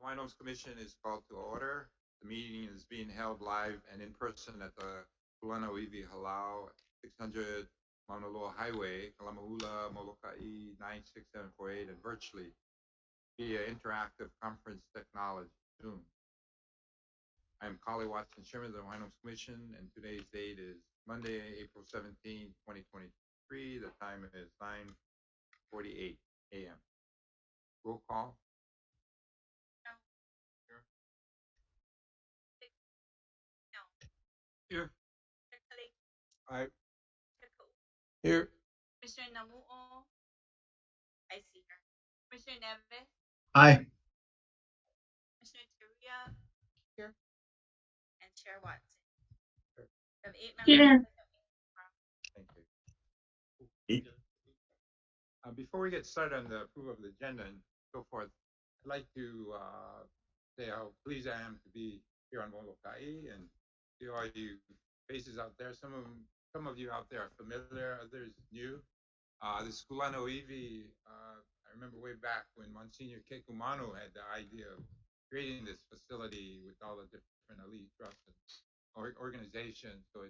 Hawaiian Commission is called to order. The meeting is being held live and in person at the Kulanawiwi Halau 600 Mauna Loa Highway, Kalamahula, Molokai 96748, and virtually via interactive conference technology, Zoom. I am Kali Watson, Chairman of the Hawaiian Commission, and today's date is Monday, April 17, 2023. The time is 9:48 a.m. Roll call. Here. Aye. Here. Mr. Namuo, I see her. Mr. Neves, Aye. Mr. Teruya, Here. and Chair Watson. Here. We have 8 members. Here. Thank you. Before we get started on the approval of the agenda and so forth, I'd like to say how pleased I am to be here on Molokai and see all you faces out there. Some of you out there are familiar, others new. This Kulanoivi, I remember way back when Monsignor Kekumanu had the idea of creating this facility with all the different elite trusts and organizations. So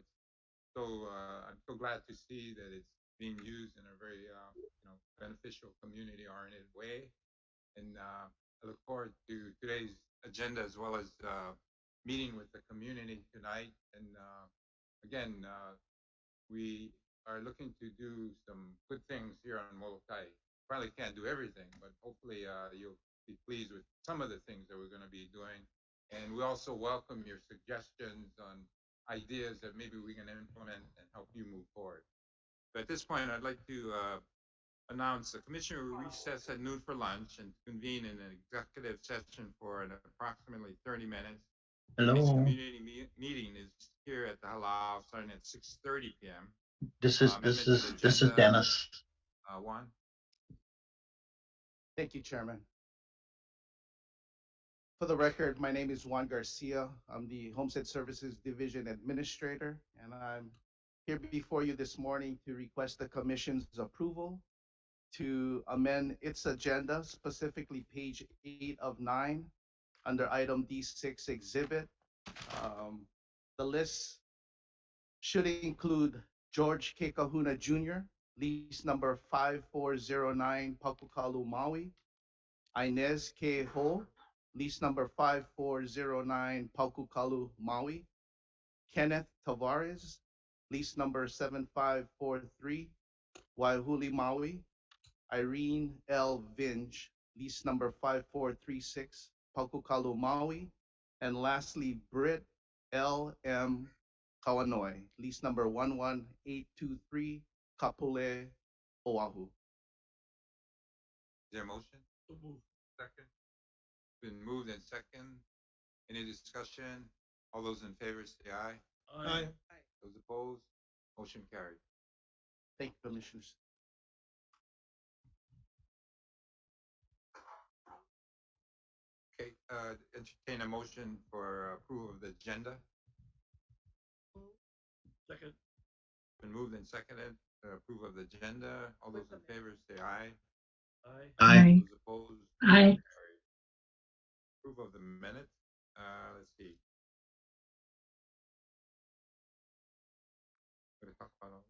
I'm so glad to see that it's being used in a very beneficial community-oriented way. And I look forward to today's agenda as well as meeting with the community tonight. And again, we are looking to do some good things here on Molokai. Probably can't do everything, but hopefully you'll be pleased with some of the things that we're going to be doing. And we also welcome your suggestions on ideas that maybe we can implement and help you move forward. But at this point, I'd like to announce the commission will recess at noon for lunch and convene in an executive session for an approximately 30 minutes. Hello. The community meeting is here at the Halau starting at 6:30 p.m. This is Dennis. Juan. Thank you, Chairman. For the record, my name is Juan Garcia. I'm the Homestead Services Division Administrator, and I'm here before you this morning to request the Commission's approval to amend its agenda, specifically page 8 of 9, under item D6 exhibit. The list should include George K. Kahuna Jr., lease number 5409 Pakukalu, Maui. Inez K. Ho, lease number 5409 Pakukalu, Maui. Kenneth Tavares, lease number 7543 Waihuli, Maui. Irene L. Vinge, lease number 5436 Pakukalu, Maui. And lastly, Britt L. M. Kawanoi, lease number 11823 Kapule, Oahu. Is there a motion? Second. Been moved and second. Any discussion? All those in favor say aye. Aye. Those opposed? Motion carried. Thank you, Commissioners. Okay, entertain a motion for approval of the agenda. Second. Been moved and seconded approval of the agenda. All those in favor say aye. Aye. Aye. Those opposed? Aye. Carried. Approval of the minutes. Let's see. Gonna talk about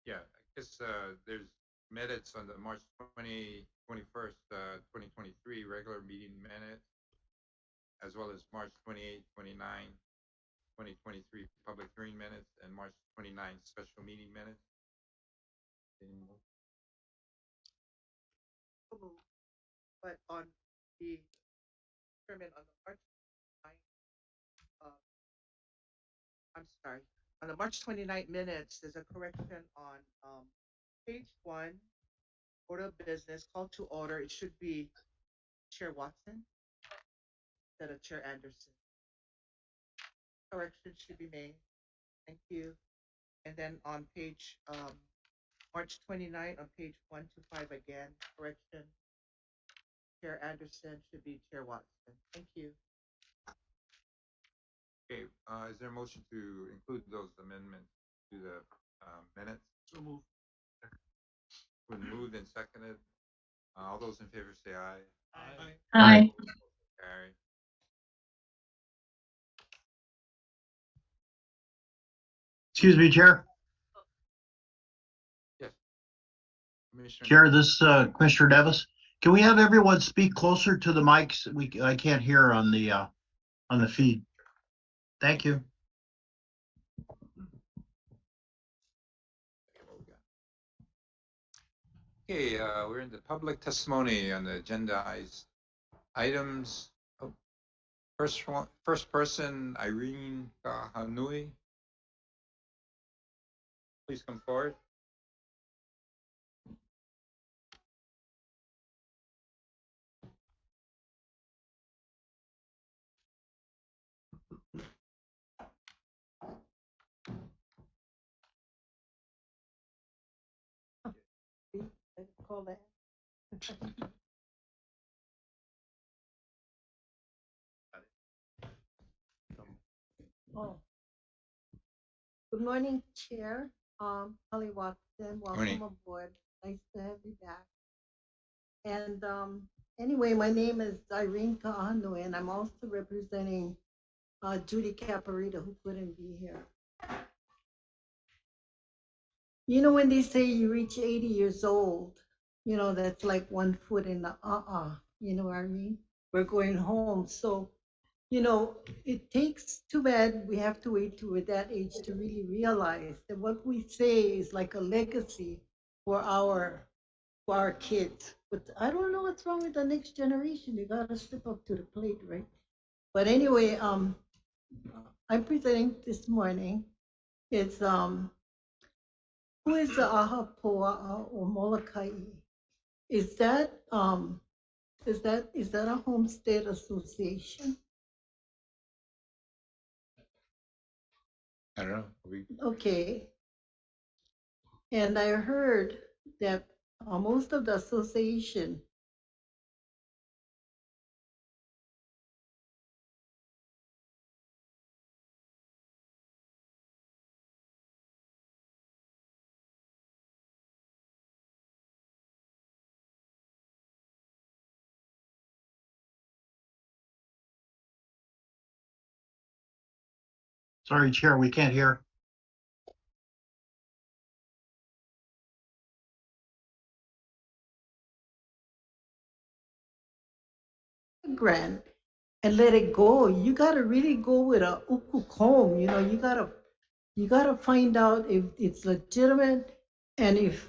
yeah, I guess there's minutes on the March 21st, 2023 regular meeting minutes, as well as March 28, 29, 2023 public hearing minutes, and March 29 special meeting minutes. But on the Chairman, on the March 9th, I'm sorry, on the March 29th minutes, there's a correction on page 1, order of business, call to order. It should be Chair Watson instead of Chair Anderson. Correction should be made. Thank you. And then on page March 29th, on page 1 to 5 again, correction. Chair Anderson should be Chair Watson. Thank you. Okay, is there a motion to include those amendments to the minutes? So move. Been moved and seconded. All those in favor say aye. Aye. Carried. Excuse me, Chair. Yes. Commissioner. Chair, this Commissioner Davis. Can we have everyone speak closer to the mics? I can't hear on the feed. Thank you. Okay, we're in the public testimony on the agendized items. Oh, first person, Irene Kahanui. Please come forward. Call that. Oh. Good morning, Chair. Holly Watson, welcome Morning. aboard. Nice to have you back. And anyway, my name is Irene Kahanu, and I'm also representing Judy Caparita, who couldn't be here. You know, when they say you reach 80 years old, you know, that's like 1 foot in the you know what I mean? We're going home. So, you know, it takes, too bad we have to wait to that age to really realize that what we say is like a legacy for our kids. But I don't know what's wrong with the next generation. You gotta step up to the plate, right? But anyway, I'm presenting this morning. It's who is the Ahapoa or Molokai? Is that is that a homestead association? I don't know. Okay. And I heard that most of the association Sorry, Chair, we can't hear. grant and let it go. You gotta really go with a uku comb. You know, you gotta find out if it's legitimate and if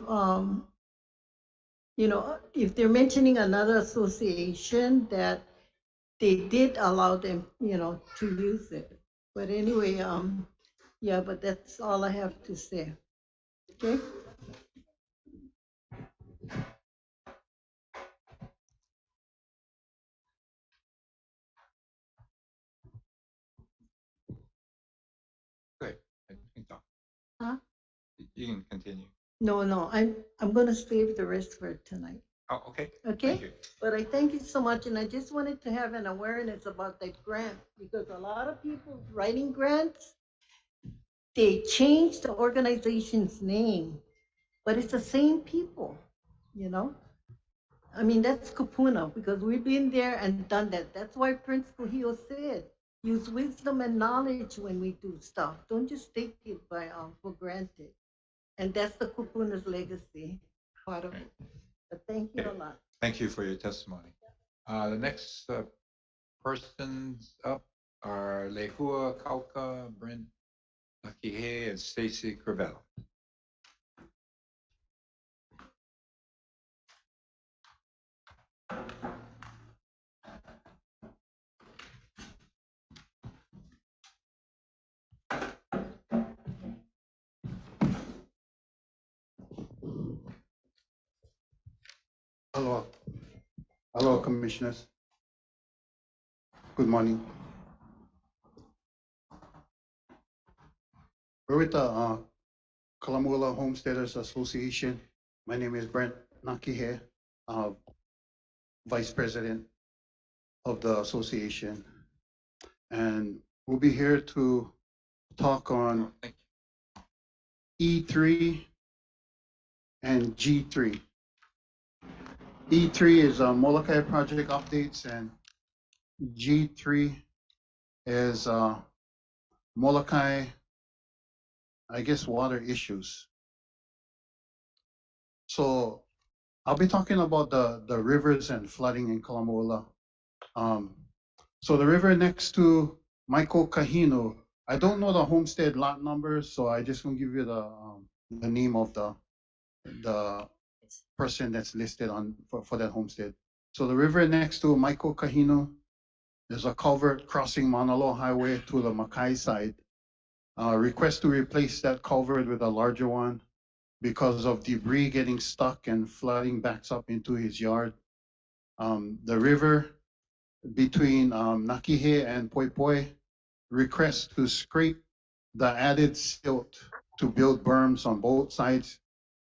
you know if they're mentioning another association that they did allow them, you know, to use it. But anyway, yeah, but that's all I have to say. Okay. Good. I think so. Huh? You can continue. No, I'm gonna save the rest for tonight. Oh, okay. Okay. Thank you. But I thank you so much, and I just wanted to have an awareness about that grant because a lot of people writing grants, they change the organization's name, but it's the same people, you know. I mean, that's Kupuna because we've been there and done that. That's why Prince Kuhio said, use wisdom and knowledge when we do stuff. Don't just take it by for granted. And that's the Kupuna's legacy part of it. But thank you a lot. Thank you for your testimony. The next persons up are Lehua Kauka, Brent Nakihe, and Stacy Crivello. Hello. Hello, Commissioners. Good morning. We're with the Kalamula Homesteaders Association. My name is Brent Nakihe, Vice President of the association. And we'll be here to talk on Thank E3 and G3. E3 is Molokai project updates, and G3 is Molokai, I guess, water issues. So I'll be talking about the rivers and flooding in Kalamola. So the river next to Michael Kahino, I don't know the homestead lot numbers, so I just gonna give you the name of the person that's listed on for that homestead. So the river next to Michael Kahino, there's a culvert crossing Manalo Highway to the Makai side. Request to replace that culvert with a larger one because of debris getting stuck and flooding backs up into his yard. The river between Nakihe and Poipoi requests to scrape the added silt to build berms on both sides,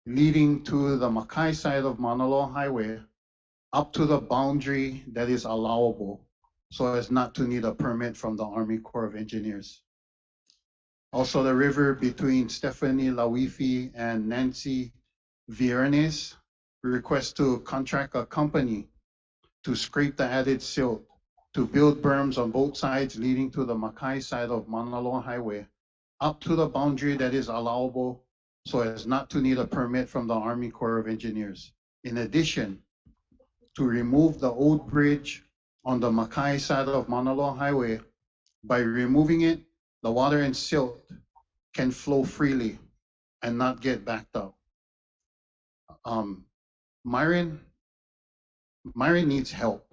leading to the Makai side of Manalo Highway up to the boundary that is allowable, so as not to need a permit from the Army Corps of Engineers. Also, the river between Stephanie Lawifi and Nancy Viernes request to contract a company to scrape the added silt to build berms on both sides leading to the Makai side of Manalo Highway up to the boundary that is allowable, so as not to need a permit from the Army Corps of Engineers. In addition, to remove the old bridge on the Makai side of Manalo Highway. By removing it, the water and silt can flow freely and not get backed up. Myron needs help.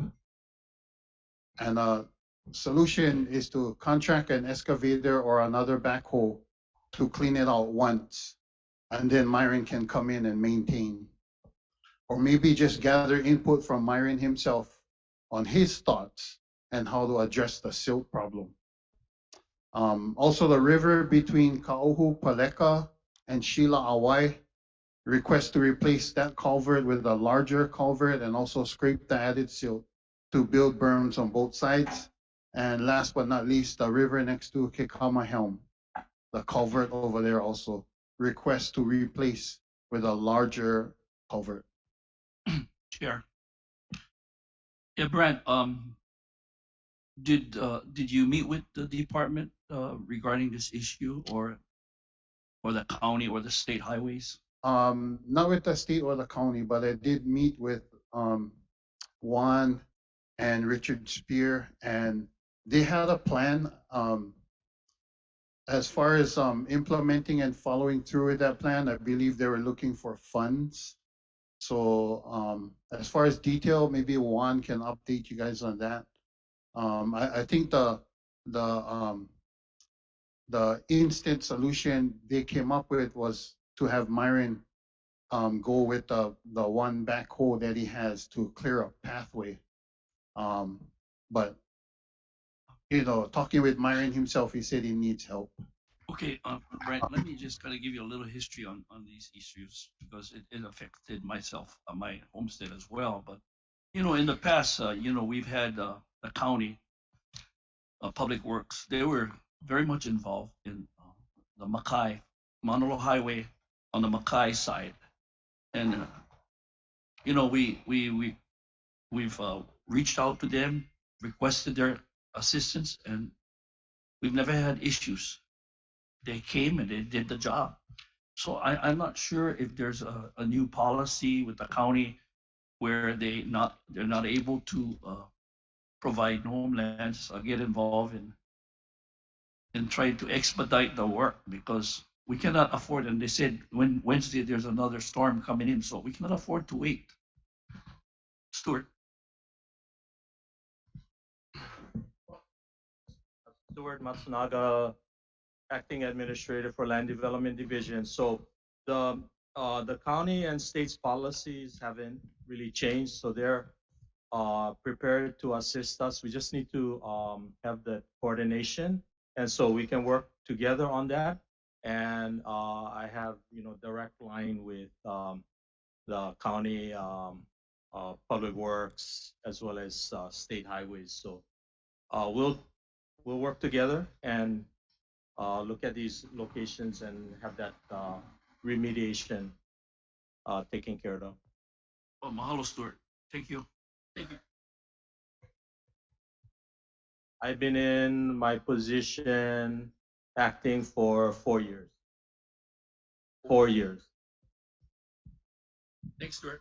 And a solution is to contract an excavator or another backhoe to clean it out once. And then Myron can come in and maintain. Or maybe just gather input from Myron himself on his thoughts and how to address the silt problem. Also, the river between Kauhu Paleka and Sheila Awai request to replace that culvert with a larger culvert and also scrape the added silt to build berms on both sides. And last but not least, the river next to Kekama Helm, the culvert over there also request to replace with a larger culvert. Chair. Yeah, Brent, did you meet with the department regarding this issue, or the county or the state highways? Not with the state or the county, but I did meet with Juan and Richard Spear, and they had a plan. As far as implementing and following through with that plan, I believe they were looking for funds. So as far as detail, maybe Juan can update you guys on that. I think the instant solution they came up with was to have Myron go with the one backhoe that he has to clear a pathway. But talking with Myron himself, he said he needs help. Okay, Brent, let me just kind of give you a little history on these issues, because it affected myself, my homestead as well. But in the past, we've had the county public works. They were very much involved in the Makai Manolo Highway on the Makai side, and we've reached out to them, requested their assistance, and we've never had issues. They came and they did the job. So I'm not sure if there's a new policy with the county where they're not able to provide homelands, get involved in trying to expedite the work, because we cannot afford. And they said when Wednesday there's another storm coming in, so we cannot afford to wait. Stuart. Stuart Matsunaga, acting administrator for Land Development Division. So the county and state's policies haven't really changed, so they're prepared to assist us. We just need to have the coordination, and so we can work together on that. And I have direct line with the county public works as well as state highways. So we'll work together and look at these locations and have that remediation taken care of. Oh, mahalo, Stuart. Thank you. Thank you. I've been in my position acting for 4 years. 4 years. Thanks, Stuart.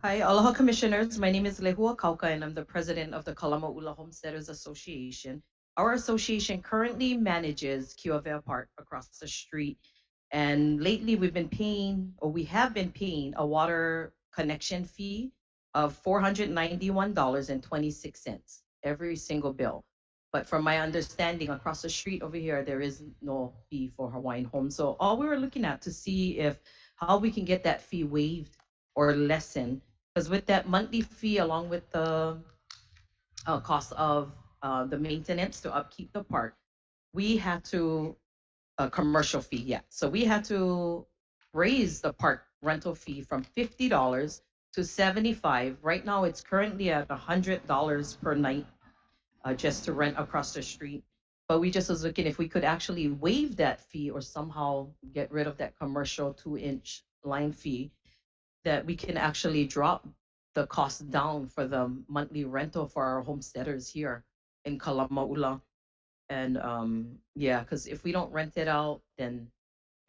Hi, aloha commissioners. My name is Lehua Kauka and I'm the president of the Kalamaula Homesteaders Association. Our association currently manages Kiawea Park across the street. And lately we have been paying a water connection fee of $491.26 every single bill. But from my understanding, across the street over here, there is no fee for Hawaiian Home. So all we were looking at to see if how we can get that fee waived or lessened, because with that monthly fee, along with the cost of the maintenance to upkeep the park, we had to a commercial fee, yeah. So we had to raise the park rental fee from $50 to $75. Right now, it's currently at $100 per night, just to rent across the street. But we just was looking if we could actually waive that fee or somehow get rid of that commercial 2-inch line fee, that we can actually drop the cost down for the monthly rental for our homesteaders here in Kalamaula. And yeah, because if we don't rent it out, then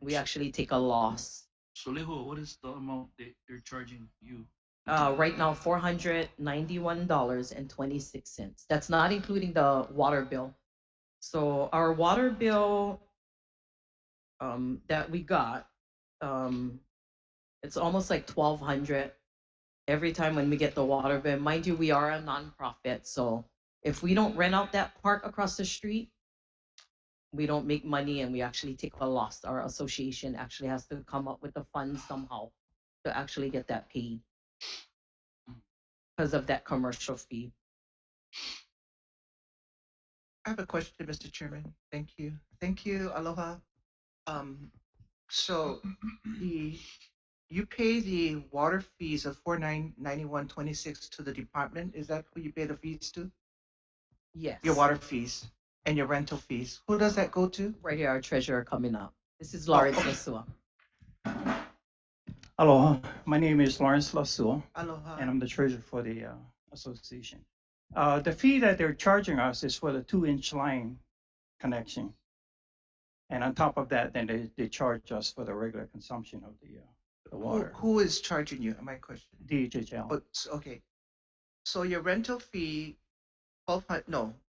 we actually take a loss. So, Leho, what is the amount they're charging you? Right now, $491.26. That's not including the water bill. So our water bill that we got, it's almost like $1,200 every time when we get the water bill. Mind you, we are a nonprofit, so if we don't rent out that park across the street, we don't make money and we actually take a loss. Our association actually has to come up with the funds somehow to actually get that paid because of that commercial fee. I have a question, Mr. Chairman. Thank you. Thank you, Aloha. So you pay the water fees of $491.26 to the department. Is that who you pay the fees to? Yes. Your water fees and your rental fees. Who does that go to? Right here, our treasurer coming up. This is Lawrence Lasua. Aloha, my name is Lawrence Lasua, Aloha. and I'm the treasurer for the association. The fee that they're charging us is for the 2-inch line connection. And on top of that, then they charge us for the regular consumption of the water. Who is charging you? My question. DHHL. But okay, so your rental fee,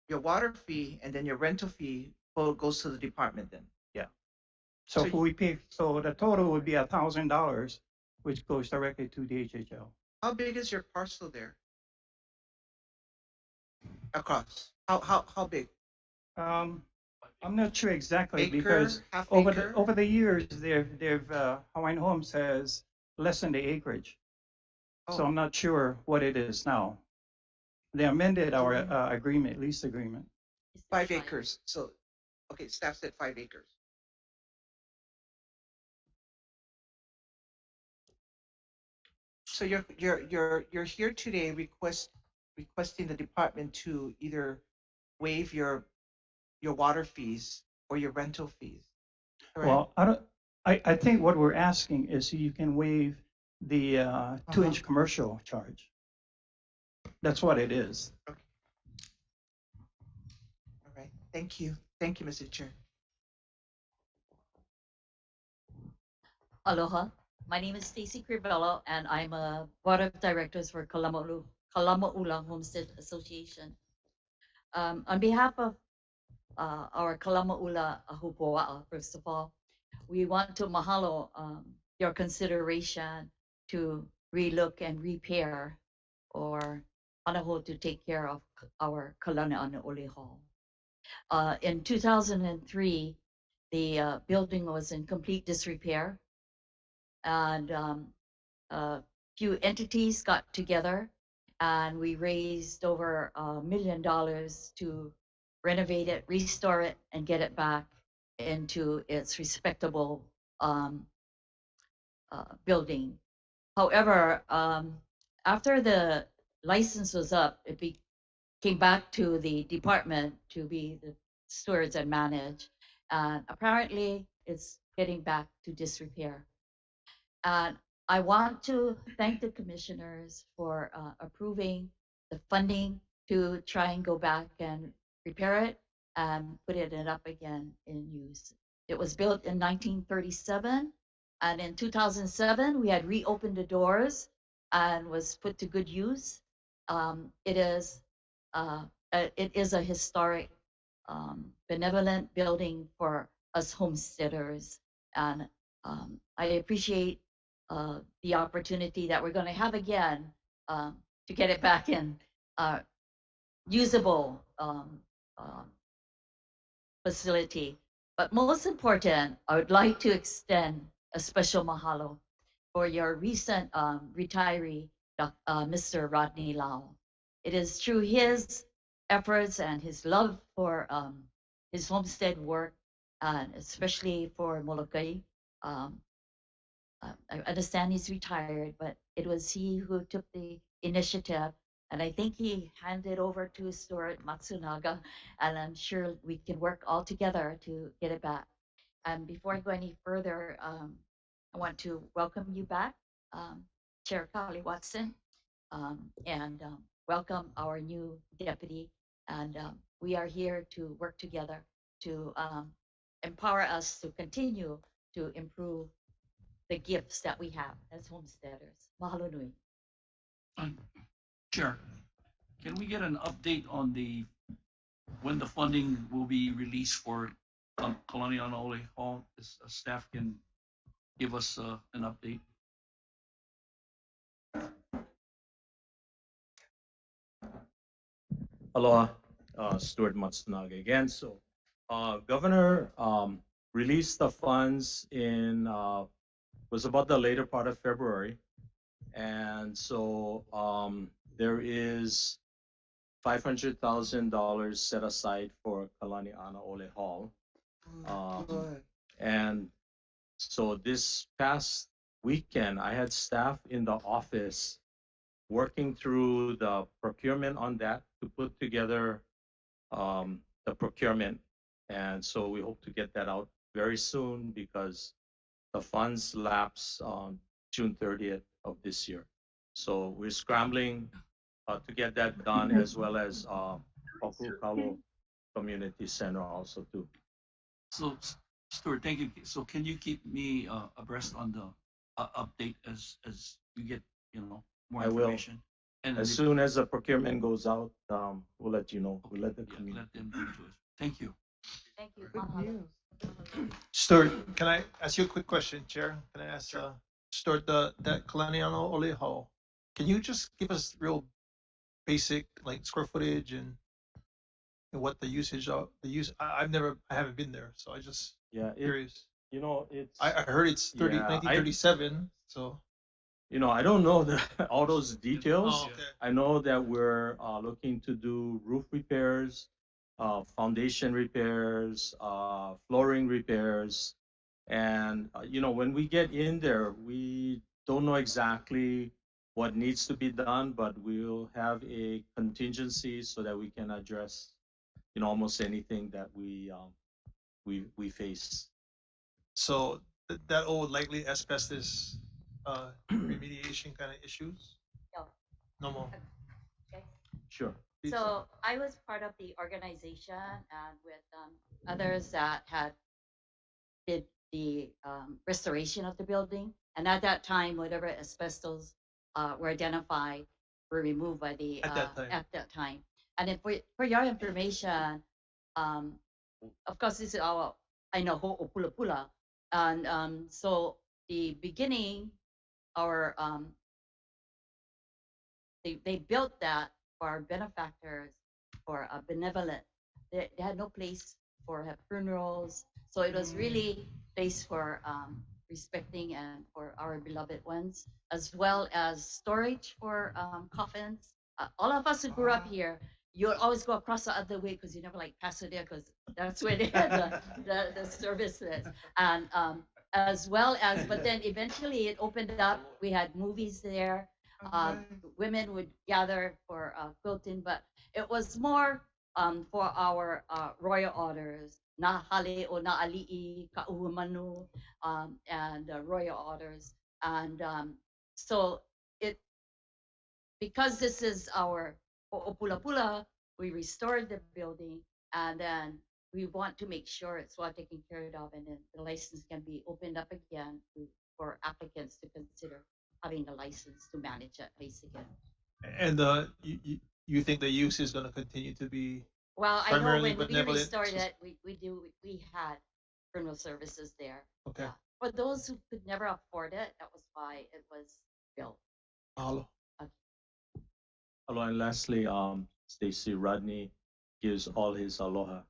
your water fee and then your rental fee goes to the department then. Yeah. So So if we pay, so the total would be $1,000, which goes directly to DHHL. How big is your parcel there? Across. How big? I'm not sure exactly Acre, because half over acre? the years, Hawaiian Homes has lessened the acreage. So Oh. I'm not sure what it is now. They amended our agreement, lease agreement. 5 acres. So, okay, staff said 5 acres. So you're here today requesting the department to either waive your water fees or your rental fees. Correct? Well, I think what we're asking is so you can waive the 2-inch commercial charge. That's what it is. Okay. All right. Thank you. Thank you, Mr. Chair. Aloha. My name is Stacy Crivello, and I'm a board of directors for Kalamaula Homestead Association. On behalf of our Kalamaula Ahupua'a, first of all, we want to mahalo your consideration to relook and repair or anaho to take care of our Kalani'anaole Hall. In 2003, the building was in complete disrepair, and a few entities got together and we raised over $1 million to renovate it, restore it, and get it back into its respectable building. However, after the license was up, it came back to the department to be the stewards and manage. And apparently it's getting back to disrepair. And I want to thank the commissioners for approving the funding to try and go back and repair it and put it up again in use. It was built in 1937, and in 2007 we had reopened the doors and was put to good use. It is a historic, benevolent building for us homesteaders, and I appreciate the opportunity that we're going to have again to get it back in usable facility. But most important, I would like to extend a special mahalo for your recent retiree, Mr. Rodney Lau. It is through his efforts and his love for his homestead work, and especially for Molokai. Um, I understand he's retired, but it was he who took the initiative. And I think he handed over to Stuart Matsunaga, and I'm sure we can work all together to get it back. And before I go any further, I want to welcome you back, Chair Kali Watson, and welcome our new deputy. And we are here to work together to empower us to continue to improve the gifts that we have as homesteaders. Mahalo nui. Chair, can we get an update on when the funding will be released for Kalanianaole Hall? This staff can give us an update. Aloha, Stuart Matsunaga again. So, Governor released the funds in was about the later part of February, and so there is $500,000 set aside for Kalanianaole Hall, Good. and so this past weekend I had staff in the office working through the procurement on that to put together the procurement. And so we hope to get that out very soon because the funds lapse on June 30th of this year. So we're scrambling to get that done, as well as Okukalo Community Center also too. So, Stuart, thank you. So, can you keep me abreast on the update as you get more I will. information? And As soon as the procurement goes out, we'll let you know. We'll let the yeah, community. let them bring to us. Thank you. Thank you. Good Mahalo. news. Stuart, can I ask you a quick question, Chair? Can I ask Stuart, that Kalanianaole Hall, can you just give us real basic like square footage and what the usage of the use? I haven't been there, so I just curious. It's I heard it's 1937, so. I don't know all those details. Oh, okay. I know that we're looking to do roof repairs, foundation repairs, flooring repairs. And, when we get in there, we don't know exactly what needs to be done, but we'll have a contingency so that we can address, almost anything that we face. So that old likely asbestos remediation kind of issues? No. No more. Okay. Sure. So I was part of the organization and with others that had did the restoration of the building. And at that time, whatever asbestos were identified were removed by the At that time. At that time. And then for your information, of course, this is our I know Ho'opulapula, and so the beginning, our they built that for our benefactors, for a benevolent. They had no place for funerals, so it was really place for respecting and for our beloved ones, as well as storage for coffins. All of us who grew up here, you always go across the other way because you never like pass it there because that's where they had the services. And as well as, but then eventually it opened up. We had movies there. Women would gather for quilting, but it was more for our royal orders nahale o naali'i, kauhumanu, and royal otters. And so it, because this is our O'Pula, we restored the building, and then we want to make sure it's well taken care of, and then the license can be opened up again for applicants to consider having the license to manage that place again. And you think the use is going to continue to be Well, I know primarily when we benevolent? restored it, we had criminal services there. Okay. Yeah. For those who could never afford it, that was why it was built. Mahalo. Hello, and lastly, Stacy, Rodney gives all his aloha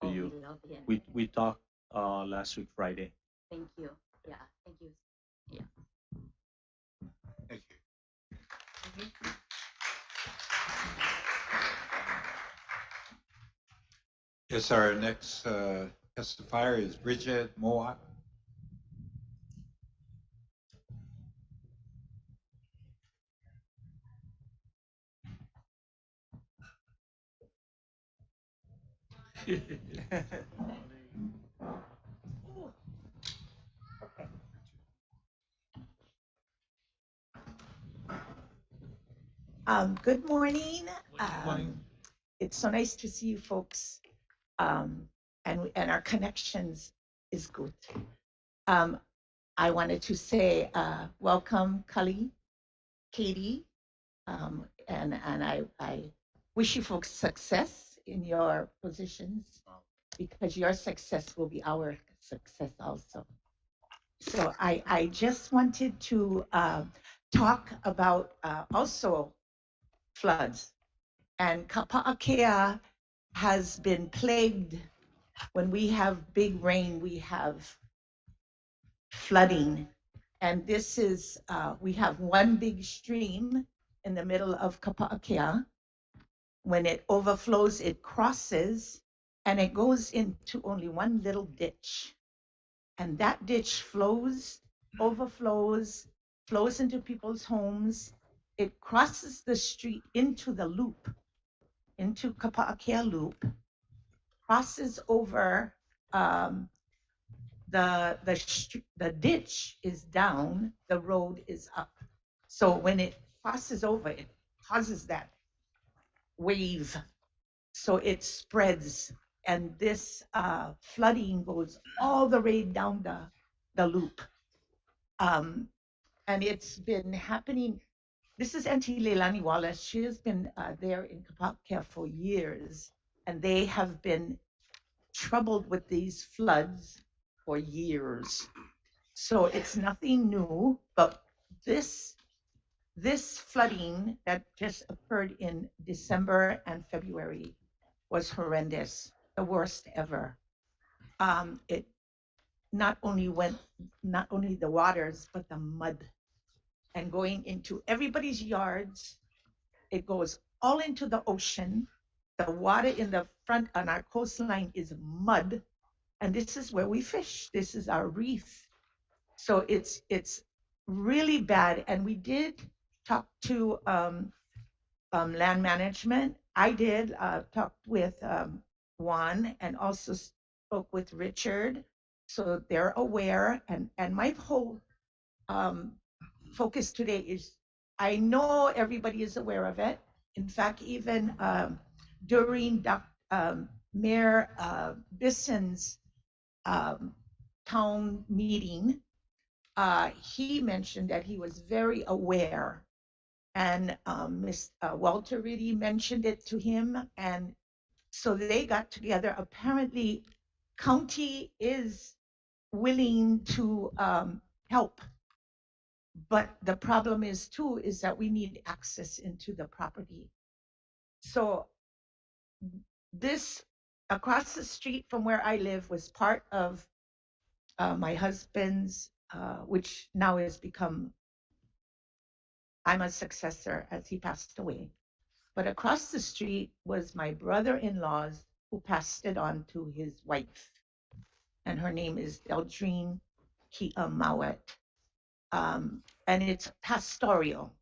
to Oh, you. we love him. We talked last week Friday. Thank you. Yeah, thank you. Yeah. Thank you. Yes, our next testifier is Bridget Moat. Good morning. Good morning. It's so nice to see you folks. And our connections is good. I wanted to say welcome, Kali, Katie, and I wish you folks success in your positions, because your success will be our success also. So I just wanted to talk about also floods. And Kapa'akea has been plagued. When we have big rain, we have flooding. And this is, we have one big stream in the middle of Kapa'akea. When it overflows, it crosses and it goes into only one little ditch. And that ditch flows, overflows, flows into people's homes. It crosses the street into the loop, into Kapa'akea Loop, crosses over, the ditch is down, the road is up. So when it crosses over, it causes that wave. So it spreads, and this flooding goes all the way down the loop. And it's been happening. This is Auntie Leilani Wallace. She has been there in Kapa'akea for years, and they have been troubled with these floods for years. So it's nothing new, but this flooding that just occurred in December and February was horrendous, the worst ever. It not only the waters, but the mud, and going into everybody's yards. It goes all into the ocean. The water in the front on our coastline is mud, and this is where we fish. This is our reef. So it's really bad. And we did talk to land management. I did talk with Juan, and also spoke with Richard, so they're aware. And my whole focus today is, I know everybody is aware of it. In fact, even during Mayor Bisson's town meeting, he mentioned that he was very aware, and Ms. Walter really mentioned it to him, and so they got together. Apparently, county is willing to help, but the problem is that we need access into the property. So this across the street from where I live was part of my husband's, which now has become, I'm a successor as he passed away. But across the street was my brother-in-law's, who passed it on to his wife. And her name is Eldrine Mawet. And it's pastoral.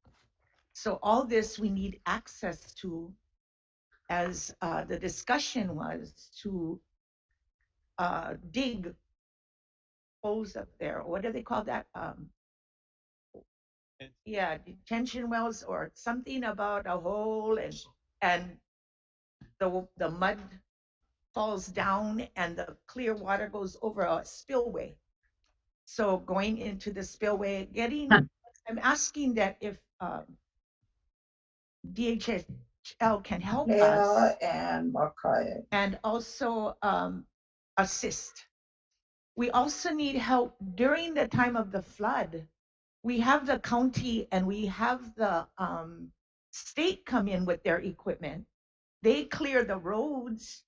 So all this we need access to, as the discussion was, to dig holes up there. What do they call that? Yeah, detention wells or something about a hole, and the mud falls down and the clear water goes over a spillway. So going into the spillway, I'm asking that if DHL can help us and also assist. We also need help during the time of the flood. We have the county and we have the state come in with their equipment. They clear the roads,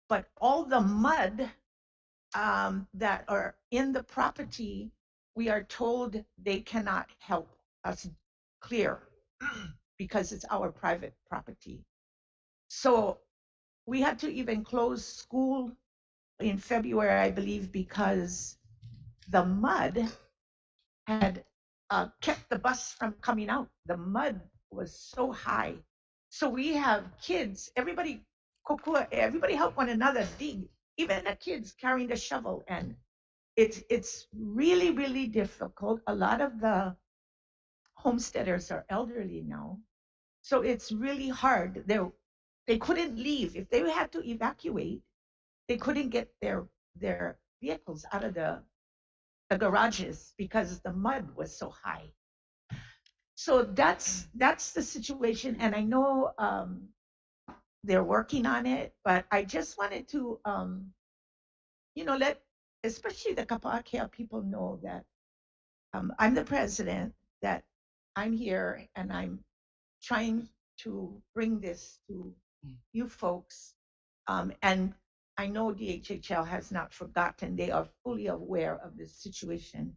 but all the mud that are in the property, we are told they cannot help us clear because it's our private property. So we had to even close school in February, I believe, because the mud had kept the bus from coming out. The mud was so high. So we have kids, everybody help one another dig, even the kids carrying the shovel. And it's really, really difficult. A lot of the homesteaders are elderly now. So it's really hard. They couldn't leave. If they had to evacuate, they couldn't get their vehicles out of the garages because the mud was so high. So that's the situation, and I know they're working on it, but I just wanted to let especially the Kapaakia people know that I'm the president, that I'm here and I'm trying to bring this to you folks. And I know DHHL has not forgotten. They are fully aware of this situation.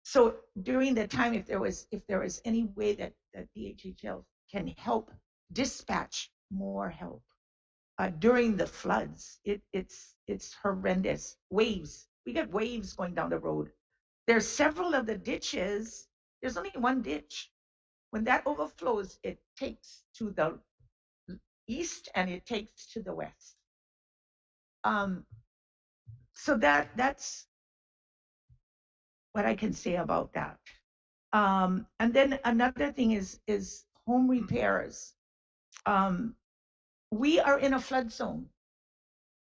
So during the time, if there was any way that DHHL can help dispatch more help during the floods, it's horrendous. Waves, we get waves going down the road. There's several of the ditches. There's only one ditch. When that overflows, it takes to the east and it takes to the west. So that's what I can say about that. And then another thing is home repairs. We are in a flood zone.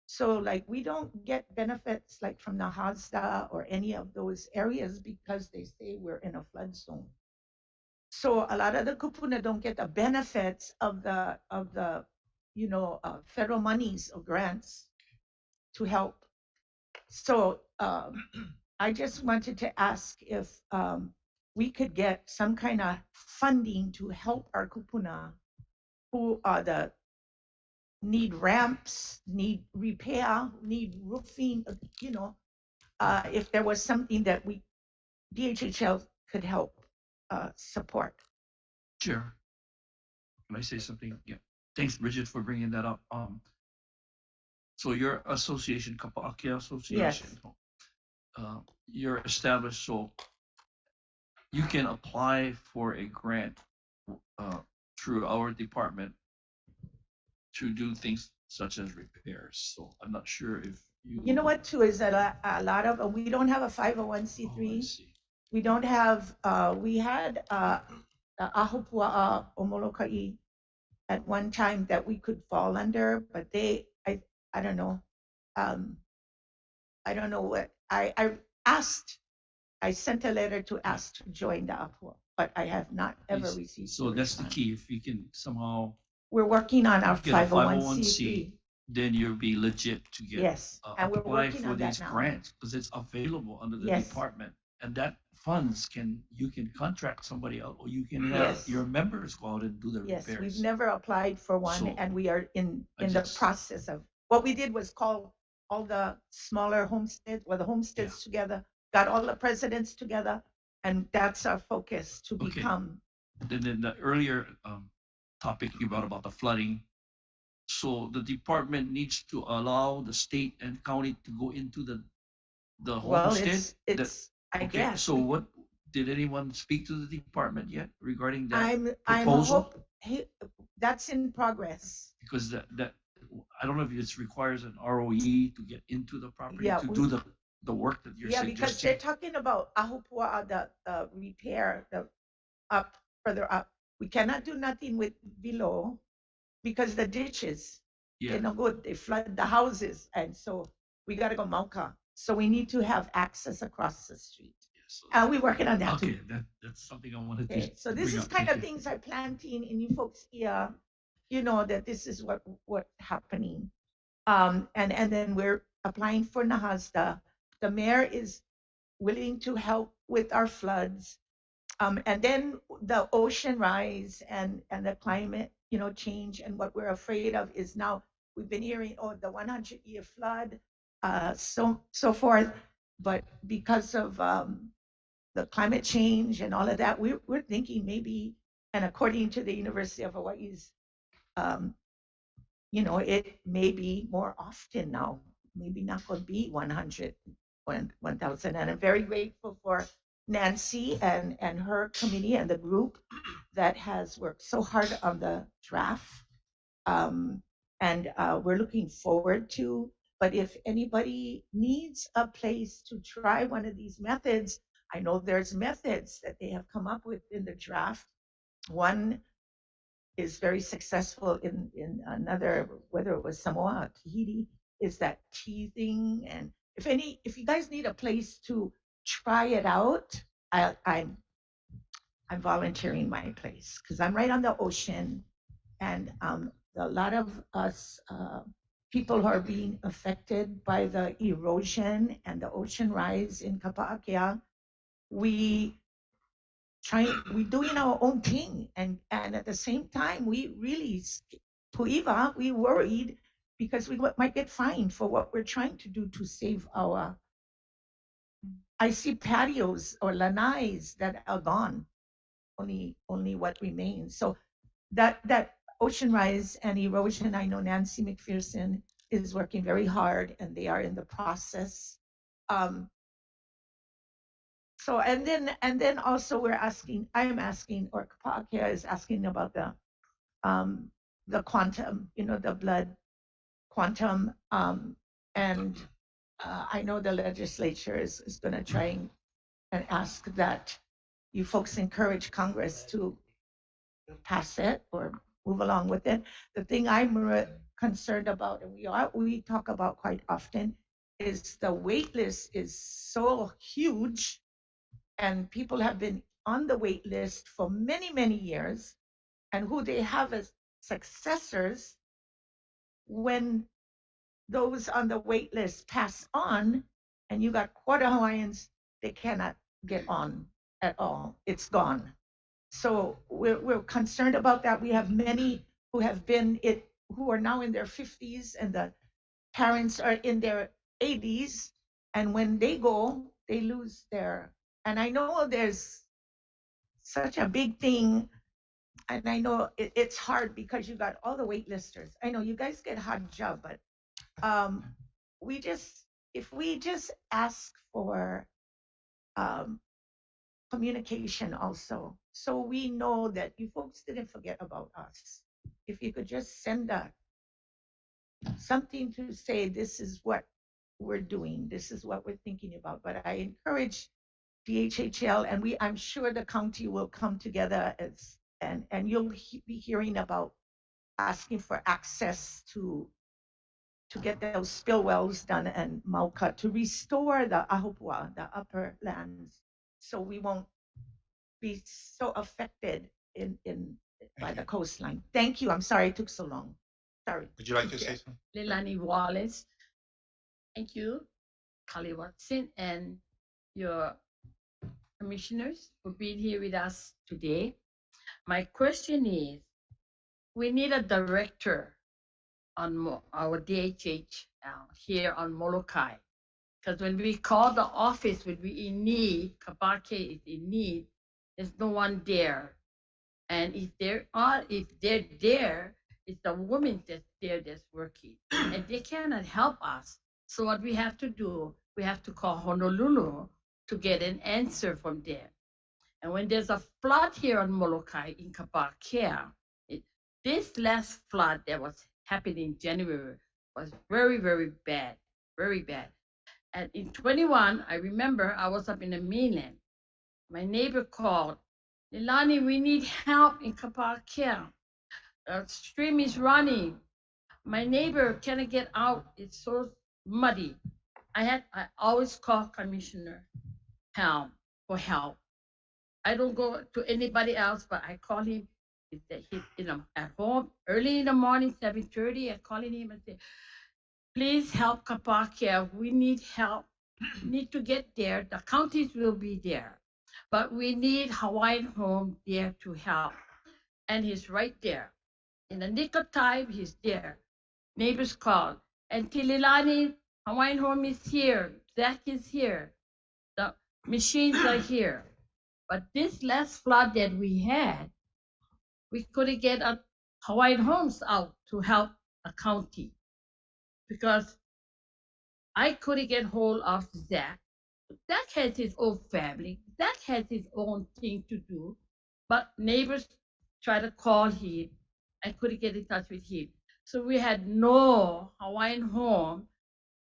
So like we don't get benefits like from the HASDA or any of those areas because they say we're in a flood zone. So a lot of the kupuna don't get the benefits of the federal monies or grants to help. So I just wanted to ask if we could get some kind of funding to help our kupuna who are need ramps, need repair, need roofing, if there was something that DHHL could help support. Chair, can I say something? Yeah. Thanks, Bridget, for bringing that up. So your association, Kapaakia Association, you're established, so you can apply for a grant through our department to do things such as repairs. So I'm not sure if you know what too is that a lot of we don't have a 501c3. We don't have we had Ahopua Omolokai at one time that we could fall under, but I don't know. I don't know what I asked. I sent a letter to ask to join the Ahopua, but I have not ever received. So that's the key. If you can somehow. We're working on our get 501c3. Then you'll be legit to get and we're apply working for on these that now. grants because it's available under the department, and that funds you can contract somebody else, or you can have your members go out and do the repairs. Yes, we've never applied for one, and we are in the process of. What we did was call all the smaller homesteads, or the homesteads together, got all the presidents together, and that's our focus to become. Then in the earlier topic you brought about the flooding. So the department needs to allow the state and county to go into the homestead. It's I guess. So what did anyone speak to the department yet regarding that I'm proposal? that's in progress. Because that I don't know if it requires an ROE to get into the property Yeah, to do the work that you're yeah, because they're suggesting. talking about Ahupua, the repair, the up, further up. We cannot do nothing with below because the ditches, Yeah. they're no good. They flood the houses. And so we got to go Mauka. So we need to have access across the street. So, We're working on that okay, too. that's something I wanted Okay, to so this bring is up. kind Thank of you. things I'm planting in you folks' ear, you know, that this is what happening. And then we're applying for Nahasda. The mayor is willing to help with our floods. And then the ocean rise and the climate, you know, change. And what we're afraid of is now we've been hearing, oh, the 100-year flood, so forth. But because of the climate change and all of that, we're thinking maybe, and according to the University of Hawaii's, you know, it may be more often now, maybe not going to be 1,000. And I'm very grateful for Nancy and her committee and the group that has worked so hard on the draft. And we're looking forward to, but if anybody needs a place to try one of these methods, I know there's methods that they have come up with in the draft. One is very successful in another, whether it was Samoa or Tahiti, is that teething. And if you guys need a place to try it out, I'm volunteering my place because I'm right on the ocean, and a lot of us people who are being affected by the erosion and the ocean rise in Kapa'akea, we're doing our own thing, and at the same time we really Puiva, we worried because we might get fined for what we're trying to do to save our. I see patios or lanais that are gone, only what remains. So that ocean rise and erosion, I know Nancy McPherson is working very hard, and they are in the process. So and then also I'm asking, or Kapa'akea is asking about the quantum, you know, the blood quantum, and I know the legislature is going to try and ask that you folks encourage Congress to pass it or move along with it. The thing I'm concerned about, and we talk about quite often, is the wait list is so huge, and people have been on the wait list for many, many years, and who they have as successors when those on the wait list pass on, and you got quarter Hawaiians, they cannot get on at all. It's gone. So we're concerned about that. We have many who have been who are now in their 50s, and the parents are in their 80s, and when they go, they lose their. And I know there's such a big thing, and I know it's hard because you got all the waitlisters. I know you guys get a hard job, but if we just ask for communication also, so we know that you folks didn't forget about us. If you could just send something to say, this is what we're doing, this is what we're thinking about. But I encourage DHHL, and I'm sure the county will come together and you'll be hearing about asking for access to get those spill wells done and Mauka to restore the Ahupua, the upper lands, so we won't be so affected by the coastline. Thank you. I'm sorry it took so long. Sorry. Would you like to say something? Leilani Wallace. Thank you, Kali Watson, and your commissioners for being here with us today. My question is, we need a director on our DHH here on Molokai. Because when we call the office, when we in need, Kapa'akea is in need, there's no one there. And if they're there, it's the woman that's there that's working. And they cannot help us. So what we have to do, we have to call Honolulu to get an answer from them. And when there's a flood here on Molokai in Kapa'akea, this last flood that was happened in January was very, very bad, very bad. And in 21, I remember I was up in the mainland. My neighbor called, Leilani, we need help in Kapakia. The stream is running. My neighbor cannot get out. It's so muddy. I always call Commissioner Helm for help. I don't go to anybody else, but I call him. At home early in the morning, 7:30. I calling him and say, please help Kapakia. We need help. We need to get there. The counties will be there, but we need Hawaiian Home there to help. And he's right there. In the nick of time, he's there. Neighbors called. And Tililani, Hawaiian Home is here. Zach is here. The machines are here. But this last flood that we had, we couldn't get Hawaiian Homes out to help the county because I couldn't get hold of Zach. Zach has his own family. Zach has his own thing to do. But neighbors tried to call him. I couldn't get in touch with him. So we had no Hawaiian Home,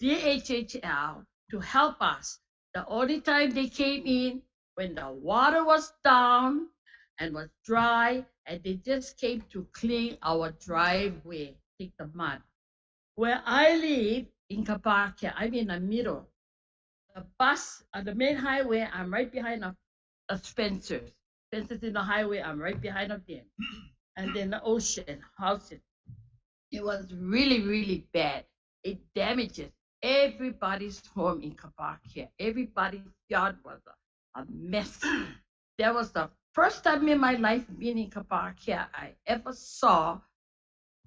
DHHL, to help us. The only time they came in when the water was down and was dry, and they just came to clean our driveway, take the mud. Where I live in Kapakia, I'm in the middle. The bus on the main highway, I'm right behind a Spencer's. Spencer's in the highway, I'm right behind of them. And then the ocean, houses. It was really, really bad. It damages everybody's home in Kapakia. Everybody's yard was a mess. That was the first time in my life being in Kapakia I ever saw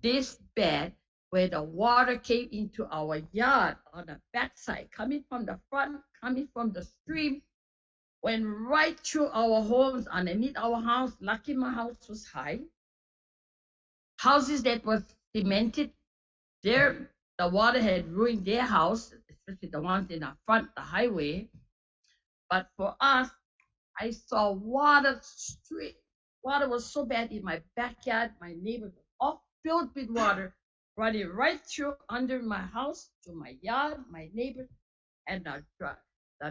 this bad, where the water came into our yard on the backside, coming from the front, coming from the stream, went right through our homes, underneath our house. Lucky my house was high. Houses that was cemented, there the water had ruined their house, especially the ones in the front, the highway. But for us, I saw water street. Water was so bad in my backyard. My neighbors were all filled with water, running right through under my house to my yard, my neighbors, and the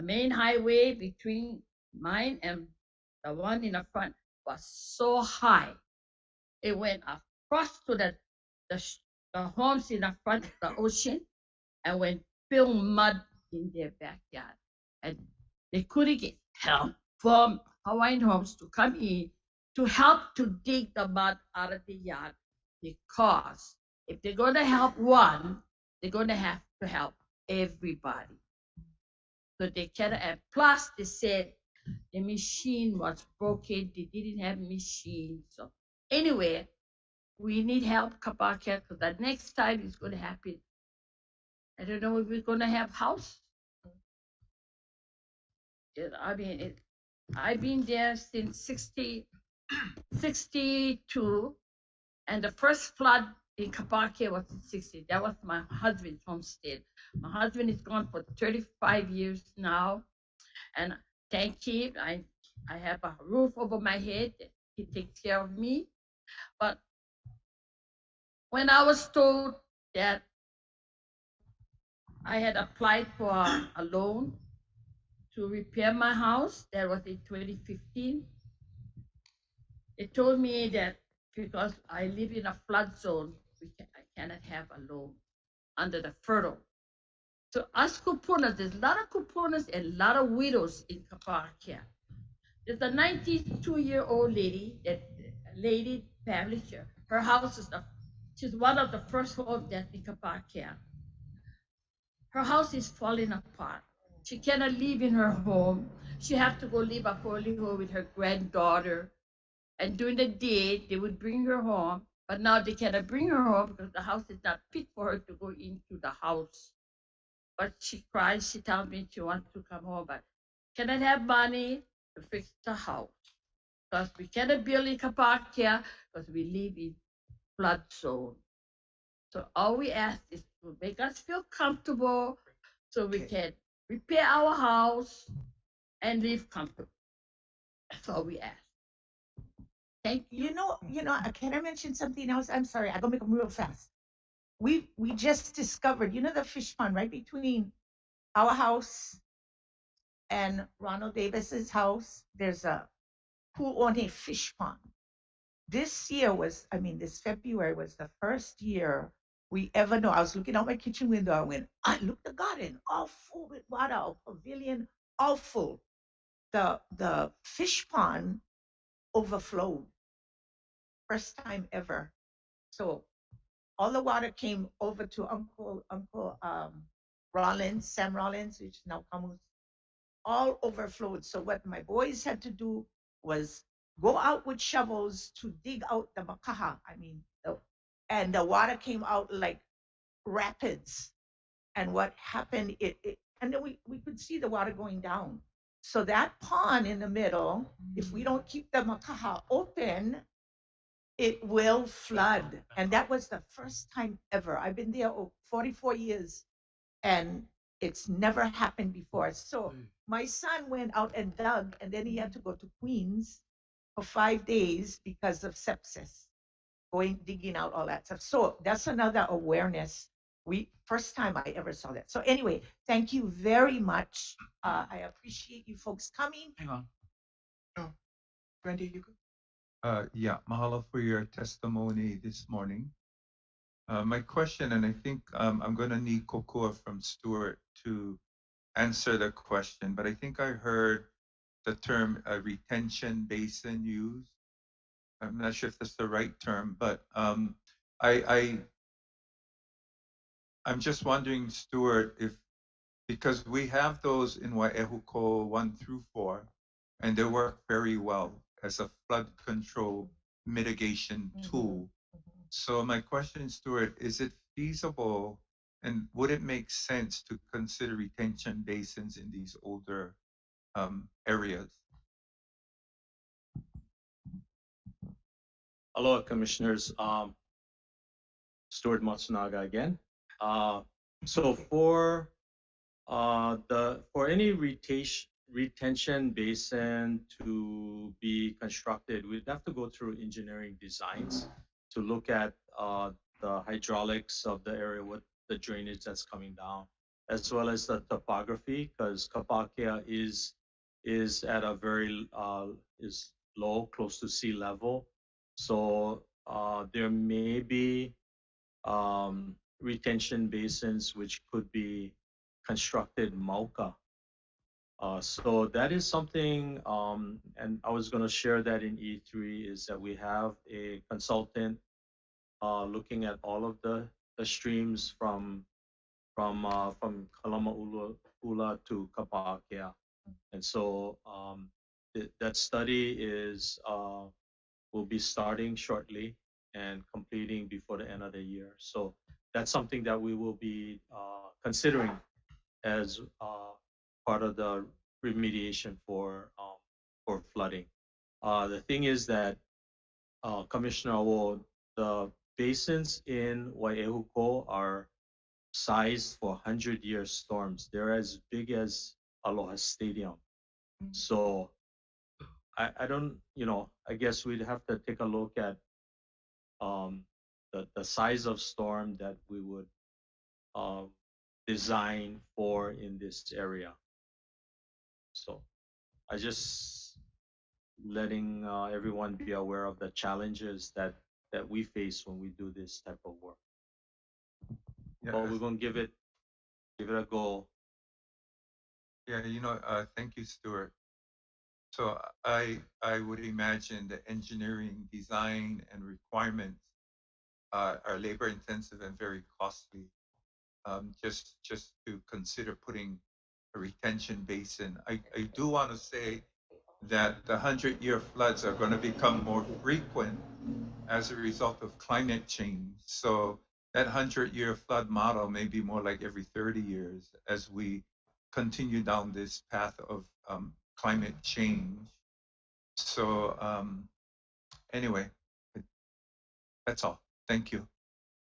main highway between mine and the one in the front was so high. It went across to the homes in the front of the ocean and went filled mud in their backyard. And they couldn't get help from Hawaiian Homes to come in to help to dig the mud out of the yard, because if they're going to help one, they're going to have to help everybody. So they cannot, and plus they said the machine was broken, they didn't have machine. So anyway, we need help, Kapakia, because the next time it's going to happen. I don't know if we're going to have house. I mean, I've been there since 62, and the first flood in Kapakia was in 60. That was my husband's homestead. My husband is gone for 35 years now, and thank him. I have a roof over my head. He takes care of me. But when I was told that I had applied for a loan to repair my house, that was in 2015, they told me that because I live in a flood zone, I cannot have a loan under the federal. So us kupunas, there's a lot of kupunas and a lot of widows in Kapakia. There's a 92-year-old lady, family share. Her house is she's one of the first homes that's in Kapakia. Her house is falling apart. She cannot live in her home. She has to go live a holy home with her granddaughter. And during the day, they would bring her home, but now they cannot bring her home because the house is not fit for her to go into the house. But she cries, she tells me she wants to come home, but cannot have money to fix the house. Because we cannot build in Kapakia because we live in flood zone. So all we ask is to make us feel comfortable so we can repair our house and live comfortable. That's all we ask. Thank you. Can I mention something else? I'm sorry, I'm gonna make them real fast. we just discovered, you know, the fish pond right between our house and Ronald Davis's house. There's a pool on a fish pond. This year was, I mean, this February was the first year we ever know. I was looking out my kitchen window. I went, I look the garden all full with water, a pavilion all full. The fish pond overflowed. First time ever. So all the water came over to Uncle Rollins, Sam Rollins, which is now Camus, all overflowed. So what my boys had to do was go out with shovels to dig out the makaha. I mean, and the water came out like rapids. And what happened, and then we could see the water going down. So that pond in the middle, if we don't keep the makaha open, it will flood. And that was the first time ever. I've been there 44 years and it's never happened before. So my son went out and dug, and then he had to go to Queens for 5 days because of sepsis, going digging out all that stuff. So that's another awareness. First time I ever saw that. So anyway, thank you very much. I appreciate you folks coming. Hang on. Brandy, you go. Yeah, mahalo for your testimony this morning. My question, and I think I'm going to need kokua from Stuart to answer the question, but I think I heard the term retention basin used. I'm not sure if that's the right term, but I'm just wondering, Stuart, if because we have those in Wai'ehuko 1 through 4, and they work very well as a flood control mitigation tool. So my question, Stuart, is it feasible and would it make sense to consider retention basins in these older areas? Aloha, commissioners. Stuart Matsunaga again. So for any retention basin to be constructed, we'd have to go through engineering designs to look at the hydraulics of the area, what the drainage that's coming down, as well as the topography, because Kapakea is at a very is low, close to sea level. So there may be retention basins which could be constructed mauka. So that is something, and I was going to share that in E3, is that we have a consultant looking at all of the streams from Kalamaula to Kapakea. And so that study will be starting shortly and completing before the end of the year. So that's something that we will be considering as part of the remediation for flooding. The thing is that, Commissioner Awo, the basins in Wai'ehuko are sized for 100-year storms. They're as big as Aloha Stadium. So I don't, I guess we'd have to take a look at the size of storm that we would design for in this area. So I just letting everyone be aware of the challenges that we face when we do this type of work. Yeah, but we're gonna give it a go. Yeah, thank you, Stuart. So I would imagine the engineering, design, and requirements are labor intensive and very costly. Just to consider putting a retention basin. I do want to say that the 100-year floods are going to become more frequent as a result of climate change. So that 100-year flood model may be more like every 30 years as we continue down this path of climate change. So anyway, that's all. Thank you.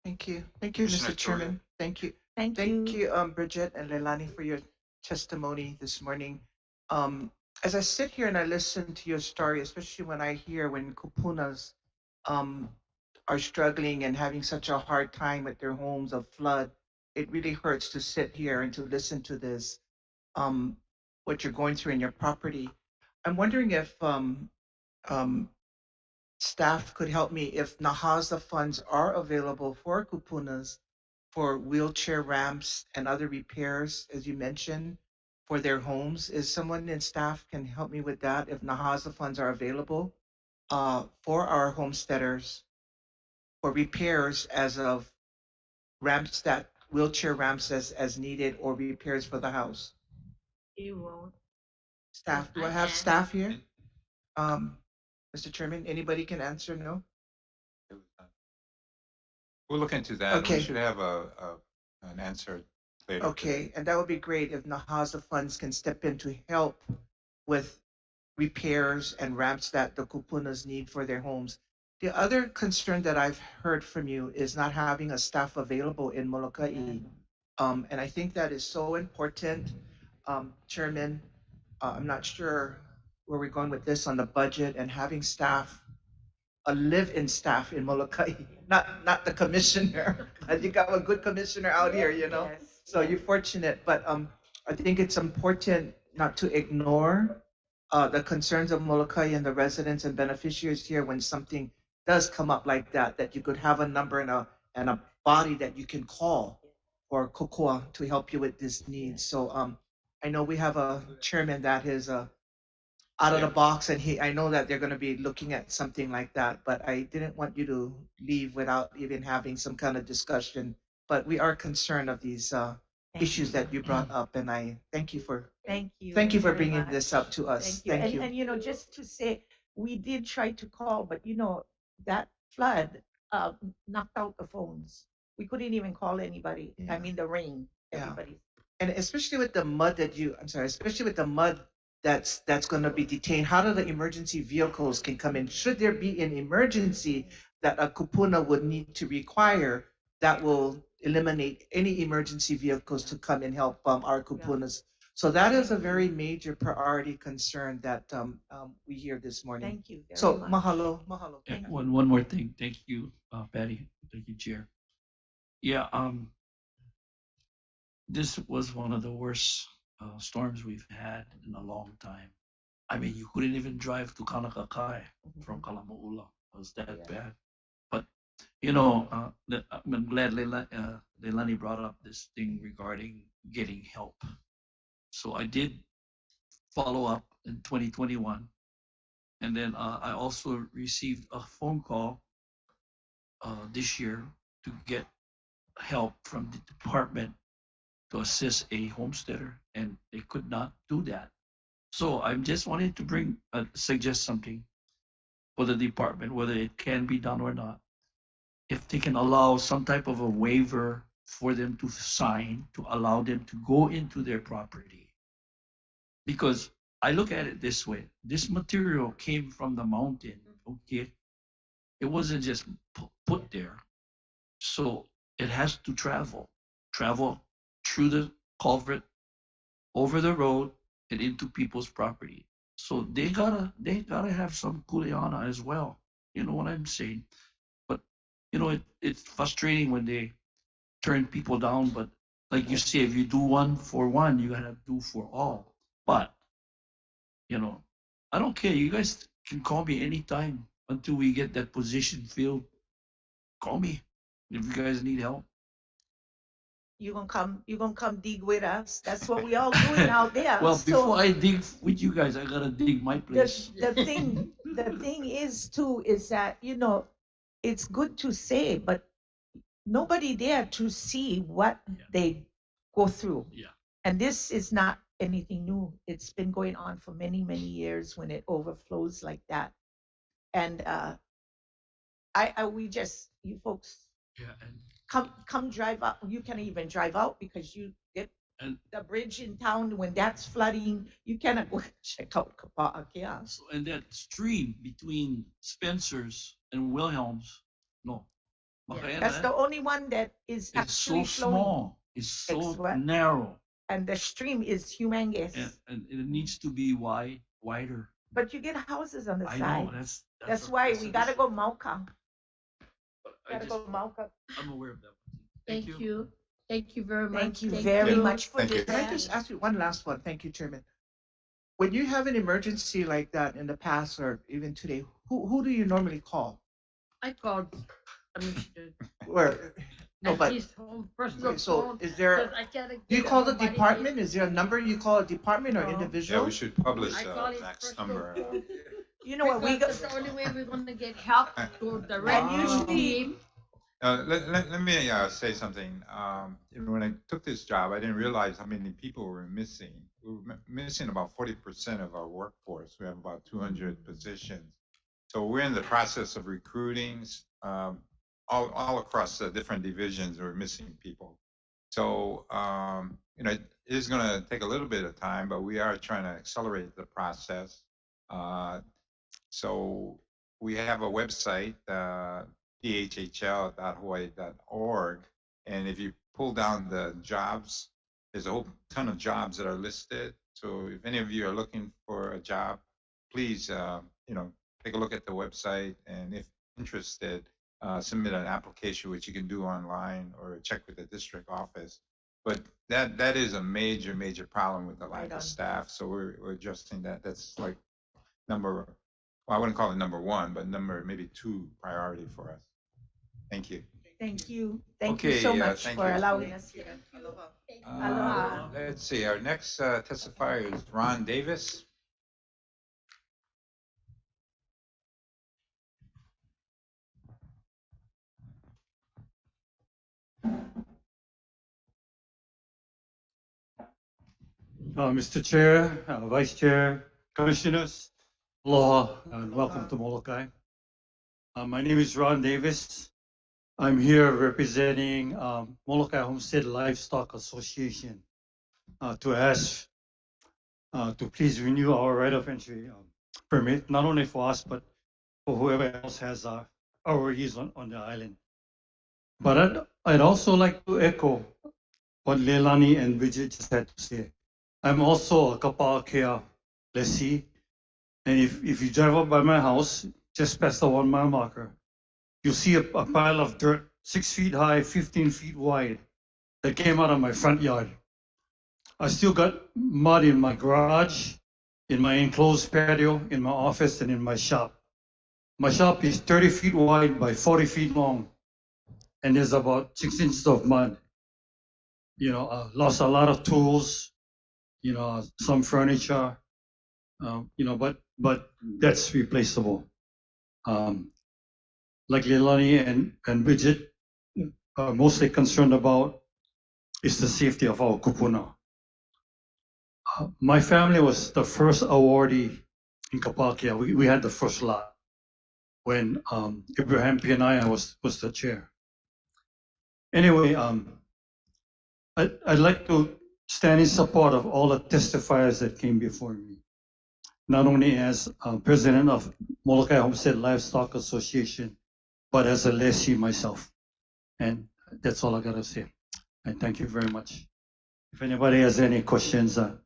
Thank you. Thank you, Commissioner Mr. Chairman. Thank you. Thank you, Bridget and Leilani, for your testimony this morning. As I sit here and I listen to your story, especially when I hear when Kupuna's are struggling and having such a hard time with their homes of flood, it really hurts to sit here and to listen to this, what you're going through in your property. I'm wondering if um, staff could help me if Nahaza funds are available for kupunas for wheelchair ramps and other repairs, as you mentioned, for their homes. Is someone in staff can help me with that if Nahaza funds are available for our homesteaders for repairs as of ramps that wheelchair ramps as needed or repairs for the house? You won't. Staff, do I have staff here? Mr. Chairman, anybody can answer? No? We'll look into that. Okay. We should have an answer later. Okay, and that would be great if Nahaza funds can step in to help with repairs and ramps that the kupunas need for their homes. The other concern that I've heard from you is not having a staff available in Molokai. And I think that is so important. Chairman, I'm not sure where we're going with this on the budget and having staff, a live-in staff in Molokai, not the commissioner. I think I'm a good commissioner out here, you know. Yes. So you're fortunate, but I think it's important not to ignore the concerns of Molokai and the residents and beneficiaries here when something does come up like that, that you could have a number and a body that you can call or kokoa to help you with this need. So I know we have a chairman that is out of the box, and I know that they're going to be looking at something like that, but I didn't want you to leave without even having some kind of discussion. But we are concerned of these issues that you brought up, and I thank you for Thank you. for very bringing much. this up to us. Thank you. And just to say, we did try to call, but that flood knocked out the phones. We couldn't even call anybody. I mean, the rain. Yeah. Everybody. And especially with the mud especially with the mud that's going to be detained, how do the emergency vehicles can come in? Should there be an emergency that a kupuna would need to require, that will eliminate any emergency vehicles to come and help our kupunas. So that is a very major priority concern that we hear this morning. Thank you very So much. mahalo. Yeah, one more thing. Thank you, Patty. Thank you, Chair. Yeah, this was one of the worst storms we've had in a long time. I mean, you couldn't even drive to Kanakakai from Kalamuula. It was that bad. But, I'm glad Leilani brought up this thing regarding getting help. So I did follow up in 2021. And then I also received a phone call this year to get help from the department to assist a homesteader, and they could not do that. So I'm just wanting to suggest something for the department, whether it can be done or not. If they can allow some type of a waiver for them to sign to allow them to go into their property. Because I look at it this way, this material came from the mountain, okay? It wasn't just put there. So it has to travel through the culvert, over the road, and into people's property. So they gotta have some kuleana as well. You know what I'm saying? But it's frustrating when they turn people down. But like you say, if you do one for one, you gotta do for all. But I don't care. You guys can call me anytime until we get that position filled. Call me if you guys need help. You're gonna come dig with us. That's what we all doing out there. Well, So before I dig with you guys, I gotta dig my place. the thing is too is that it's good to say, but nobody there to see what they go through. Yeah. And this is not anything new. It's been going on for many, many years when it overflows like that. And we just, you folks, Yeah, and come drive out. You can't even drive out because you get And- the bridge in town when that's flooding. You cannot go check out Kapa'akea. so, and that stream between Spencer's and Wilhelm's, no, Makaena, That's the only one that is it's so actually flowing. small, it's so What? narrow, And the stream is humongous. and it needs to be wider. But you get houses on the I side. know that's That's why we gotta go Mauka. I Gotta just, go mount up. I'm aware of that. Thank you. Thank you very much. Thank you very you. much for Thank you. this. Can I just ask you one last one? Thank you, Chairman. When you have an emergency like that in the past or even today, who do you normally call? I called Commissioner. Where? No, At but his home, personal okay, so phone, is there? 'cause I can't Do you get call the nobody department? Is there a number you call a department or No. individual? Yeah, we should publish I call his Mac's personal number. phone. You know what, we Because go, that's the only way we're gonna get help, go direct And to usually- him. Let me say something. When I took this job, I didn't realize how many people were missing. We were missing about 40% of our workforce. We have about 200 positions. So we're in the process of recruiting all across the different divisions. We're missing people. So, it is going to take a little bit of time, but we are trying to accelerate the process. So we have a website, dhhl.hawaii.org. And if you pull down the jobs, there's a whole ton of jobs that are listed. So if any of you are looking for a job, please, take a look at the website. And if interested, submit an application, which you can do online or check with the district office. But that is a major, major problem with the lack of staff. So we're adjusting that. That's like I wouldn't call it number one, but maybe 2 priority for us. Thank you. thank you. Thank you so Okay, much thank for you. allowing us here. Aloha. Let's see. Our next testifier is Ron Davis. Mr. Chair, Vice Chair, Commissioners, aloha and welcome to Molokai. My name is Ron Davis. I'm here representing Molokai Homestead Livestock Association to ask to please renew our right of entry permit, not only for us, but for whoever else has ROEs on the island. But I'd also like to echo what Leilani and Bridget just had to say. I'm also a Kapa'akea lessee, and if you drive up by my house, just past the 1 mile marker, you'll see a pile of dirt 6 feet high, 15 feet wide that came out of my front yard. I still got mud in my garage, in my enclosed patio, in my office, and in my shop. My shop is 30 feet wide by 40 feet long, and there's about 6 inches of mud. Lost a lot of tools, some furniture, but that's replaceable. Like Leilani and Bridget are mostly concerned about is the safety of our kupuna. My family was the first awardee in Kapakea. We had the first lot when Abraham Pianaya was the chair. Anyway, I'd like to stand in support of all the testifiers that came before me, not only as president of Molokai Homestead Livestock Association, but as a lessee myself. And that's all I gotta say. And thank you very much. If anybody has any questions. So,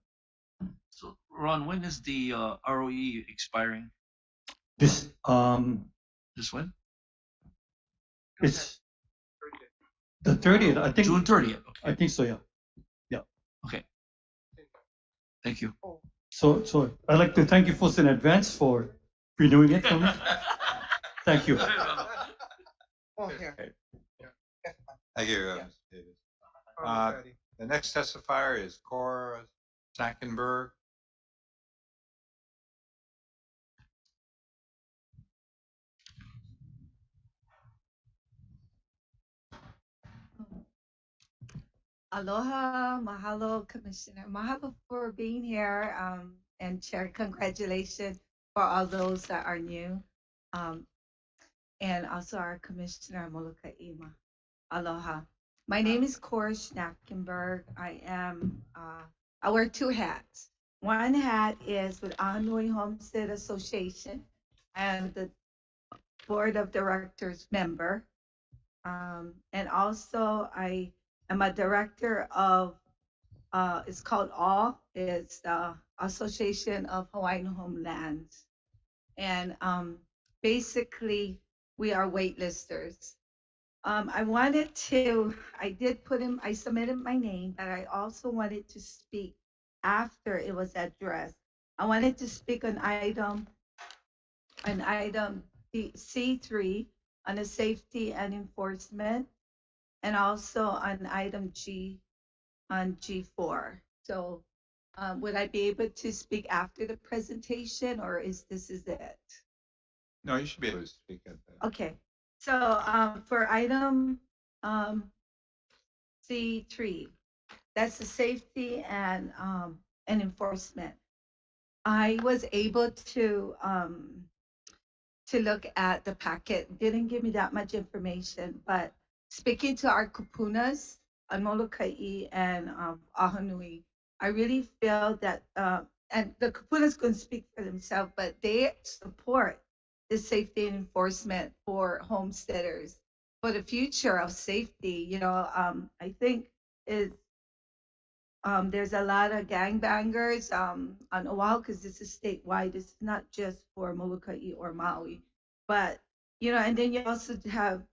Ron, when is the ROE expiring? This This when? it's the 30th, I think. June 30th. Okay. I think so, yeah. Yeah. Okay. Thank you. So I'd like to thank you folks in advance for renewing it for me. Thank you. Oh, here. Thank you, Mr. Davis. The next testifier is Cora Snackenberg. Aloha, mahalo, Commissioner. Mahalo for being here, and Chair, congratulations for all those that are new, and also our Commissioner Molokai Ima. Aloha. My name is Cora Schnackenberg. I wear 2 hats. One hat is with Ahanui Homestead Association. I am the Board of Directors member, and also I I'm a director of, it's called it's the Association of Hawaiian Homelands. And basically, we are waitlisters. I did put him, I submitted my name, but I also wanted to speak after it was addressed. I wanted to speak on item C3 on the safety and enforcement, and also on item G on G4. So would I be able to speak after the presentation, or this is it? No, you should be able to speak at that. Okay. So for item C3, that's the safety and enforcement. I was able to look at the packet. Didn't give me that much information, but speaking to our kupunas on Molokai and Ahanui, I really feel that, and the kupunas can speak for themselves, but they support the safety and enforcement for homesteaders for the future of safety. I think is there's a lot of gangbangers on Oahu because this is statewide. It's not just for Molokai or Maui, but and then you also have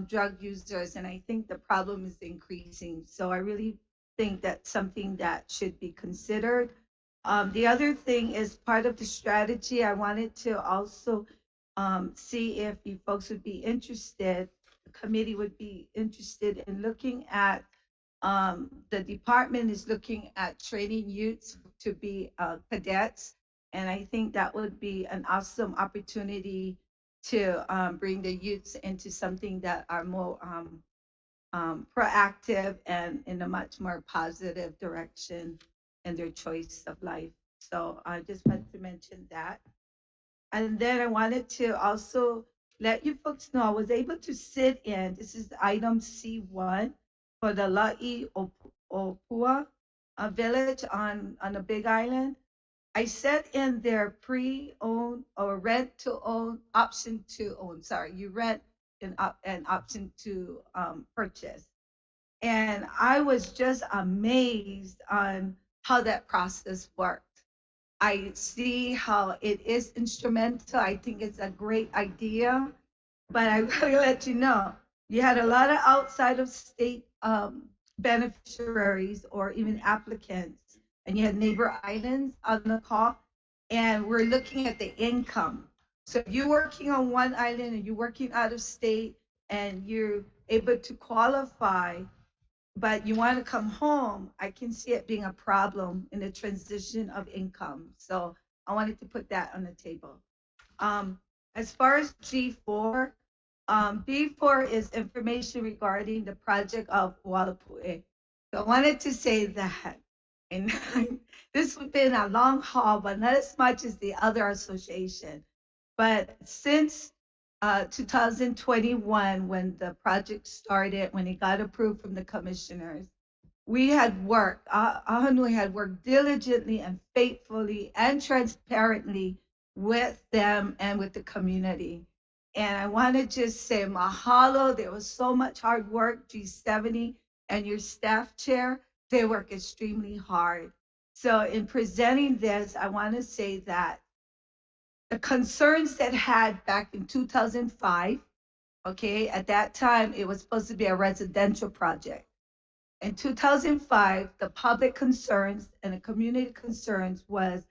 drug users, and I think the problem is increasing. So I really think that's something that should be considered. The other thing is part of the strategy. I wanted to also see if you folks would be interested, the committee would be interested in looking at the department is looking at training youths to be cadets, and I think that would be an awesome opportunity to bring the youths into something that are more proactive and in a much more positive direction in their choice of life. So I just wanted to mention that. And then I wanted to also let you folks know I was able to sit in, this is item C1 for the La'i Opua village on the Big Island. I sat in their pre-owned or rent to own, option to own. Sorry, you rent an option to purchase. And I was just amazed on how that process worked. I see how it is instrumental. I think it's a great idea, but I gotta let you know, you had a lot of outside of state beneficiaries or even applicants, and you had neighbor islands on the call, and we're looking at the income. So if you're working on one island and you're working out of state and you're able to qualify, but you want to come home, I can see it being a problem in the transition of income. So I wanted to put that on the table. As far as G4, B4 is information regarding the project of Walapue. So I wanted to say that, and this has been a long haul, but not as much as the other association. But since 2021, when the project started, when it got approved from the commissioners, we had worked, Ahanui had worked diligently and faithfully and transparently with them and with the community. And I want to just say mahalo. There was so much hard work, G70 and your staff chair, they work extremely hard. So in presenting this, I want to say that the concerns that had back in 2005, okay, at that time, it was supposed to be a residential project. In 2005, the public concerns and the community concerns was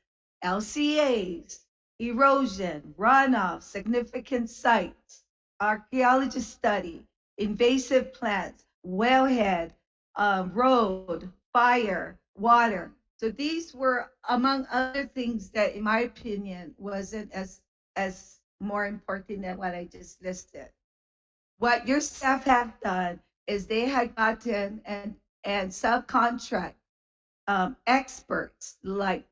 LCAs, erosion, runoff, significant sites, archaeology study, invasive plants, wellhead, road, fire, water. So these were among other things that, in my opinion, wasn't as more important than what I just listed. What your staff have done is they had gotten and subcontract experts like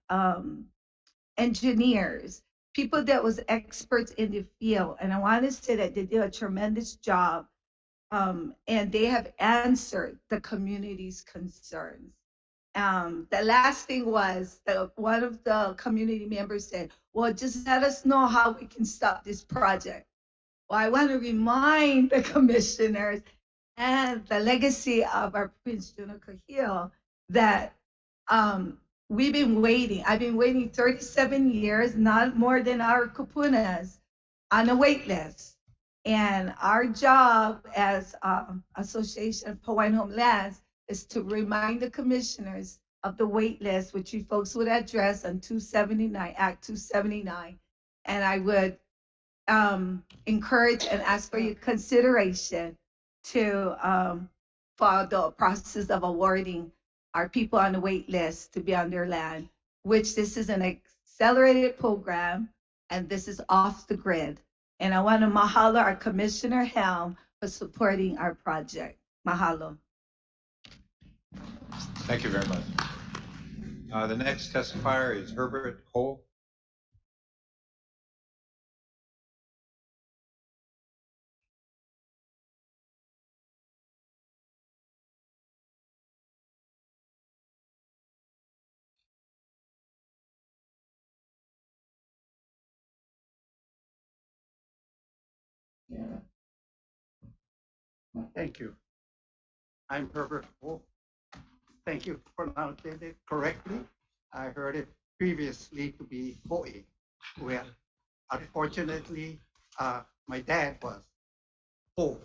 engineers, people that was experts in the field, and I want to say that they did a tremendous job, and they have answered the community's concerns. The last thing was that one of the community members said, "Well, just let us know how we can stop this project." Well, I want to remind the commissioners and the legacy of our Prince Juno Kahil that we've been waiting. I've been waiting 37 years, not more than our kupunas, on a wait list. And our job as Association of Hawaiian Homelands is to remind the commissioners of the wait list, which you folks would address on 279, Act 279. And I would encourage and ask for your consideration to follow the process of awarding our people on the wait list to be on their land, which this is an accelerated program and this is off the grid. And I want to mahalo our Commissioner Helm for supporting our project. Mahalo. Thank you very much. The next testifier is Herbert Ho. Thank you. I'm Herbert Wolf. Thank you for pronouncing it correctly. I heard it previously to be Ho'i. Well, unfortunately, my dad was Ho,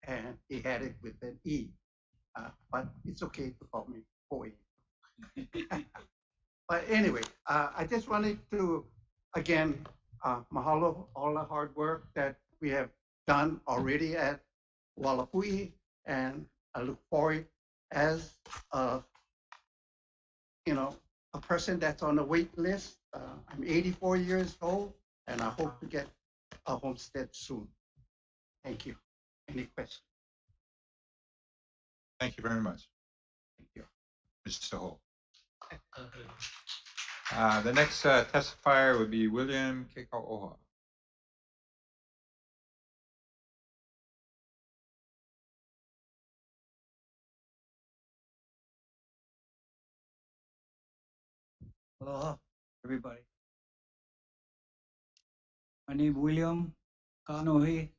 and he had it with an E. But it's okay to call me Ho'i. But anyway, I just wanted to, again, mahalo all the hard work that we have done already at Walapui, and I look forward as a, a person that's on the wait list. I'm 84 years old, and I hope to get a homestead soon. Thank you. Any questions? Thank you very much. Thank you. Mr. Ho. The next testifier would be William Kekaoha. Aloha, everybody. My name is William Kanohi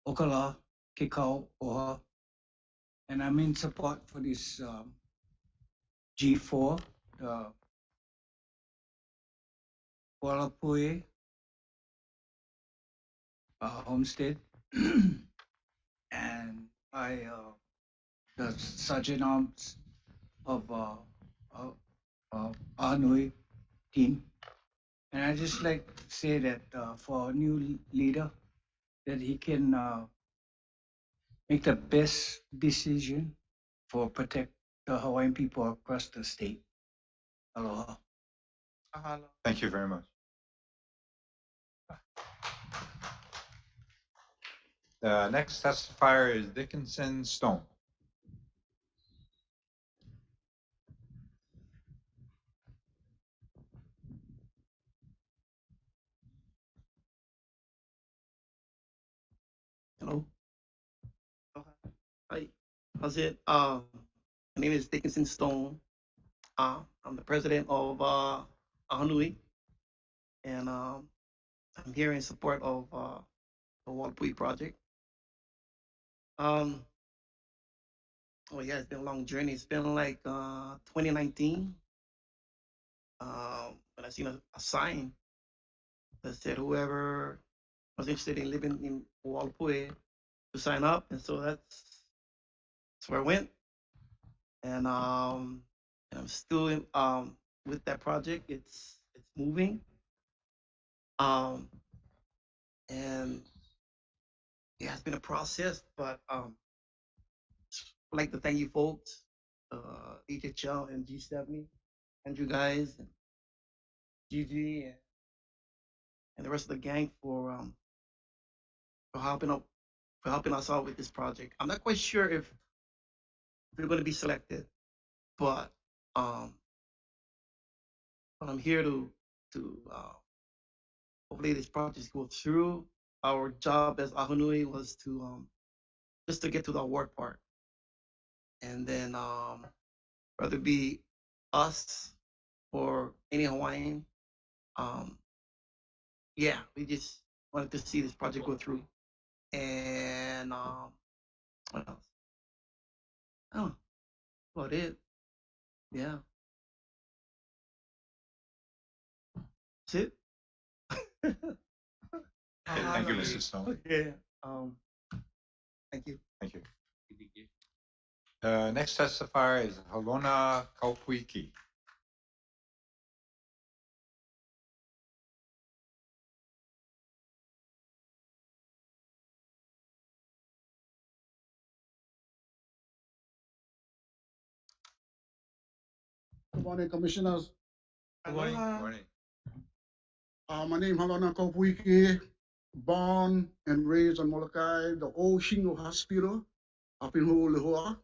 Okala Kikau Oha, and I'm in support for this G4, the Walapui homestead, and I the sergeant arms of Anui team. And I just like to say that for a new leader, that he can make the best decision for protect the Hawaiian people across the state. Aloha. Thank you very much. The next testifier is Dickinson Stone. Hello. Hi. How's it? My name is Dickinson Stone. I'm the president of Ahanui, and I'm here in support of the Walpui project. Oh yeah, it's been a long journey. It's been like 2019 when I seen a sign that said whoever was interested in living in Walpui to sign up, and so that's where I went. And I'm still with that project. It's moving. And yeah, it's been a process, but I'd like to thank you folks, HHL and G70, and you guys, and GG, and the rest of the gang for helping out, for helping us out with this project. I'm not quite sure if we're going to be selected, but I'm here to hopefully this project goes through. Our job as Ahunui was to just to get to the award part, and then whether it be us or any Hawaiian, yeah, we just wanted to see this project go through. And what else? Oh, about it. Yeah, that's it. Okay, thank you, Mrs. Stone. Okay. Thank you. Thank you. The next testifier is Halona Kaupuiki. Good morning, Commissioners. Good morning. Good morning. My name is Halona Kopuiki, born and raised on Molokai, the old Shingo Hospital up in Ho'olehua.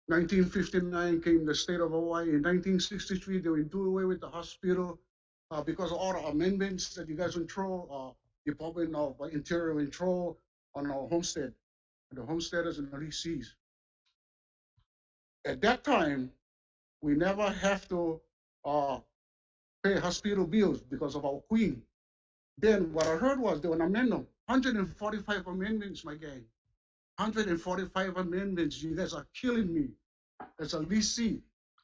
1959 came the state of Hawaii. In 1963, they would do away with the hospital because of all the amendments that you guys control, Department of Interior control on our homestead, the homesteaders and the lessees. At that time, we never have to pay hospital bills because of our queen. Then what I heard was they were amendment, 145 amendments, my gang. 145 amendments. You guys are killing me as a lessee,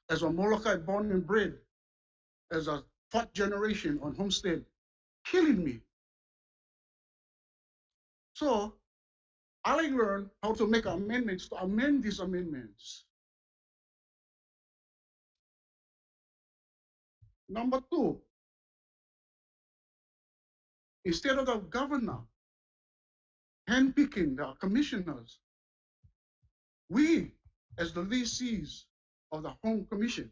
as a Molokai born and bred, as a fourth generation on homestead, killing me. So I learned how to make amendments to amend these amendments. Number two, instead of the governor handpicking the commissioners, we, as the lessees of the home commission,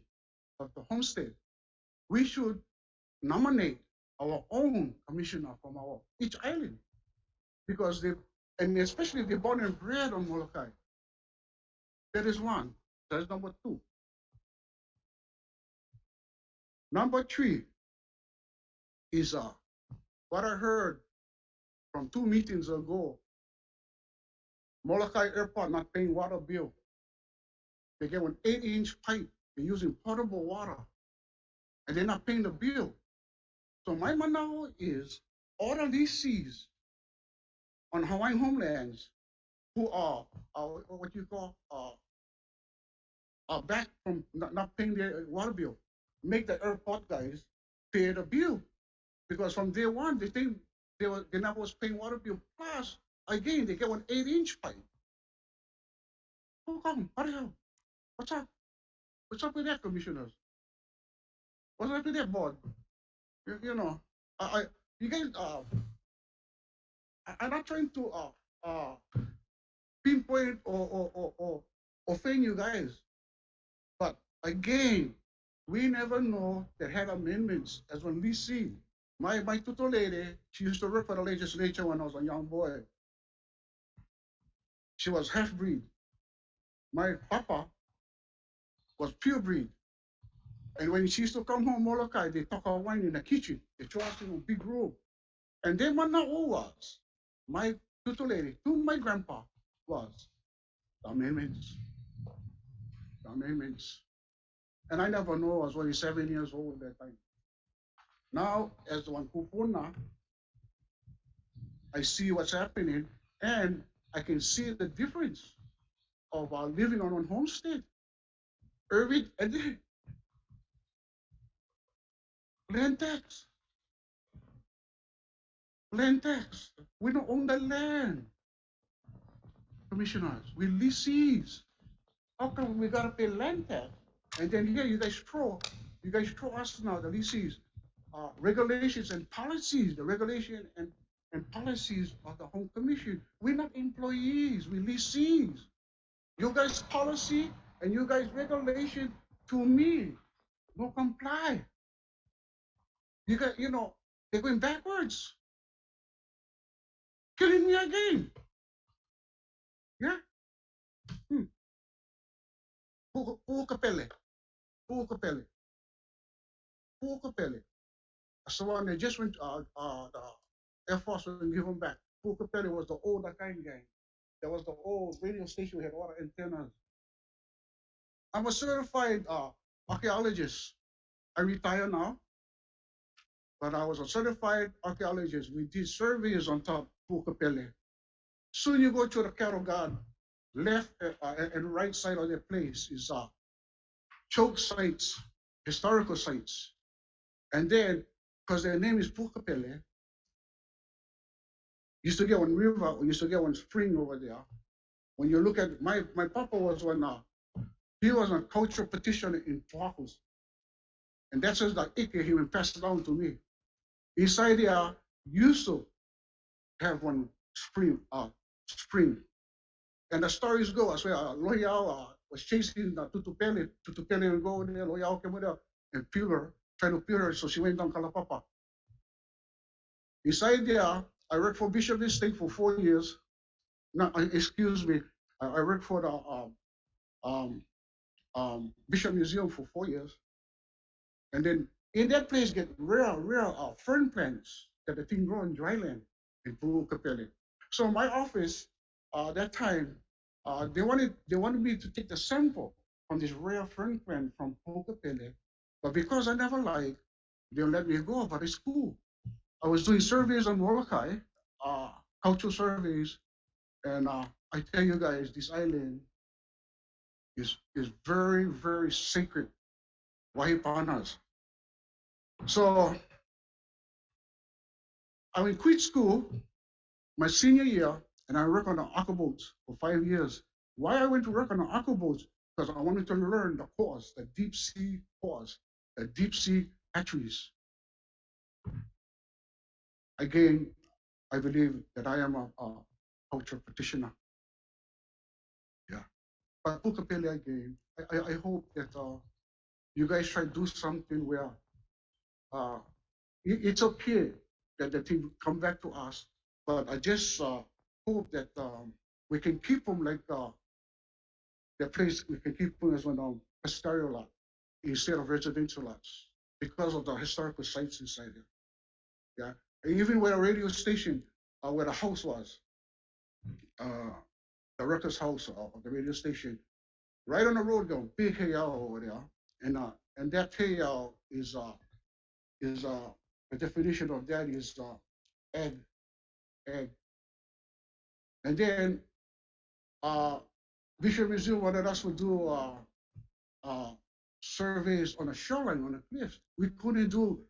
of the homestead, we should nominate our own commissioner from our each island, because they, and especially if they're born and bred on Molokai. That is one. That is number two. Number three is what I heard from 2 meetings ago. Molokai Airport not paying water bill. They get an 8-inch pipe. They're using potable water, and they're not paying the bill. So my manao is all the lessees on Hawaiian homelands who are what you call are back from not paying their water bill, make the airport guys pay the bill, because from day one they think they never was paying water bill. Plus, again, they get an 8-inch pipe. How come? What the hell? What's up? What's up with that, commissioners? What's up with that board? You know, you guys I'm not trying to pinpoint or offend you guys, but again, we never know that had amendments. As when we see my tutor lady, she used to work for the legislature when I was a young boy. She was half breed. My papa was pure breed. And when she used to come home Molokai, they talk our wine in the kitchen. They throw us in a big room. And then what now was my tutor lady, to my grandpa, was the amendments. The amendments. And I never know, I was only 7 years old at that time. Now, as one kupuna, I see what's happening, and I can see the difference of living on a homestead. Every day, land tax. Land tax. We don't own the land. Commissioners, we lessees. How come we gotta pay land tax? And then here you guys throw us now, the lessees, regulations and policies, the regulation and policies of the home commission. We're not employees, we lessees. You guys policy and you guys regulation to me, no comply. You got, they're going backwards. Killing me again. Yeah? Pu'ukapele. Pu'ukapele. Pu'ukapele. That's the one they just went, the Air Force and give them back. Pu'ukapele was the old Akai gang. That was the old radio station. We had all the antennas. I'm a certified archaeologist. I retire now, but I was a certified archaeologist. We did surveys on top of Pu'ukapele. Soon you go to the cattle guard, left and right side of the place is choke sites, historical sites. And then, because their name is Pu'ukapele, used to get one river, we used to get one spring over there. When you look at my papa was one, he was a cultural petitioner in Tuacos. And that's just like Ike, he will pass it down to me. Inside there used to have one spring. And the stories go as well. Loyal was chasing Tutupele. Tutupele would go there, Loyal came with her and peel her, trying to peel her, so she went down Kalapapa. Inside there, I worked for Bishop Estate for 4 years. No, excuse me, I worked for the Bishop Museum for 4 years. And then in that place get rare fern plants that the thing grow in dry land in Puukapele. So my office, that time, they wanted me to take the sample from this rare fern plant from Puukapele. But because I never liked, they let me go, but it's cool. I was doing surveys on Molokai, cultural surveys, and I tell you guys, this island is very, very sacred. Waipanas. So I quit school my senior year, and I worked on the aqua boats for 5 years. Why I went to work on the aqua boats? Because I wanted to learn the cause, the deep sea cause, the deep sea hatcheries. Again, I believe that I am a cultural practitioner. Yeah. But Pukapele again, I hope that you guys try to do something where it's okay that the thing come back to us, but I just hope that we can keep them like the place, we can keep them as one pastoral lot instead of residential lots because of the historical sites inside there. Yeah, and even where a radio station, where the house was, the rector's house of the radio station, right on the road, go big hayal over there, and that hayal is the definition of that is egg. And then Bishop Museum wanted us to do surveys on the shoreline, on the cliffs. We couldn't do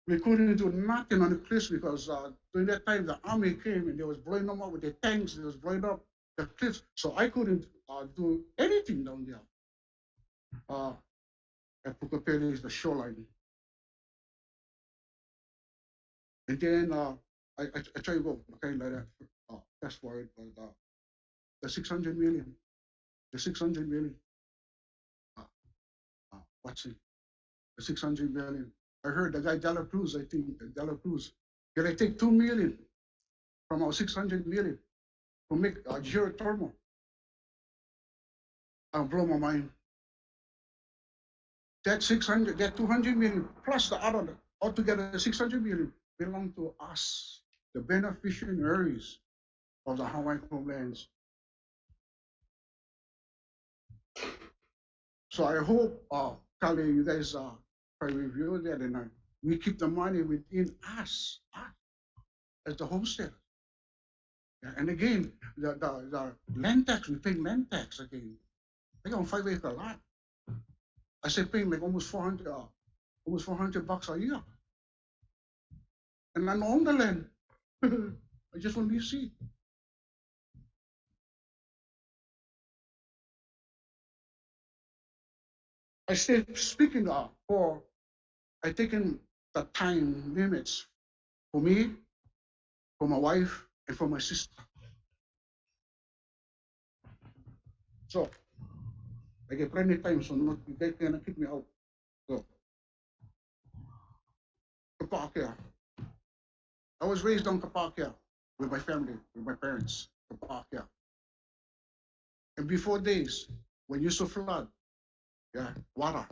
nothing on the cliffs because during that time the army came and they was blowing them up with the tanks. They was blowing up the cliffs, so I couldn't do anything down there. At Pukapele is the shoreline. And then I try to go kind of like that. Fast forward, but the 600 million, the 600 million. What's it? The 600 million. I heard the guy Dela Cruz, I think Dela Cruz, can I take 2 million from our 600 million to make geothermal? I'll blow my mind. That 600, that 200 million plus the other, altogether 600 million belong to us, the beneficiaries of the Hawaiian homelands. So I hope, Kali, you guys try to review that and we keep the money within us as the homestead. Yeah, and again, the land tax, we pay land tax again. I got 5 acre lot. I say paying like almost 400 bucks a year. And I don't own the land. I just want to be seed. I stay speaking for I taken the time limits for me, for my wife, and for my sister. So I get plenty of time, so not you guys cannot kick me out. So Kapakia. I was raised on Kapakia with my family, with my parents, Kapakia. And before days, when you saw flood, yeah, water.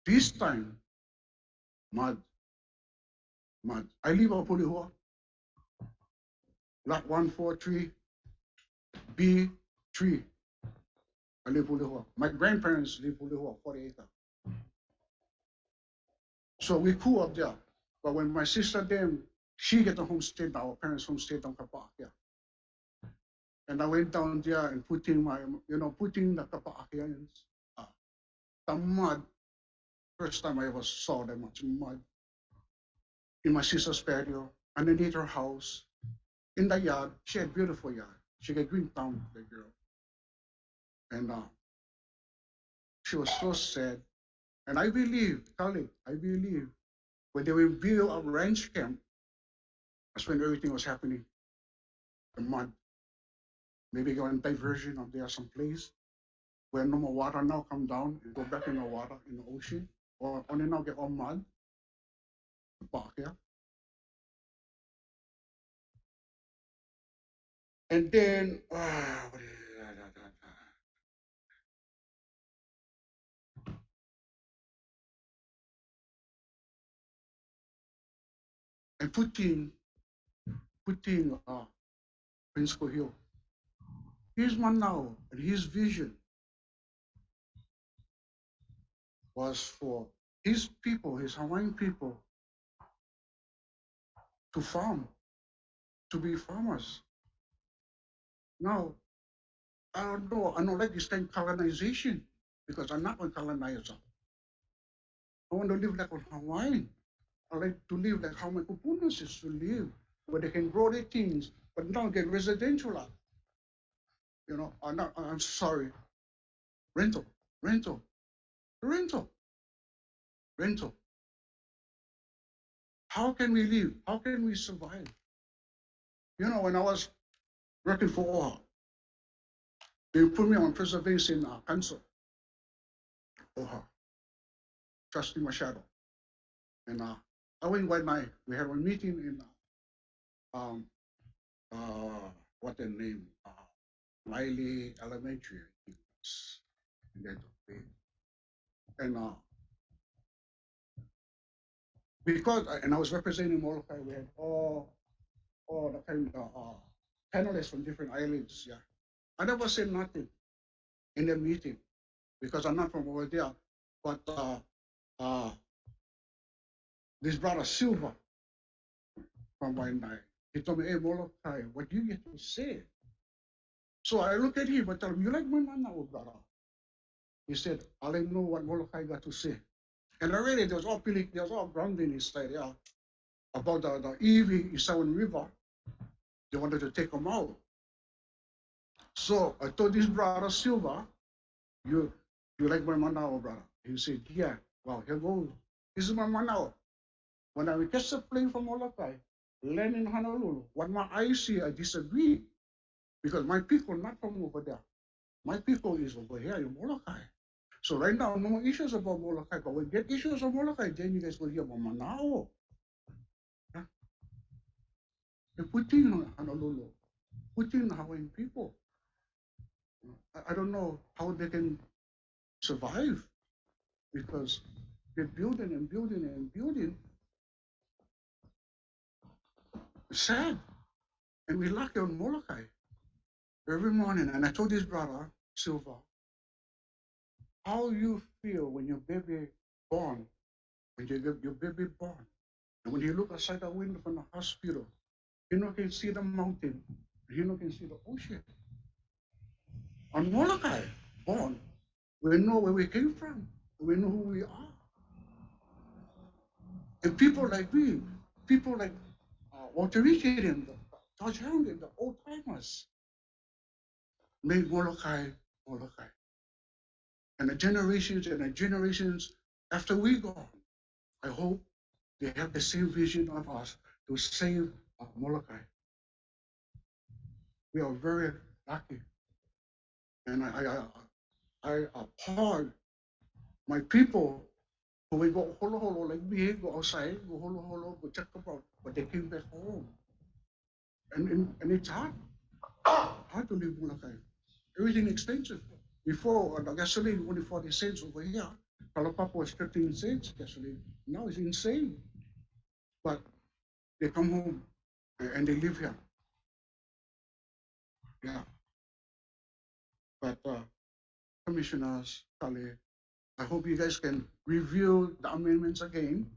This time, mud. I live on Pulihua, lot 143, B3. I live Pulihua. My grandparents live Pulihua, 40 acres. So we cool up there. But when my sister then, she get the homestead, our parents' homestead on Kapakia. And I went down there and put in the Kapakians, the mud. First time I ever saw that much mud in my sister's patio. underneath her house, in the yard. She had beautiful yard. She had green thumb, the girl. And she was so sad. And I believe, Kali, I believe when they will build a ranch camp, that's when everything was happening. The mud. Maybe go on diversion of there some place where no more water now come down and go back in the water in the ocean. Or only now get all mud. The park here. And then and putting Prince Kohio. His man now and his vision was for his people, his Hawaiian people, to farm, to be farmers. Now, I don't know, I don't like this kind of colonization because I'm not a colonizer. I want to live like a Hawaiian. I like to live like how my kupunas used to live, where they can grow their things, but now get residential. You know, I'm sorry. Rental, rental, rental, rental. How can we live? How can we survive? You know, when I was working for OHA, they put me on preservation council. OHA, trusting my shadow. And I went one night. We had a meeting in what the name? Miley Elementary, I think it was. And because and I was representing Molokai, we had all the kind of panelists from different islands. Yeah, I never said nothing in the meeting because I'm not from over there. But this brother Silva from one night, he told me, "Hey Molokai, what do you get to say?" So I look at him and tell him, "You like my man now, brother?" He said, "I like know what Molokai got to say." And already there was all grounding inside, yeah, about the EV Isawan River. They wanted to take them out. So I told this brother Silva, you like my Manao, brother? He said, yeah. Well, here goes. This is my Manao. When I catch a plane from Molokai, land in Honolulu, what my eyes see, I disagree. Because my people not from over there. My people is over here in Molokai. So right now, no more issues about Molokai, but when we get issues of Molokai, then you guys will hear about Manao. Yeah. They put in Honolulu, put in Hawaiian people. I don't know how they can survive because they're building and building and building. It's sad. And we lucky on Molokai every morning. And I told this brother, Silva, how you feel when your baby born, when you get your baby born, and when you look outside the window from the hospital, you know can see the mountain, you know can see the ocean. On Molokai, born, we know where we came from, we know who we are. And people like me, people like Walter Richard and George Young and the old timers made Molokai Molokai. And the generations after we gone, I hope they have the same vision of us to save Molokai. We are very lucky. And I applaud my people who will go holo holo like me, go outside, go holo holo, go check about, but they came back home. And it's hard to live Molokai. Everything expensive. Before the gasoline only 40 cents over here. Kalapapa was 13 cents gasoline. Now it's insane. But they come home and they live here. Yeah. But commissioners, Kale, I hope you guys can review the amendments again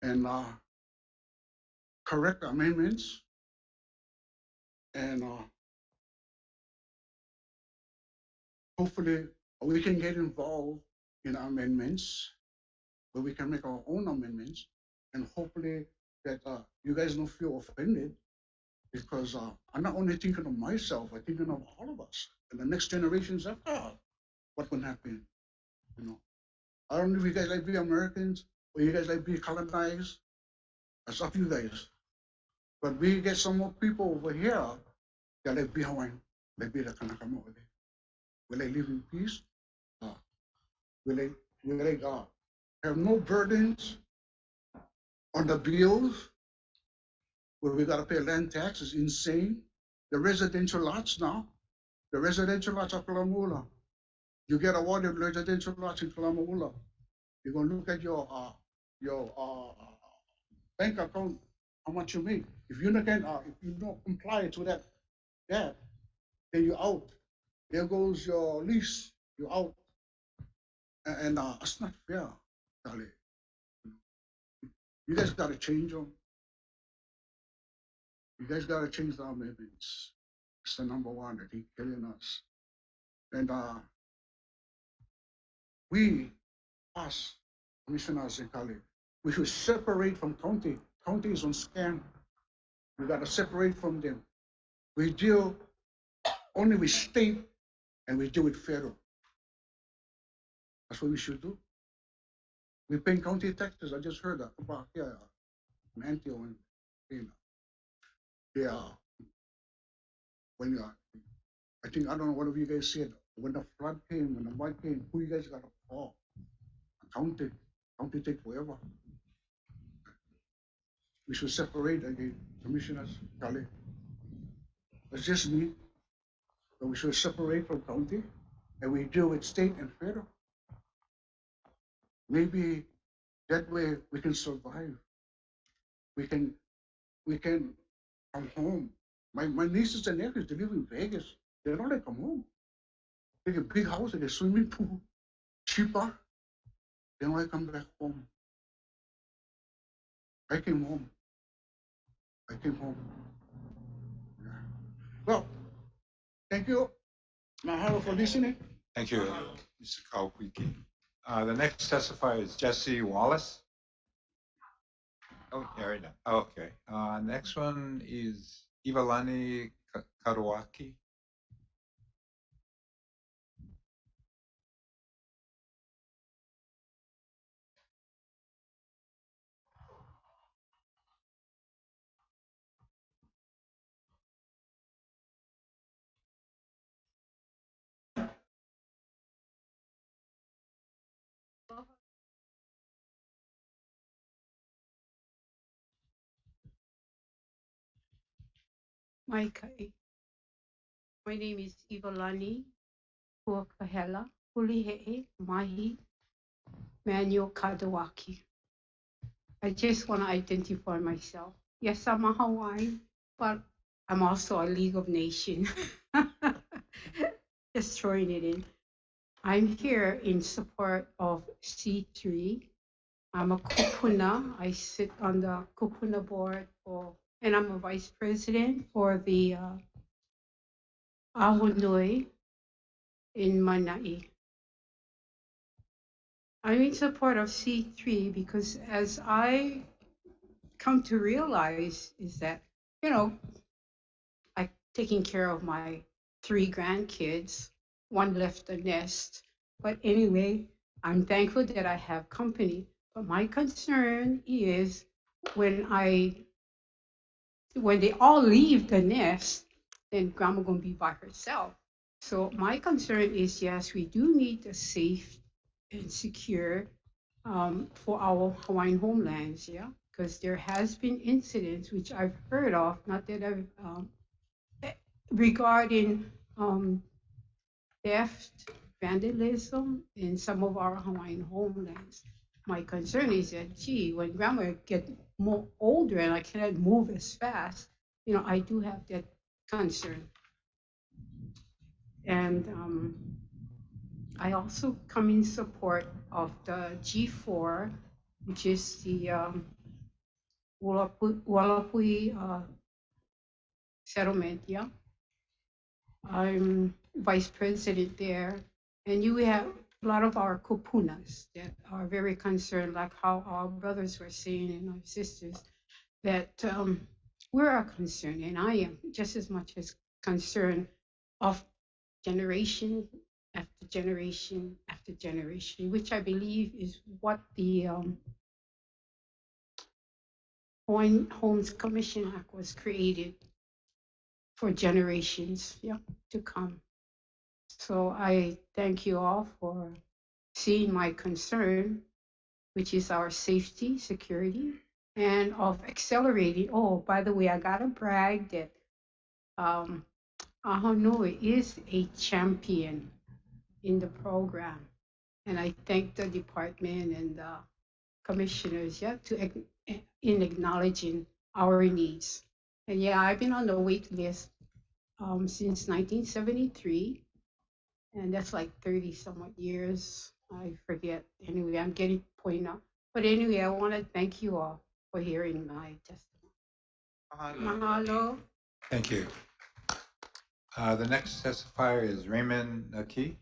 and correct the amendments and hopefully we can get involved in amendments, but we can make our own amendments and hopefully that you guys don't feel offended because I'm not only thinking of myself, I'm thinking of all of us and the next generations after what can happen. You know, I don't know if you guys like be Americans or you guys like be colonized. That's up to you guys. But we get some more people over here that like be Hawaiian, like be the Kanakama over there. We like live in peace. Uh, we like have no burdens on the bills where we gotta pay land tax is insane. The residential lots now, the residential lots of Kalamula, you get awarded residential lots in Kalamula. You're gonna look at your bank account, how much you make. If you don't comply to that, then you're out. There goes your lease, you're out. And it's not fair, Charlie. You guys gotta change them. You guys gotta change the amendments. It's the number one that keep killing us. And we, us, commissioners in Cali, we should separate from county. County is on scam. We gotta separate from them. We deal only with state and we deal with federal. That's what we should do. We pay county taxes. I just heard that about here in Antioch and they are when you are, I think I don't know what of you guys said when the flood came, when the mud came, who you guys got to call? County. County take forever. We should separate again, commissioners, Kali. It's just me. But we should separate from county and we deal with state and federal. Maybe that way we can survive. We can come home. My nieces and nephews, they live in Vegas. They don't like come home. They get a big house, they get swimming pool, cheaper. They don't like come back home. I came home. I came home. Yeah. Well, thank you, Mahalo, for listening. Thank you, Mr. Kaukwiki. The next testifier is Jesse Wallace. Oh, yeah, right now. Oh, okay. Next one is Ivalani Karuaki. Maikai. My name is Ivalani Huakahela Hulihe'e Mahi Manuel Kadawaki. I just want to identify myself. Yes, I'm a Hawaiian, but I'm also a League of Nations. Just throwing it in. I'm here in support of C3. I'm a kupuna. I sit on the kupuna board and I'm a vice president for the Ahunui in Manai. I'm in support of C3 because as I come to realize is that, I'm taking care of my 3 grandkids, one left the nest. But anyway, I'm thankful that I have company. But my concern is when they all leave the nest, then grandma gonna be by herself. So my concern is, yes, we do need a safe and secure for our Hawaiian homelands, yeah, because there has been incidents which I've heard of, not that I've regarding theft, vandalism in some of our Hawaiian homelands. My concern is that, gee, when grandma get more older and I cannot move as fast, I do have that concern. And I also come in support of the G4, which is the Walapui settlement, yeah. I'm vice president there, and you have a lot of our kupunas that are very concerned, like how our brothers were saying and our sisters, that we are concerned, and I am just as much as concerned of generation after generation after generation, which I believe is what the Homes Commission Act was created for generations, yeah, to come. So I thank you all for seeing my concern, which is our safety, security, and of accelerating. Oh, by the way, I gotta brag that Ahonoe is a champion in the program. And I thank the department and the commissioners, yeah, in acknowledging our needs. And yeah, I've been on the wait list since 1973, and that's like 30 somewhat years. I forget. Anyway, I'm getting point out. But anyway, I want to thank you all for hearing my testimony. Mahalo. Thank you. The next testifier is Raymond Key.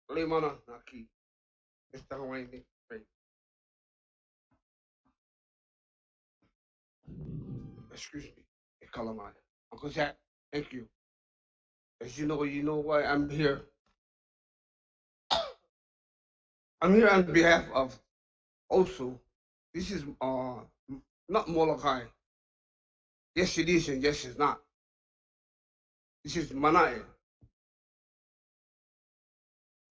Lemana Naki, Mr. Hawaiian. Excuse me, Kalamai. Uncle Jack, thank you. As you know why I'm here. I'm here on behalf of also, this is not Molokai. Yes, it is, and yes, it's not. This is Manae.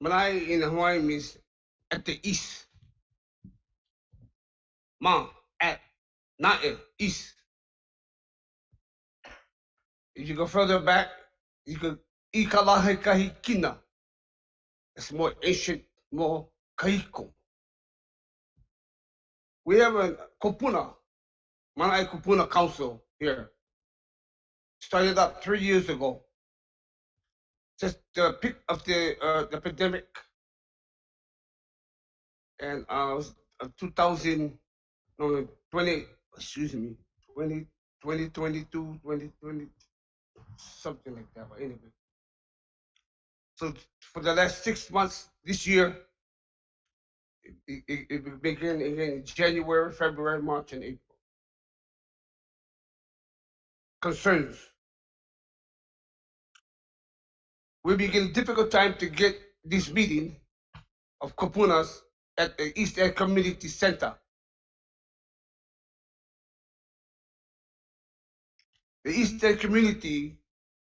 Manae in Hawaii means at the east. Ma, at, Nae, east. If you go further back, you could Ikalahe Kahikina. It's more ancient, more Kahiko. We have a Kopuna, Manae Kopuna Council here. Started up 3 years ago. Just the peak of the epidemic. And it was 2020, excuse me, 2022, 2020, something like that. But anyway. So for the last 6 months this year, it began again in January, February, March, and April. Concerns. We begin difficult time to get this meeting of Kopunas at the East End Community Center. The East End community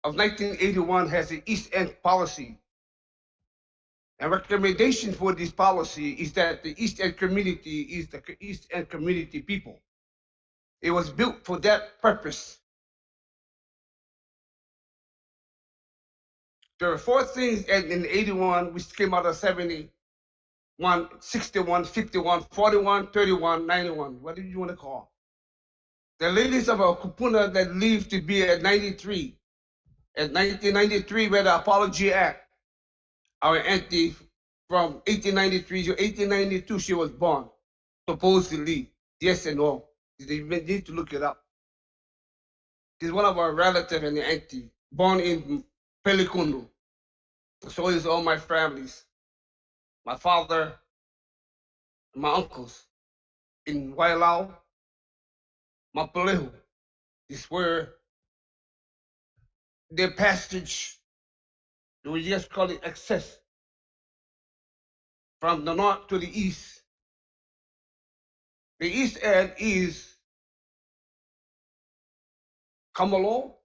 of 1981 has an East End policy. And recommendation for this policy is that the East End community is the East End community people. It was built for that purpose. There are 4 things in 81 which came out of 71, 61, 51, 41, 31, 91. What do you want to call? The ladies of our kupuna that lived to be at 93. At 1993, we had the Apology Act. Our auntie from 1893 to 1892, she was born, supposedly. Yes and no. You need to look it up. She's one of our relatives and the auntie, born in Pelikundu. So is all my families. My father, my uncles in Wailau, Mapalehu is where their passage, we just call it access, from the north to the east. The east end is Kamalo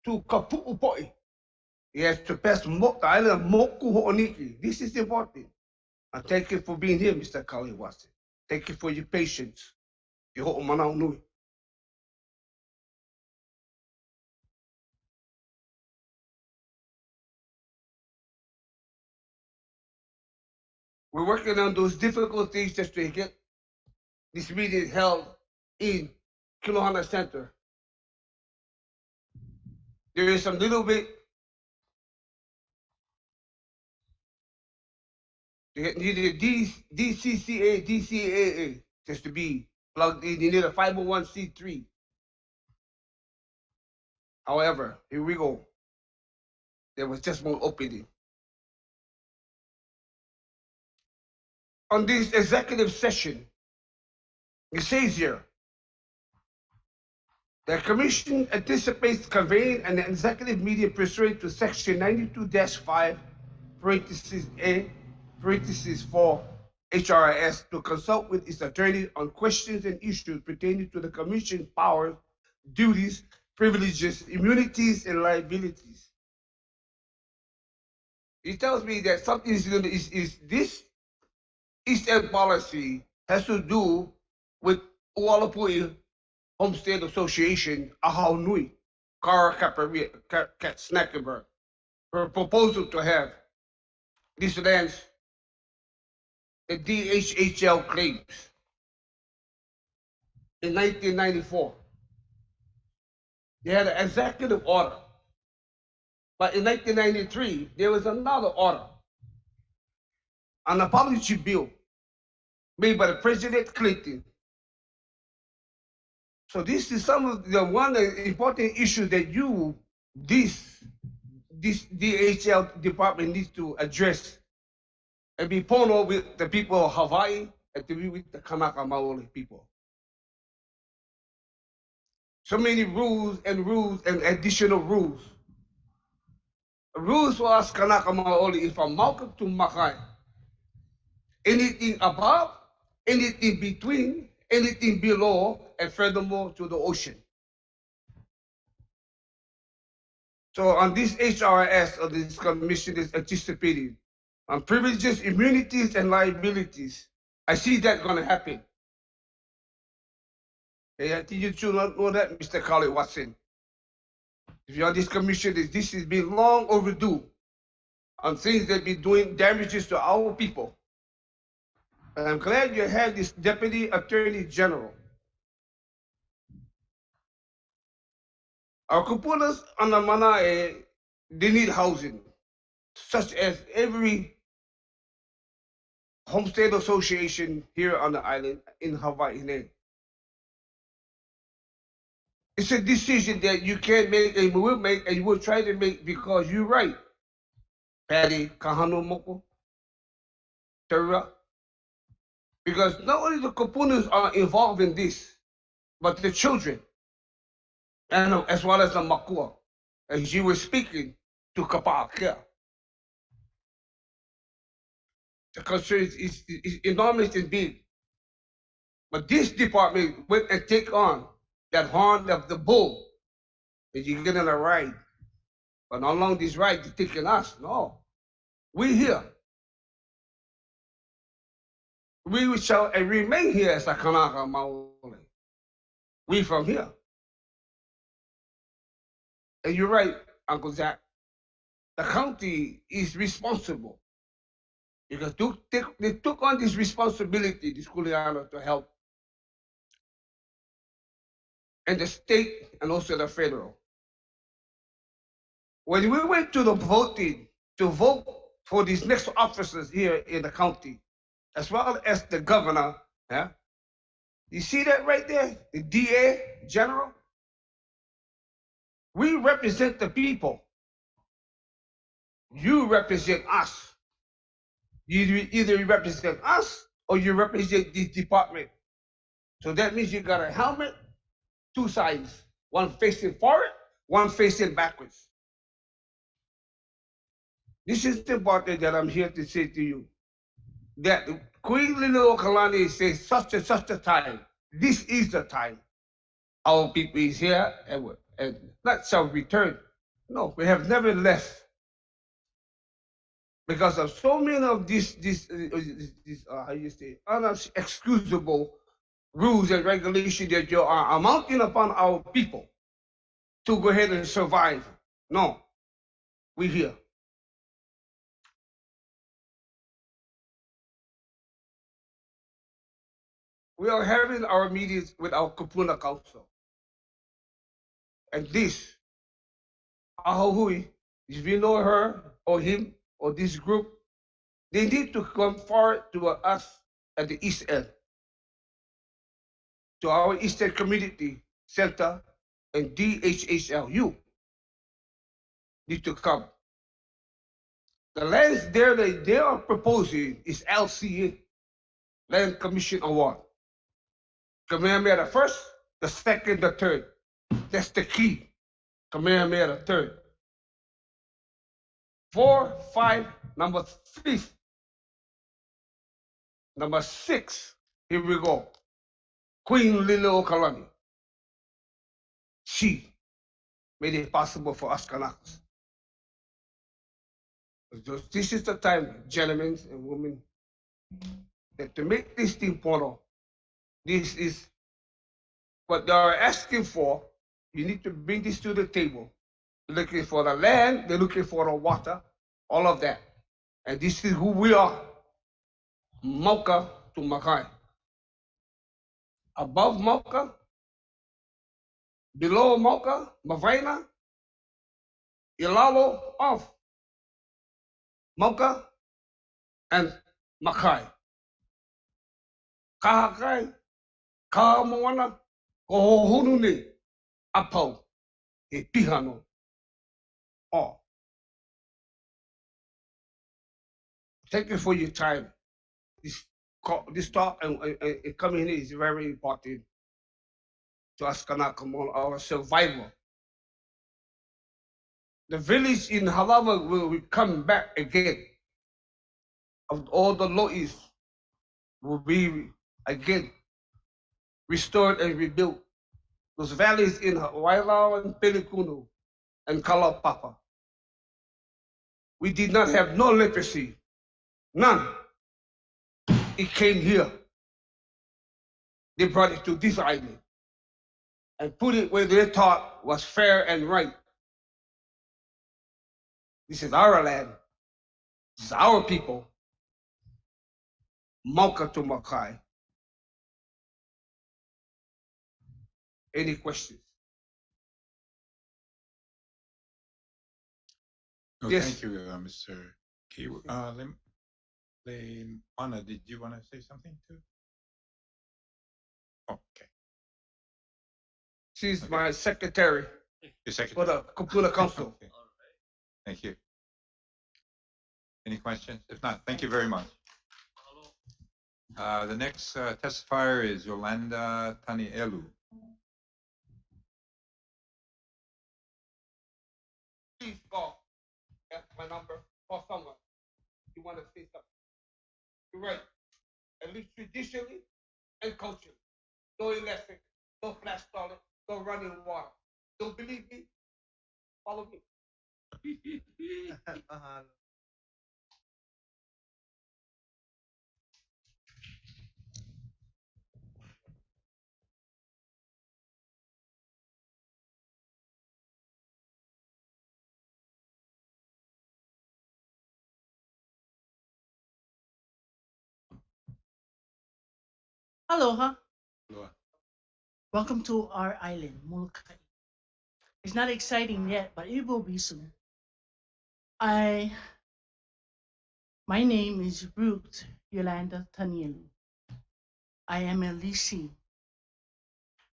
to Kapu'upoi. He has to pass the island of Moku Ho'oniki. This is important. And thank you for being here, Mr. Kaliwasi. Thank you for your patience. Your ho'omanau nui. We're working on those difficult things just to get this meeting held in Kilohana Center. There is some little bit needed DCCA, DCAA just to be plugged in. You need a 501c3. However, here we go. There was just one opening. On this executive session, it says here, the Commission anticipates convening an executive meeting pursuant to Section 92-5, parentheses A, parentheses 4, HRIS to consult with its attorney on questions and issues pertaining to the Commission's powers, duties, privileges, immunities, and liabilities. He tells me that something is this East End policy has to do with Ualapui Homestead Association, Ahau Nui, Kara Kat Snackenberg, her proposal to have these lands, the DHHL claims in 1994. They had an executive order. But in 1993, there was another order, an apology bill made by the President Clinton. So this is some of the one important issue that this DHL department needs to address and be pono with the people of Hawaii and to be with the Kanaka Maoli people. So many rules and additional rules. Rules for us Kanaka Maoli is from Malcolm to Makai. Anything above, anything between, anything below, and furthermore to the ocean. So on this HRS, or this commission is anticipating on privileges, immunities, and liabilities. I see that going to happen. Hey, I think you should not know that, Mr. Carly Watson. If you're on this commission, this has been long overdue on things that be doing damages to our people. And I'm glad you have this Deputy Attorney General. Our kupunas on the Manae, they need housing, such as every homestead association here on the island in Hawaii. It's a decision that you can make and will make and you will try to make because you're right. Patty Kahano Moko, Terra. Because not only the kupunas are involved in this, but the children, and as well as the Makua, as you were speaking to Kapa'akea. The concern is enormous and big. But this department went and take on that horn of the bull that you get on a ride. But not along this ride, you're taking us. No. We here. We shall remain here as a Kanaka Maoli. We from here. And you're right, Uncle Zach. The county is responsible because they took on this responsibility, this Kuleana, to help. And the state and also the federal. When we went to the voting to vote for these next officers here in the county, as well as the governor, yeah, you see that right there, the DA general? We represent the people. You represent us. You either represent us or you represent this department. So that means you got a helmet, two sides, one facing forward, one facing backwards. This is the important that I'm here to say to you. That Queen Lino Kalani says such a time. This is the time. Our people is here and not shall return. No, we have never left. Because of so many of these how you say, unexcusable rules and regulations that you are mounting upon our people to go ahead and survive. No, we're here. we are having our meetings with our Kupuna Council. And this, Ahui, if you know her or him or this group, they need to come forward to us at the East End, to our Eastern Community Center and DHHLU need to come. The lands there that they are proposing is LCA, Land Commission Award. Kamehameha the first, the second, the third. That's the key. Kamehameha the third. 4, 5, number 3. Number 6, here we go. Queen Liliuokalani. She made it possible for us Kanakas. This is the time, gentlemen and women, that to make this thing possible, this is what they are asking for. You need to bring this to the table. They're looking for the land, they're looking for the water, all of that. And this is who we are. Mauka to Makai. Above Mauka, below Mauka, Mavaina, Ilalo of Mauka, and Makai. Kahakai, Kahamoana, Kohohununi, Apau, e Pihano. Oh. Thank you for your time. This talk and coming here is very important to us Kanaka, our survival. The village in Halama will come back again. Of all the lois will be again restored and rebuilt. Those valleys in Wailau and Pelikuno and Kalapapa. We did not have no leprosy. None. It came here. They brought it to this island and put it where they thought was fair and right. This is our land. This is our people. Mauka to Makai. Any questions? Oh, Yes. thank you, Mr. Key. Anna, did you want to say something too? Okay. She's my secretary Your secretary. for the Kapuna Council. Okay. Thank you. Any questions? If not, thank you very much. The next testifier is Yolanda Tanielu. Please call. That's my number. Call someone. You want to say something. You're right. At least traditionally and culturally. No electric, no flash toilet, no running water. Don't believe me? Follow me. Aloha. Aloha. Welcome to our island, Molokai. It's not exciting yet, but it will be soon. My name is Ruth Yolanda Tanielu. I am a leasing.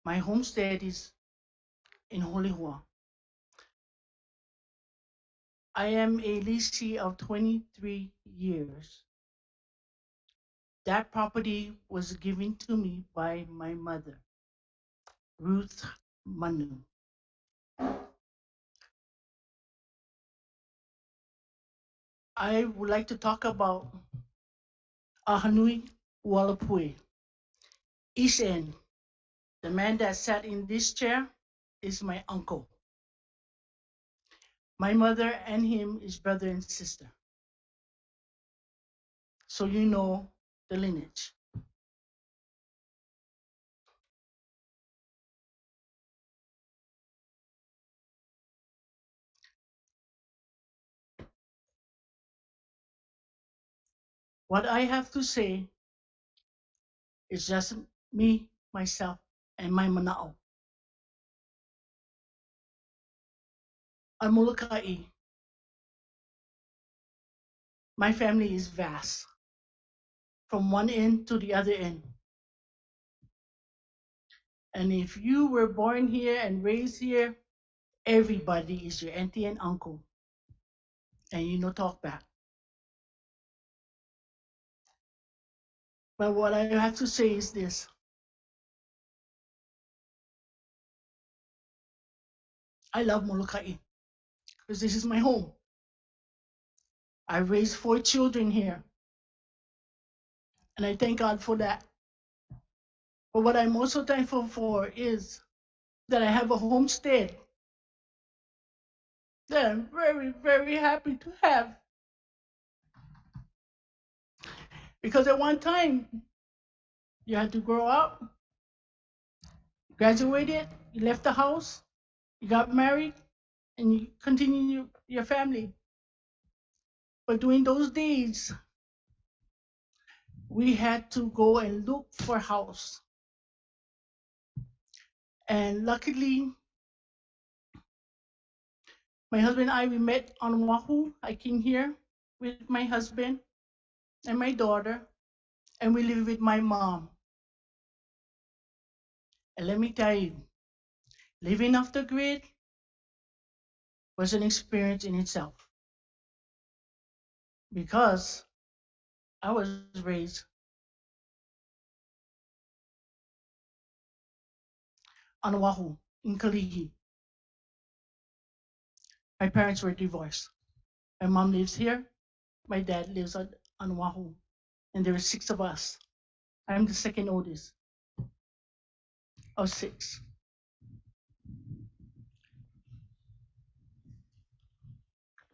My homestead is in Holihua. I am a leasee of 23 years. That property was given to me by my mother, Ruth Manu. I would like to talk about Ahanui Walapui. East End. The man that sat in this chair is my uncle. My mother and him is brother and sister. So you know the lineage. What I have to say is just me, myself, and my mana'o. On Molokai, my family is vast, from one end to the other end. And if you were born here and raised here, everybody is your auntie and uncle. And you no talk back. But what I have to say is this. I love Molokai because this is my home. I raised 4 children here. And I thank God for that. But what I'm also thankful for is that I have a homestead that I'm very, very happy to have. Because at one time, you had to grow up, graduated, you left the house, you got married, and you continue your family. But during those days, we had to go and look for a house. And luckily, my husband and I, we met on Oahu. I came here with my husband and my daughter, and we live with my mom. And let me tell you, living off the grid was an experience in itself because I was raised on Oahu in Kalihi. My parents were divorced. My mom lives here. My dad lives on Oahu. And there are 6 of us. I'm the second oldest of 6.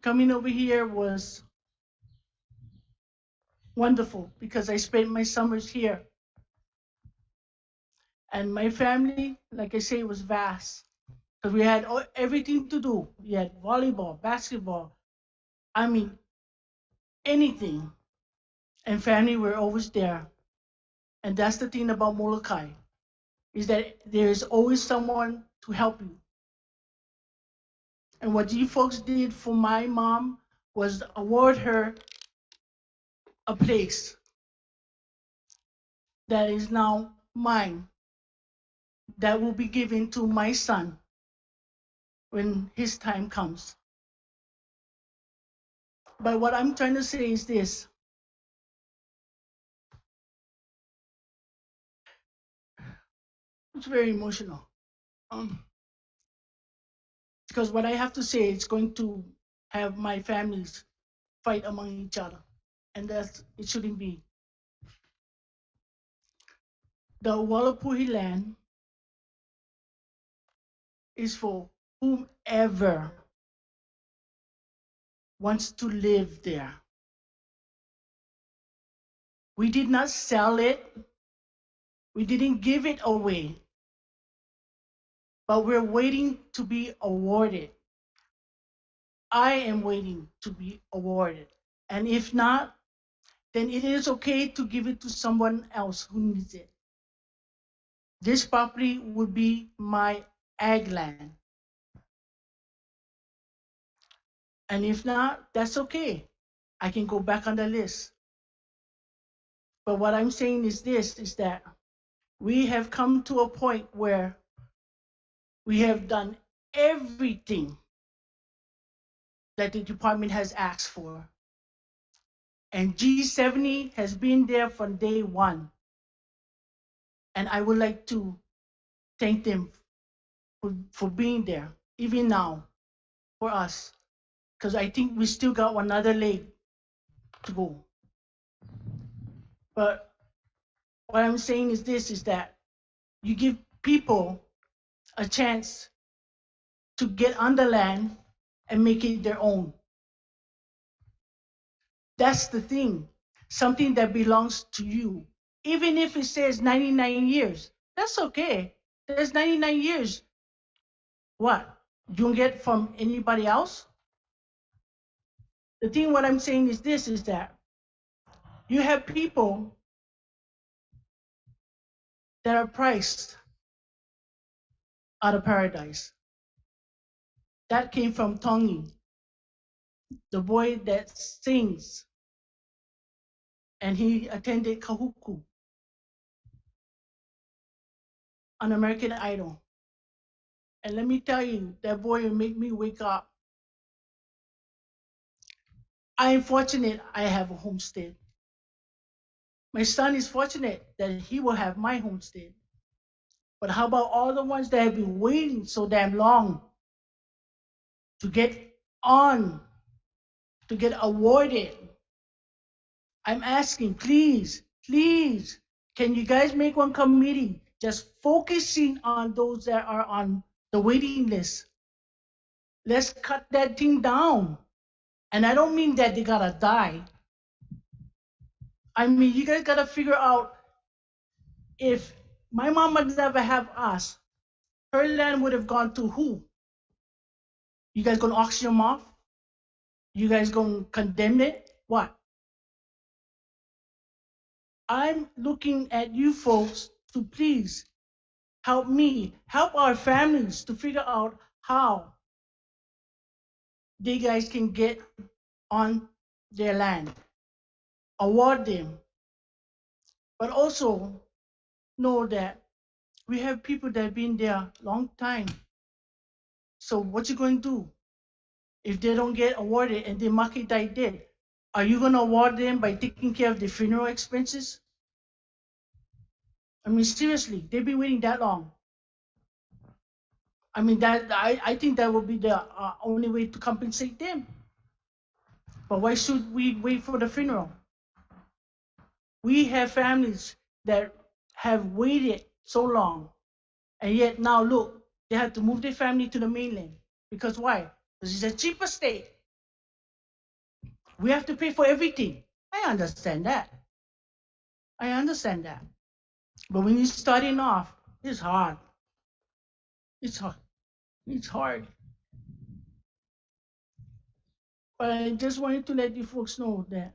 Coming over here was wonderful because I spent my summers here. And my family, like I say, was vast because we had everything to do. We had volleyball, basketball, I mean, anything. And family were always there. And that's the thing about Molokai, is that there's always someone to help you. And what you folks did for my mom was award her a place that is now mine, that will be given to my son when his time comes. But what I'm trying to say is this. It's very emotional. Because what I have to say is going to have my families fight among each other. And it shouldn't be. The Walapuhi land is for whomever wants to live there. We did not sell it. We didn't give it away. But we're waiting to be awarded. I am waiting to be awarded. And if not, then it is okay to give it to someone else who needs it. This property would be my ag land. And if not, that's okay. I can go back on the list. But what I'm saying is this, is that we have come to a point where we have done everything that the department has asked for. And G70 has been there from day one. And I would like to thank them for being there, even now, for us. Because I think we still got another leg to go. But what I'm saying is this, is that you give people a chance to get on the land and make it their own. That's the thing. Something that belongs to you. Even if it says 99 years, that's okay. There's 99 years. What? You don't get from anybody else? The thing what I'm saying is this, is that you have people that are priced out of paradise. That came from Tongi, the boy that sings, and he attended Kahuku on American Idol. And let me tell you, that boy will make me wake up. I am fortunate I have a homestead. My son is fortunate that he will have my homestead. But how about all the ones that have been waiting so damn long to get on, to get awarded? I'm asking, please, please, can you guys make one committee just focusing on those that are on the waiting list? Let's cut that thing down. And I don't mean that they gotta die. I mean, you guys gotta figure out, if my mama never have us, her land would have gone to who? You guys gonna auction them off? You guys gonna condemn it? What? I'm looking at you folks to please help me, help our families to figure out how they guys can get on their land, award them, but also know that we have people that have been there a long time. So what you going to do if they don't get awarded and they market died dead? Are you going to award them by taking care of the funeral expenses? I mean, seriously, they've been waiting that long. I mean, I think that would be the only way to compensate them. But why should we wait for the funeral? We have families that have waited so long, and yet now look, they have to move their family to the mainland. Because why? Because it's a cheaper state. We have to pay for everything. I understand that. I understand that. But when you're starting off, it's hard. It's hard. It's hard. But I just wanted to let you folks know that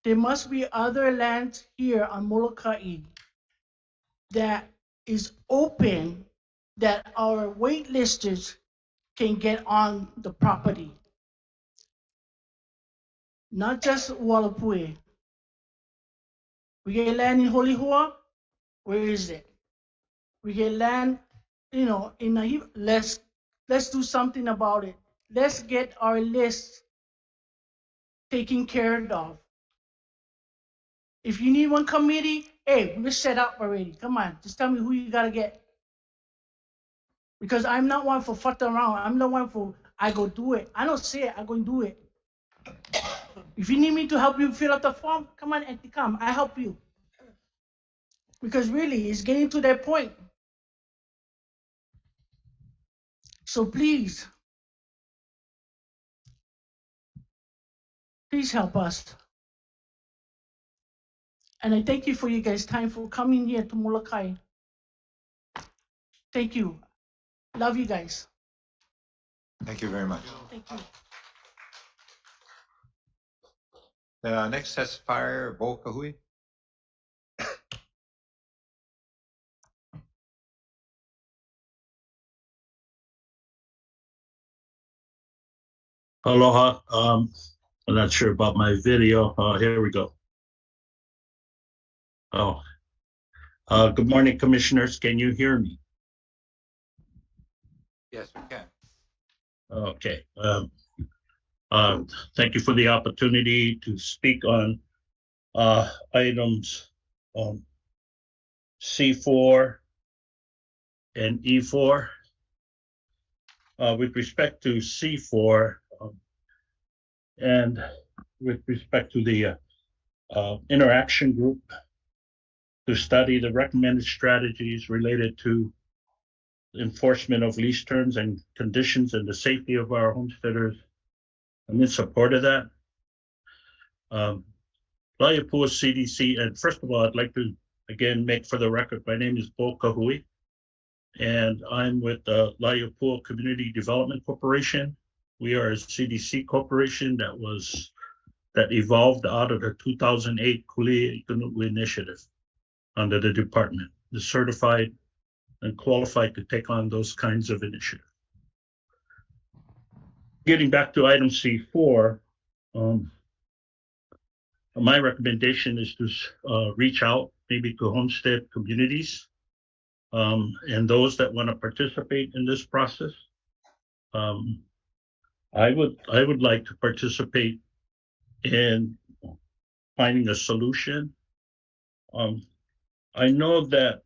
there must be other lands here on Molokai that is open, that our waitlisters can get on the property. Not just Walapue. We get land in Holihua, where is it? We get land, in Nahi. Let's do something about it. Let's get our list taken care of. If you need one committee, hey, we're set up already. Come on, just tell me who you gotta get. Because I'm not one for fucking around. I'm the one for, I go do it. I don't say it, I go and do it. If you need me to help you fill out the form, come on, Auntie, come. I help you. Because really, it's getting to that point. So please help us. And I thank you for you guys' time for coming here to Molokai. Thank you. Love you guys. Thank you very much. Thank you. The next testifier, Bo Kahui. Aloha. I'm not sure about my video. Here we go. Good morning, commissioners. Can you hear me? Yes, we can. Okay. Thank you for the opportunity to speak on items C4 and E4. With respect to C4 and with respect to the interaction group to study the recommended strategies related to enforcement of lease terms and conditions and the safety of our homesteaders, I'm in support of that. Laiapua CDC, and first of all, I'd like to again make for the record, my name is Bo Kahui, and I'm with the Laiapua Community Development Corporation. We are a CDC corporation that was that evolved out of the 2008 Kulia Ikunu'u initiative under the department, is certified and qualified to take on those kinds of initiatives. Getting back to item C4, my recommendation is to reach out maybe to homestead communities and those that want to participate in this process. I would like to participate in finding a solution. I know that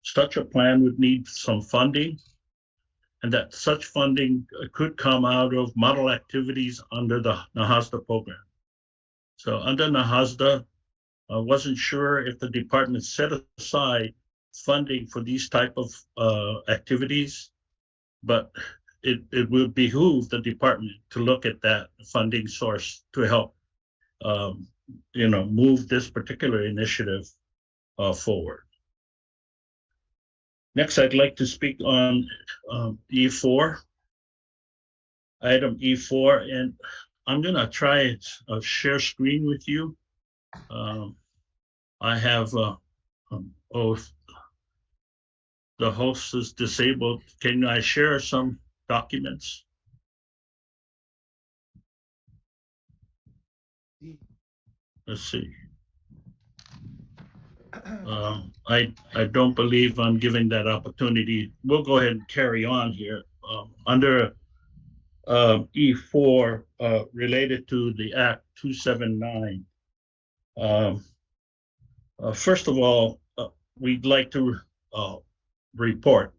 such a plan would need some funding, and that such funding could come out of model activities under the NAHASDA program. So under NAHASDA, I wasn't sure if the department set aside funding for these type of activities, but it would behoove the department to look at that funding source to help move this particular initiative forward. Next, I'd like to speak on E4, item E4, and I'm going to try share screen with you. I have the host is disabled. Can I share some documents? Let's see. I don't believe I'm giving that opportunity. We'll go ahead and carry on here. Under E4 related to the Act 279. First of all, we'd like to report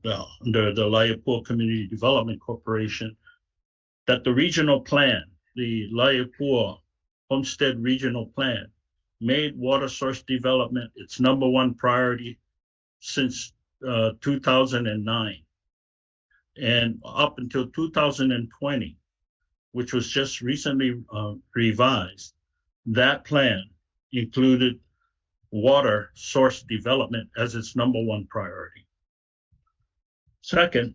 under the Laiapua Community Development Corporation that the regional plan, the Laiapua Homestead Regional Plan, made water source development its #1 priority since 2009. And up until 2020, which was just recently revised, that plan included water source development as its #1 priority. Second,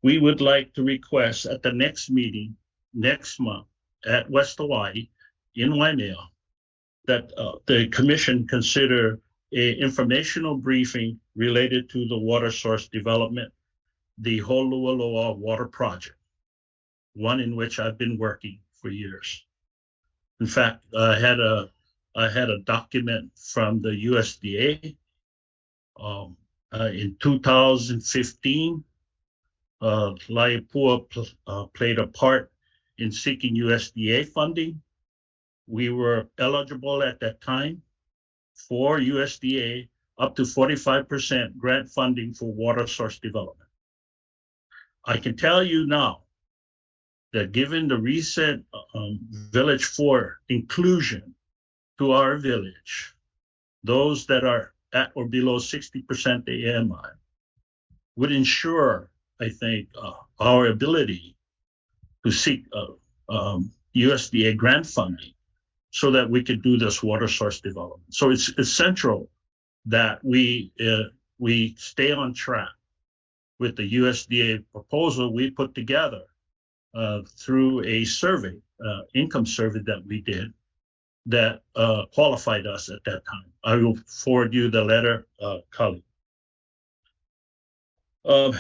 we would like to request at the next meeting next month at West Hawaii in Waimea that the commission consider an informational briefing related to the water source development, the Holualoa Water Project, one in which I've been working for years. In fact, I had a document from the USDA in 2015. Laiapua played a part in seeking USDA funding. We were eligible at that time for USDA up to 45% grant funding for water source development. I can tell you now that given the recent Village 4 inclusion to our village, those that are at or below 60% AMI would ensure, I think, our ability to seek USDA grant funding so that we could do this water source development. So it's essential that we stay on track with the USDA proposal we put together through a survey, income survey that we did that qualified us at that time. I will forward you the letter, Kali. The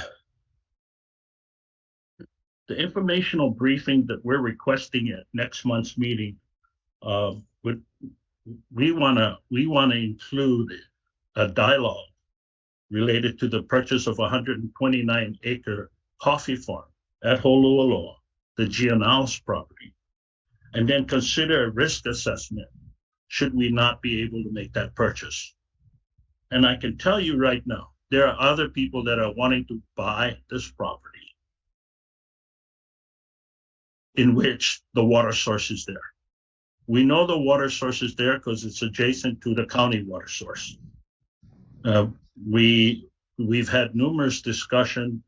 informational briefing that we're requesting at next month's meeting, we want to include a dialogue related to the purchase of 129-acre coffee farm at Holualoa, the Gianals property, and then consider a risk assessment should we not be able to make that purchase. And I can tell you right now, there are other people that are wanting to buy this property in which the water source is there. We know the water source is there because it's adjacent to the county water source. We've had numerous discussions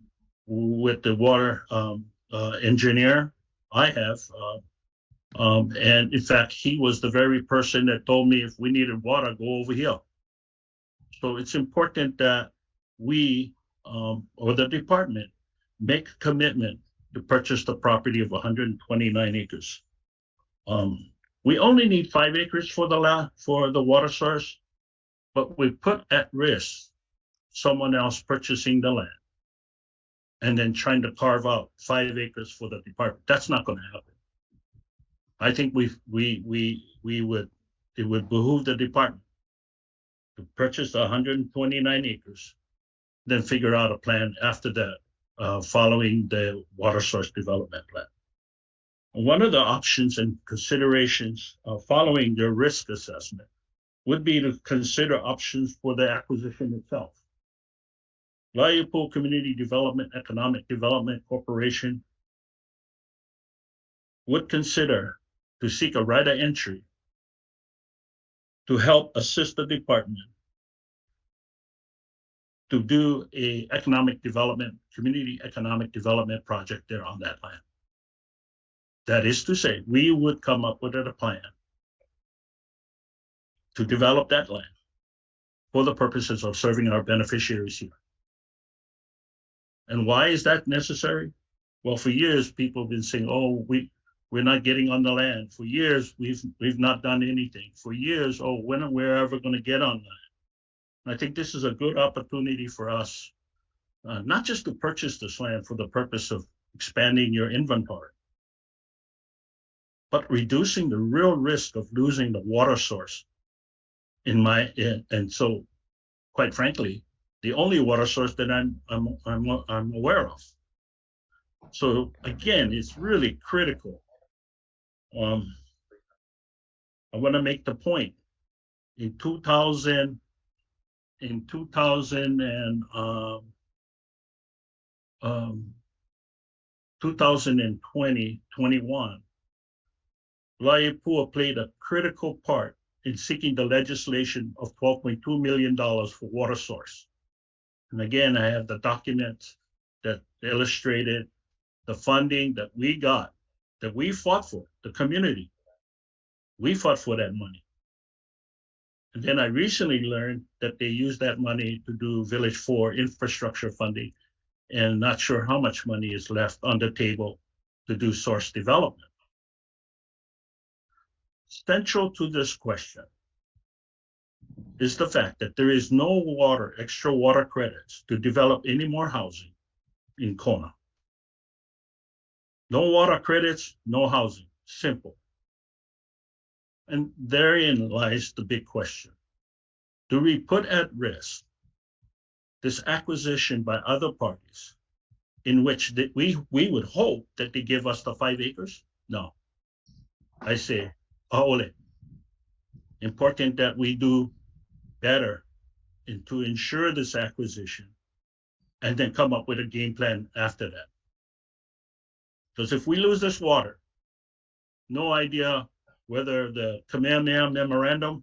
with the water engineer. I have, and in fact, he was the very person that told me if we needed water, go over here. So it's important that we, or the department, make a commitment to purchase the property of 129 acres. We only need 5 acres for the water source, but we put at risk someone else purchasing the land and then trying to carve out 5 acres for the department. That's not going to happen. I think it would behoove the department to purchase 129 acres, then figure out a plan after that, following the water source development plan. One of the options and considerations following the risk assessment would be to consider options for the acquisition itself. Laiapu Community Development Economic Development Corporation would consider to seek a right of entry to help assist the department to do a community economic development project there on that land. That is to say, we would come up with a plan to develop that land for the purposes of serving our beneficiaries here. And why is that necessary? Well, for years, people have been saying, oh, we're not getting on the land. For years, we've not done anything. For years, oh, when are we ever going to get on land? And I think this is a good opportunity for us, not just to purchase this land for the purpose of expanding your inventory, but reducing the real risk of losing the water source. And so, quite frankly, the only water source that I'm aware of. So again, it's really critical. I want to make the point. In 2020, 21, Laiapua played a critical part in seeking the legislation of $12.2 million for water source. And again, I have the documents that illustrated the funding that we got, that we fought for, the community. We fought for that money. And then I recently learned that they used that money to do Village 4 infrastructure funding, and not sure how much money is left on the table to do source development. Central to this question is the fact that there is no extra water credits to develop any more housing in Kona. No water credits, no housing, simple. And therein lies the big question. Do we put at risk this acquisition by other parties in which we would hope that they give us the 5 acres? No. I say, aole. Important that we do better to ensure this acquisition and then come up with a game plan after that. Because if we lose this water, no idea whether the Kamehameha Memorandum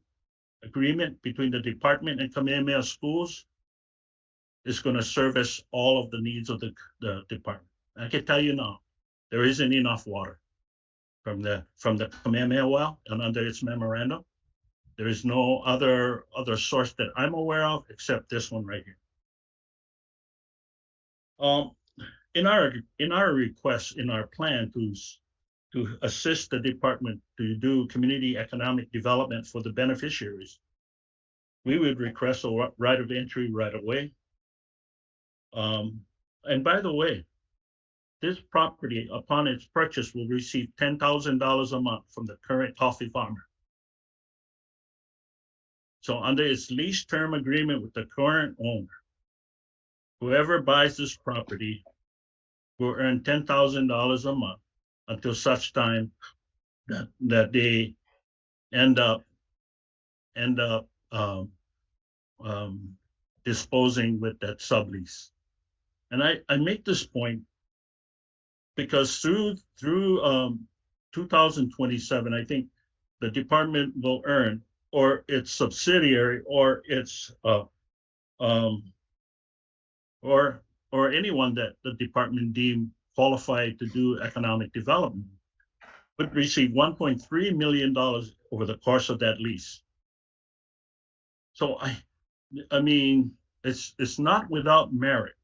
Agreement between the department and Kamehameha schools is going to service all of the needs of the department. I can tell you now, there isn't enough water from the Kamehameha well and under its memorandum. There is no other source that I'm aware of except this one right here. In our request, in our plan to assist the department to do community economic development for the beneficiaries, we would request a right of entry right away. And by the way, this property, upon its purchase, will receive $10,000 a month from the current coffee farmer. So under its lease term agreement with the current owner, whoever buys this property will earn $10,000 a month until such time that they end up disposing with that sublease. And I make this point because through 2027, I think the department will earn, or its subsidiary, or its or anyone that the department deemed qualified to do economic development would receive $1.3 million over the course of that lease. So I mean, it's not without merit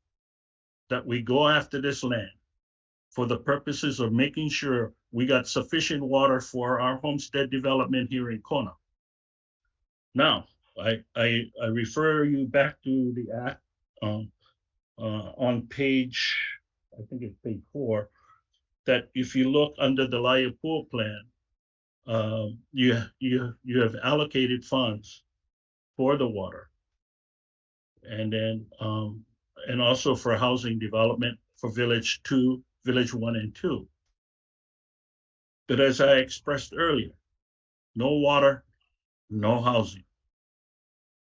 that we go after this land for the purposes of making sure we got sufficient water for our homestead development here in Kona. Now, I refer you back to the act on page, I think it's page 4, that if you look under the Laiapua plan, you have allocated funds for the water, and then and also for housing development for Village 2, Village 1 and 2. But as I expressed earlier, no water, no housing.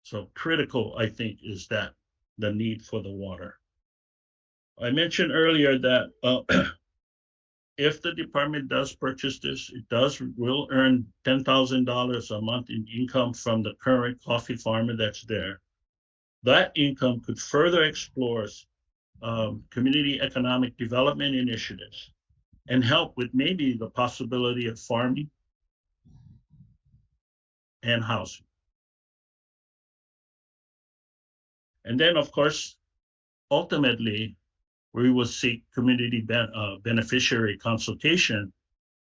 So critical, I think, is that the need for the water. I mentioned earlier that if the department does purchase this, will earn $10,000 a month in income from the current coffee farmer that's there. That income could further explore community economic development initiatives and help with maybe the possibility of farming and housing. And then, of course, ultimately, we will seek community beneficiary consultation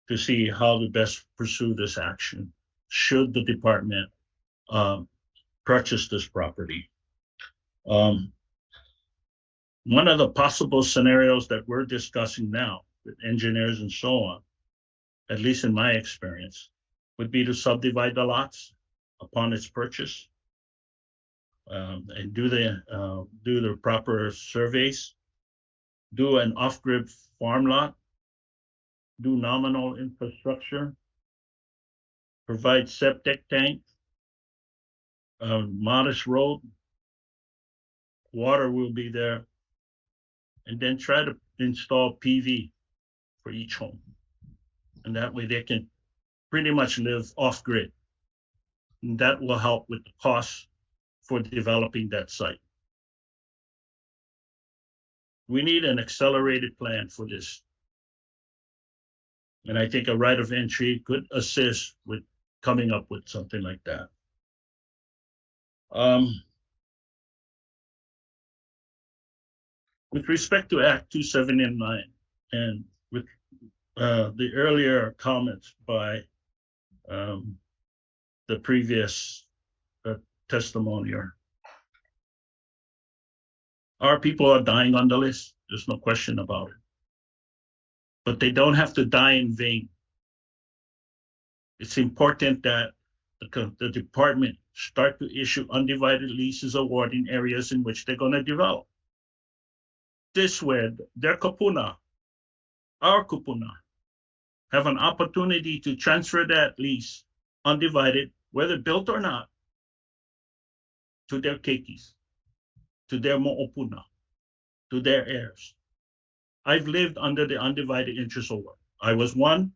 to see how to best pursue this action should the department purchase this property. One of the possible scenarios that we're discussing now with engineers and so on, at least in my experience, would be to subdivide the lots upon its purchase and do the proper surveys, do an off-grid farm lot, do nominal infrastructure, provide septic tank, modest road, water will be there, and then try to install PV for each home. And that way they can pretty much live off-grid. And that will help with the costs for developing that site. We need an accelerated plan for this. And I think a right of entry could assist with coming up with something like that. With respect to Act 279 and with the earlier comments by the previous testimonier, our people are dying on the list. There's no question about it. But they don't have to die in vain. It's important that the department start to issue undivided leases awarding areas in which they're going to develop. This way, their kupuna, our kupuna, have an opportunity to transfer that lease undivided, whether built or not, to their keikis, to their mo'opuna, to their heirs. I've lived under the undivided interest award. I was one,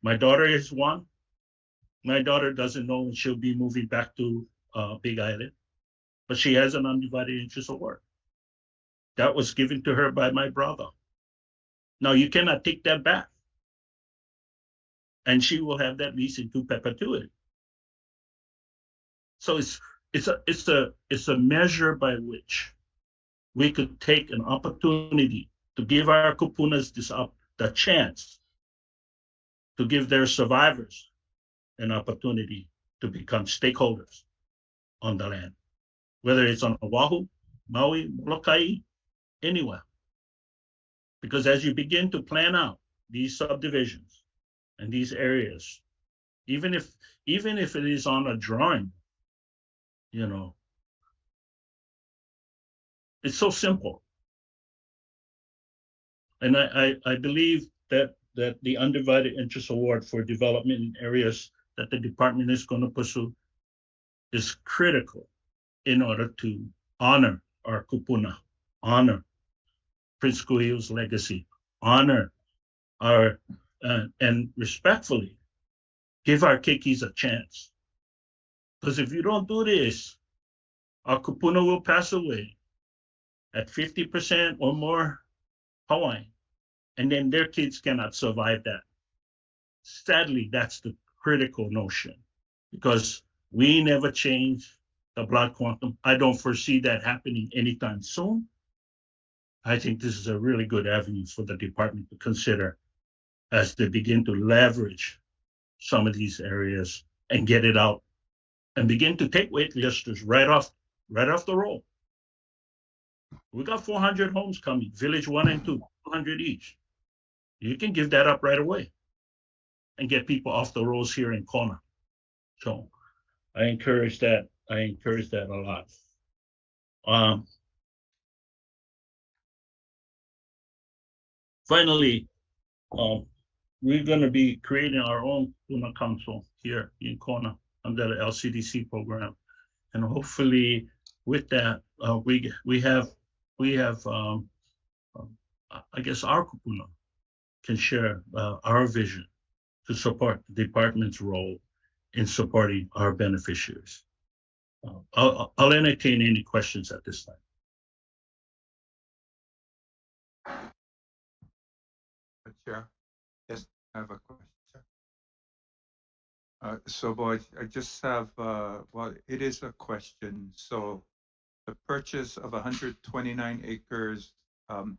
my daughter is one. My daughter doesn't know when she'll be moving back to Big Island, but she has an undivided interest award. That was given to her by my brother. Now you cannot take that back. And she will have that lease into perpetuity. So it's a measure by which we could take an opportunity to give our kupunas the chance to give their survivors an opportunity to become stakeholders on the land, whether it's on Oahu, Maui, Molokai, anywhere. Because as you begin to plan out these subdivisions and these areas, even if it is on a drawing, you know, it's so simple. And I believe that the undivided interest award for development in areas that the department is going to pursue is critical in order to honor our kupuna, honor Prince Kuiu's legacy, honor our, and respectfully give our keikis a chance. Because if you don't do this, our kupuna will pass away at 50% or more Hawaiian, and then their kids cannot survive that. Sadly, that's the critical notion, because we never change the blood quantum. I don't foresee that happening anytime soon. I think this is a really good avenue for the department to consider as they begin to leverage some of these areas and get it out and begin to take wait listers right off the roll. We got 400 homes coming, Village 1 and 2, 200 each. You can give that up right away and get people off the rolls here in Kona. So I encourage that. I encourage that a lot. Finally, we're going to be creating our own Puna Council here in Kona under the LCDC program, and hopefully, with that, we have I guess our kupuna can share our vision to support the department's role in supporting our beneficiaries. I'll entertain any questions at this time. Chair, yes, I have a question. So I just have, well, it is a question. So the purchase of 129 acres for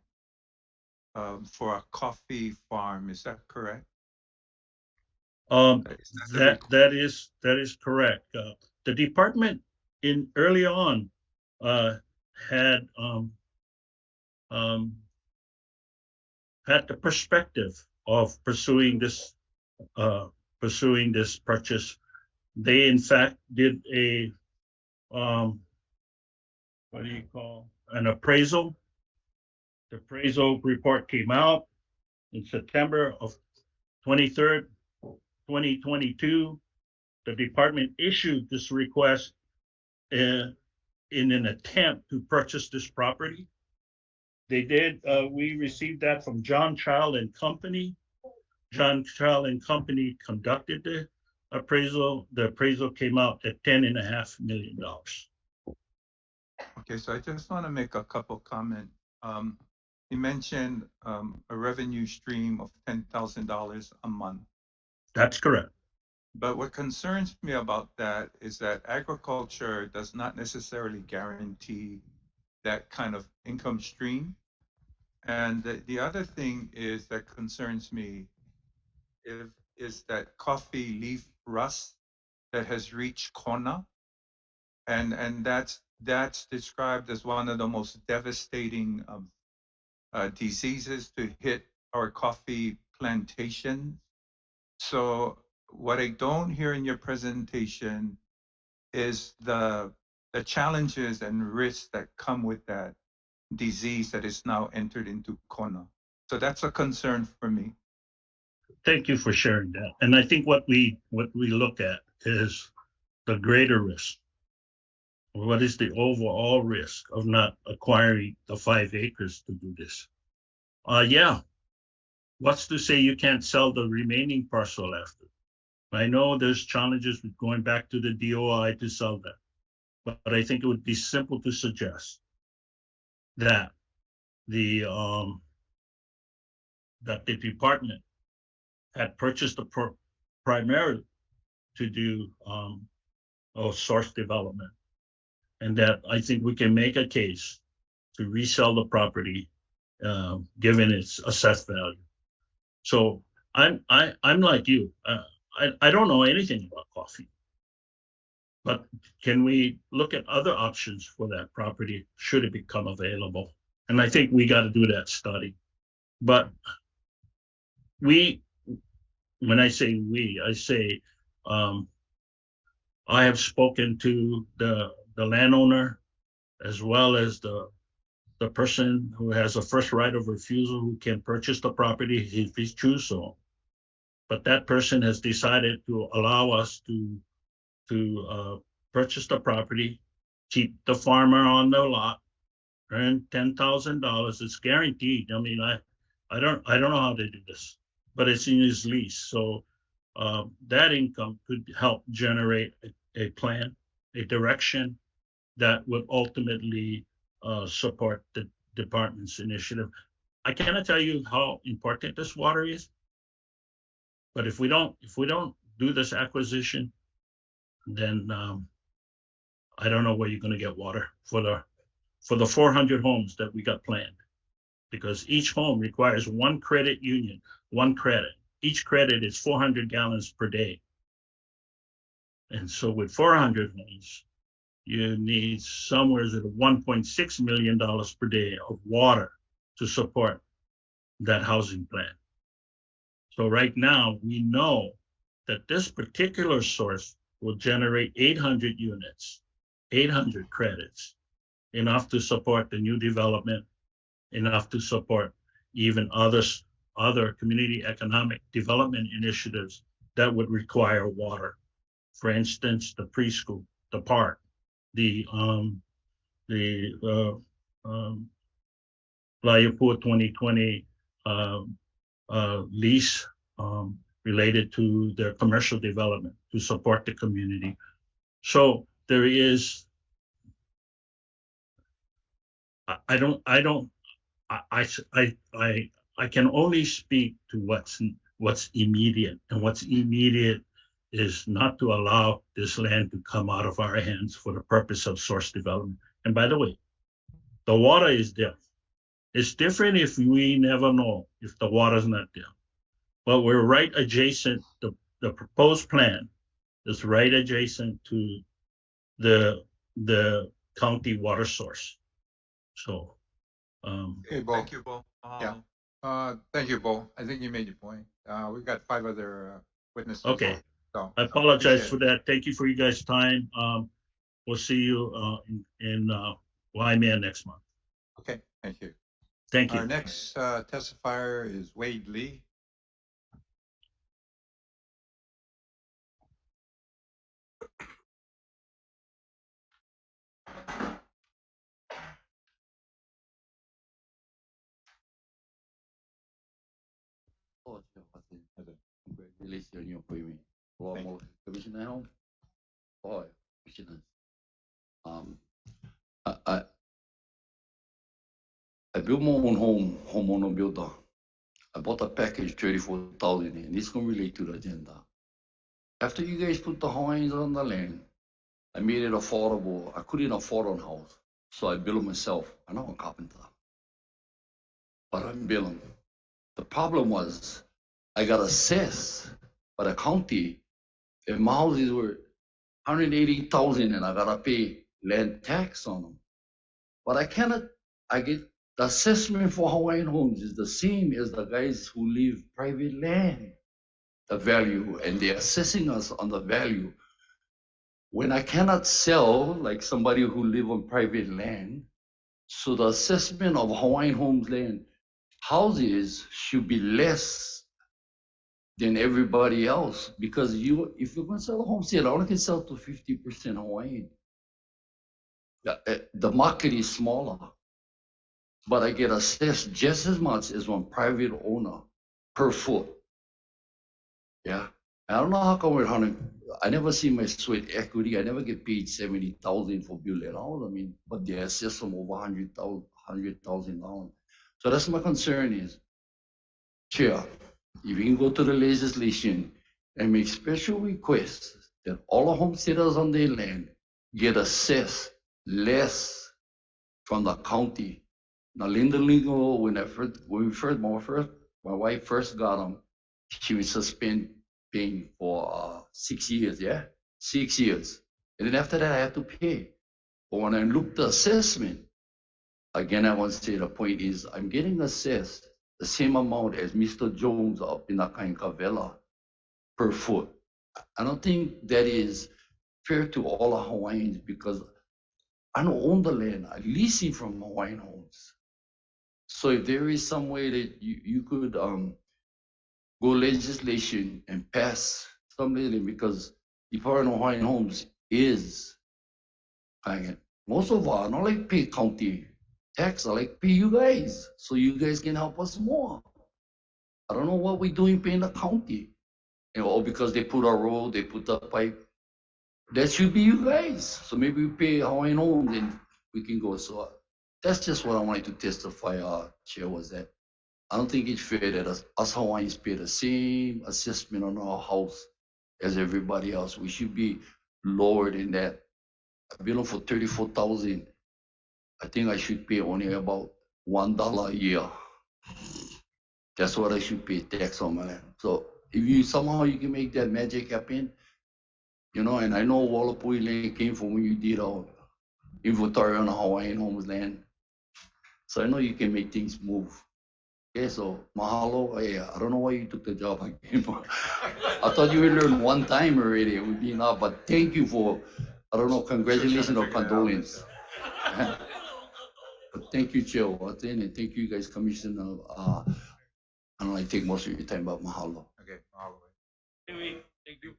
a coffee farm, is that correct? That is correct. The department early on had the perspective of pursuing this purchase. They in fact did a what do you call an appraisal. The appraisal report came out in September of 23rd, 2022. The department issued this request in an attempt to purchase this property. They did. We received that from John Child and Company. John Child and Company conducted the appraisal. The appraisal came out at $10.5 million. Okay, so I just want to make a couple comments. You mentioned a revenue stream of $10,000 a month. That's correct. But what concerns me about that is that agriculture does not necessarily guarantee that kind of income stream. And the other thing is that concerns me is that coffee leaf rust that has reached Kona. And that's described as one of the most devastating diseases to hit our coffee plantation. So what I don't hear in your presentation is the challenges and risks that come with that disease that is now entered into Kona. So that's a concern for me. Thank you for sharing that. And I think what we look at is the greater risk. What is the overall risk of not acquiring the 5 acres to do this? Yeah. What's to say you can't sell the remaining parcel after? I know there's challenges with going back to the DOI to sell that, but I think it would be simple to suggest that the department had purchased primarily to do source development, and that I think we can make a case to resell the property given its assessed value. So I'm like you. I don't know anything about coffee, but can we look at other options for that property should it become available? And I think we got to do that study. But when I say we, I say I have spoken to the landowner as well as the person who has a first right of refusal who can purchase the property if he chooses so. But that person has decided to allow us to purchase the property, keep the farmer on the lot, earn $10,000. It's guaranteed. I mean, I don't know how they do this, but it's in his lease. So that income could help generate a plan, a direction that would ultimately support the department's initiative. I cannot tell you how important this water is, but if we don't do this acquisition, then I don't know where you're going to get water for the 400 homes that we got planned, because each home requires one credit union, one credit. each credit is 400 gallons per day. And so with 400 homes, you need somewhere at $1.6 million per day of water to support that housing plan. So right now, we know that this particular source will generate 800 units, 800 credits, enough to support the new development, enough to support even other community economic development initiatives that would require water. For instance, the preschool, the park, the Laiapua 2020 lease related to their commercial development to support the community. So there is, I can only speak to what's immediate, and what's immediate is not to allow this land to come out of our hands for the purpose of source development. And by the way, the water is there. It's different if we never know if the water's not there. But we're right adjacent, the proposed plan is right adjacent to the county water source. So, Hey, Bo. Thank you, Bo. Thank you, Bo. I think you made your point. We've got 5 other witnesses. okay. So I apologize appreciate for that. Thank you for you guys' time. We'll see you in Hawaiian next month. Okay, thank you. Thank you. Our next testifier is Wade Lee. Congratulations on your appointment. Well, Commissioner Helm. Oh, Commissioner. I built my own home, homeowner builder. I bought a package 34,000, and it's gonna relate to the agenda. After you guys put the Hawaiians on the land, I made it affordable. I couldn't afford a house, so I built it myself. I'm not a carpenter, but I'm building. The problem was I got assessed by the county, and my houses were 180,000, and I gotta pay land tax on them. But I cannot. I get the assessment for Hawaiian homes is the same as the guys who live private land. The value, and they're assessing us on the value. When I cannot sell like somebody who live on private land, so the assessment of Hawaiian homes land houses should be less than everybody else, because if you're going to sell a home sale, I only can sell to 50% Hawaiian. The market is smaller, but I get assessed just as much as one private owner per foot. Yeah, I don't know how come we're 100. I never see my sweat equity. I never get paid 70,000 for building a house. I mean, but they assess them over $100,000. So that's my concern is, Chair, if you can go to the legislation and make special requests that all the homesteaders on their land get assessed less from the county. Now, Linda Lingo, when my wife first got them, she was suspended paying for 6 years, yeah? 6 years. And then after that, I had to pay. But when I looked the assessment, again, I want to say the point is I'm getting assessed the same amount as Mr. Jones up in Akankavela per foot. I don't think that is fair to all the Hawaiians, because I don't own the land. I lease it from Hawaiian Homes. So if there is some way that you could go legislation and pass something, because Department of Hawaiian Homes is most of all, I don't like pay county tax. I like pay you guys, so you guys can help us more. I don't know what we're doing paying the county, or because they put a road, they put the pipe. That should be you guys. So maybe we pay Hawaiian Homes and we can go. So that's just what I wanted to testify, Chair, was that I don't think it's fair that us Hawaiians pay the same assessment on our house as everybody else. We should be lower than that. I've been on for 34,000. I think I should pay only about $1 a year. That's what I should pay tax on my land. So if you somehow you can make that magic happen, you know, and I know Walapui Lane came from when you did our inventory on the Hawaiian homeland. So I know you can make things move. Okay, so mahalo. I don't know why you took the job again. I thought you would learn one time already. It would be enough. But thank you for, I don't know, congratulations or condolence. But thank you, Chair Watson, and thank you guys, Commissioner. I don't like take most of your time, but mahalo. Okay, mahalo. Thank you.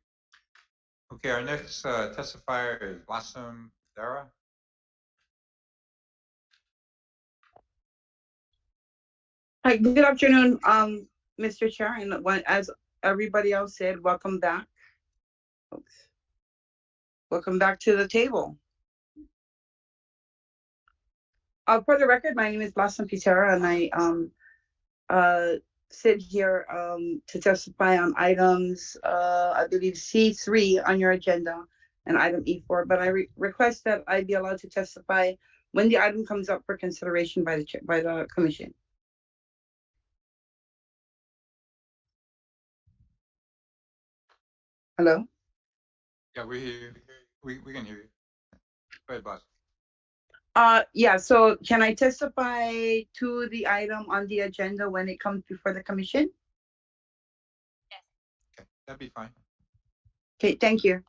Okay, our next testifier is Blossom Dara. Hi, good afternoon, Mr. Chair, and as everybody else said, welcome back. Oops. Welcome back to the table. For the record, my name is Blossom Pitera, and I sit here to testify on items, I believe C3 on your agenda and item E4, but I request that I be allowed to testify when the item comes up for consideration by the commission. Hello? Yeah, we hear you. We can hear you. Go ahead, Blossom. Yeah, so can I testify to the item on the agenda when it comes before the commission? Okay, that'd be fine. Okay, thank you.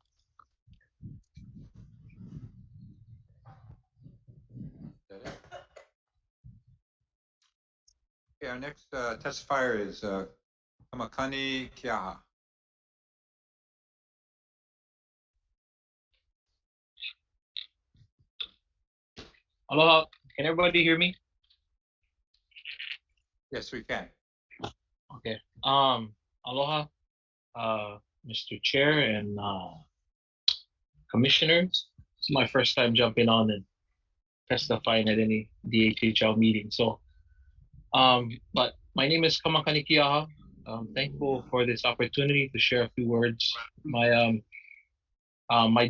Okay, our next testifier is Kamakani Kiaha. Aloha, can everybody hear me? Yes, we can. Okay. Aloha, Mr. Chair and commissioners. It's my first time jumping on and testifying at any DHHL meeting. So, but my name is Kamakani Kiaha. I'm thankful for this opportunity to share a few words. My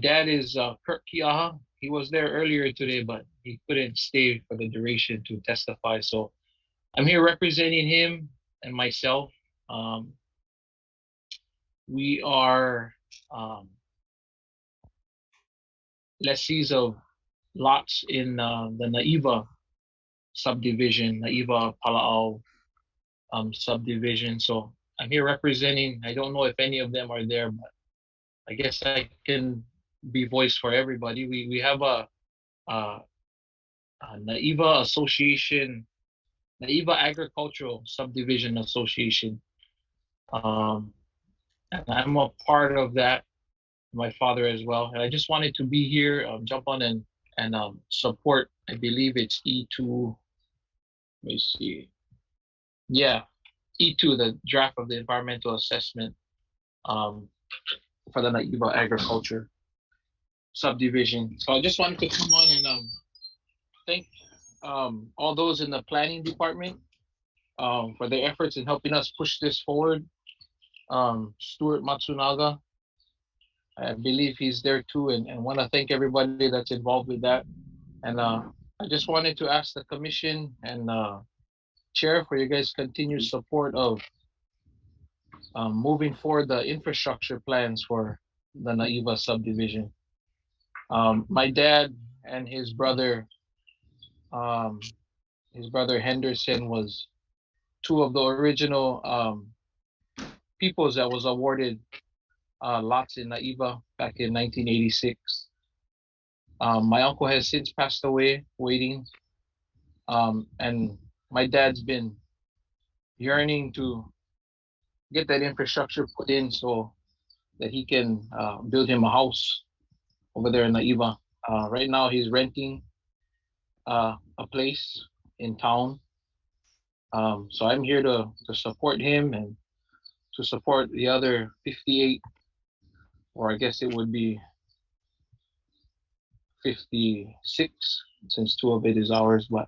dad is Kurt Kiaha. He was there earlier today, but he couldn't stay for the duration to testify. So I'm here representing him and myself. We are lessees of lots in the Naiva subdivision, Naiva Pala'au subdivision. So I'm here representing, I don't know if any of them are there, but I guess I can be voice for everybody. We have a Naiva Association, Naiva Agricultural Subdivision Association. And I'm a part of that, my father as well. And I just wanted to be here, jump on and support, I believe it's E2, let me see. Yeah, E2, the draft of the environmental assessment for the Naiva Agriculture Subdivision. So I just wanted to come on and thank all those in the planning department for their efforts in helping us push this forward. Stuart Matsunaga, I believe he's there too, and want to thank everybody that's involved with that. And I just wanted to ask the commission and chair for you guys' continued support of moving forward the infrastructure plans for the Naiva subdivision. My dad and his brother Henderson was two of the original peoples that was awarded lots in Naiva back in 1986. My uncle has since passed away, waiting, and my dad's been yearning to get that infrastructure put in so that he can build him a house over there in Naiva. Right now, he's renting a place in town. So I'm here to support him and to support the other 58, or I guess it would be 56, since two of it is ours. But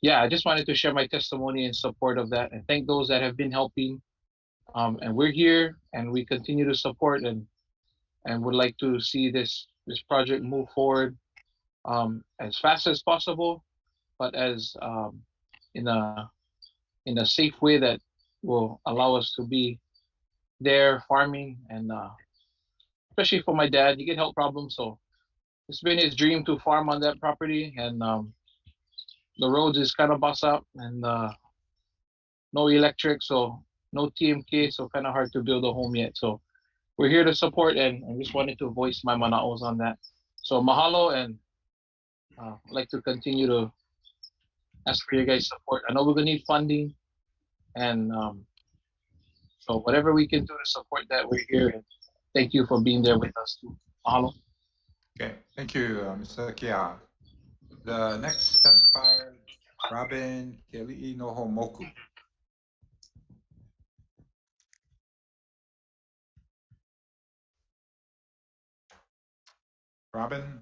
yeah, I just wanted to share my testimony in support of that and thank those that have been helping. And we're here and we continue to support and would like to see this project move forward as fast as possible, but as in a safe way that will allow us to be there farming, and especially for my dad, he get health problems, so it's been his dream to farm on that property, and the roads is kind of bust up, and no electric, so no TMK, so kind of hard to build a home yet. So we're here to support, and I just wanted to voice my manaos on that. So mahalo, and I'd like to continue to ask for your guys' support. I know we're gonna need funding, and so whatever we can do to support that, we're here. And thank you for being there with us too. Mahalo. Okay, thank you, Mr. Kia. The next testifier, Robin Keli'i Noho Moku. Robin?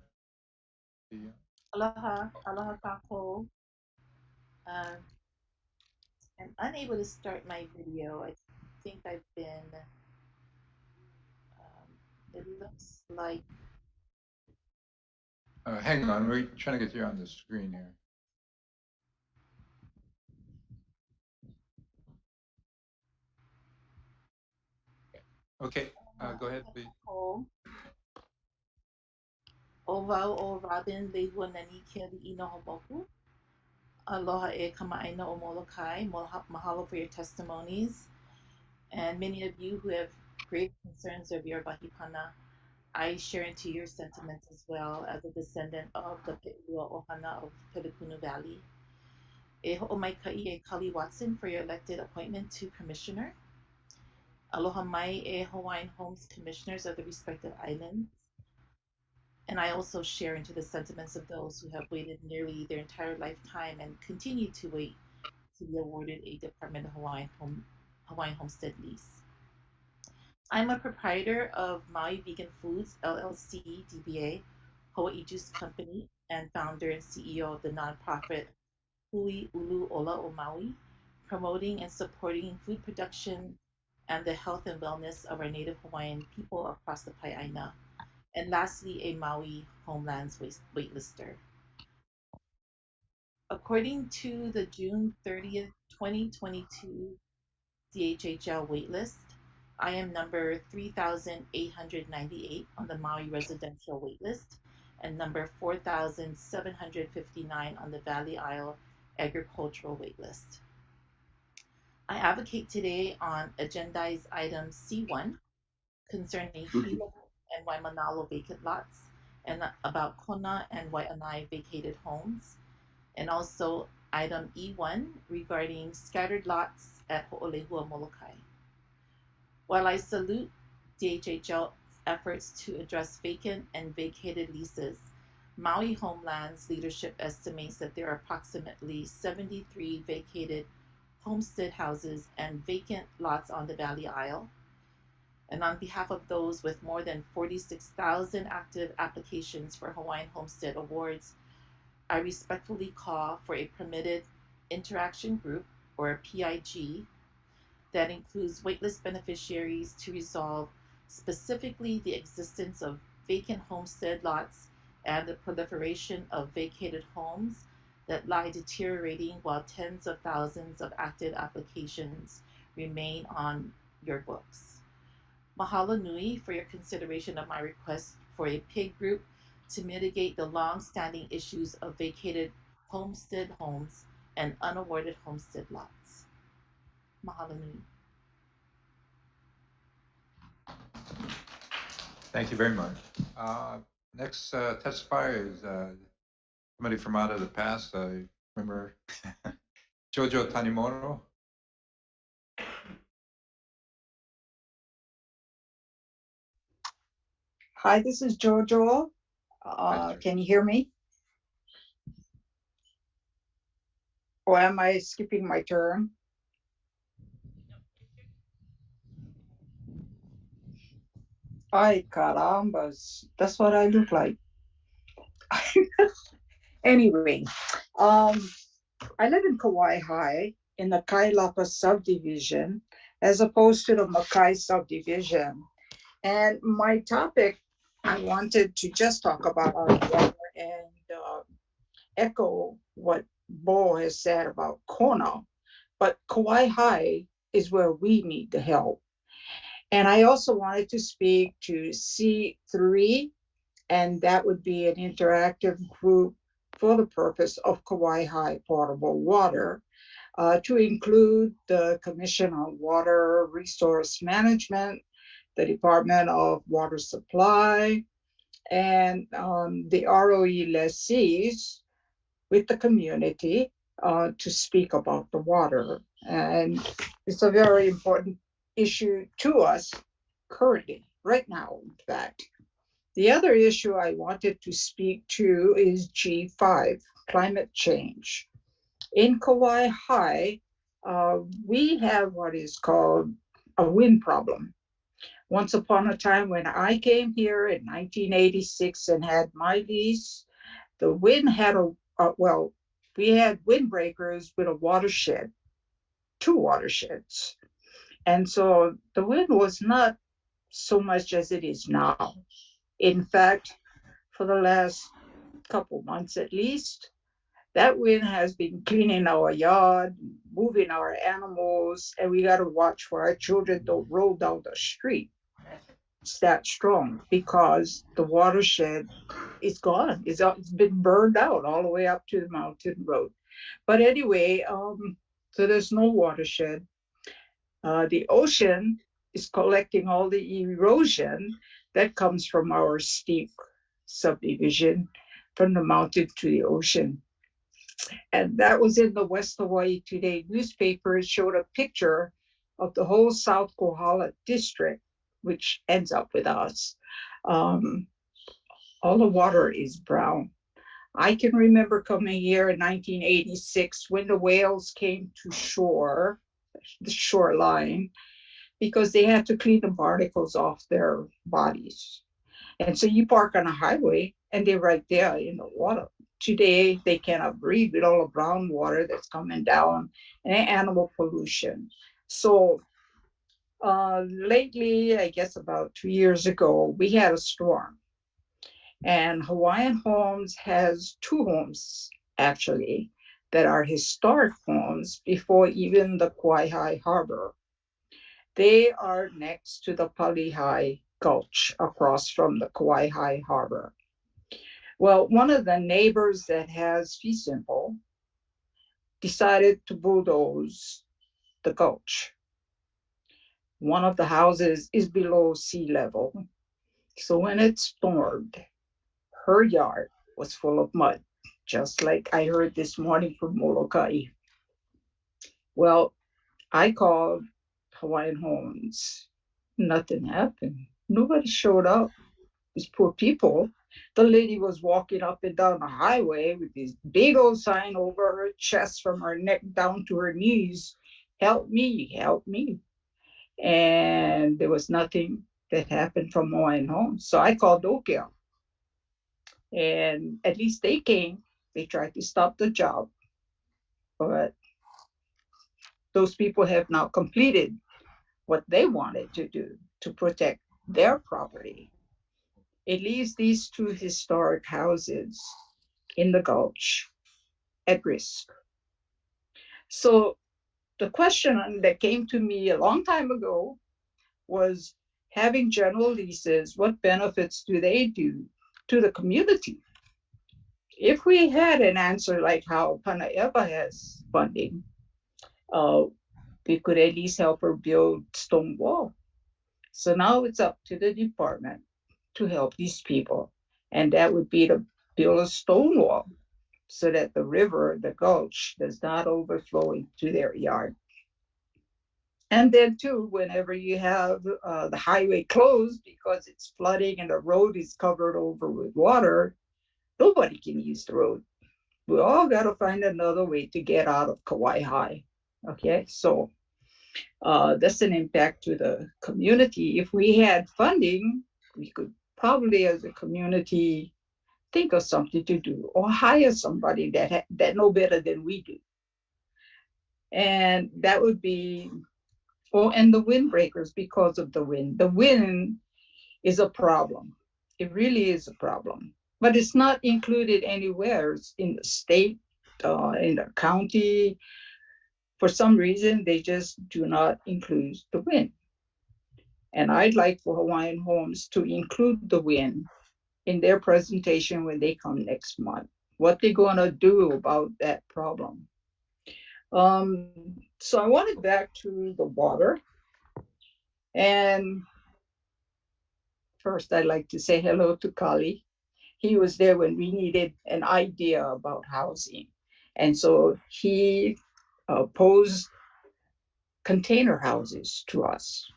Aloha, aloha kako. Uh, I'm unable to start my video. I think I've been, it looks like, Hang on, we're trying to get you on the screen here. Okay, go ahead, please. Ovau o Robin Leihua Nani Keli'i Noho Moku. Aloha e kama'aina o Molokai. Mahalo for your testimonies. And many of you who have grave concerns of your Bahipana, I share into your sentiments as well as a descendant of the Pe'ua Ohana of Pelipunu Valley. E ho'omaikai e Kali Watson for your elected appointment to Commissioner. Aloha mai e Hawaiian Homes Commissioners of the respective islands. And I also share into the sentiments of those who have waited nearly their entire lifetime and continue to wait to be awarded a Department of Hawaiian Homestead lease. I'm a proprietor of Maui Vegan Foods, LLC, DBA, Hawaii Juice Company, and founder and CEO of the nonprofit Hui Ulu Ola o Maui, promoting and supporting food production and the health and wellness of our Native Hawaiian people across the Pai'aina. And lastly, a Maui Homelands waitlister. According to the June 30th, 2022 DHHL waitlist, I am number 3,898 on the Maui residential waitlist and number 4,759 on the Valley Isle agricultural waitlist. I advocate today on agendized item C1 concerning Hilo and Waimanalo vacant lots and about Kona and Waianae vacated homes, and also item E1 regarding scattered lots at Ho'olehua Molokai. While I salute DHHL's efforts to address vacant and vacated leases, Maui Homelands leadership estimates that there are approximately 73 vacated homestead houses and vacant lots on the Valley Isle. And on behalf of those with more than 46,000 active applications for Hawaiian Homestead Awards, I respectfully call for a permitted interaction group, or a PIG, that includes waitlist beneficiaries to resolve specifically the existence of vacant homestead lots and the proliferation of vacated homes that lie deteriorating while tens of thousands of active applications remain on your books. Mahalo nui for your consideration of my request for a PIG group to mitigate the long-standing issues of vacated homestead homes and unawarded homestead lots. Mahalo nui. Thank you very much. Next testifier is somebody from out of the past. I remember Jojo Tanimoro. Hi, this is Jojo. Can you hear me? Or am I skipping my turn? Ay, carambas. That's what I look like. Anyway, I live in Kauai High in the Kailapa subdivision, as opposed to the Makai subdivision. And my topic, I wanted to just talk about our water and echo what Bo has said about Kona. But Kauai High is where we need the help. And I also wanted to speak to C3, and that would be an interactive group for the purpose of Kauai High potable water, to include the Commission on Water Resource Management, the Department of Water Supply, and the ROE lessees with the community to speak about the water. And it's a very important issue to us currently, right now, in fact. The other issue I wanted to speak to is G5, climate change. In Kauai High, we have what is called a wind problem. Once upon a time when I came here in 1986 and had my lease, the wind had we had windbreakers with a watershed, 2 watersheds. And so the wind was not so much as it is now. In fact, for the last couple months at least, that wind has been cleaning our yard, moving our animals, and we got to watch for our children don't roll down the street. It's that strong because the watershed is gone. It's been burned out all the way up to the mountain road. But anyway, so there's no watershed. The ocean is collecting all the erosion that comes from our steep subdivision from the mountain to the ocean. And that was in the West Hawaii Today newspaper. It showed a picture of the whole South Kohala district, which ends up with us. All the water is brown. I can remember coming here in 1986 when the whales came to shore, the shoreline, because they had to clean the barnacles off their bodies. And so you park on a highway and they're right there in the water. Today, they cannot breathe with all the brown water that's coming down and animal pollution. So lately, I guess about 2 years ago, we had a storm. And Hawaiian Homes has 2 homes, actually, that are historic homes before even the Kauai Harbor. They are next to the Palihai Gulch across from the Kauai Harbor. Well, one of the neighbors that has fee simple decided to bulldoze the gulch. One of the houses is below sea level. So when it stormed, her yard was full of mud, just like I heard this morning from Molokai. Well, I called Hawaiian Homes. Nothing happened. Nobody showed up. These poor people. The lady was walking up and down the highway with this big old sign over her chest from her neck down to her knees. Help me, help me. And there was nothing that happened from Hawaiian Homes. So I called Okia. And at least they came. They tried to stop the job. But those people have now completed what they wanted to do to protect their property. It leaves these 2 historic houses in the gulch at risk. So the question that came to me a long time ago was, having general leases, what benefits do they do to the community? If we had an answer like how Panaeva has funding, we could at least help her build stone wall. So now it's up to the department to help these people. And that would be to build a stone wall so that the river, the gulch, does not overflow into their yard. And then too, whenever you have the highway closed because it's flooding and the road is covered over with water, nobody can use the road. We all got to find another way to get out of Kauai High. Okay, so that's an impact to the community. If we had funding, we could probably, as a community, think of something to do or hire somebody that know better than we do. And that would be, and the windbreakers because of the wind. The wind is a problem. It really is a problem. But it's not included anywhere. It's in the state, in the county. For some reason, they just do not include the wind. And I'd like for Hawaiian Homes to include the wind in their presentation when they come next month. What they're going to do about that problem. So I want to go back to the water. And first, I'd like to say hello to Kali. He was there when we needed an idea about housing. And so he posed container houses to us.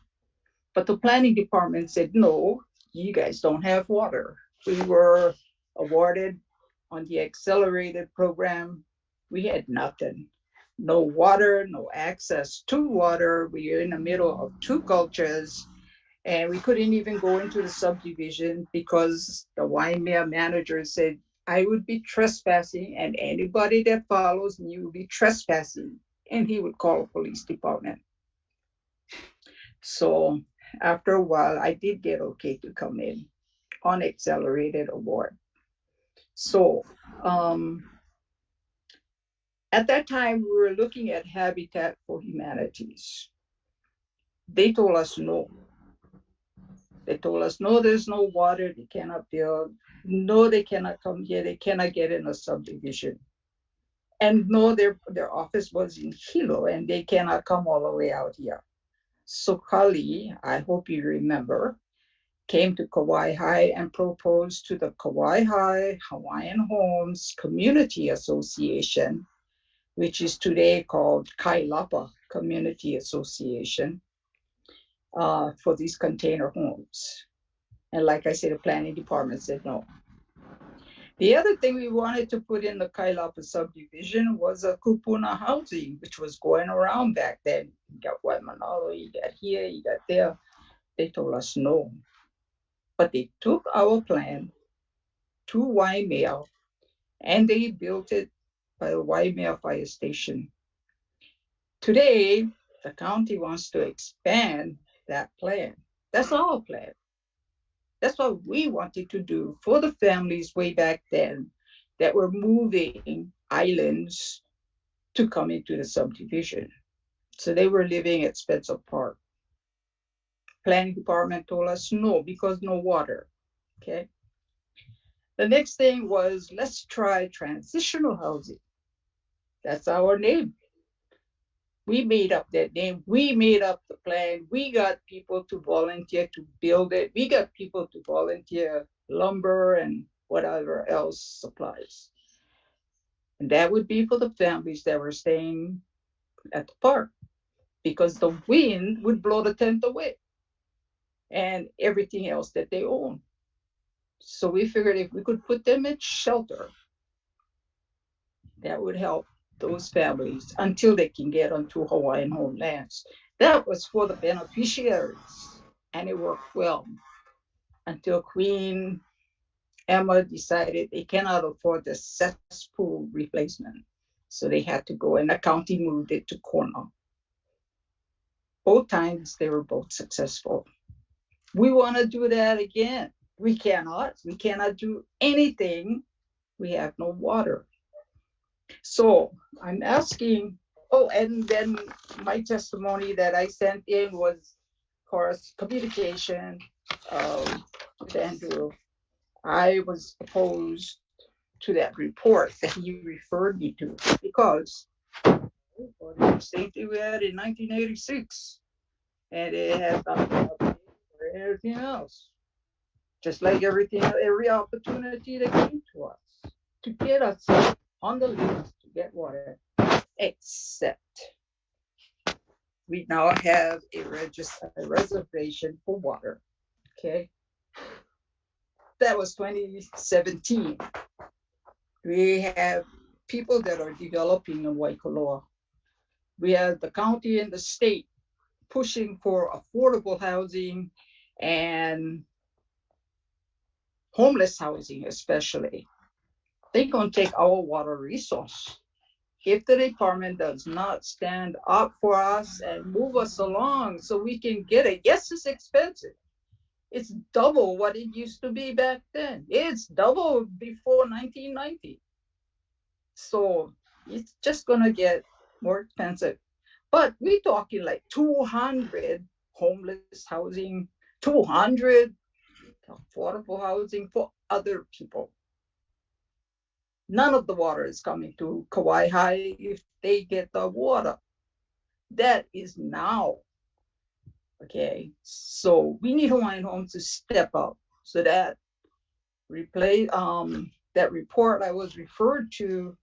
But the planning department said, no, you guys don't have water. We were awarded on the accelerated program. We had nothing. No water, no access to water. We were in the middle of two cultures, and we couldn't even go into the subdivision because the Waimea manager said, I would be trespassing, and anybody that follows me will be trespassing. And he would call a police department. So after a while, I did get okay to come in on accelerated award. So at that time, we were looking at Habitat for Humanities. They told us no. They told us, no, there's no water, they cannot build. No, they cannot come here, they cannot get in a subdivision. And no, their office was in Hilo, and they cannot come all the way out here. So Kali, I hope you remember, came to Kauai High and proposed to the Kauai High Hawaiian Homes Community Association, which is today called Kailapa Community Association, for these container homes. And like I said, the planning department said no. The other thing we wanted to put in the Kailapa subdivision was a kupuna housing, which was going around back then. You got Waimanalo, you got here, you got there. They told us no. But they took our plan to Waimea, and they built it by the Waimea Fire Station. Today, the county wants to expand that plan. That's our plan. That's what we wanted to do for the families way back then that were moving islands to come into the subdivision. So they were living at Spencer Park. Planning department told us no, because no water. Okay. The next thing was, let's try transitional housing. That's our name. We made up that name. We made up the plan. We got people to volunteer to build it. We got people to volunteer lumber and whatever else supplies. And that would be for the families that were staying at the park, because the wind would blow the tent away and everything else that they own. So we figured if we could put them in shelter, that would help those families until they can get onto Hawaiian homelands. That was for the beneficiaries, and it worked well until Queen Emma decided they cannot afford the cesspool replacement. So they had to go, and the county moved it to Kona. Both times they were both successful. We want to do that again. We cannot do anything. We have no water. So I'm asking, oh, and then my testimony that I sent in was, of course, communication with Andrew. I was opposed to that report that he referred me to, because the safety we had in 1986, and it has not been updated for everything else. Just like every opportunity that came to us to get us on the list to get water, except we now have a reservation for water. Okay, that was 2017. We have people that are developing in Waikoloa. We have the county and the state pushing for affordable housing and homeless housing, especially. They're going to take our water resource. If the department does not stand up for us and move us along so we can get it, yes, it's expensive. It's double what it used to be back then. It's double before 1990. So it's just going to get more expensive. But we're talking like 200 homeless housing, 200 affordable housing for other people. None of the water is coming to Kauai High if they get the water. That is now. Okay, so we need Hawaiian Homes to step up so that that report I was referred to,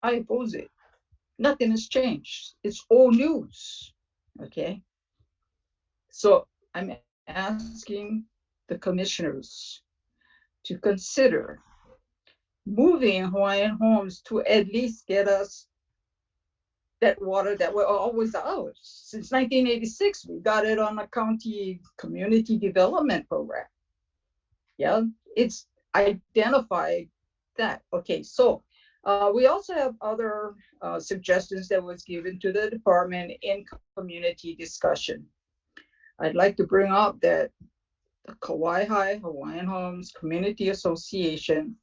I oppose it. Nothing has changed. It's old news. Okay, so I'm asking the commissioners to consider moving Hawaiian Homes to at least get us that water that were always ours. Since 1986, we got it on a county community development program. Yeah, it's identified that. Okay, so we also have other suggestions that was given to the department in community discussion. I'd like to bring up that the Kauai High Hawaiian Homes Community Association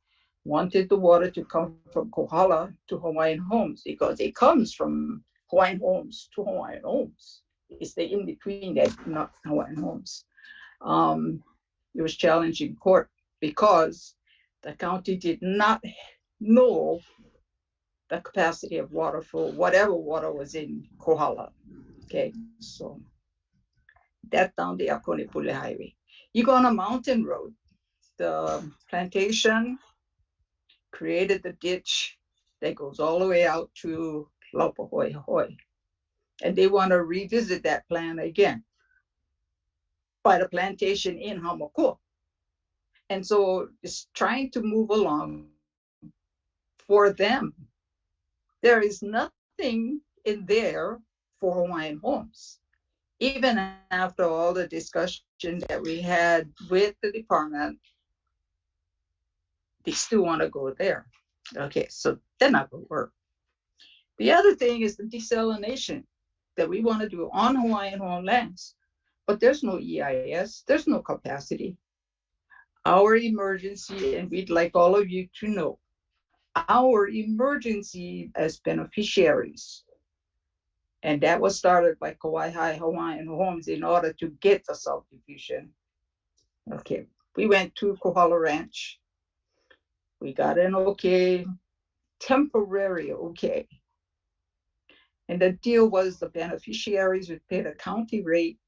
wanted the water to come from Kohala to Hawaiian Homes because it comes from Hawaiian Homes to Hawaiian Homes. It's the in between that, not Hawaiian Homes. It was challenged in court because the county did not know the capacity of water for whatever water was in Kohala. Okay, so that's down the Akonipule Highway. You go on a mountain road, the plantation created the ditch that goes all the way out to Laupahoehoe. And they want to revisit that plan again by the plantation in Hamakua. And so it's trying to move along for them. There is nothing in there for Hawaiian Homes. Even after all the discussions that we had with the department, they still want to go there. Okay, so they're not going to work. The other thing is the desalination that we want to do on Hawaiian homelands, but there's no EIS, there's no capacity. Our emergency, and we'd like all of you to know, our emergency as beneficiaries, and that was started by Kauai High Hawaiian Homes in order to get the subdivision. Okay, we went to Kohala Ranch. We got an okay, temporary okay. And the deal was the beneficiaries would pay the county rate,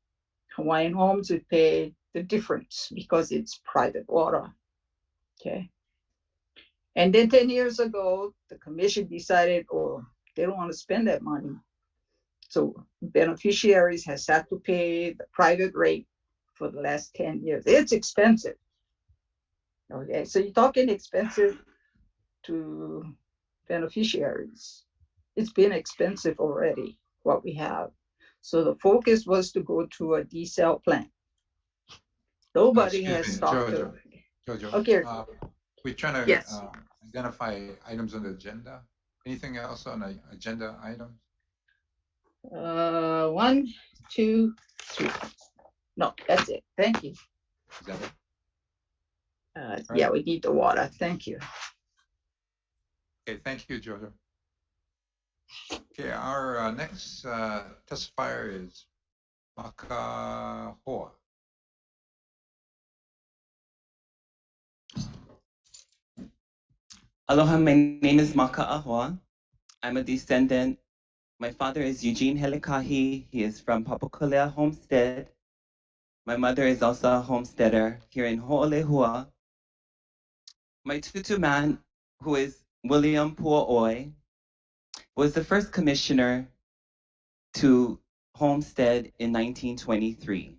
Hawaiian Homes would pay the difference because it's private water. Okay. And then 10 years ago, the commission decided, oh, they don't want to spend that money. So beneficiaries has had to pay the private rate for the last 10 years. It's expensive. Okay, so you're talking expensive to beneficiaries. It's been expensive already, what we have. So the focus was to go to a desal plant. Nobody has talked to. Jojo. Okay. We're trying to Yes. Identify items on the agenda. Anything else on the agenda items? 1, 2, 3. No, that's it. Thank you. Is that it? Yeah, we need the water. Thank you. Okay, thank you, Jojo. Okay, our next testifier is Makahoa. Aloha, my name is Maka'ahua. I'm a descendant. My father is Eugene Helikahi. He is from Papakolea Homestead. My mother is also a homesteader here in Ho'olehua. My tutu man, who is William Pua'oi, was the first commissioner to homestead in 1923.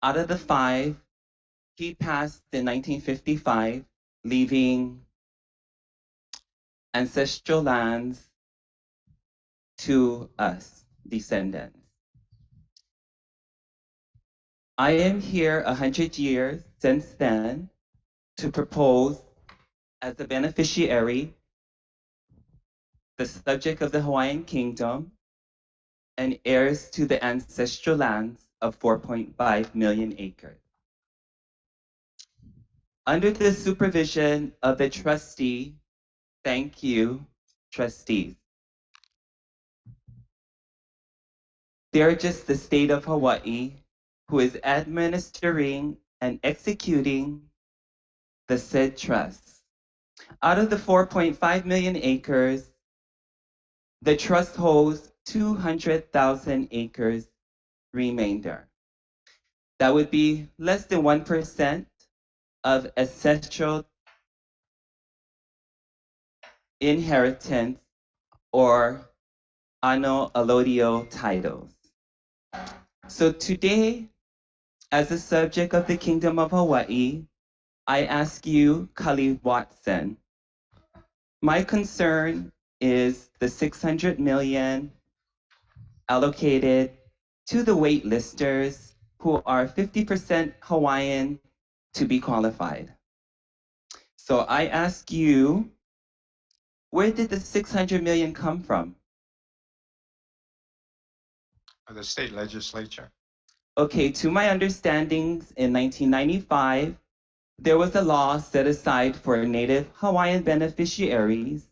Out of the 5, he passed in 1955, leaving ancestral lands to us, descendants. I am here 100 years since then to propose as a beneficiary the subject of the Hawaiian Kingdom and heirs to the ancestral lands of 4.5 million acres. Under the supervision of the trustee, thank you, trustees. They're just the state of Hawaii who is administering and executing the said trust. Out of the 4.5 million acres, the trust holds 200,000 acres remainder. That would be less than 1% of ancestral inheritance or ano allotio titles. So today, as a subject of the Kingdom of Hawaii, I ask you, Kali Watson, my concern is the 600 million allocated to the waitlisters who are 50% Hawaiian to be qualified. So I ask you, where did the 600 million come from? The state legislature. Okay, to my understandings, in 1995, there was a law set aside for Native Hawaiian beneficiaries.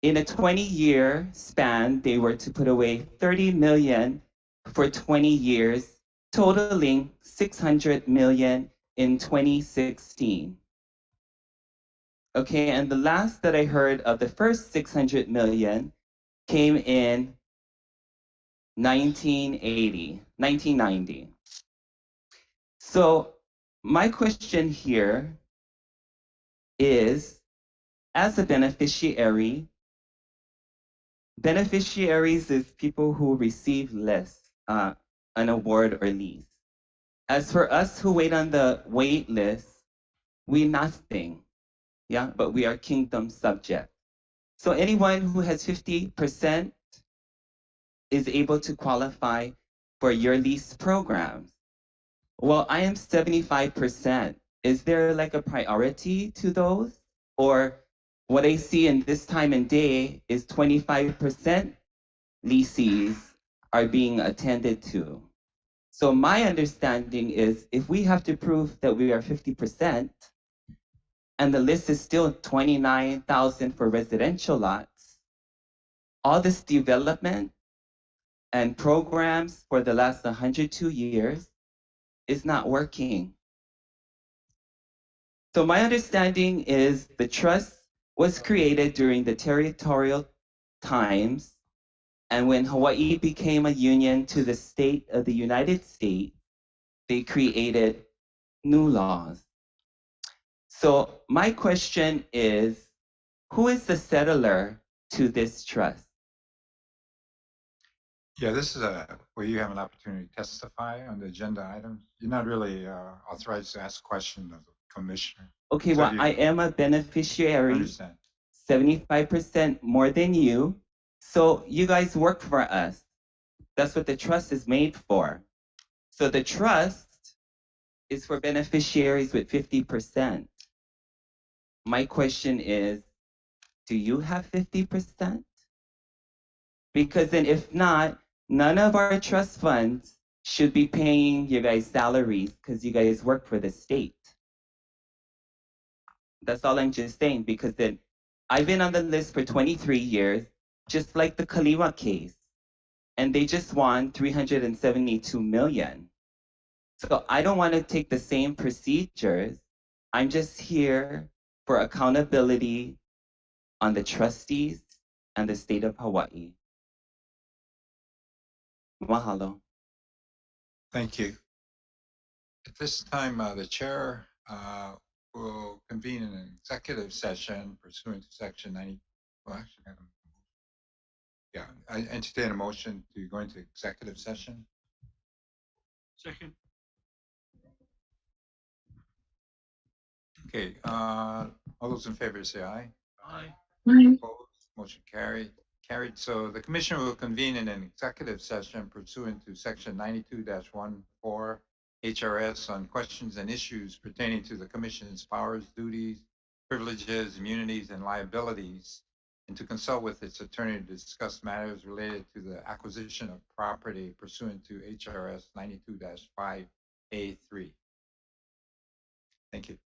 In a 20-year span, they were to put away 30 million for 20 years, totaling 600 million in 2016. Okay, and the last that I heard of the first 600 million came in 1990. So my question here is, as a beneficiary, beneficiaries is people who receive less, an award or lease. As for us who wait on the wait list, we nothing, yeah, but we are kingdom subject. So anyone who has 50% is able to qualify for your lease programs. Well, I am 75%. Is there like a priority to those? Or what I see in this time and day is 25% leases are being attended to. So my understanding is if we have to prove that we are 50% and the list is still 29,000 for residential lots, all this development and programs for the last 102 years is not working. So my understanding is the trust was created during the territorial times, and when Hawaii became a union to the state of the United States, they created new laws. So my question is, who is the settler to this trust? Yeah, this is where you have an opportunity to testify on the agenda items. You're not really authorized to ask questions of the commissioner. Okay, So well, I am a beneficiary, understand. 75% more than you. So you guys work for us. That's what the trust is made for. So the trust is for beneficiaries with 50%. My question is, do you have 50%? Because then if not, none of our trust funds should be paying you guys salaries because you guys work for the state. That's all I'm just saying, because then I've been on the list for 23 years, just like the Kaliwa case, and they just won 372 million. So I don't want to take the same procedures. I'm just here for accountability on the trustees and the state of Hawaii. Mahalo. Thank you. At this time, the chair will convene an executive session pursuant to section 90. Well, actually, I entertain a motion to go into executive session. Second. Okay, all those in favor say aye. Aye. Opposed? Motion carried. So the commission will convene in an executive session pursuant to section 92-14 HRS on questions and issues pertaining to the commission's powers, duties, privileges, immunities, and liabilities, and to consult with its attorney to discuss matters related to the acquisition of property pursuant to HRS 92-5A3. Thank you.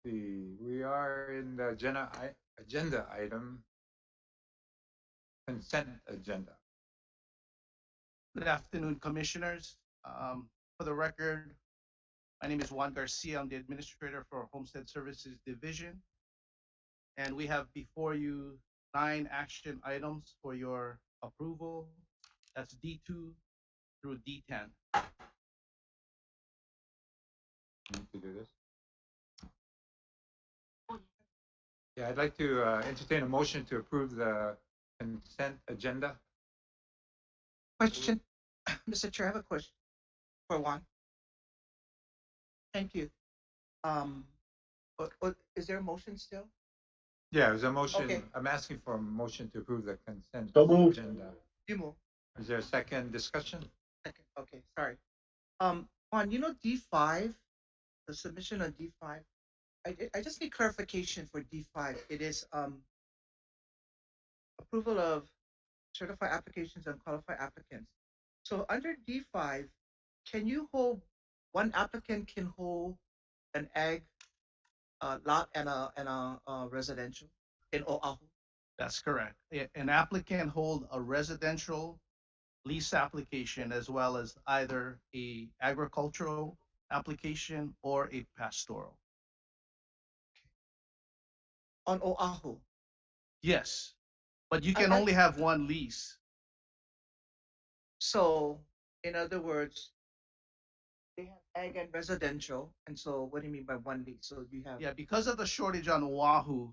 We are in the agenda item, consent agenda. Good afternoon, commissioners. For the record, my name is Juan Garcia. I'm the administrator for Homestead Services Division. And we have before you 9 action items for your approval. That's D2 through D10. Need to do this. Yeah, I'd like to entertain a motion to approve the consent agenda. Question, Mr. Chair, I have a question for Juan. Thank you. Is there a motion still? Yeah, there's a motion. Okay. I'm asking for a motion to approve the consent So moved. agenda. You move. Is there a second discussion? Second. Okay, sorry. Juan, you know D5, the submission on D5. I just need clarification for D5. It is approval of certified applications and qualified applicants. So under D5, can you hold, one applicant can hold an ag lot and a residential in Oahu? That's correct. An applicant hold a residential lease application as well as either a agricultural application or a pastoral. On Oahu? Yes, but you can only have one lease. So, in other words, they have ag and residential, and so what do you mean by one lease? So you have Yeah, because of the shortage on Oahu,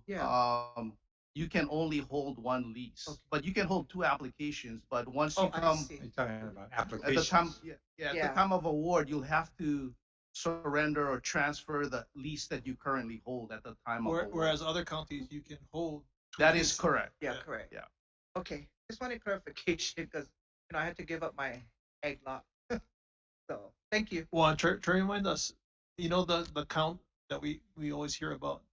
you can only hold one lease, but you can hold 2 applications. But once you come, You're talking about at the applications. time, at the time of award, you'll have to surrender or transfer the lease that you currently hold at the time of award. Whereas other counties, you can hold. That is correct. Yeah, correct. Yeah. Okay, just wanted clarification because I had to give up my egg lot. So thank you. Juan, try to remind us, the count that we always hear about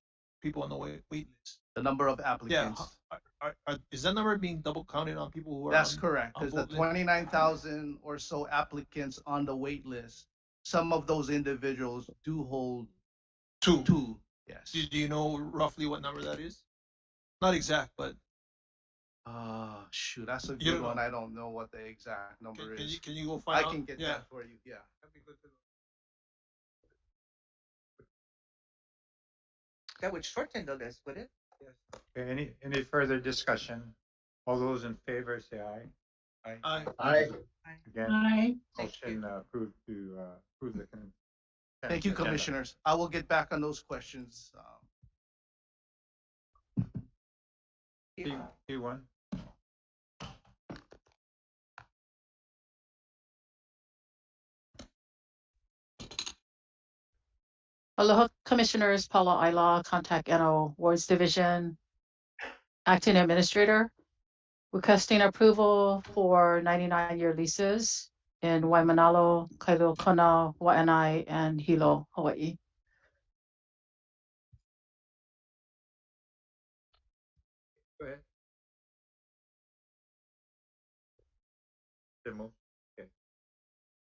people on the wait list. The number of applicants. Yeah, is that number being double counted on people who are? That's correct. on There's the both lists? 29,000 or so applicants on the wait list. Some of those individuals do hold two. Yes. Do you know roughly what number that is? Not exact, but. Shoot, that's a You good don't one. know. I don't know what the exact number is. Can you go find out? I can get Yeah. that for you. Yeah. That'd be good to know. That would shorten the list, would it? Yes. Okay, any further discussion? All those in favor say aye. Aye. Aye. Again, Aye. motion approved to approve the consent Thank you, agenda. commissioners. I will get back on those questions. P1. Aloha Commissioners, Paula Aila, Contact NO Wards Division, Acting Administrator, requesting approval for 99-year leases in Waimanalo, Kailua, Waianae, and Hilo, Hawaii. Go ahead. Move. Okay.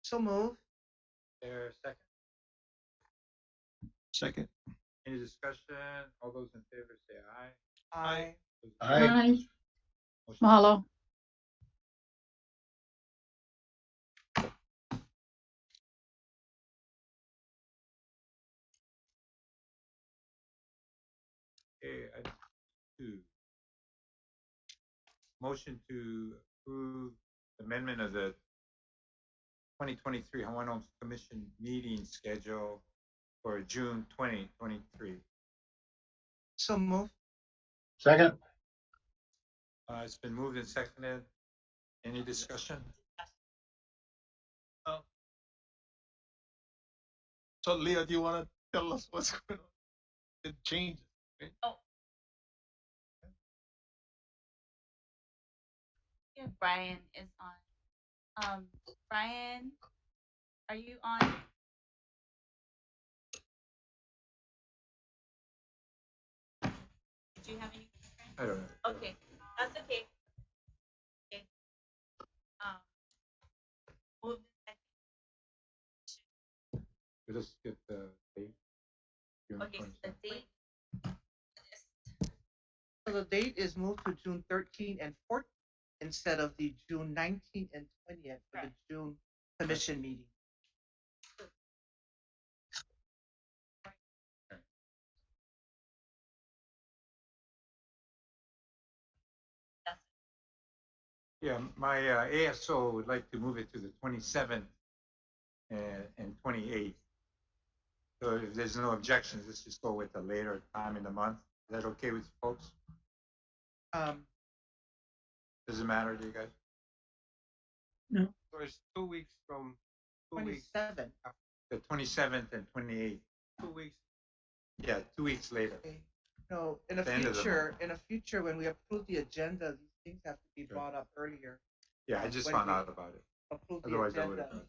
So move. There, second. Second. Any discussion? All those in favor say aye. Aye. Aye. Mahalo. Okay, item 2. Motion to approve amendment of the 2023 Hawaiian Homes Commission meeting schedule for June 2023. So move. Second. It's been moved and seconded. Any discussion? So Leah, do you want to tell us what's going on? It changes. Right? Yeah, Brian is on. Brian, are you on? Do you have any? I don't know. Okay, that's okay. Okay. Move the second. We'll just get the date. June Okay, so the 27th. date. So the date is moved to June 13 and 14 instead of the June 19 and 20th for the June commission meeting. Yeah, my ASO would like to move it to the 27th and 28th. So if there's no objections, let's just go with a later time in the month. Is that okay with you folks? Does it matter to you guys? No. So it's 2 weeks from 27. The 27th and 28th. 2 weeks. Yeah, 2 weeks later. Okay. No, in the The end of the future, when we approve the agenda, these things have to be brought up earlier. Yeah, I just When found we out about it. Approve the Otherwise, I would agenda. have.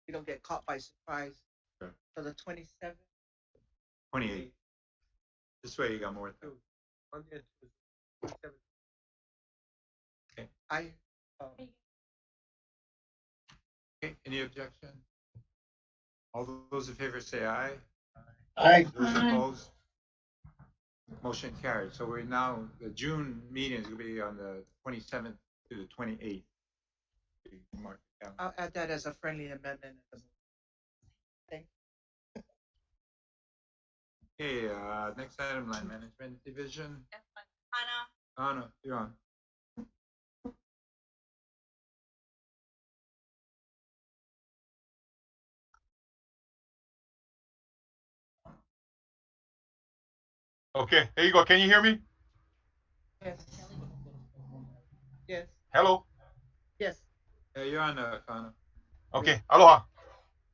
We don't get caught by surprise. Sure. So the 27th. 28th. This way you got more time. Monday and Tuesday. 27th. Okay. Okay, any objection? All those in favor say aye. Aye. Those opposed? Motion carried. So we're now, the June meeting is going to be on the 27th to the 28th. Mark it down. I'll add that as a friendly amendment. Thank you. Okay, next item, Line Management Division. Anna. Anna, you're on. Okay, there you go. Can you hear me? Yes. Yes. Hello? Yes. Yeah, you're on, Anna. Okay, aloha.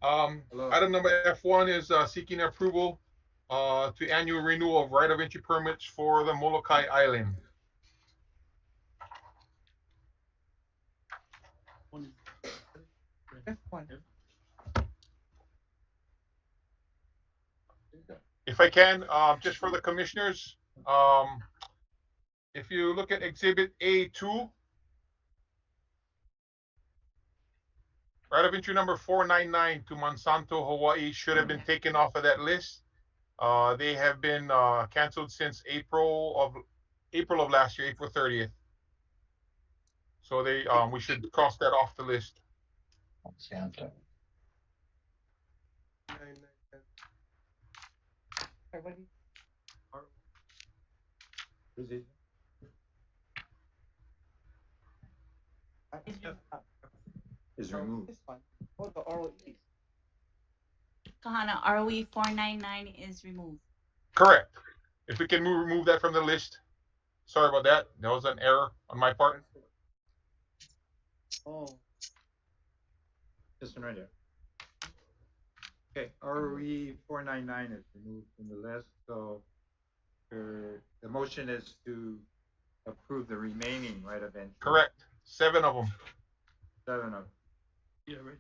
Hello. Item number F1 is seeking approval to annual renewal of right of entry permits for the Molokai Island. F1. If I can, just for the commissioners, if you look at Exhibit A2, right of entry number 499 to Monsanto, Hawaii should have been taken off of that list. They have been canceled since April of last year, April 30th. So we should cross that off the list. Monsanto. Is it? Is removed. This one. Oh, the ROE. Kahana, ROE 499 is removed. Correct. If we can remove that from the list. Sorry about that. That was an error on my part. Oh. This one right here. Okay, ROE 499 is removed from the list. So the motion is to approve the remaining right of entry. Correct. 7 of them. 7 of them. Yeah, right.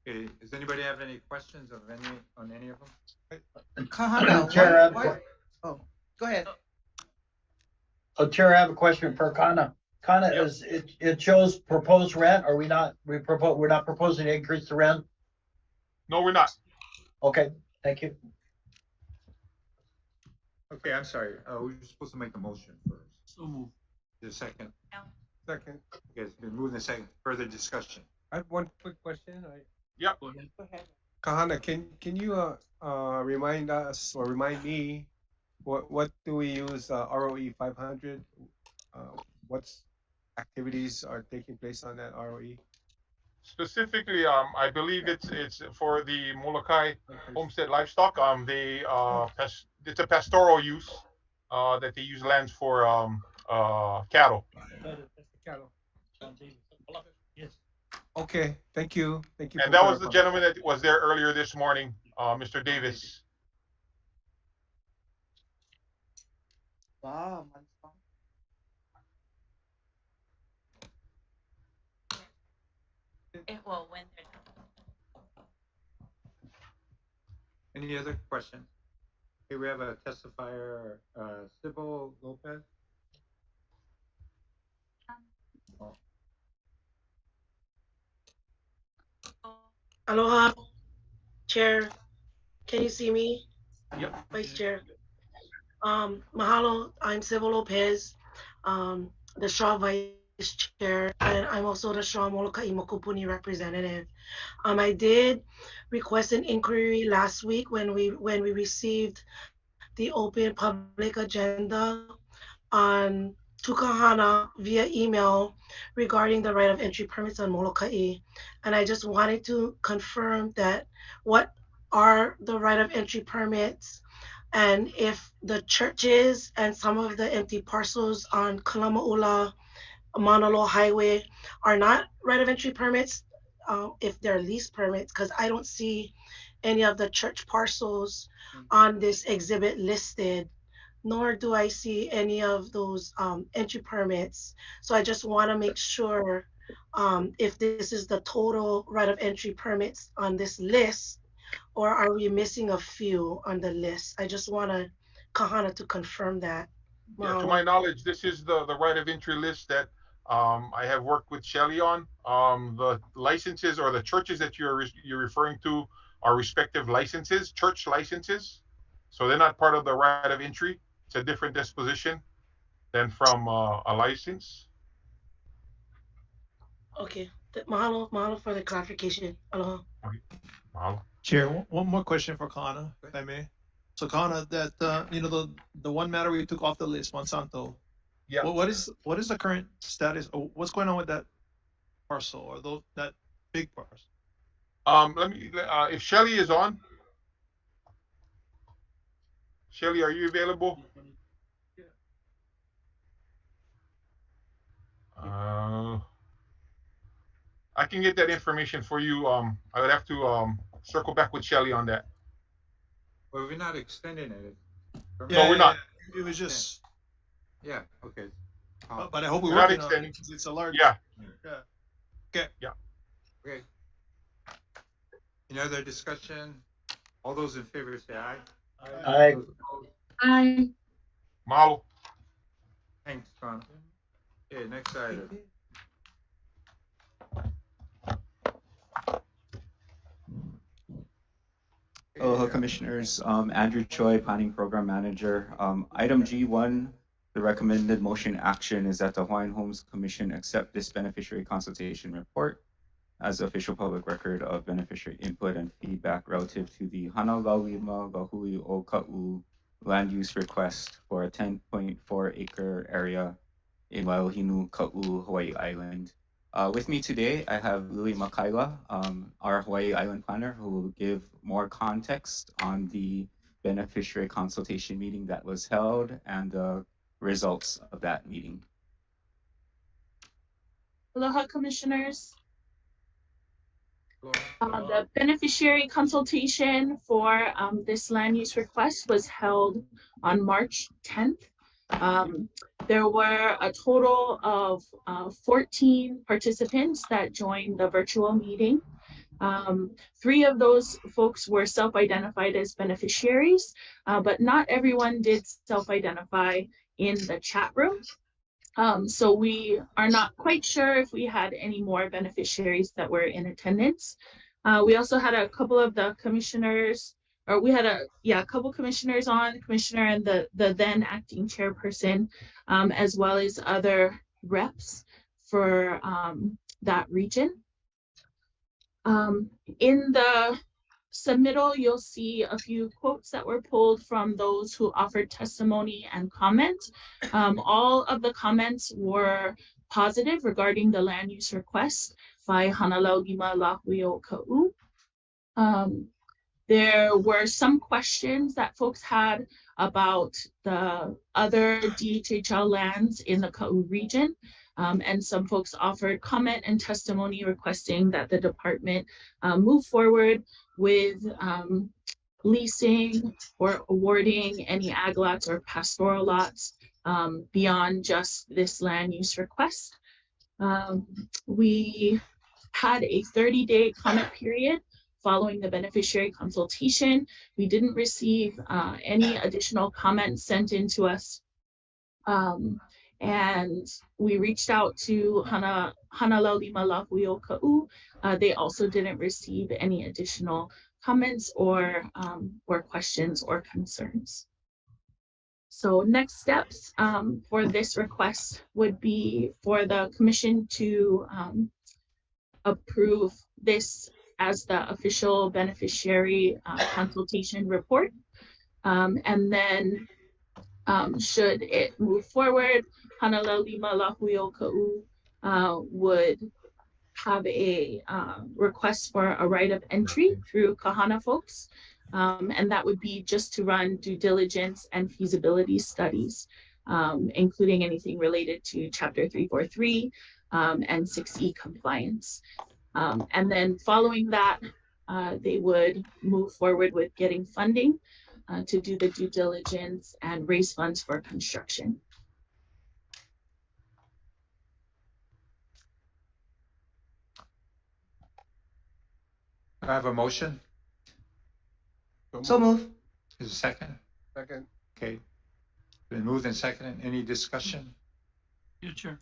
Okay, does anybody have any questions on any of them? Kahana, Chair, why? Oh, go ahead. Chair, I have a question for Kana. Kana, is it shows proposed rent? Are we're not proposing to increase the rent? No, we're not. Okay, thank you. Okay, I'm sorry. We were supposed to make a motion first. So move. Is there a second? No. Second. Okay, it's been moved and second. Further discussion. I have one quick question. Yeah. Go ahead. Go ahead. Kahana, can you remind us or remind me what do we use ROE 500? What's activities are taking place on that ROE? Specifically, I believe it's for the Molokai homestead livestock. It's a pastoral use that they use lands for cattle. Cattle. Yes. Okay, thank you. Thank you. And that was the gentleman that was there earlier this morning, Mr. Davis. Wow, It will when they're Any other questions? Okay, we have a testifier, Sybil Lopez. Oh. Aloha, Chair. Can you see me? Yep. Vice Chair. Mahalo, I'm Civil Lopez, the Shaw Vice Chair, and I'm also the Shaw Molokai Mokopuni representative. I did request an inquiry last week when we received the open public agenda on Tukahana via email regarding the right of entry permits on Molokai. And I just wanted to confirm that what are the right of entry permits, and if the churches and some of the empty parcels on Kalamaula Mauna Loa Highway are not right of entry permits, if they're lease permits, because I don't see any of the church parcels on this exhibit listed, nor do I see any of those entry permits. So I just want to make sure if this is the total right of entry permits on this list, or are we missing a few on the list? I just want to Kahana to confirm that. Yeah, to Mahalo. my knowledge, this is the right of entry list that I have worked with Shelly on. The licenses or the churches that you're referring to are respective licenses, church licenses. So they're not part of the right of entry. It's a different disposition than from a license. Okay. Mahalo for the clarification. Aloha. Okay. Mahalo. Chair, one more question for Kana, if I may. So Kana, that the one matter we took off the list, Monsanto. Yeah. What is the current status? Or what's going on with that parcel or that big parcel? Let me. If Shelly is on, Shelly, are you available? I can get that information for you. I would have to circle back with Shelly on that. Well, we're not extending it. No, we're not. It was just. Yeah. Okay. But I hope we're We're not working on it extending. because it's a large. Yeah. Yeah. Okay. Yeah. Okay. Any other discussion? All those in favor say aye. Aye. Those opposed? Aye. Mahalo. Thanks, Ron. Okay, next item. Aloha, Commissioners. Andrew Choi, Planning Program Manager. Item G1, the recommended motion action is that the Hawaiian Homes Commission accept this beneficiary consultation report as official public record of beneficiary input and feedback relative to the Hana Laulima Wahui o Ka'u land use request for a 10.4 acre area in Wailohinu, Ka'u, Hawaii Island. With me today, I have Lily Makaila, our Hawaii Island planner, who will give more context on the beneficiary consultation meeting that was held and the results of that meeting. Aloha, Commissioners. The beneficiary consultation for this land use request was held on March 10th. There were a total of 14 participants that joined the virtual meeting. 3 of those folks were self-identified as beneficiaries, but not everyone did self-identify in the chat room. So we are not quite sure if we had any more beneficiaries that were in attendance. We also had a couple of the commissioners, or we had a couple commissioners on, the commissioner and the then acting chairperson, as well as other reps for that region. In the submittal, you'll see a few quotes that were pulled from those who offered testimony and comment. All of the comments were positive regarding the land use request by Hana Laulima Lahui o Ka'u. There were some questions that folks had about the other DHHL lands in the Ka'u region. And some folks offered comment and testimony requesting that the department move forward with leasing or awarding any ag lots or pastoral lots beyond just this land use request. We had a 30-day comment period following the beneficiary consultation. We didn't receive any additional comments sent in to us. And we reached out to Hana Laulima Lahui o Ka'u. They also didn't receive any additional comments or questions or concerns. So next steps for this request would be for the commission to approve this as the official beneficiary consultation report. And then should it move forward, Hanalalima Lahuyo Ka'u would have a request for a right of entry through Kahana folks. And that would be just to run due diligence and feasibility studies, including anything related to Chapter 343 and 6E compliance. And then following that, they would move forward with getting funding to do the due diligence and raise funds for construction. I have a motion. So move. Is a second? Second. Okay. Been moved and seconded. Any discussion? Yeah, Chair.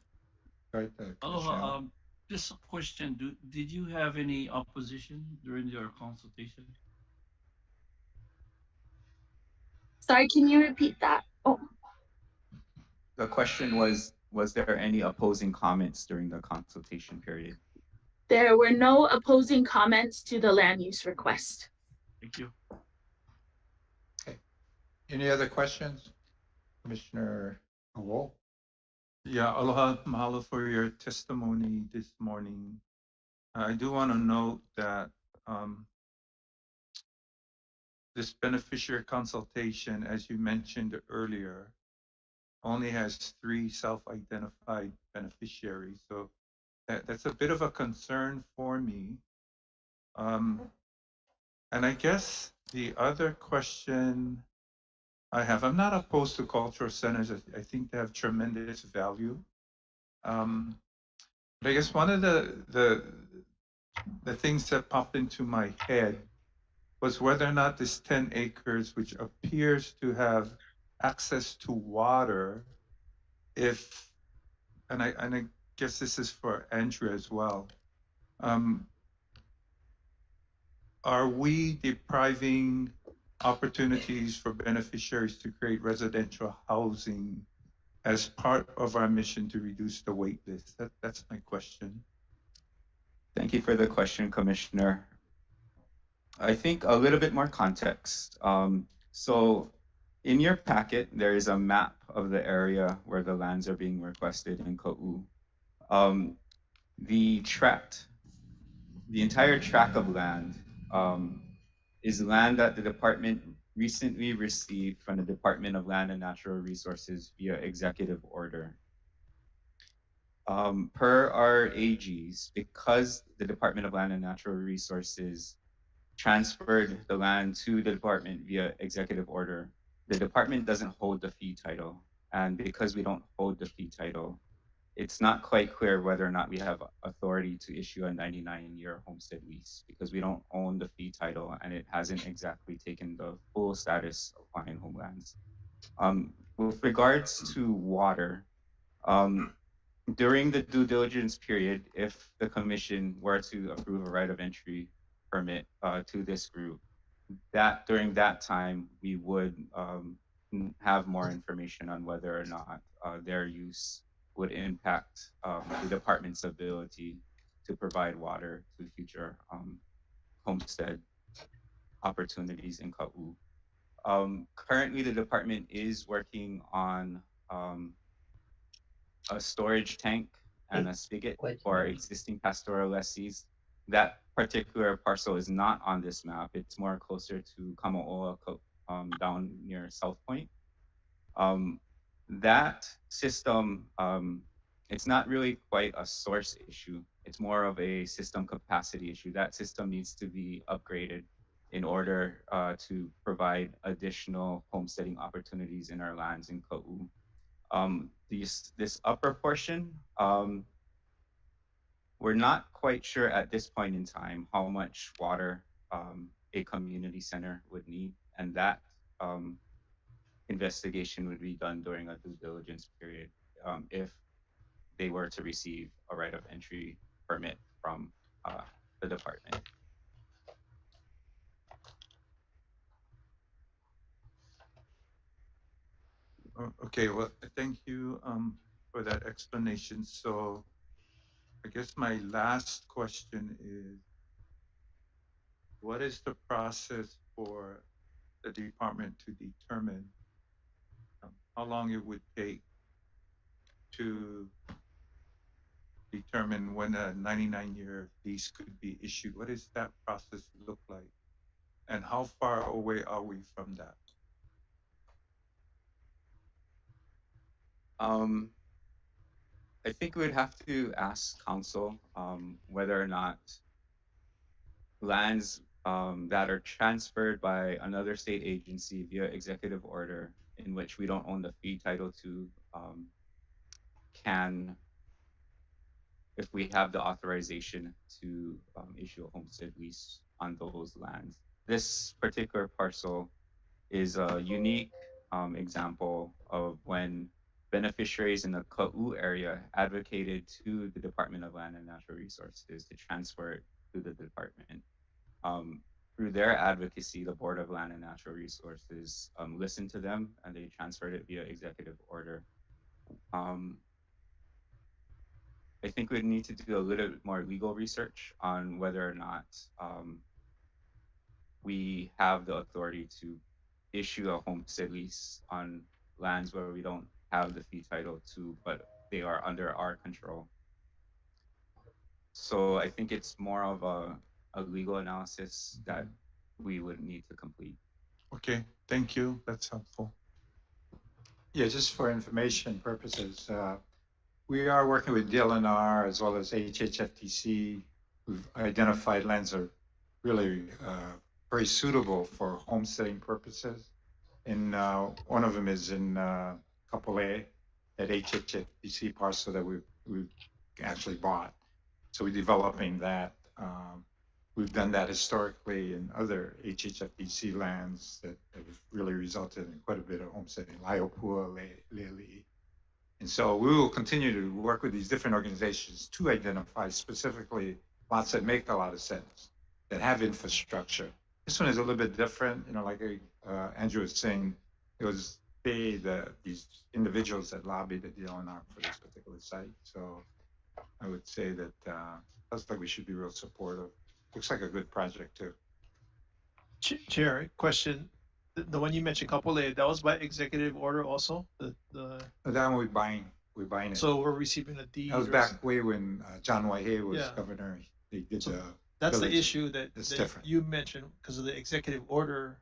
Right, Aloha. Just a question. Did you have any opposition during your consultation? Sorry, can you repeat that? Oh. The question was there any opposing comments during the consultation period? There were no opposing comments to the land use request. Thank you. Okay. Any other questions? Commissioner Wool? Yeah, aloha, mahalo for your testimony this morning. I do want to note that this beneficiary consultation, as you mentioned earlier, only has 3 self-identified beneficiaries. So that's a bit of a concern for me. And I guess the other question I have, I'm not opposed to cultural centers. I think they have tremendous value. But I guess one of the things that popped into my head was whether or not this 10 acres, which appears to have access to water, and I guess this is for Andrea as well, are we depriving opportunities for beneficiaries to create residential housing as part of our mission to reduce the wait list? That's my question. Thank you for the question, Commissioner. I think a little bit more context. So in your packet, there is a map of the area where the lands are being requested in Ka'u. The entire tract of land is land that the department recently received from the Department of Land and Natural Resources via executive order. Per our AGs, because the Department of Land and Natural Resources transferred the land to the department via executive order, the department doesn't hold the fee title. And because we don't hold the fee title, it's not quite clear whether or not we have authority to issue a 99-year homestead lease because we don't own the fee title and it hasn't exactly taken the full status of Hawaiian homelands. With regards to water, during the due diligence period, if the commission were to approve a right of entry permit to this group, that during that time we would have more information on whether or not their use would impact the department's ability to provide water to future homestead opportunities in Ka'u. Currently, the department is working on a storage tank and a spigot for existing pastoral lessees. That particular parcel is not on this map. It's more closer to Kamaoa, down near South Point. That system, it's not really quite a source issue. It's more of a system capacity issue. That system needs to be upgraded in order to provide additional homesteading opportunities in our lands in Ka'u. This upper portion, we're not quite sure at this point in time how much water a community center would need, and that investigation would be done during a due diligence period if they were to receive a right of entry permit from the department. Okay, well, thank you for that explanation. So I guess my last question is, what is the process for the department to determine how long it would take to determine when a 99-year lease could be issued? What does that process look like? And how far away are we from that? I think we would have to ask council whether or not lands that are transferred by another state agency via executive order in which we don't own the fee title to can, if we have the authorization to issue a homestead lease on those lands. This particular parcel is a unique example of when beneficiaries in the Ka'u area advocated to the Department of Land and Natural Resources to transfer it to the department. Through their advocacy, the Board of Land and Natural Resources listened to them and they transferred it via executive order. I think we'd need to do a little bit more legal research on whether or not we have the authority to issue a homestead lease on lands where we don't have the fee title to, but they are under our control. So I think it's more of a legal analysis that we would need to complete. Okay, thank you. That's helpful. Yeah, just for information purposes, we are working with DLNR as well as HHFTC. We've identified lands that are really very suitable for homesteading purposes. And one of them is in Kapolei, that HHFTC parcel that we've actually bought. So we're developing that. We've done that historically in other HHFTC lands that have really resulted in quite a bit of homesteading, Laiopua, Le'ali'i. And so we will continue to work with these different organizations to identify specifically lots that make a lot of sense, that have infrastructure. This one is a little bit different, like Andrew was saying, it was these individuals that lobbied the DLNR for this particular site. So I would say that that's like we should be real supportive. Looks like a good project too. Chair, question. The one you mentioned, Kapolei, that was by executive order also? That one we're buying it. So we're receiving a deed. That was back way when John Waihe was governor. They did so the that's village. The issue that you mentioned because of the executive order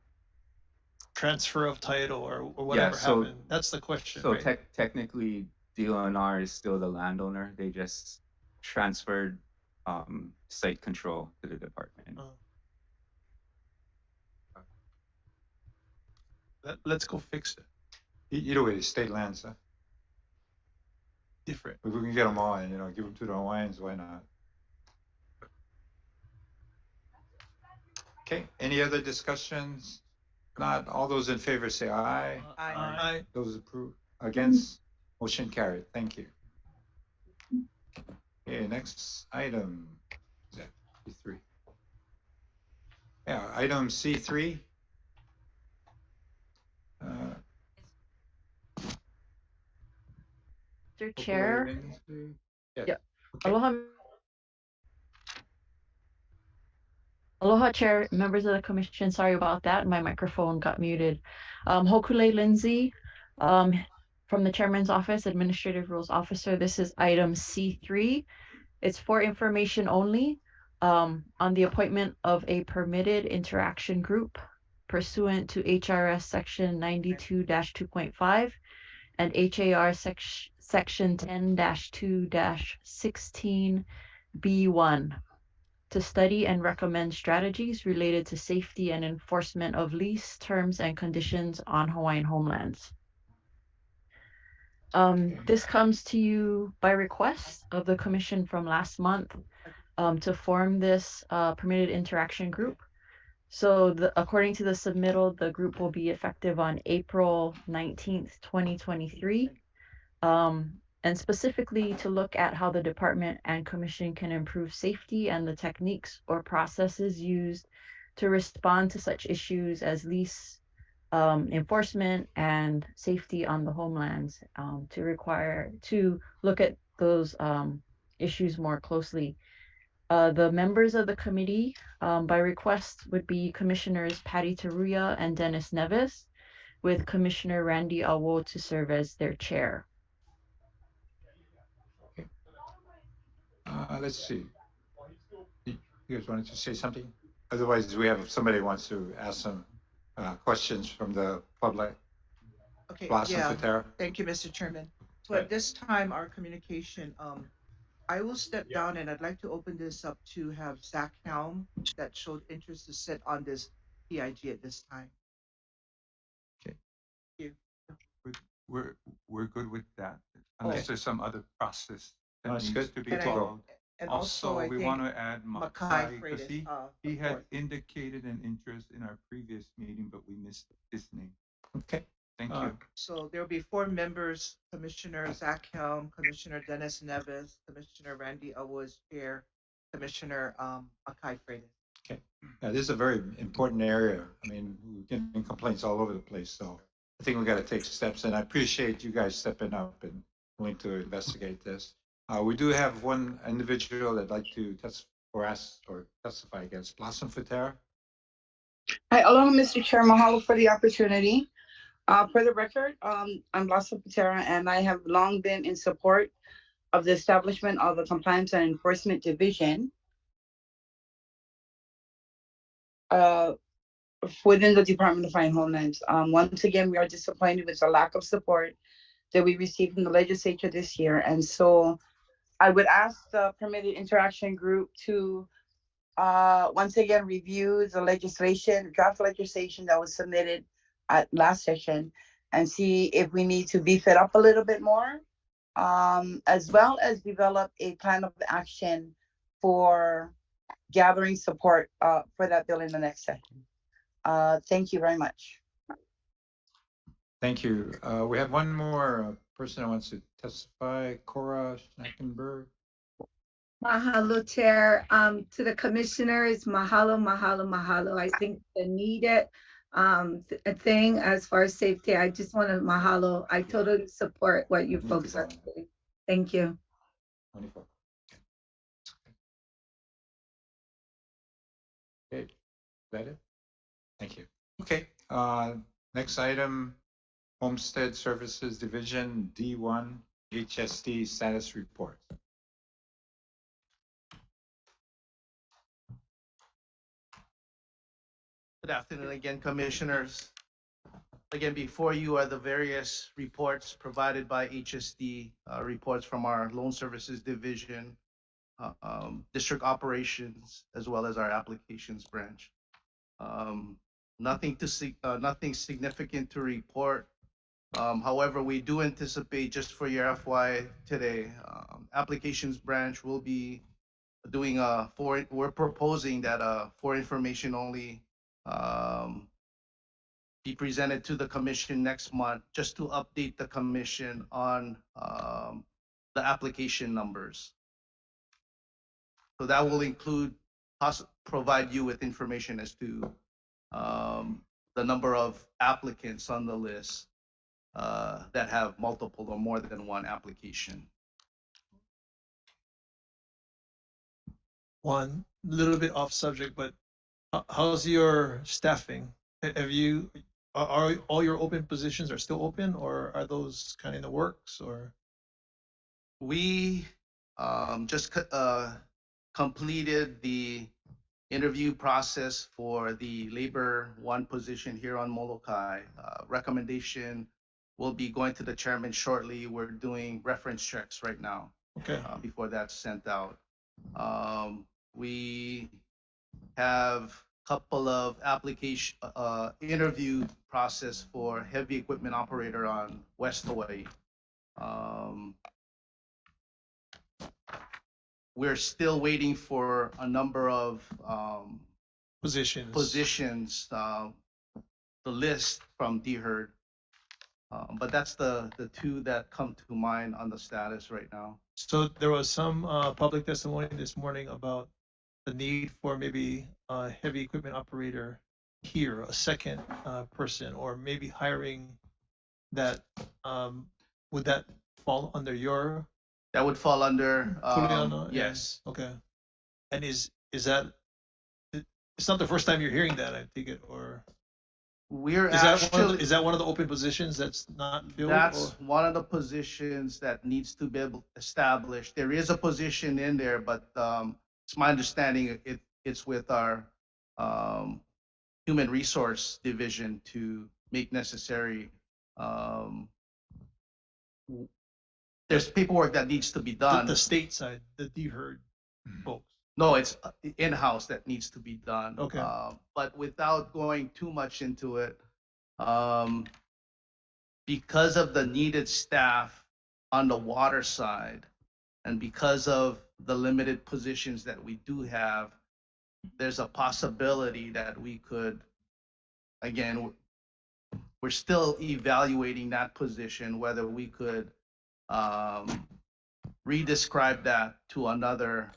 transfer of title or whatever happened. That's the question. So right? Technically, DLNR is still the landowner. They just transferred site control to the department. Let's go fix it. Either way, the state lands, huh? Different. If we can get them all and give them to the Hawaiians, why not? Okay. Any other discussions? Not all those in favor say aye. Aye. Those against, motion carried. Thank you. Okay, next item. Is that C3? Yeah, item C3. Mr. Chair. Yeah. Okay. Aloha, Chair, members of the Commission. Sorry about that. My microphone got muted. Hokule Lindsay, from the Chairman's Office, Administrative Rules Officer. This is item C3. It's for information only on the appointment of a permitted interaction group pursuant to HRS Section 92-2.5 and HAR Section 10-2-16B1 to study and recommend strategies related to safety and enforcement of lease terms and conditions on Hawaiian homelands. This comes to you by request of the Commission from last month to form this permitted interaction group. So according to the submittal, the group will be effective on April 19th, 2023. And specifically to look at how the department and commission can improve safety and the techniques or processes used to respond to such issues as lease enforcement and safety on the homelands, to look at those issues more closely. The members of the committee, by request, would be Commissioners Patty Taruya and Dennis Nevis, with Commissioner Randy Awo to serve as their chair. Let's see. You guys wanted to say something? Otherwise, we have somebody who wants to ask some questions from the public. Okay, Blossom yeah. Fatera. Thank you, Mr. Chairman. So Right. at this time, our communication, I will step down and I'd like to open this up to have Zach Helm that showed interest to sit on this PIG at this time. Okay. Thank you. We're good with that, unless there's some other process that That's needs good. to be Good to go. followed. And Also, I we think want to add Makai Makai, because Freitas, he of had course. indicated an interest in our previous meeting, but we missed his name. Okay. Thank you. So there'll be 4 members: Commissioner Zach Helm, Commissioner Dennis Nevis, Commissioner Randy Awas, Chair, Commissioner Makai Freitas. Okay. Yeah, this is a very important area. I mean, we're getting complaints all over the place, so I think we got to take steps. And I appreciate you guys stepping up and willing to investigate this. We do have one individual that'd like to testify against Blossom Fatera. Hi, aloha, Mr. Chair. Mahalo for the opportunity. For the record, I'm Blossom Patera, and I have long been in support of the establishment of a Compliance and Enforcement Division within the Department of Fine Homelands. Once again, we are disappointed with the lack of support that we received from the legislature this year. And so I would ask the Permitted Interaction Group to once again review the draft legislation that was submitted at last session and see if we need to beef it up a little bit more, as well as develop a plan of action for gathering support for that bill in the next session. Thank you very much. Thank you. We have one more person who wants to testify, Cora Schnackenberg. Mahalo, Chair. To the commissioners, mahalo, mahalo, mahalo. I think the needed thing as far as safety, I just want to mahalo. I totally support what you folks are doing. Thank you. Wonderful. Okay, is that it? Thank you. Okay, next item, Homestead Services Division D1 HSD status report. Good afternoon again, commissioners. Again, before you are the various reports provided by HSD, reports from our Loan Services Division, District Operations, as well as our Applications Branch. Nothing significant to report. However, we do anticipate, just for your FY today, Applications Branch will be doing we're proposing that for information only be presented to the commission next month, just to update the commission on the application numbers. So that will include provide you with information as to the number of applicants on the list that have multiple or more than one application. One little bit off subject, but how's your staffing? Are all your open positions are still open, or are those kind of in the works, or? We just completed the interview process for the labor 1 position here on Molokai. Recommendation will be going to the chairman shortly. We're doing reference checks right now. Okay. Before that's sent out. We have a couple of application interview process for heavy equipment operator on West Hawaii. We're still waiting for a number of positions, the list from DHERD. But that's the 2 that come to mind on the status right now. So there was some public testimony this morning about the need for maybe a heavy equipment operator here, a second person, or maybe hiring that, would that fall under your That would fall under, Juliana? yes. Okay. And is that, it's not the first time you're hearing that, I think it, or We're is that actually, is that one of the open positions that's not filled? that's or? one of the positions that needs to be established. There is a position in there, but it's my understanding it's with our human resource division to make necessary. Um, there's paperwork that needs to be done. The state side, the DHERD folks. No, it's in-house that needs to be done. Okay. But without going too much into it, because of the needed staff on the water side, and because of the limited positions that we do have, there's a possibility that we could, again, we're still evaluating that position, whether we could redescribe that to another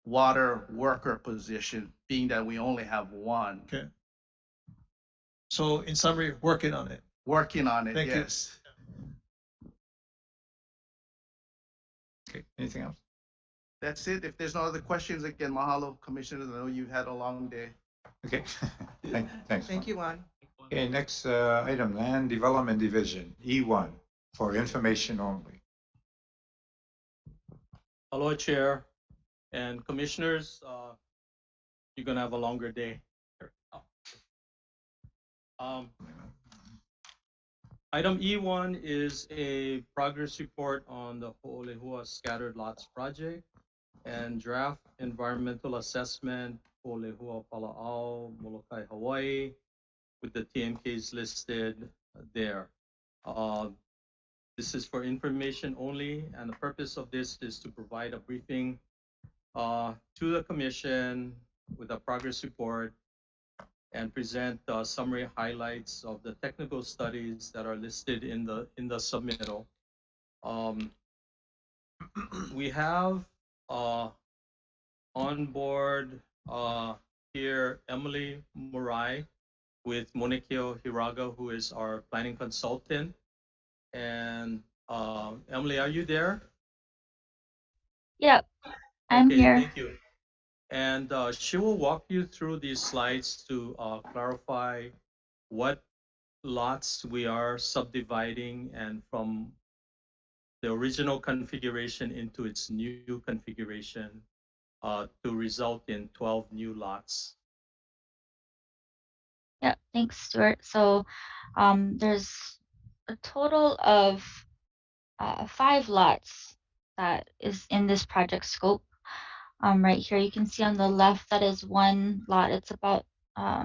water worker position, being that we only have one. Okay. So in summary, working on it. Working on it, Thank you. yes. Okay, anything else? That's it. If there's no other questions, again, mahalo, commissioners. I know you've had a long day. Okay, thanks. Thank you, Juan. Okay, next item, Land Development Division, E1, for information only. Hello, Chair and Commissioners. You're gonna have a longer day. Item E1 is a progress report on the Ho'olehua Scattered Lots Project and draft environmental assessment Ho'olehua Pala'au, Molokai, Hawaii, with the TMKs listed there. This is for information only, and the purpose of this is to provide a briefing to the Commission with a progress report and present summary highlights of the technical studies that are listed in the submittal. We have on board here Emily Murai with Monekio Hiraga, who is our planning consultant. And Emily, are you there? Yep, I'm okay, here. Thank you. And she will walk you through these slides to clarify what lots we are subdividing and from the original configuration into its new configuration to result in 12 new lots. Yep, thanks, Stuart. So there's a total of 5 lots that is in this project scope. Right here, you can see on the left, that is one lot. It's about, I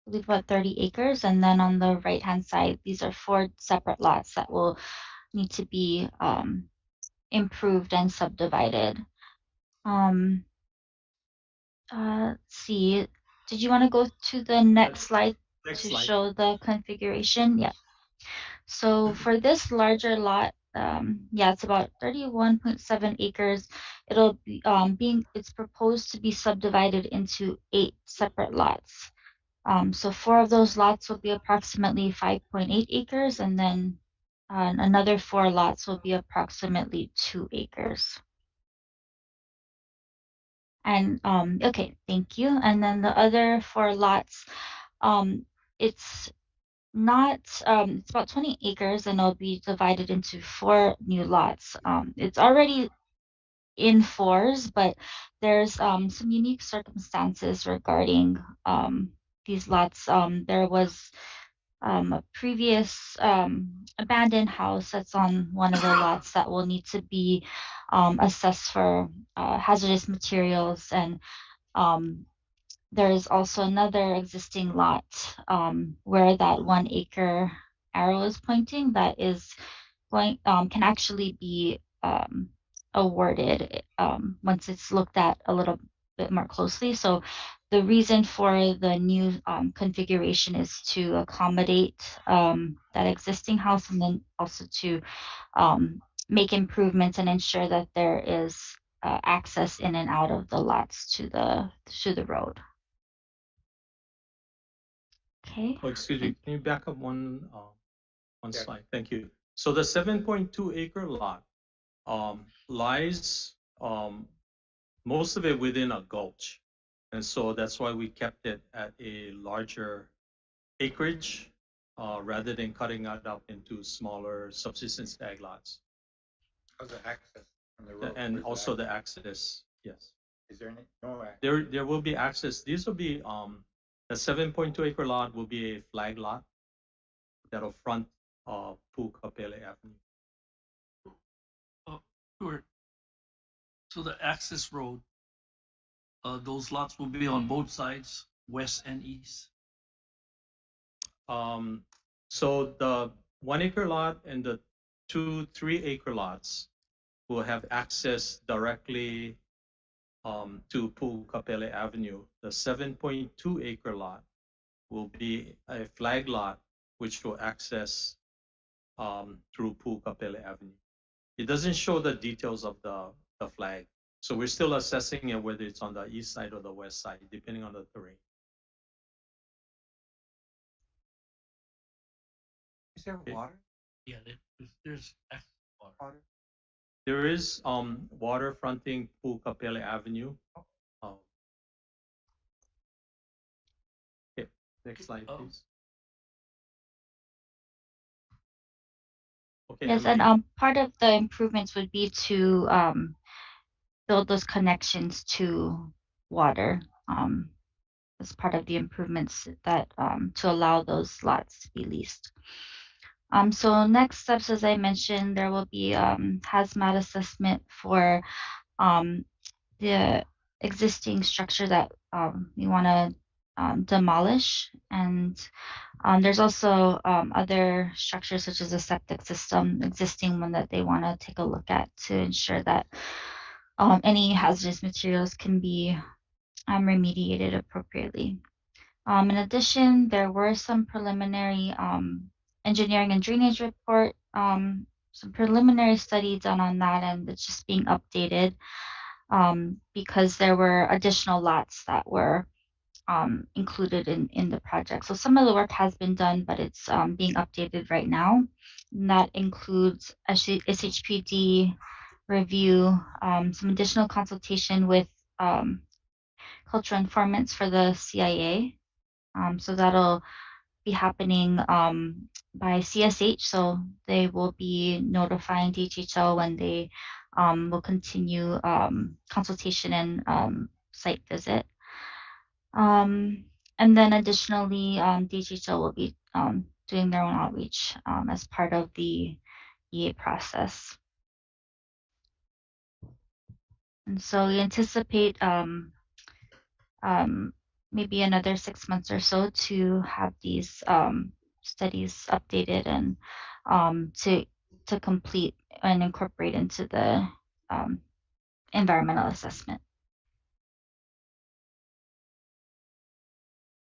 believe about 30 acres. And then on the right-hand side, these are 4 separate lots that will need to be improved and subdivided. Let's see. Did you want to go to the next slide to show the configuration? Yeah. So for this larger lot, yeah, it's about 31.7 acres. It'll be it's proposed to be subdivided into 8 separate lots. So 4 of those lots will be approximately 5.8 acres, and then another 4 lots will be approximately 2 acres. And okay, thank you. And then the other 4 lots, it's not it's about 20 acres, and it'll be divided into 4 new lots. It's already in 4s, but there's some unique circumstances regarding these lots. There was a previous abandoned house that's on one of the lots that will need to be assessed for hazardous materials, and there's also another existing lot where that 1 acre arrow is pointing that is going can actually be awarded once it's looked at a little bit more closely. So the reason for the new configuration is to accommodate that existing house, and then also to make improvements and ensure that there is access in and out of the lots to the road. Okay. Oh, excuse me, can you back up one Yeah. slide? Thank you. So the 7.2 acre lot lies most of it within a gulch. And so that's why we kept it at a larger acreage rather than cutting it up into smaller subsistence ag lots. How's the access from the road? And Where's also the access, yes. Is there any, no access? There will be access. These will be the 7.2 acre lot will be a flag lot that'll front Pukapele Avenue. Sure. So the access road, those lots will be on both sides, west and east. So the 1 acre lot and the 3 acre lots will have access directly to Pukapele Avenue. The 7.2 acre lot will be a flag lot which will access through Pukapele Avenue. It doesn't show the details of the flag. So we're still assessing it whether it's on the east side or the west side, depending on the terrain. Is there water? Yeah, there's access water. There is water fronting Pukapele Avenue. Okay, next slide, please. Okay, Yes, Emily. and part of the improvements would be to build those connections to water as part of the improvements that to allow those lots to be leased. So next steps, as I mentioned, there will be hazmat assessment for the existing structure that we want to demolish, and there's also other structures such as a septic system, existing one that they want to take a look at to ensure that any hazardous materials can be remediated appropriately. In addition, there were some preliminary engineering and drainage report, some preliminary study done on that, and it's just being updated because there were additional lots that were included in the project. So some of the work has been done, but it's being updated right now. And that includes SHPD review, some additional consultation with cultural informants for the CIA. So that'll be happening by CSH. So they will be notifying DHHL when they will continue consultation and site visit. And then additionally, DHHL will be doing their own outreach as part of the EA process. And so we anticipate maybe another 6 months or so to have these studies updated and to complete and incorporate into the environmental assessment.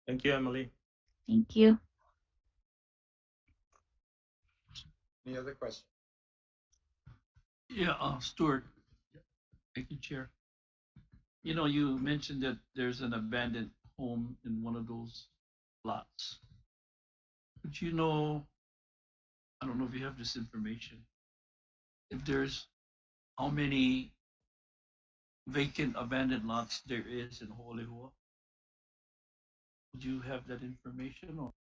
Thank you, Emily. Thank you. Any other questions? Yeah, Stuart. Thank you, Chair. You know, you mentioned that there's an abandoned home in one of those lots. But you know, I don't know if you have this information, if there's how many vacant abandoned lots there is in Hollywood. Would you have that information or?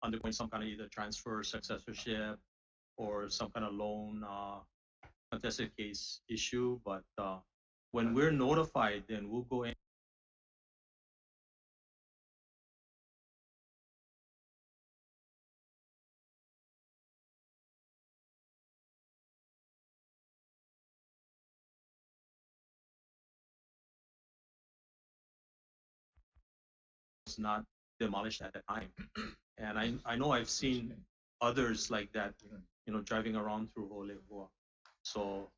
Undergoing some kind of either transfer, successorship, or some kind of loan contested case issue. But when we're notified, then we'll go in. It's not demolished at the time. And I know I've seen others like that, you know, driving around through Holehua. So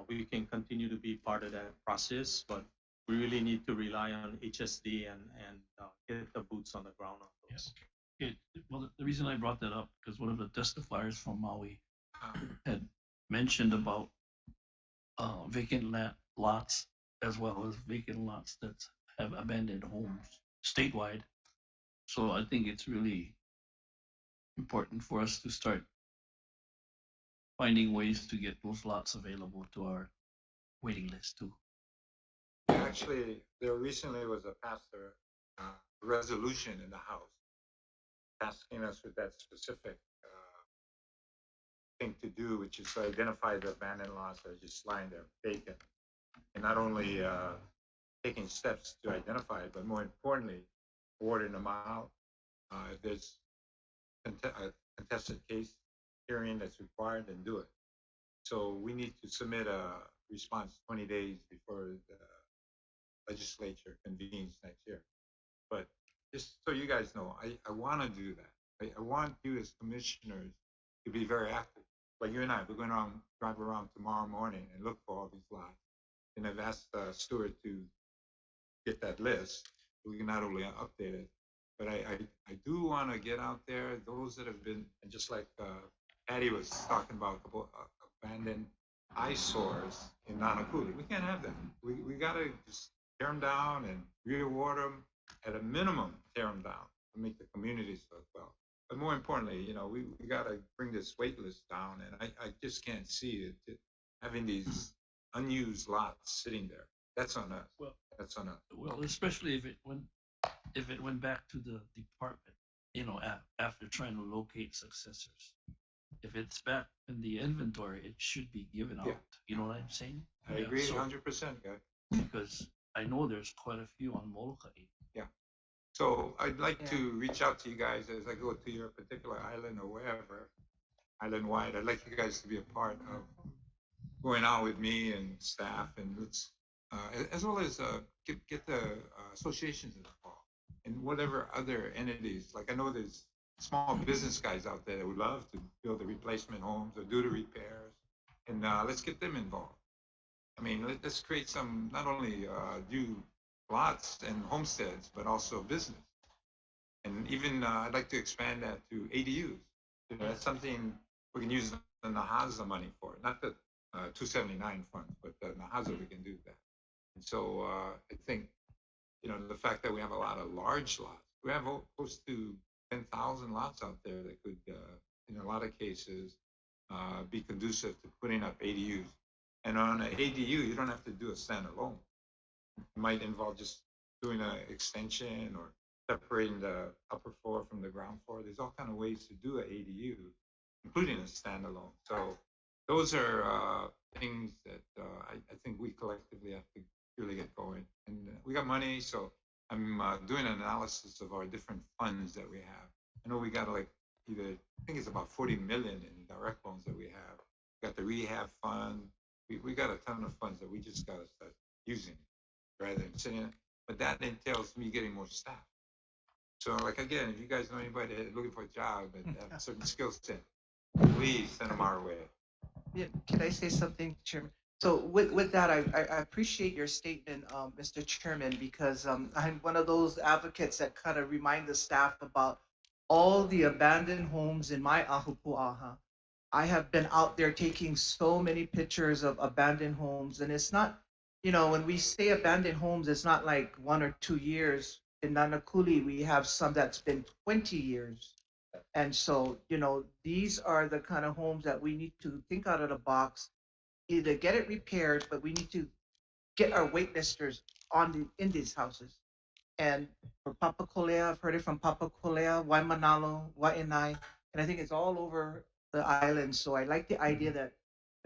we can continue to be part of that process, but we really need to rely on HSD and get the boots on the ground on those. Well, the reason I brought that up because one of the testifiers from Maui had mentioned about vacant lots as well as vacant lots that have abandoned homes statewide. So I think it's really important for us to start finding ways to get those lots available to our waiting list too. Actually, there recently was a resolution in the House asking us with that specific thing to do, which is to identify the abandoned lots that are just lying there vacant, and not only taking steps to identify it, but more importantly, ordering them out. If there's a contested case hearing that's required, then do it. So we need to submit a response 20 days before the legislature convenes next year. But just so you guys know, I want to do that. I want you as commissioners to be very active. Like you and I, we're going to drive around tomorrow morning and look for all these lots. And I've asked Stuart to get that list. We can not only update it, but I do want to get out there, those that have been, and just like Patty was talking about abandoned eyesores in Nanakuli. We can't have that. We got to just tear them down and reward them. At a minimum, tear them down to make the community so well. But more importantly, you know, we got to bring this wait list down, and I just can't see it having these unused lots sitting there. That's on us. Well, that's on us. Well, especially if it went back to the department, you know, after trying to locate successors. If it's back in the inventory, it should be given out. Yeah. You know what I'm saying? I agree 100%, guy. Because I know there's quite a few on Molokai. Yeah. So I'd like to reach out to you guys as I go to your particular island or wherever, island wide. I'd like you guys to be a part of going out with me and staff, and let's, as well as get the associations involved and whatever other entities. Like I know there's small business guys out there that would love to build the replacement homes or do the repairs, and let's get them involved. I mean, let's create some, not only new lots and homesteads, but also business. And even I'd like to expand that to ADUs. You know, that's something we can use the NAHAZA money for, not the 279 fund, but the NAHAZA we can do that. And so I think, you know, the fact that we have a lot of large lots, we have close to 10,000 lots out there that could, in a lot of cases, be conducive to putting up ADUs. And on an ADU, you don't have to do a standalone. It might involve just doing an extension or separating the upper floor from the ground floor. There's all kind of ways to do an ADU, including a standalone. So those are things that I think we collectively have to really get going. And we got money, so I'm doing an analysis of our different funds that we have. I know we got like either, I think it's about 40 million in direct loans that we have. We got the rehab fund. We got a ton of funds that we just got to start using rather than sitting in. But that entails me getting more staff. So like, again, if you guys know anybody looking for a job and have a certain skill set, please send them our way. Yeah, can I say something, Chairman? So with that, I appreciate your statement, Mr. Chairman, because I'm one of those advocates that kind of remind the staff about all the abandoned homes in my ahupu'aha. I have been out there taking so many pictures of abandoned homes, and it's not, you know, when we say abandoned homes, it's not like 1 or 2 years. In Nanakuli, we have some that's been 20 years. And so, you know, these are the kind of homes that we need to think out of the box, either get it repaired, but we need to get our waitlisters in these houses. And for Papakolea, I've heard it from Papakolea, Waimanalo, Waianae, and I think it's all over the island. So I like the idea that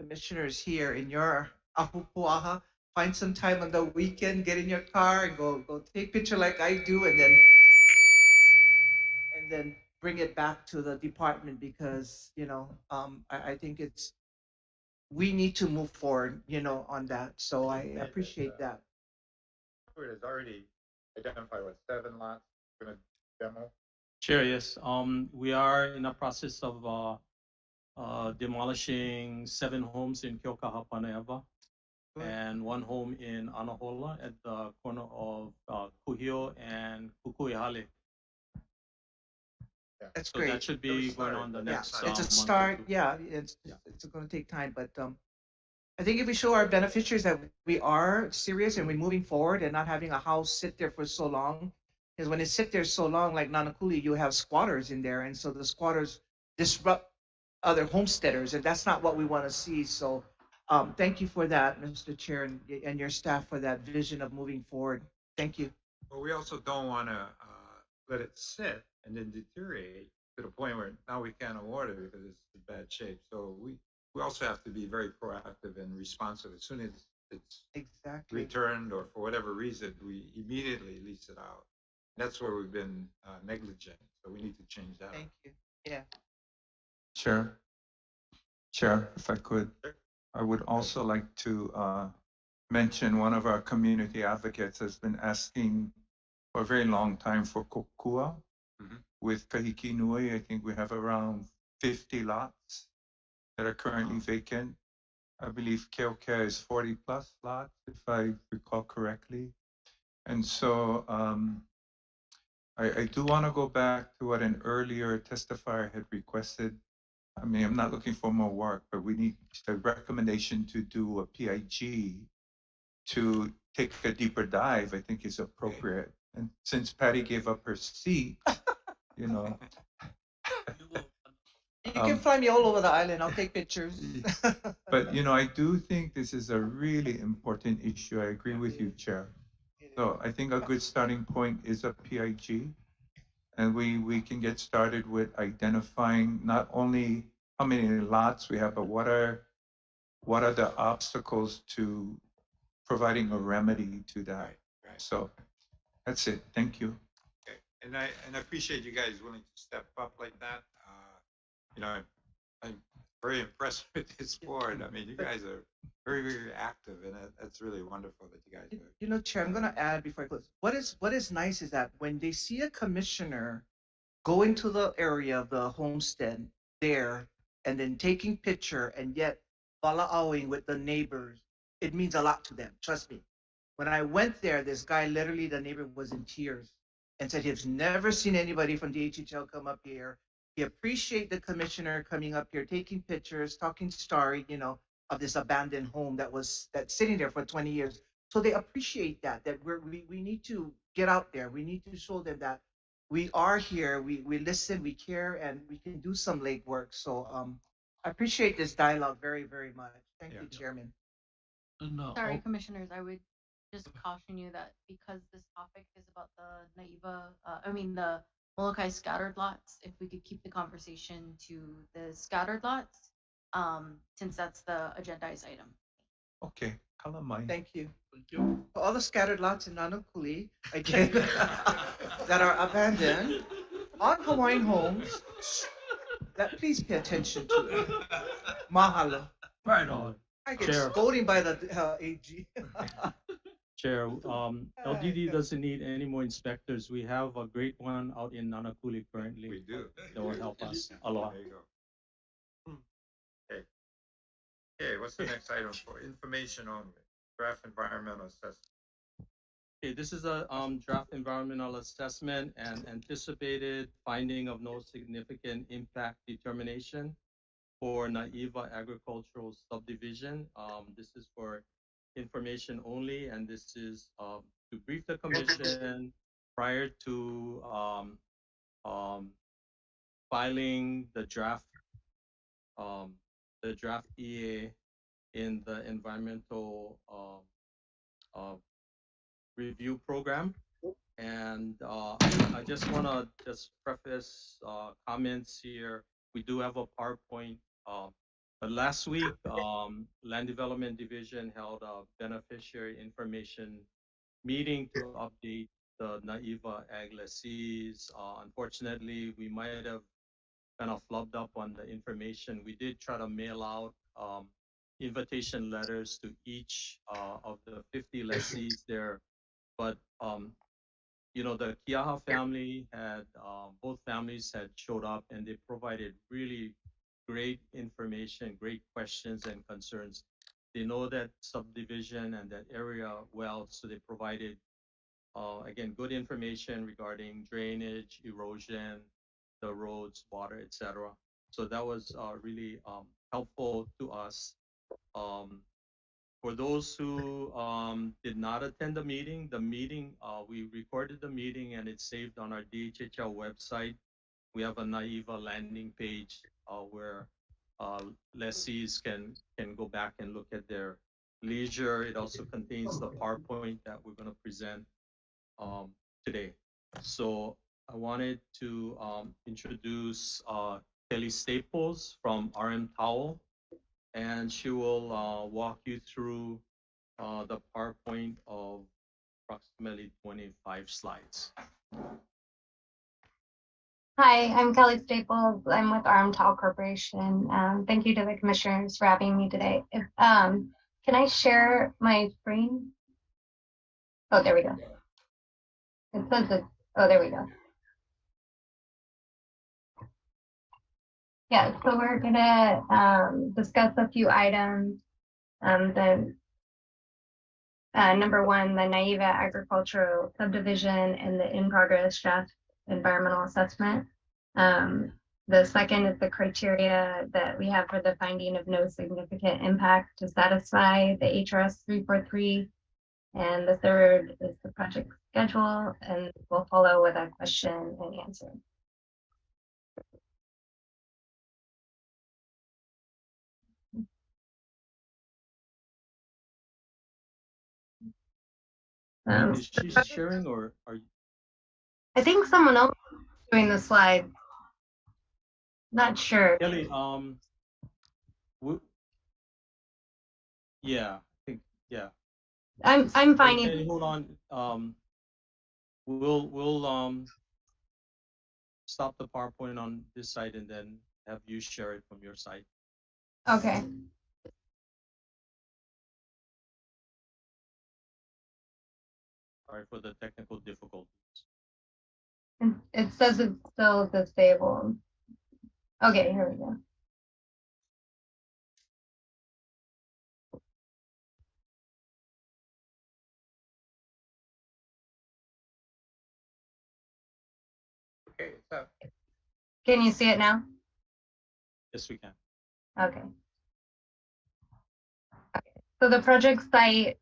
commissioners here in your ahupu'aha find some time on the weekend, get in your car and go take a picture like I do, and then bring it back to the department, because you know I think we need to move forward, you know, on that. So I appreciate that. Stuart has already identified 7 lots we're going to demo. Chair, yes. We are in the process of demolishing 7 homes in Keokahapane'ewa and 1 home in Anahola at the corner of Kuhio and Kukuihale. That's So great. that should be going on the Yeah, next it's a month or start. two. Yeah, it's going to take time, but I think if we show our beneficiaries that we are serious and we're moving forward and not having a house sit there for so long, because when it sit there so long, like Nanakuli, you have squatters in there, and so the squatters disrupt other homesteaders, and that's not what we want to see. So, thank you for that, Mr. Chair, and your staff for that vision of moving forward. Thank you. But we also don't want to let it sit and then deteriorate to the point where now we can't award it because it's in bad shape. So we also have to be very proactive and responsive. As soon as it's exactly returned or for whatever reason, we immediately lease it out. That's where we've been negligent. So we need to change that. Thank you. Yeah. Chair, if I could, I would also like to mention one of our community advocates has been asking for a very long time for kokua. With Kahiki Nui, I think we have around 50 lots that are currently vacant. I believe Keokea is 40 plus lots, if I recall correctly. And so I do want to go back to what an earlier testifier had requested. I mean, I'm not looking for more work, but we need a recommendation to do a PIG to take a deeper dive, I think is appropriate. And since Patty gave up her seat, you know. You can fly me all over the island. I'll take pictures. But, you know, I do think this is a really important issue. I agree with you, Chair. So I think a good starting point is a PIG. And we can get started with identifying not only how many lots we have, but what are the obstacles to providing a remedy to that. Right. So that's it. Thank you. Okay. And I appreciate you guys willing to step up like that. You know, I'm very impressed with this board. I mean, you guys are very, very active, and that's really wonderful that you guys are. You know, Chair, I'm going to add before I close. What is nice is that when they see a commissioner go into the area of the homestead there and then taking picture and yet bala'awing with the neighbors, it means a lot to them. Trust me. When I went there, this guy, literally the neighbor was in tears and said he's never seen anybody from the HHL come up here. He appreciate the commissioner coming up here, taking pictures, talking story, you know, of this abandoned home that's sitting there for 20 years. So they appreciate that we need to get out there. We need to show them that we are here, we listen, we care, and we can do some legwork. So I appreciate this dialogue very, very much. Thank you, Chairman. No. Sorry, commissioners, I would just caution you that because this topic is about the the Molokai scattered lots, if we could keep the conversation to the scattered lots, since that's the agendized item. Okay, calamine. Thank you. For all the scattered lots in Nanakuli, again, that are abandoned on Hawaiian homes, that please pay attention to it. Mahalo. Right on. I get Chair. scolding by the AG. Chair, LDD doesn't need any more inspectors. We have a great one out in Nanakuli currently. We do. That will help us a lot. There you go. Okay. Okay, what's the next item for information only? Draft environmental assessment. Okay, this is a draft environmental assessment and anticipated finding of no significant impact determination for Naiva Agricultural Subdivision. This is for information only, and this is to brief the commission prior to filing the draft EA in the environmental review program. And I just want to just preface comments here. We do have a PowerPoint. But last week, Land Development Division held a beneficiary information meeting to update the Naiva ag lessees. Unfortunately, we might have kind of flubbed up on the information. We did try to mail out invitation letters to each of the 50 lessees there, but you know, the Kiaha family had, both families had showed up and they provided really great information, great questions and concerns. They know that subdivision and that area well, so they provided, again, good information regarding drainage, erosion, the roads, water, etc. So that was really helpful to us. For those who did not attend the meeting, we recorded the meeting and it's saved on our DHHL website. We have a NAIVA landing page where lessees can go back and look at their leisure. It also contains the PowerPoint that we're going to present today. So I wanted to introduce Kelly Staples from RM Towel, and she will walk you through the PowerPoint of approximately 25 slides. Hi, I'm Kelly Staples. I'm with Towel Corporation. Thank you to the commissioners for having me today. Can I share my screen? Oh, there we go. It says it. Oh, there we go. Yeah, so we're gonna discuss a few items. Number one, the Naiva agricultural subdivision and the in-progress draft environmental assessment. The second is the criteria that we have for the finding of no significant impact to satisfy the HRS 343. And the third is the project schedule, and we'll follow with a question and answer. Is she sharing or are you? I think someone else is doing the slide. Not sure. Kelly, yeah, I think, yeah. I'm fine. Kelly, hold on. We'll stop the PowerPoint on this side and then have you share it from your side. Okay. Sorry for the technical difficulties. It says it's still disabled. Okay, here we go. Okay, so Can you see it now? Yes, we can. Okay. So the project site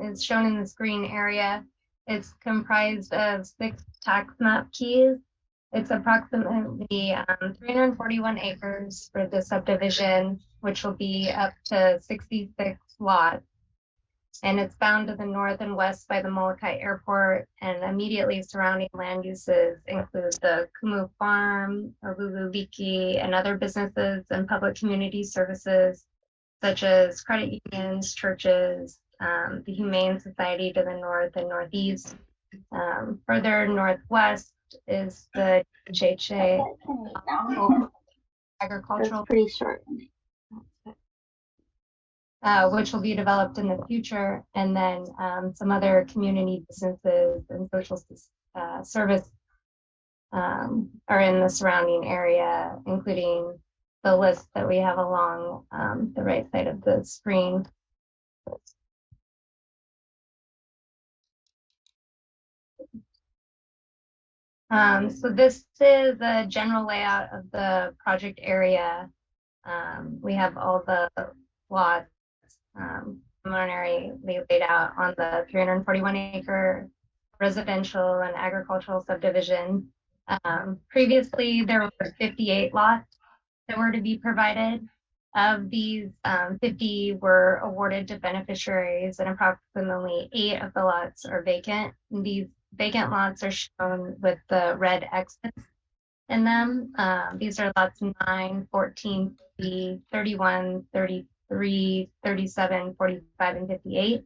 is shown in the screen area. It's comprised of 6 tax map keys. It's approximately 341 acres for the subdivision, which will be up to 66 lots. And it's bound to the north and west by the Molokai Airport, and immediately surrounding land uses include the Kumu Farm, Olululiki, and other businesses and public community services, such as credit unions, churches, the Humane Society to the north and northeast. Further northwest is the HHA agricultural. That's pretty short. Which will be developed in the future, and then some other community businesses and social service are in the surrounding area, including the list that we have along the right side of the screen. So this is a general layout of the project area. We have all the lots preliminarily laid out on the 341 acre residential and agricultural subdivision. Previously, there were 58 lots that were to be provided. Of these, 50 were awarded to beneficiaries, and approximately 8 of the lots are vacant. These vacant lots are shown with the red X's in them. These are lots 9, 14, 31, 33, 37, 45, and 58.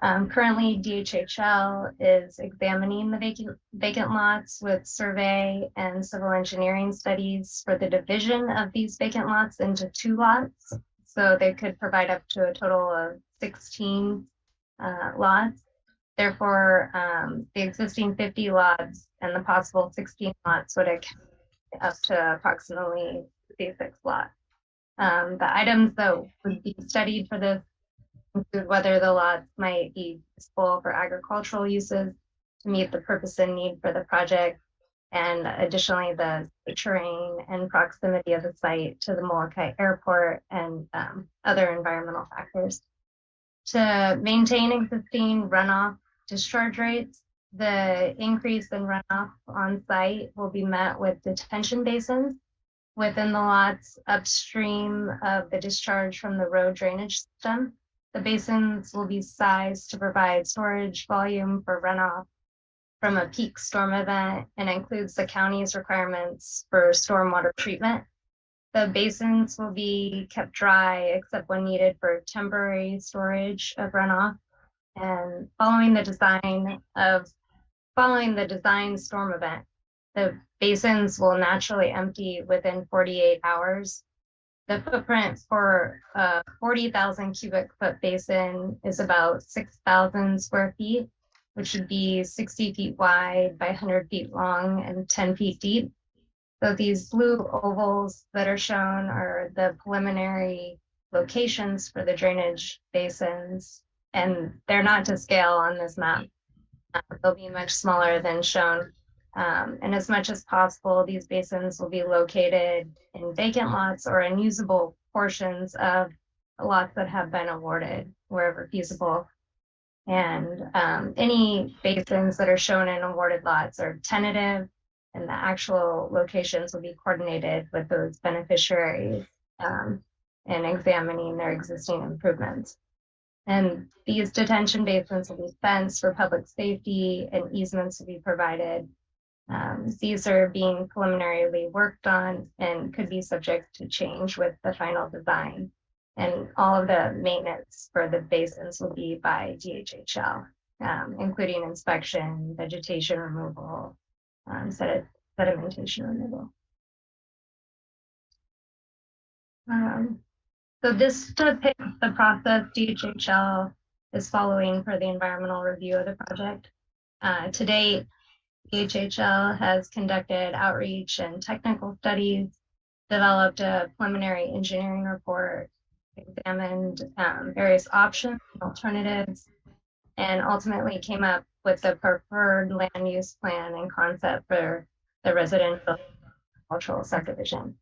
Currently, DHHL is examining the vacant lots with survey and civil engineering studies for the division of these vacant lots into 2 lots. So they could provide up to a total of 16 lots. Therefore, the existing 50 lots and the possible 16 lots would account up to approximately 66 lots. The items that would be studied for this include whether the lots might be useful for agricultural uses to meet the purpose and need for the project, and additionally the terrain and proximity of the site to the Molokai Airport and other environmental factors. To maintain existing runoff discharge rates, the increase in runoff on site will be met with detention basins within the lots upstream of the discharge from the road drainage system. The basins will be sized to provide storage volume for runoff from a peak storm event and includes the county's requirements for stormwater treatment. The basins will be kept dry except when needed for temporary storage of runoff. And following the design storm event, the basins will naturally empty within 48 hours. The footprint for a 40,000 cubic foot basin is about 6,000 square feet, which would be 60 feet wide by 100 feet long and 10 feet deep. So these blue ovals that are shown are the preliminary locations for the drainage basins, and they're not to scale on this map. They'll be much smaller than shown. And as much as possible, these basins will be located in vacant lots or unusable portions of lots that have been awarded wherever feasible. And any basins that are shown in awarded lots are tentative, and the actual locations will be coordinated with those beneficiaries in examining their existing improvements. And these detention basins will be fenced for public safety, and easements will be provided. These are being preliminarily worked on and could be subject to change with the final design. And all of the maintenance for the basins will be by DHHL, including inspection, vegetation removal, sedimentation removal. So this depicts the process DHHL is following for the environmental review of the project. To date, DHHL has conducted outreach and technical studies, developed a preliminary engineering report, examined various options and alternatives, and ultimately came up with the preferred land use plan and concept for the residential cultural subdivision.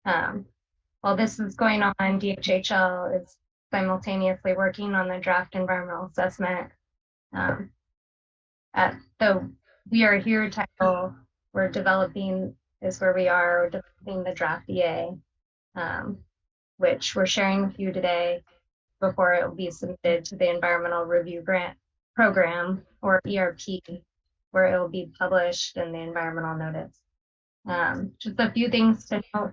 While this is going on, DHHL is simultaneously working on the draft environmental assessment. At the We Are Here title, we're developing the draft EA, which we're sharing with you today before it will be submitted to the Environmental Review Grant Program, or ERP, where it will be published in the environmental notice. Just a few things to note.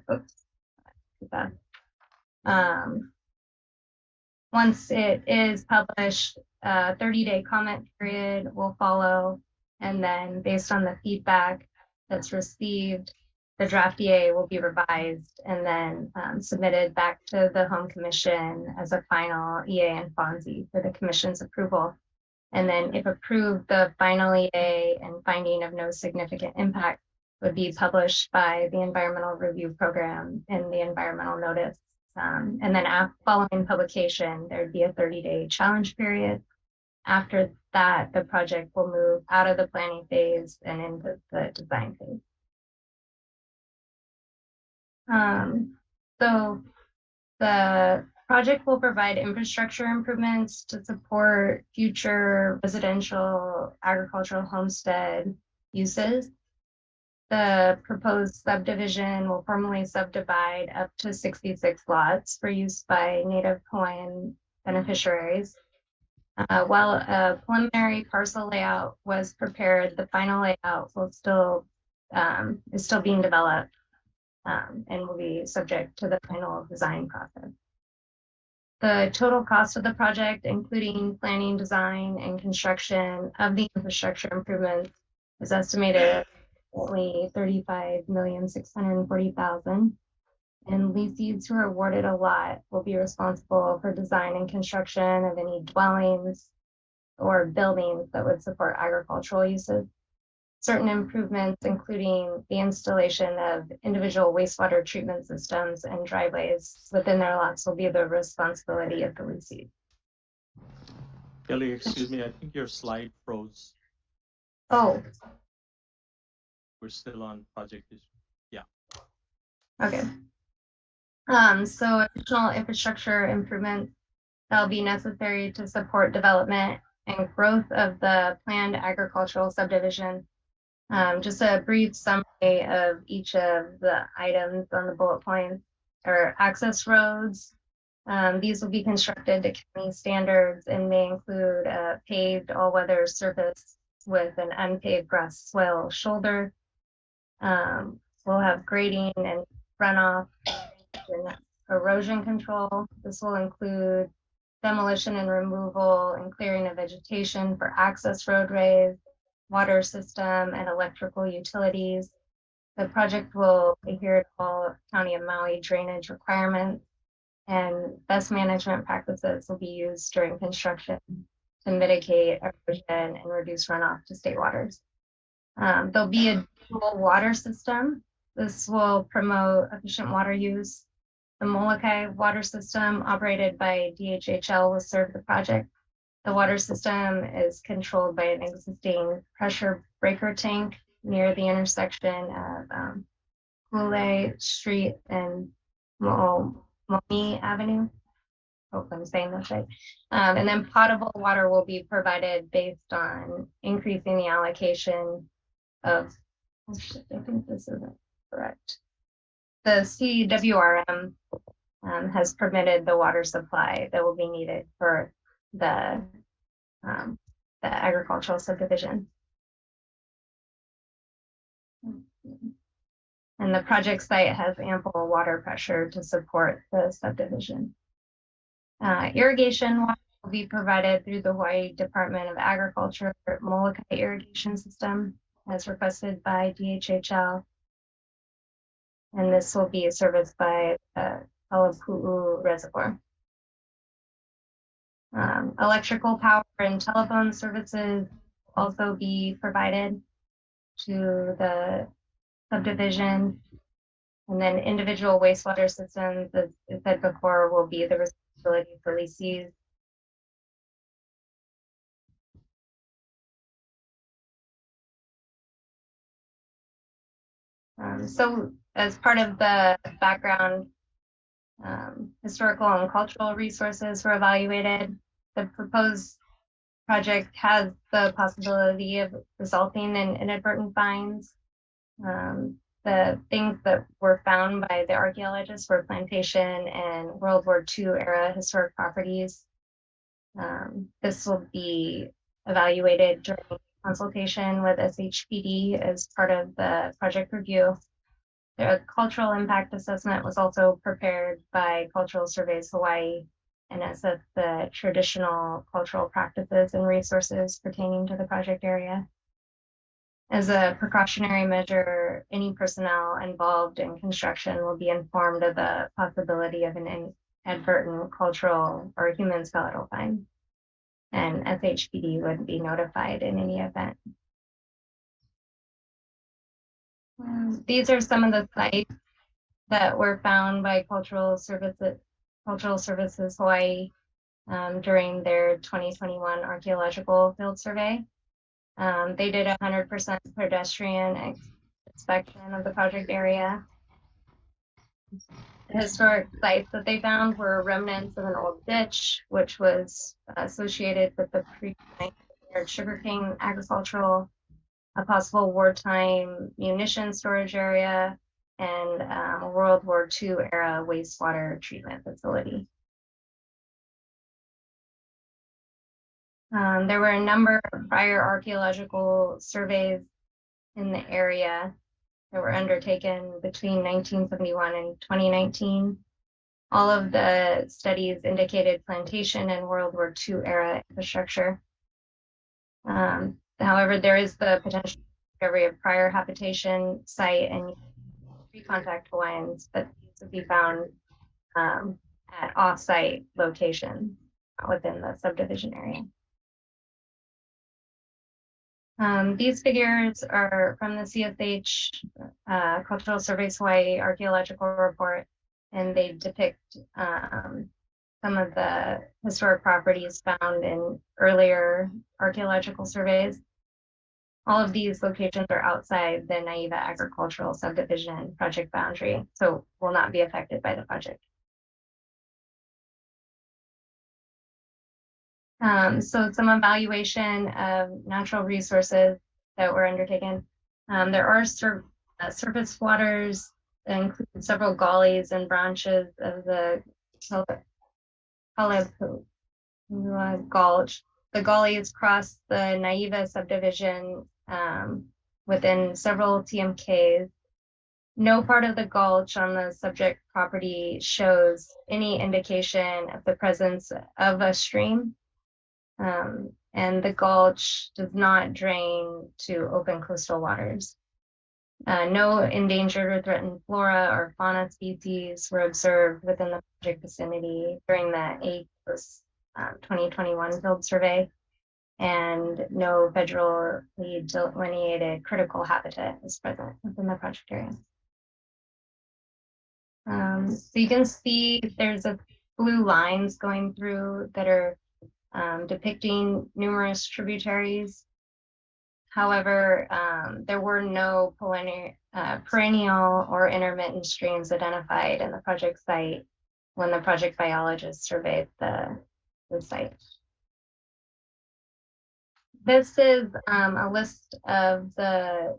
Once it is published, a 30-day comment period will follow, and then based on the feedback that's received, the draft EA will be revised and then submitted back to the Home Commission as a final EA and FONSI for the Commission's approval. And then if approved, the final EA and finding of no significant impact would be published by the Environmental Review Program in the environmental notice. And then following publication, there'd be a 30-day challenge period. After that, the project will move out of the planning phase and into the design phase. So the project will provide infrastructure improvements to support future residential, agricultural, homestead uses. The proposed subdivision will formally subdivide up to 66 lots for use by Native Hawaiian beneficiaries. While a preliminary parcel layout was prepared, the final layout will is still being developed and will be subject to the final design process. The total cost of the project, including planning, design, and construction of the infrastructure improvements, is estimated at only $35,640,000. And lessees who are awarded a lot will be responsible for design and construction of any dwellings or buildings that would support agricultural uses. Certain improvements, including the installation of individual wastewater treatment systems and driveways within their lots, will be the responsibility of the lessee. Kelly, excuse me, I think your slide froze. Oh. we're still on project history. Yeah. Okay. So additional infrastructure improvements that'll be necessary to support development and growth of the planned agricultural subdivision. Just a brief summary of each of the items on the bullet points are access roads. These will be constructed to county standards and may include a paved all-weather surface with an unpaved grass swale shoulder. We'll have grading and runoff and erosion control. This will include demolition and removal and clearing of vegetation for access roadways, water system, and electrical utilities. The project will adhere to all County of Maui drainage requirements, and best management practices will be used during construction to mitigate erosion and reduce runoff to state waters. There'll be a dual water system. This will promote efficient water use. The Molokai water system, operated by DHHL, will serve the project. The water system is controlled by an existing pressure breaker tank near the intersection of Kule Street and Momi Avenue. Hope I'm saying that right. And then potable water will be provided based on increasing the allocation of, oh shit, I think this isn't correct. The CWRM has permitted the water supply that will be needed for the agricultural subdivision. And the project site has ample water pressure to support the subdivision. Irrigation water will be provided through the Hawaii Department of Agriculture Molokai irrigation system as requested by DHHL. And this will be serviced by Alapu'u Reservoir. Electrical power and telephone services will also be provided to the subdivision. And then individual wastewater systems, as I said before, will be the responsibility for lessees. So as part of the background, historical and cultural resources were evaluated. The proposed project has the possibility of resulting in inadvertent fines. The things that were found by the archaeologists were plantation and World War II era historic properties. This will be evaluated during consultation with SHPD as part of the project review. The cultural impact assessment was also prepared by Cultural Surveys Hawaii and assessed the traditional cultural practices and resources pertaining to the project area. As a precautionary measure, any personnel involved in construction will be informed of the possibility of an inadvertent cultural or human skeletal fine, and SHPD would be notified in any event. These are some of the sites that were found by Cultural Services Hawaii during their 2021 archaeological field survey. They did 100% pedestrian inspection of the project area. The historic sites that they found were remnants of an old ditch, which was associated with the pre-1900 sugarcane agricultural, a possible wartime munition storage area, and a World War II era wastewater treatment facility. There were a number of prior archaeological surveys in the area that were undertaken between 1971 and 2019. All of the studies indicated plantation and World War II era infrastructure. However, there is the potential discovery of prior habitation site and pre-contact Hawaiians, but these would be found at off-site locations within the subdivision area. These figures are from the CSH Cultural Surveys Hawaii Archaeological Report, and they depict some of the historic properties found in earlier archaeological surveys. All of these locations are outside the Naiva agricultural subdivision project boundary, so will not be affected by the project. So some evaluation of natural resources that were undertaken. There are surface waters that include several gullies and branches of the Kalepua Gulch. The gullies cross the Naiva subdivision within several TMKs. No part of the gulch on the subject property shows any indication of the presence of a stream. And the gulch does not drain to open coastal waters. No endangered or threatened flora or fauna species were observed within the project vicinity during the ACOS 2021 field survey, and no federally delineated critical habitat is present within the project area. So you can see there's a blue lines going through that are depicting numerous tributaries. However, there were no perennial or intermittent streams identified in the project site when the project biologist surveyed the site. This is a list of the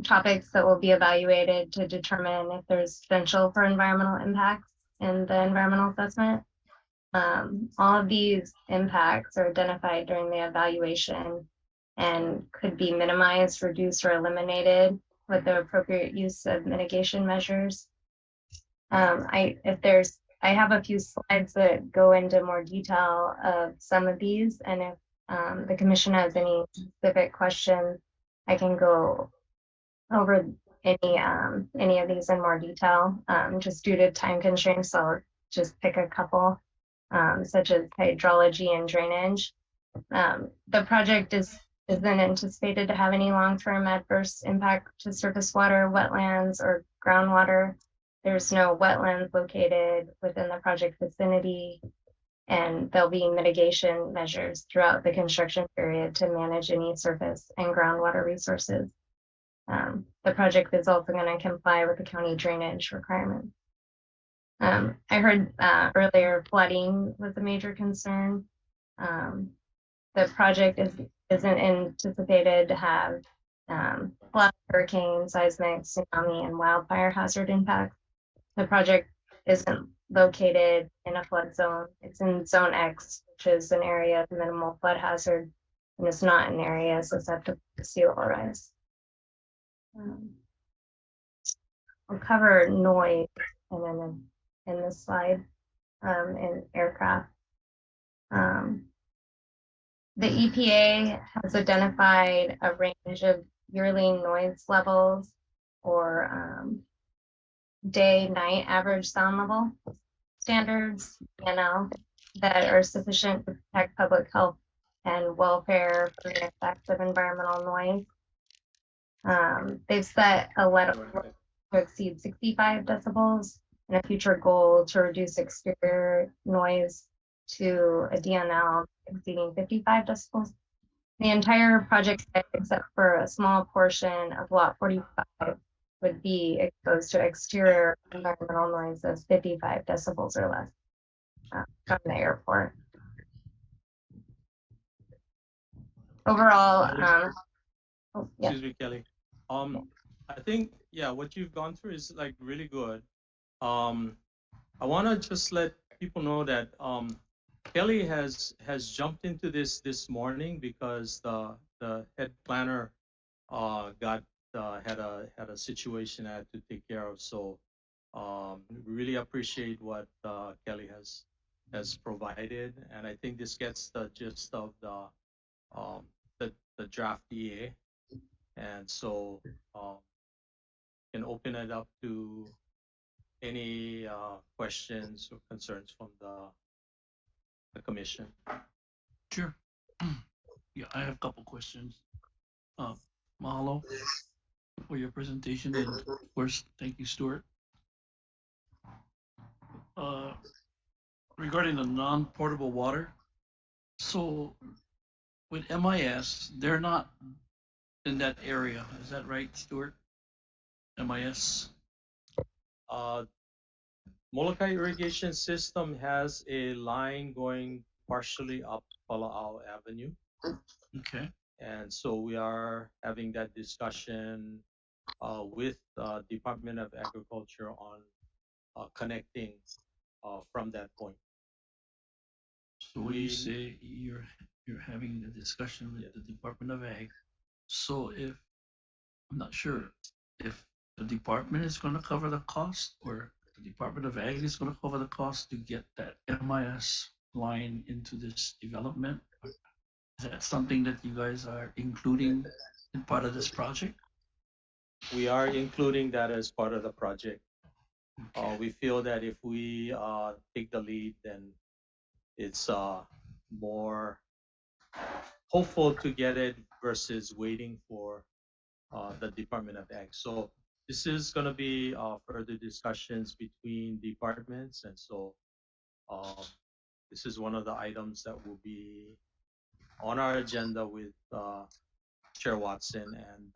topics that will be evaluated to determine if there's potential for environmental impacts in the environmental assessment. All of these impacts are identified during the evaluation and could be minimized, reduced, or eliminated with the appropriate use of mitigation measures. I have a few slides that go into more detail of some of these, and if the commission has any specific questions, I can go over any of these in more detail. Just due to time constraints, I'll just pick a couple, such as hydrology and drainage. The project isn't anticipated to have any long-term adverse impact to surface water, wetlands, or groundwater. There's no wetlands located within the project vicinity, and there'll be mitigation measures throughout the construction period to manage any surface and groundwater resources. The project is also going to comply with the county drainage requirements. I heard earlier flooding was a major concern. The project isn't anticipated to have flood, hurricane, seismic, tsunami, and wildfire hazard impacts. The project isn't located in a flood zone. It's in Zone X, which is an area of minimal flood hazard, and it's not an area susceptible to sea level rise. I'll cover noise in this slide in aircraft. The EPA has identified a range of yearly noise levels or day-night average sound level standards, that are sufficient to protect public health and welfare from the effects of environmental noise. They've set a level to exceed 65 decibels and a future goal to reduce exterior noise to a DNL exceeding 55 decibels. The entire project site, except for a small portion of lot 45, would be exposed to exterior environmental noise of 55 decibels or less from the airport. Overall, Excuse me, Kelly. I think, yeah, what you've gone through is like really good. I want to just let people know that Kelly has jumped into this morning because the head planner had a situation I had to take care of. So really appreciate what Kelly has provided, and I think this gets the gist of the draft EA, and so can open it up to any questions or concerns from the commission. Sure. Yeah, I have a couple questions. Mahalo for your presentation, and of course, thank you, Stuart. Regarding the non-portable water, so with MIS, they're not in that area. Is that right, Stuart? MIS? Molokai irrigation system has a line going partially up Pala'au Avenue. Okay. And so we are having that discussion with Department of Agriculture on connecting from that point. So when you say you're having a discussion with the Department of Ag, so if I'm not sure if the department is going to cover the cost or the Department of Ag is going to cover the cost to get that MIS line into this development. Is that something that you guys are including in part of this project? We are including that as part of the project. We feel that if we take the lead, then it's more hopeful to get it versus waiting for the Department of Ag. So this is going to be further discussions between departments, and so this is one of the items that will be on our agenda with Chair Watson and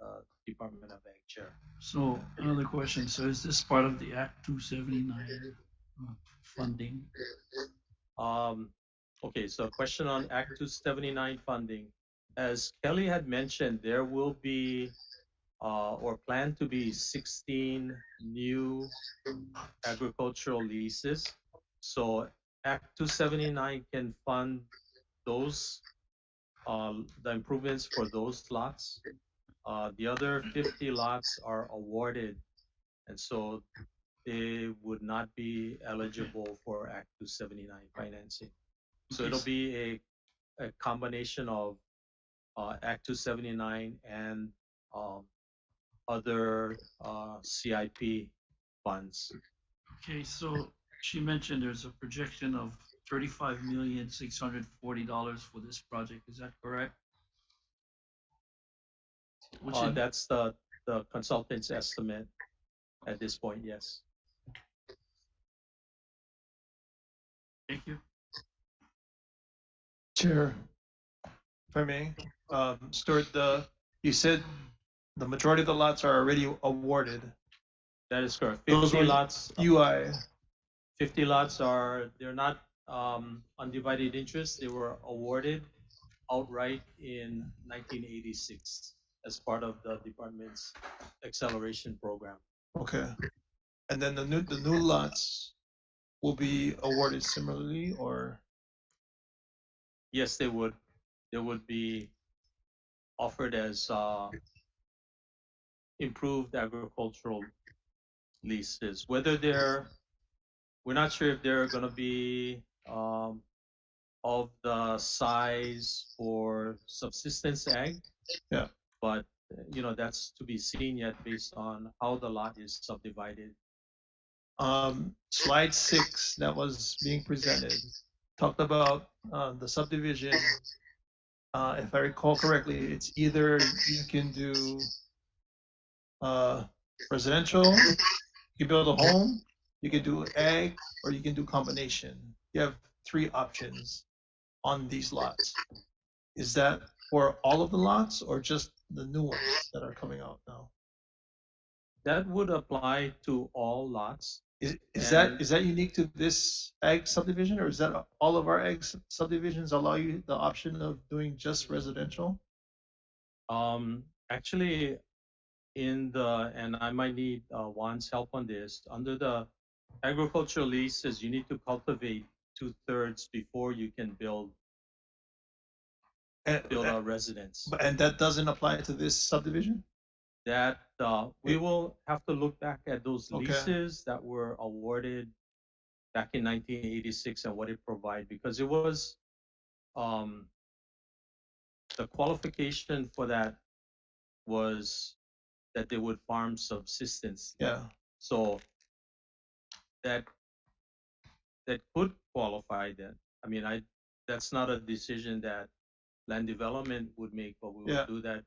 Department of Ag Chair. So another question. So is this part of the Act 279 funding? Okay, so a question on Act 279 funding. As Kelly had mentioned, there will be or plan to be 16 new agricultural leases. So Act 279 can fund those, the improvements for those lots. The other 50 lots are awarded, and so they would not be eligible for Act 279 financing. So it'll be a combination of Act 279 and other CIP funds. Okay, so she mentioned there's a projection of $35,640 for this project. Is that correct? That's the consultant's estimate at this point, yes. Thank you. Chair, if I may, Stuart, you said the majority of the lots are already awarded. That is correct. Those 50 were lots. UI. 50 lots they're not undivided interest. They were awarded outright in 1986 as part of the department's acceleration program. Okay. And then the new lots will be awarded similarly, or? Yes, they would. They would be offered as improved agricultural leases. Whether we're not sure if they're going to be of the size for subsistence ag. Yeah. But that's to be seen yet based on how the lot is subdivided. Slide 6 that was being presented talked about the subdivision. If I recall correctly, it's either you can do residential, you can build a home, you can do ag, or you can do combination. You have 3 options on these lots. Is that for all of the lots or just the new ones that are coming out now? That would apply to all lots. Is that unique to this ag subdivision, or is that all of our ag subdivisions allow you the option of doing just residential? Actually, and I might need Juan's help on this, under the agricultural leases, you need to cultivate 2/3 before you can build a residence. And that doesn't apply to this subdivision? That we will have to look back at those leases that were awarded back in 1986 and what it provided, because it was the qualification for that was that they would farm subsistence. Yeah. So that could qualify then. I mean, that's not a decision that land development would make, but we would do that.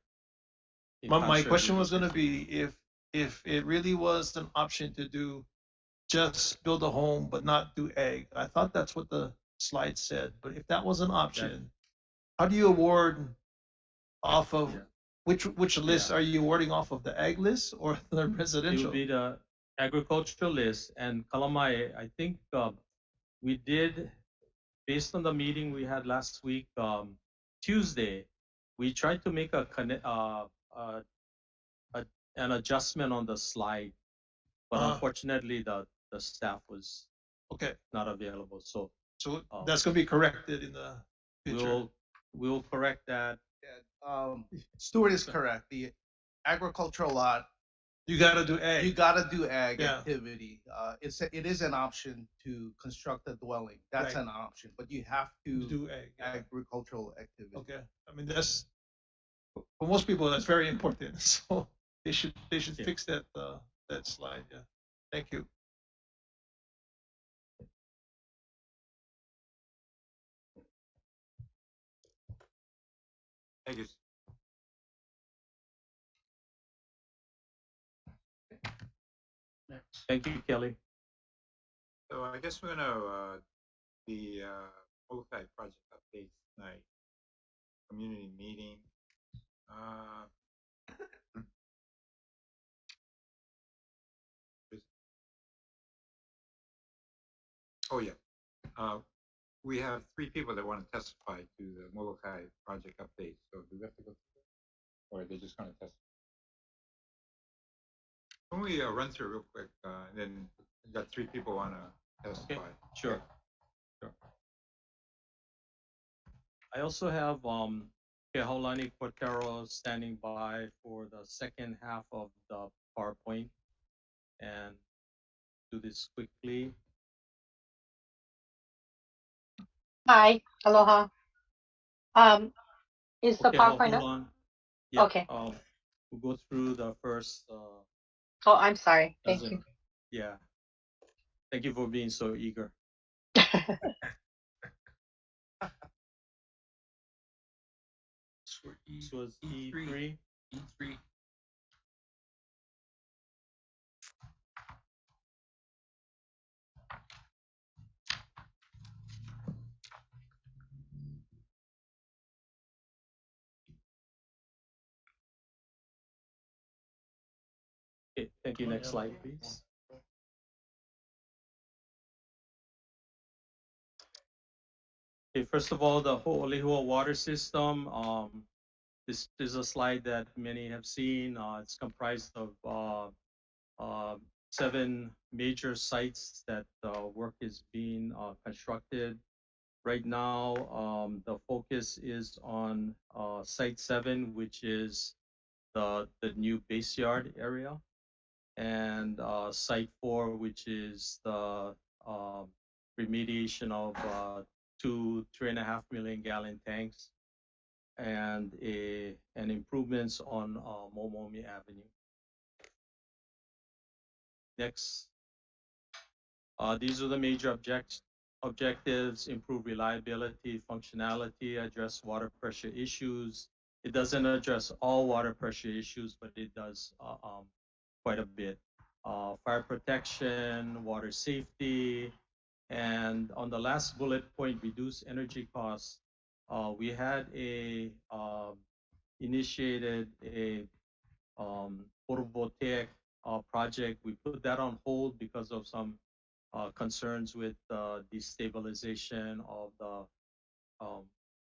My question was going to be if it really was an option to do just build a home but not do ag. I thought that's what the slide said, but if that was an option, how do you award off of Yeah. which list Yeah. are you awarding off of, the ag list or the It will residential? be the agricultural list. And Kalamai, I think we did, based on the meeting we had last week, Tuesday, we tried to make uh, an adjustment on the slide, but unfortunately the staff was Okay. not available. So That's going to be corrected in the future. we'll correct that. Yeah, Stuart is correct. The agricultural lot, You got to do ag. you gotta do ag Yeah. activity. It is an option to construct a dwelling. That's Right. an option, but you have to do ag. Yeah. agricultural activity. Okay. I mean, that's for most people that's very important. So they should Yeah. fix that that slide. Yeah. Thank you. Thank you. Thank you, Kelly. So I guess we're gonna the Molokai project updates tonight, community meeting. Oh yeah, we have 3 people that want to testify to the Molokai project update. So do we have to go through that, or are they just going to testify? Can we run through real quick, and then we got 3 people want to testify. Okay, sure. I also have Kehaulani Cortero standing by for the second half of the PowerPoint, and do this quickly. Hi, aloha. Is the Okay, PowerPoint hold up? on. Yeah, Okay. we'll go through the first. Oh, I'm sorry. Thank you. Yeah. Thank you for being so eager. This was E3. E3. Okay, thank you. Next slide, please. Okay, first of all, the Ho'olehua water system. This is a slide that many have seen. It's comprised of 7 major sites that work is being constructed. Right now, the focus is on Site 7, which is the new base yard area, and Site 4, which is the remediation of 3.5 million gallon tanks, and improvements on Momomi Avenue. Next. These are the major objectives: improve reliability, functionality, address water pressure issues. It doesn't address all water pressure issues, but it does quite a bit. Fire protection, water safety, and on the last bullet point, reduce energy costs. We had initiated a photovoltaic project. We put that on hold because of some concerns with destabilization of the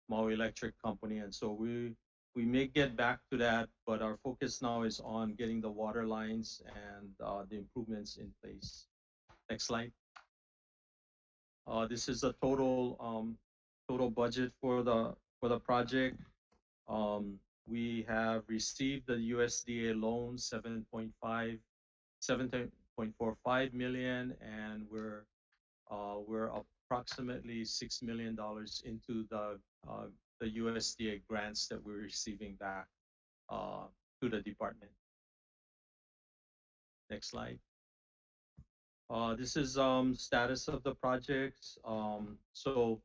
Maui Electric Company, and so we may get back to that, but our focus now is on getting the water lines and the improvements in place. Next slide. This is the total budget for the project. We have received the USDA loan 7.45 million, and we're approximately $6 million into the USDA grants that we're receiving back to the department. Next slide. This is status of the projects. So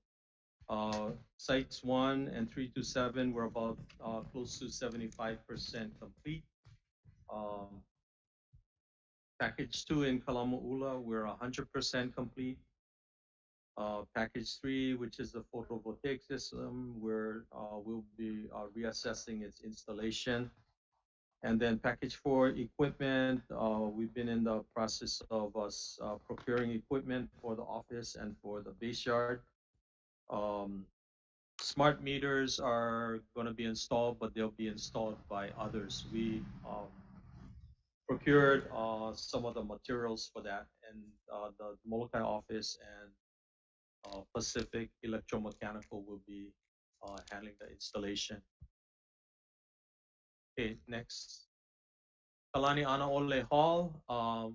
sites 1 and 3 to 7 we're about close to 75% complete. Package 2 in Kalamo'ula, we're 100% complete. Package 3, which is the photovoltaic system, where we'll be reassessing its installation. And then package 4, equipment. We've been in the process of us procuring equipment for the office and for the base yard. Smart meters are going to be installed, but they'll be installed by others. We procured some of the materials for that, and the Molokai office and Pacific Electromechanical will be handling the installation. Okay, next. Kalani Anaole Hall.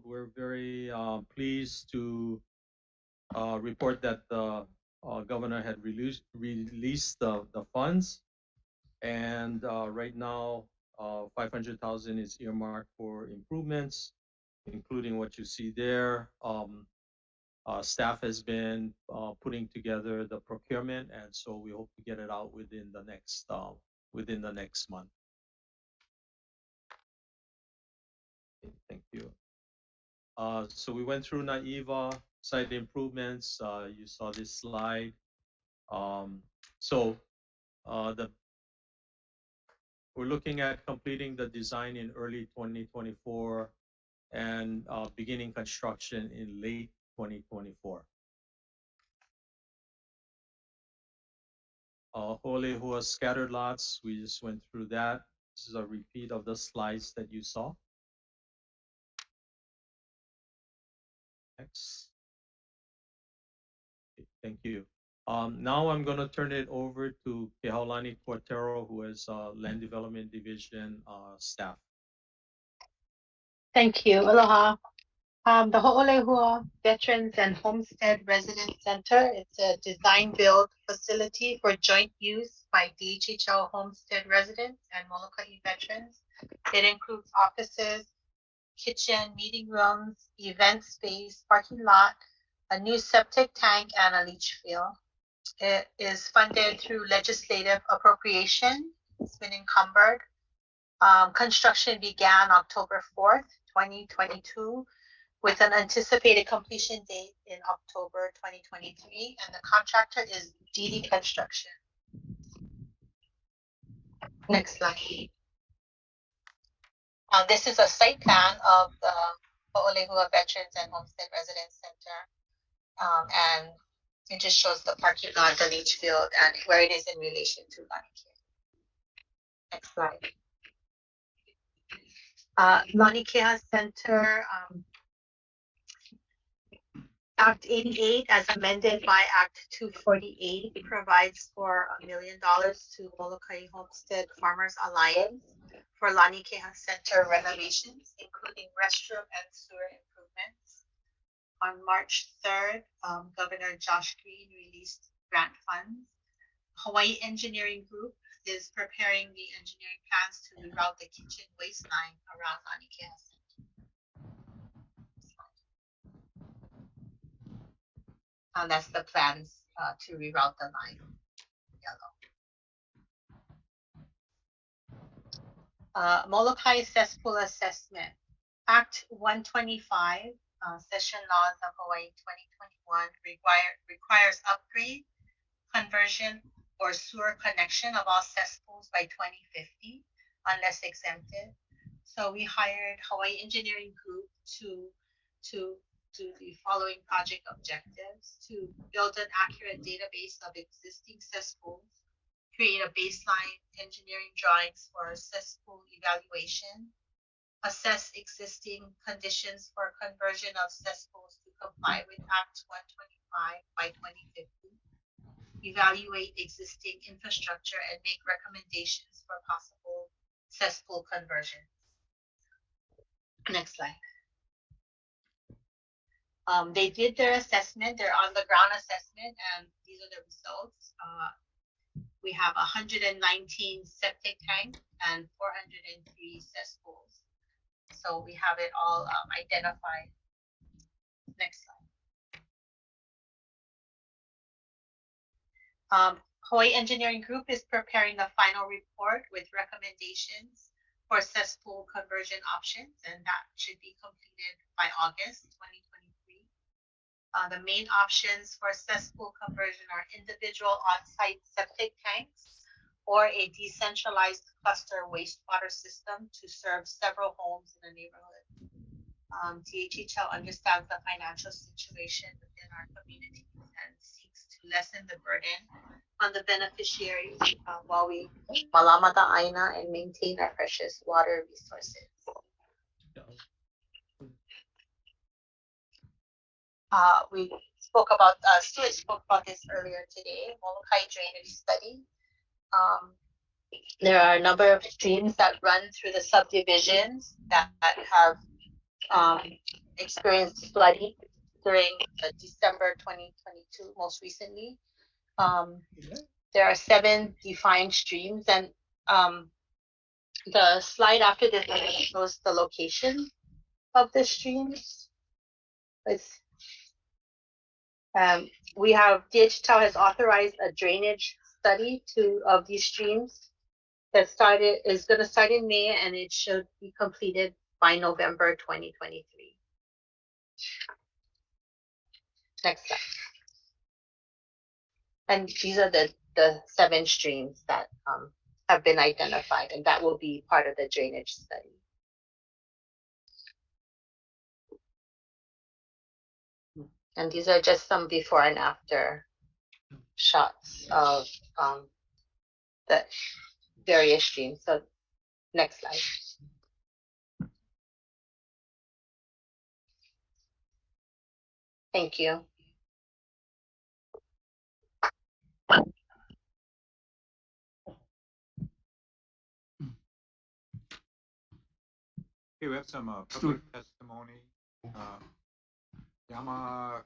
We're very pleased to report that the governor had released the funds, and right now 500,000 is earmarked for improvements, including what you see there. Staff has been putting together the procurement, and so we hope to get it out within the next month. Okay, thank you. So we went through Naiva site improvements. You saw this slide. So we're looking at completing the design in early 2024 and beginning construction in late 2024. Holehua scattered lots, we just went through that. This is a repeat of the slides that you saw. Next. Okay, thank you. Now I'm going to turn it over to Kehaulani Cortero, who is Land Development Division staff. Thank you. Aloha. The Ho'olehua Veterans and Homestead Residence Center, it's a design-build facility for joint use by DHHL Homestead residents and Molokai veterans. It includes offices, kitchen, meeting rooms, event space, parking lot, a new septic tank, and a leach field. It is funded through legislative appropriation. It's been encumbered. Construction began October 4th, 2022, with an anticipated completion date in October 2023, and the contractor is DD Construction. Next slide. This is a site plan of the Ho'olehua Veterans and Homestead Residence Center, and it just shows the parking lot, the leach field, and where it is in relation to Laniakea. Next slide. Laniakea Center, Act 88, as amended by Act 248, provides for $1 million to Molokai Homestead Farmers Alliance for Laniakea Center renovations, including restroom and sewer improvements. On March 3rd, Governor Josh Green released grant funds. Hawaii Engineering Group is preparing the engineering plans to reroute the kitchen waste line around Laniakea Center. And that's the plans to reroute the line. Yellow. Molokai Cesspool Assessment. Act 125, Session Laws of Hawaii 2021 requires upgrade, conversion, or sewer connection of all cesspools by 2050, unless exempted. So we hired Hawaii Engineering Group to do the following project objectives: to build an accurate database of existing cesspools, create a baseline engineering drawings for cesspool evaluation, assess existing conditions for conversion of cesspools to comply with Act 125 by 2050, evaluate existing infrastructure, and make recommendations for possible cesspool conversions. Next slide. They did their assessment, their on-the-ground assessment, and these are the results. We have 119 septic tanks and 403 cesspools. So we have it all identified. Next slide. Hawaii Engineering Group is preparing the final report with recommendations for cesspool conversion options, and that should be completed by August 2023. The main options for cesspool conversion are individual on-site septic tanks or a decentralized cluster wastewater system to serve several homes in a neighborhood. DHHL understands the financial situation within our communities and seeks to lessen the burden on the beneficiaries while we malamata aina and maintain our precious water resources. We spoke about, Stuart spoke about this earlier today, Molokai drainage study. There are a number of streams that run through the subdivisions that have experienced flooding during December 2022, most recently. There are 7 defined streams, and the slide after this shows the location of the streams. It's we have DHTL has authorized a drainage study of these streams that is going to start in May, and it should be completed by November 2023. Next slide. And these are the 7 streams that have been identified, and that will be part of the drainage study. And these are just some before and after shots of the various streams. So next slide. Thank you. Okay, we have some public testimony. Yama.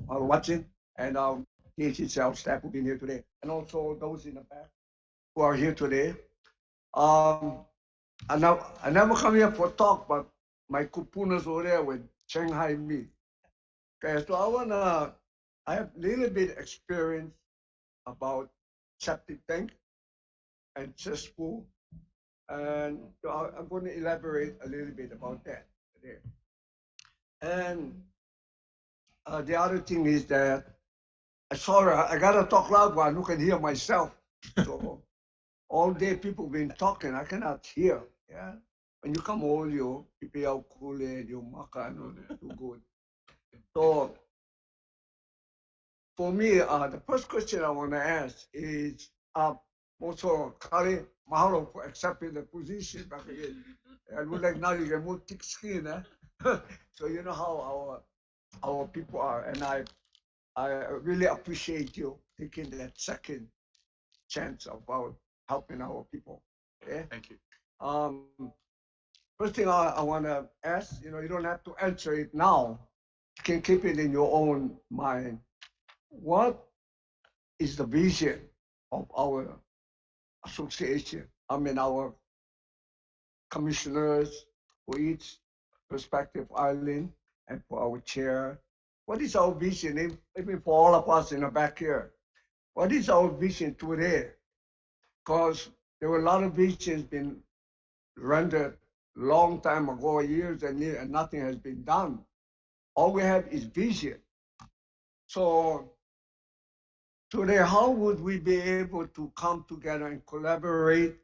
Are watching, and our DHCL staff will be here today, and also those in the back who are here today. I never come here for talk, but my kupunas over there with Shanghai me. Okay, so I have a little bit experience about septic tank and cesspool, and so I'm going to elaborate a little bit about that today. And the other thing is that I gotta talk loud while I can hear myself. So all day people been talking, I cannot hear. Yeah. When you come home, you prepare cool and you makan, do good. So for me, the first question I want to ask is also Kari Mahalo for accepting the position back again. And we like now you get more thick skin, so you know how our people are, and I really appreciate you taking that second chance about helping our people. Okay? Thank you. First thing I want to ask, you don't have to answer it now. You can keep it in your own mind. What is the vision of our association? I mean, our commissioners for each respective island and for our chair. What is our vision, even for all of us in the back here? What is our vision today? Because there were a lot of visions been rendered long time ago, years and years, and nothing has been done. All we have is vision. So today, how would we be able to come together and collaborate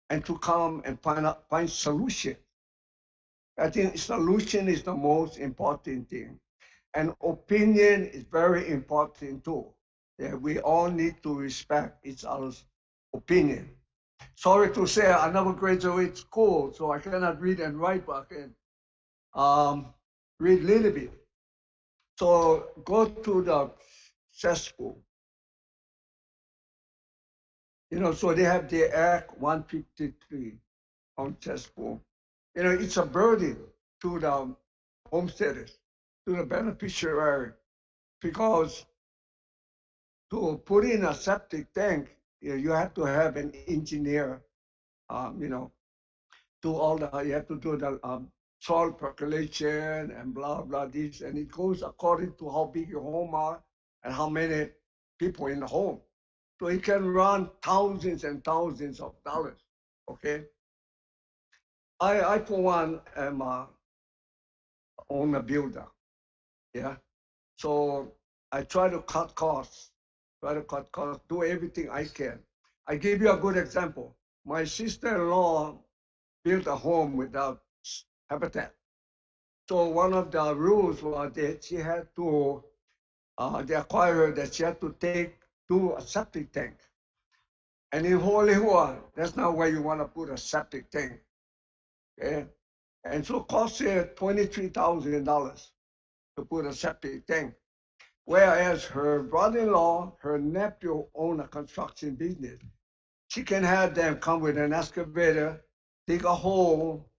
and to come and find solution? I think solution is the most important thing. And opinion is very important too. Yeah, we all need to respect each other's opinion. Sorry to say, I never graduated school, so I cannot read and write, but I can read a little bit. So go to the cesspool. So they have the Act 153 on cesspool. It's a burden to the homesteaders, to the beneficiary, because to put in a septic tank, You have to have an engineer, you know, do all the, you have to do the soil percolation and blah, blah, this, and it goes according to how big your home are and how many people in the home. So it can run thousands and thousands of dollars, okay? I for one, am a owner builder, yeah? So I try to cut costs, do everything I can. I give you a good example. My sister-in-law built a home without habitat. So one of the rules was that she had to, the acquirer, that she had to do a septic tank. And in Hollywood, that's not where you want to put a septic tank. Okay? And so it cost her $23,000 to put a septic tank. Whereas her brother-in-law, her nephew own a construction business. She can have them come with an excavator, dig a hole,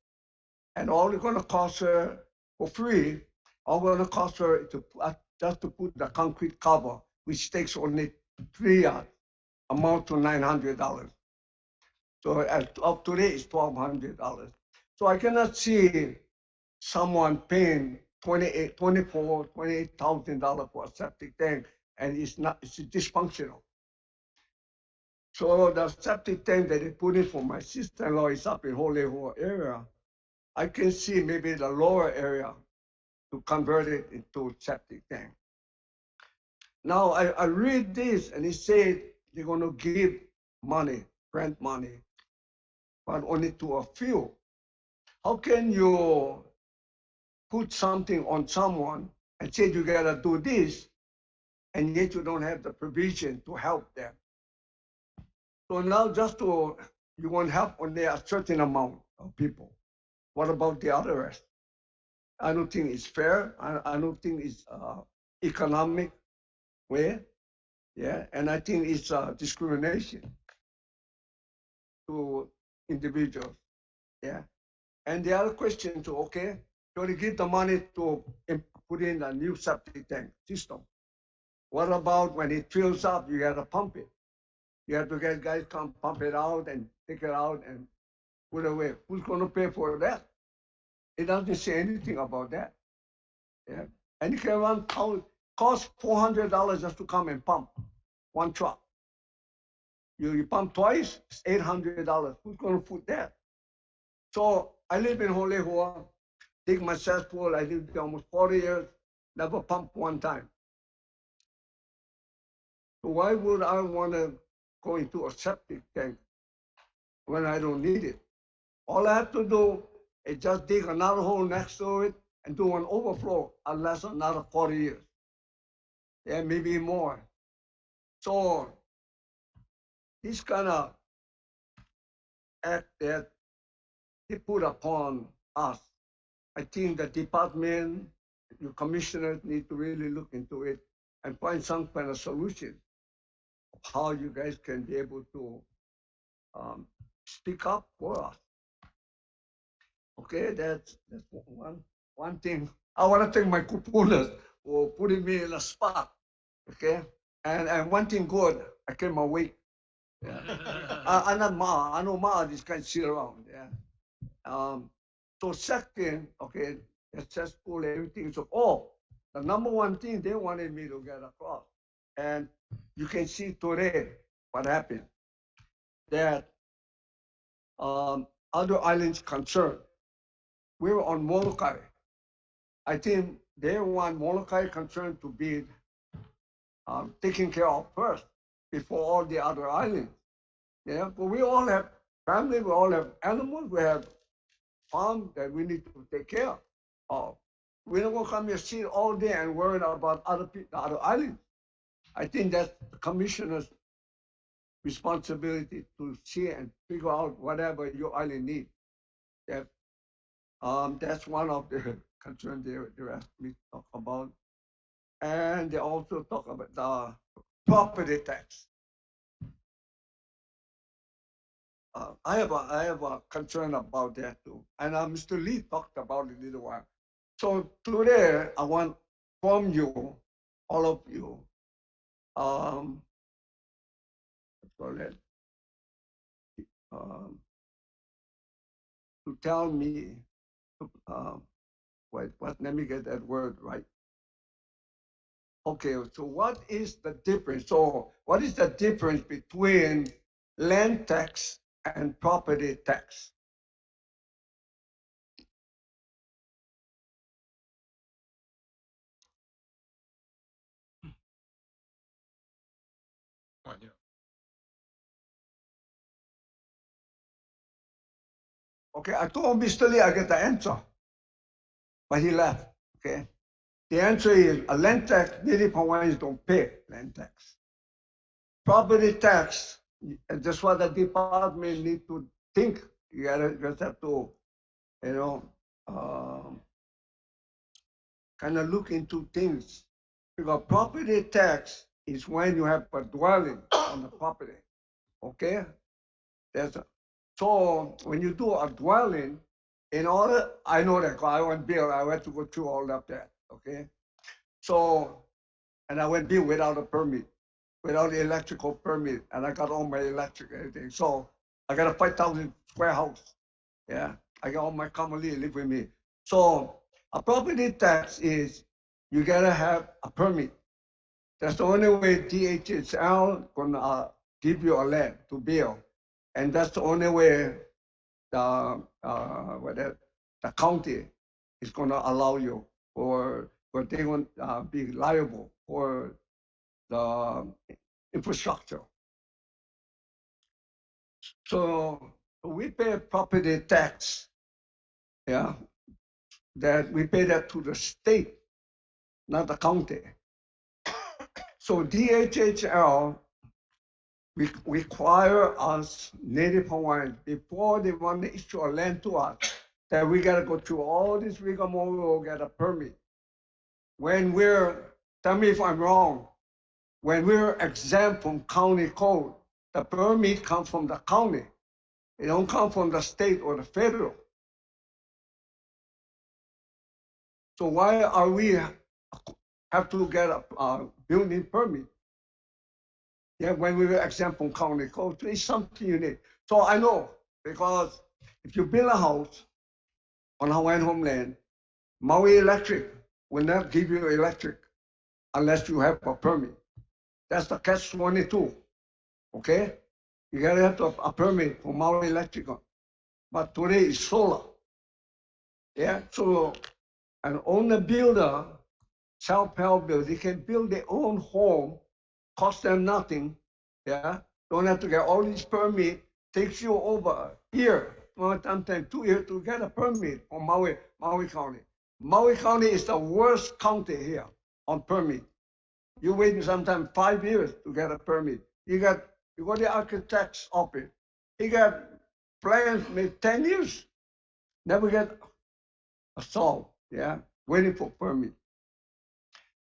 and all it's gonna cost her for free, all gonna cost her to just to put the concrete cover, which takes only 3 yards, amount to $900. So up to date is $1,200. So I cannot see someone paying $28,000 for a septic tank, and it's dysfunctional. So the septic tank that they put in for my sister-in-law is up in Hollywood area. I can see maybe the lower area to convert it into septic tank. Now I read this and it said they're going to give money, grant money, but only to a few. How can you put something on someone and say you gotta do this, and yet you don't have the provision to help them? So now you want help only a certain amount of people. What about the other rest? I don't think it's fair. I don't think it's economic way. Yeah, and I think it's discrimination to individuals. Yeah, and the other question too. Okay, so they give the money to put in a new septic tank system. What about when it fills up? You got to pump it. You have to get guys come pump it out and take it out and put it away. Who's going to pay for that? It doesn't say anything about that. Yeah, and you can run out. Cost $400 just to come and pump one truck. You pump twice, it's $800. Who's going to put that? So I live in Hollywood, dig my cesspool. I lived there almost 40 years, never pumped one time. So why would I want to go into a septic tank when I don't need it? All I have to do is just dig another hole next to it and do an overflow, unless another 40 years. Yeah, maybe more. So this kind of act that they put upon us, I think the department, your commissioners need to really look into it and find some kind of solution of how you guys can be able to speak up for us. Okay, that's one thing. I want to thank my cupulas for putting me in a spot. Okay, and one thing good, I came awake. Yeah. I know Ma just can't sit around. Yeah. So second, okay, successful, everything. So, the number one thing they wanted me to get across, and you can see today what happened. That other islands concerned, we were on Molokai. I think they want Molokai concerned to be taken care of first before all the other islands. Yeah, but we all have family, we all have animals, we have farm that we need to take care of. We're not gonna come here sit all day and worry about other people, other islands. I think that's the commissioner's responsibility to see and figure out whatever your island needs. Yeah. That's one of the concerns they asked me to talk about. And they also talk about the property tax. I have a concern about that too. And Mr. Lee talked about it a little while. So today I want from you, all of you, call it, um, to tell me, wait, let me get that word right. Okay, so what is the difference? So what is the difference between land tax and property tax? Okay, I told Mr. Lee I get the answer, but he left. Okay, the answer is a land tax. Native Hawaiians don't pay land tax. Property tax, and that's what the department need to think. You gotta just have to, you know, kind of look into things. Because property tax is when you have a dwelling on the property. Okay? So when you do a dwelling, in order, I know that I went bill, I had to go through all of that. Okay? So, and I went bill without a permit, without the electrical permit, and I got all my electric and everything. So I got a 5,000 square house. Yeah, I got all my family live with me. So a property tax is you gotta have a permit. That's the only way DHHL gonna give you a land to build, and that's the only way the county is gonna allow you, or they won't be liable for the infrastructure. So we pay property tax, yeah, that we pay that to the state, not the county. So DHHL require us Native Hawaiians, before they want to issue a land to us, that we gotta go through all this rigmarole, get a permit. When tell me if I'm wrong, when we're exempt from county code, the permit comes from the county. It don't come from the state or the federal. So why are we have to get a building permit? Yeah, when we were exempt from county code, it's something you need. So I know, because if you build a house on Hawaiian homeland, Maui Electric will not give you electric unless you have a permit. That's the catch-22. Okay, you gotta have a permit for Maui Electric. But today is solar. Yeah, so an owner builder, self-help builder, they can build their own home, cost them nothing. Yeah, don't have to get all these permit. Takes you over a year, sometimes 2 years to get a permit from Maui County. Maui County is the worst county here on permit. You're waiting sometimes 5 years to get a permit. You go to the architect's office. He got plans made 10 years, never get a solve. Yeah, waiting for permit.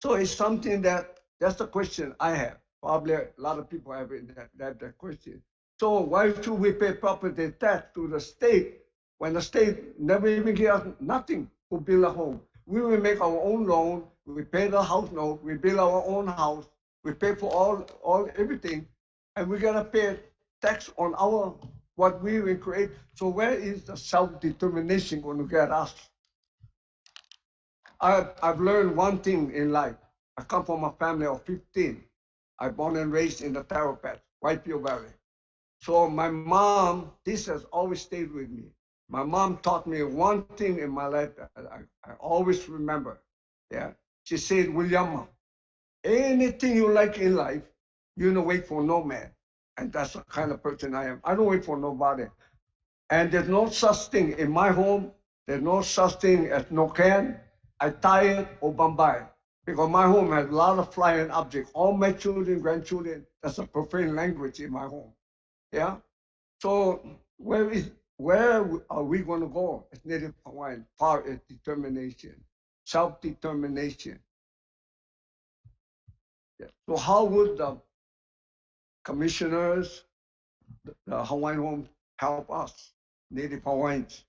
So it's something that's the question I have. Probably a lot of people have that question. So why should we pay property tax to the state when the state never even give us nothing to build a home? We will make our own loan, we pay the house note, we build our own house, we pay for all everything, and we gotta pay tax on our what we will create. So where is the self-determination going to get us? I've learned one thing in life. I come from a family of 15. I born and raised in the Taro Patch, Whitefield Valley. So my mom, this has always stayed with me. My mom taught me one thing in my life that I always remember. Yeah, she said, William, anything you like in life, you don't wait for no man. And that's the kind of person I am. I don't wait for nobody. And there's no such thing in my home. There's no such thing as no can. I tie it or Bombay. Because my home has a lot of flying objects. All my children, grandchildren, that's a profane language in my home. Yeah. So where are we going to go as Native Hawaiian? Far as determination, self-determination. Yeah. So how would the commissioners, the Hawaiian Home, help us, Native Hawaiians,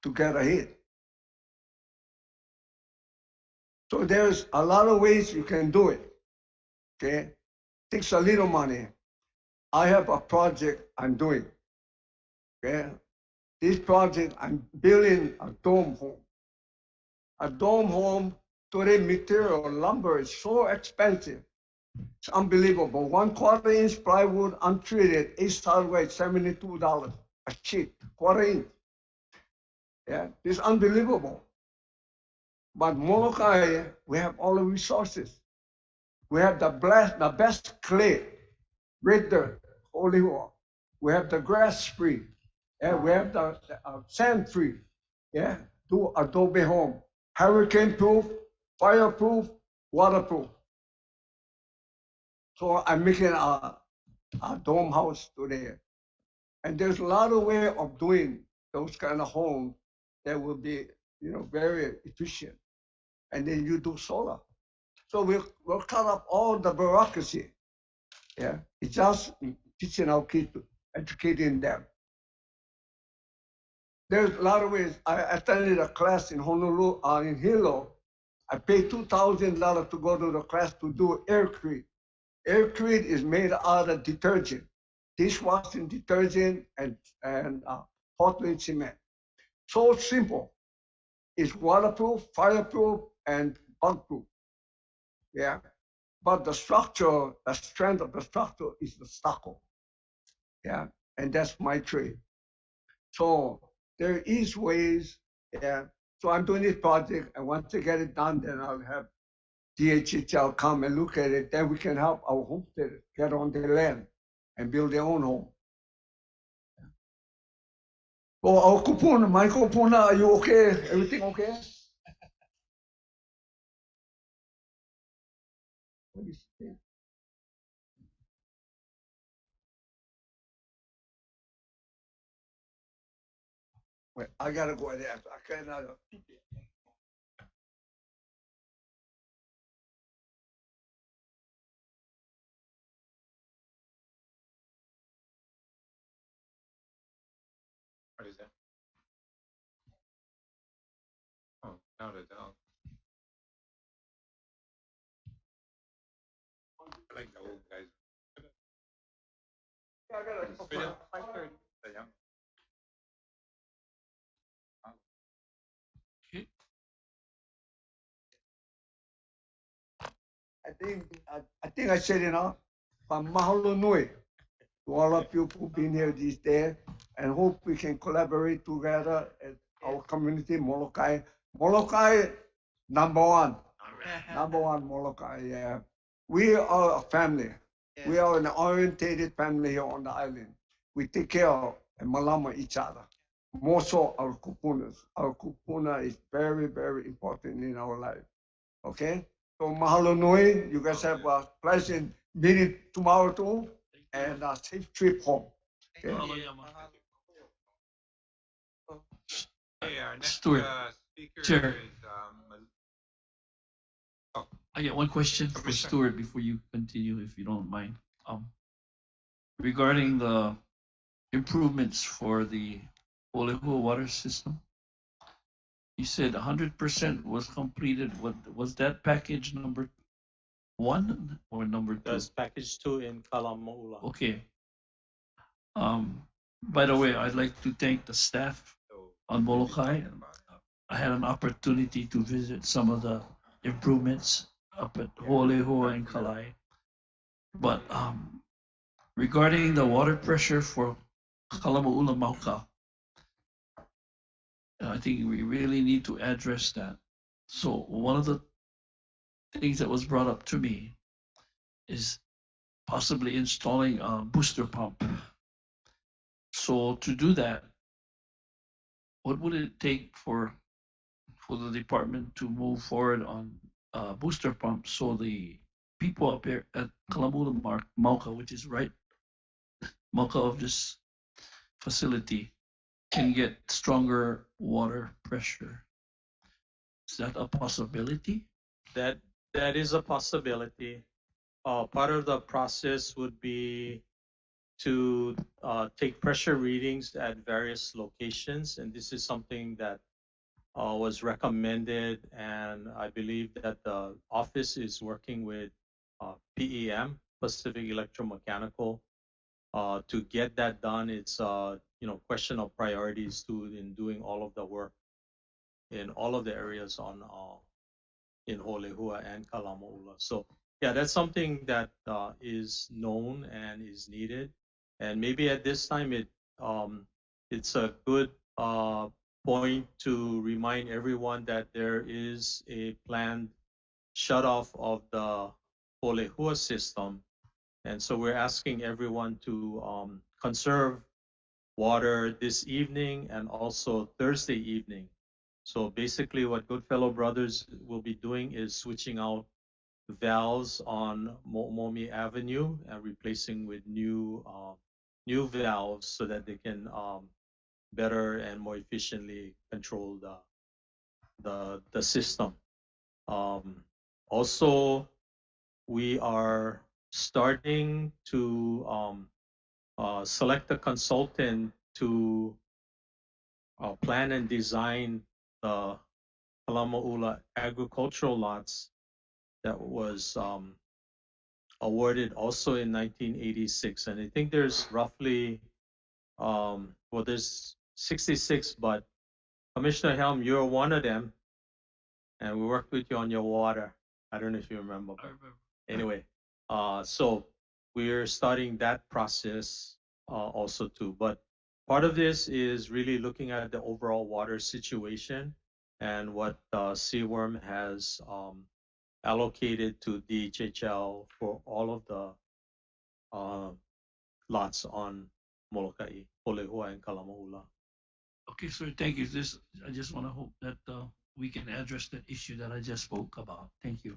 to get ahead? So there's a lot of ways you can do it. Okay, takes a little money. I have a project I'm doing. Okay, this project I'm building a dome home. A dome home today, material lumber is so expensive. It's unbelievable. 1/4 inch plywood untreated, each side weight $72 a sheet, 1/4 inch. Yeah, it's unbelievable. But Molokai, we have all the resources. We have the best clay, red dirt, holy war. We have the grass free. Yeah, we have the sand free. Yeah, do adobe home, hurricane proof, fireproof, waterproof. So I'm making a dome house today. And there's a lot of way of doing those kind of homes that will be, very efficient. And then you do solar. So we'll cut up all the bureaucracy. Yeah, it's just teaching our kids, educating them. There's a lot of ways. I attended a class in Honolulu, in Hilo. I paid $2,000 to go to the class to do aircrete. Aircrete is made out of detergent, dishwashing detergent and Portland cement. So simple. It's waterproof, fireproof, and bug-proof. Yeah. But the structure, the strength of the structure is the stucco. Yeah. And that's my trade. So there is ways. Yeah. So I'm doing this project, and once I get it done, then I'll have DHHL come and look at it. Then we can help our homesteaders get on their land and build their own home. Oh, our kupuna, my kupuna, are you okay? Everything okay? What is it? Wait, I gotta go there. I cannot. What is that? Oh, not a dog. I like the old guys. Yeah, I gotta go. Video? 5:30. Yeah. I think I said enough. Mahalo nui to all of you who've been here these days, and hope we can collaborate together at our community, Molokai. Molokai, number one. Number one, Molokai, yeah. We are a family. We are an orientated family here on the island. We take care of and malama each other. More so our kupunas. Our kupuna is very, very important in our life. Okay? So mahalo nui. You guys have a pleasant meeting tomorrow too, and a safe trip home. Okay? Hey, our next Stuart, speaker Chair. is I get one question for Commissioner. Stuart before you continue, if you don't mind. Regarding the improvements for the Olehua water system, you said 100% was completed. What was that package number 1 or number 2? That's package 2 in Kalamoula. Okay. By the way, I'd like to thank the staff on Molokai. I had an opportunity to visit some of the improvements up at Ho'olehua and Kalai. But regarding the water pressure for Kalamoula Mauka, I think we really need to address that. So one of the things that was brought up to me is possibly installing a booster pump. So to do that, what would it take for the department to move forward on booster pumps so the people up here at Kalamula Mauka, which is right Mauka of this facility, can get stronger water pressure? Is that a possibility? That is a possibility. Part of the process would be to take pressure readings at various locations, and this is something that was recommended, and I believe that the office is working with PEM, Pacific Electromechanical, to get that done, it's question of priorities too in doing all of the work in all of the areas on in Holehua and Kalamaula. So yeah, that's something that is known and is needed, and maybe at this time it's a good point to remind everyone that there is a planned shut off of the Holehua system, and so we're asking everyone to conserve water this evening and also Thursday evening. So basically what Goodfellow Brothers will be doing is switching out valves on Momi Avenue and replacing with new valves so that they can better and more efficiently control the system. Also, we are starting to select a consultant to plan and design the Kalamaula agricultural lots that was awarded also in 1986. And I think there's roughly, there's 66, but Commissioner Helm, you're one of them. And we worked with you on your water. I don't know if you remember. But anyway, so we're starting that process also too. But part of this is really looking at the overall water situation and what Seaworm has allocated to DHHL for all of the lots on Molokai, Polehua, and Kalamaula. Okay, sir, thank you. I just want to hope that we can address that issue that I just spoke about. Thank you.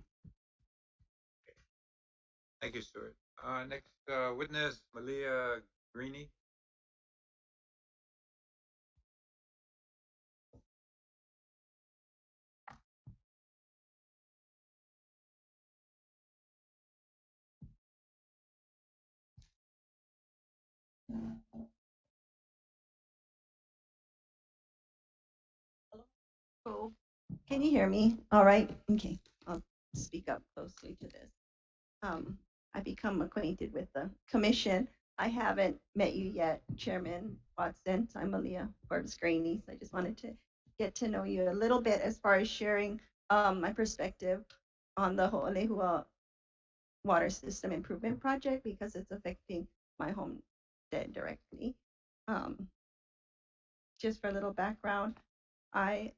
Thank you, Stuart. Next witness, Malia Greeny. Oh, can you hear me? All right. Okay. I'll speak up closely to this. I become acquainted with the commission. I haven't met you yet, Chairman Watson. I'm Malia Forbes Graney. So I just wanted to get to know you a little bit as far as sharing my perspective on the Ho'olehua water system improvement project because it's affecting my homestead directly. Just for a little background, I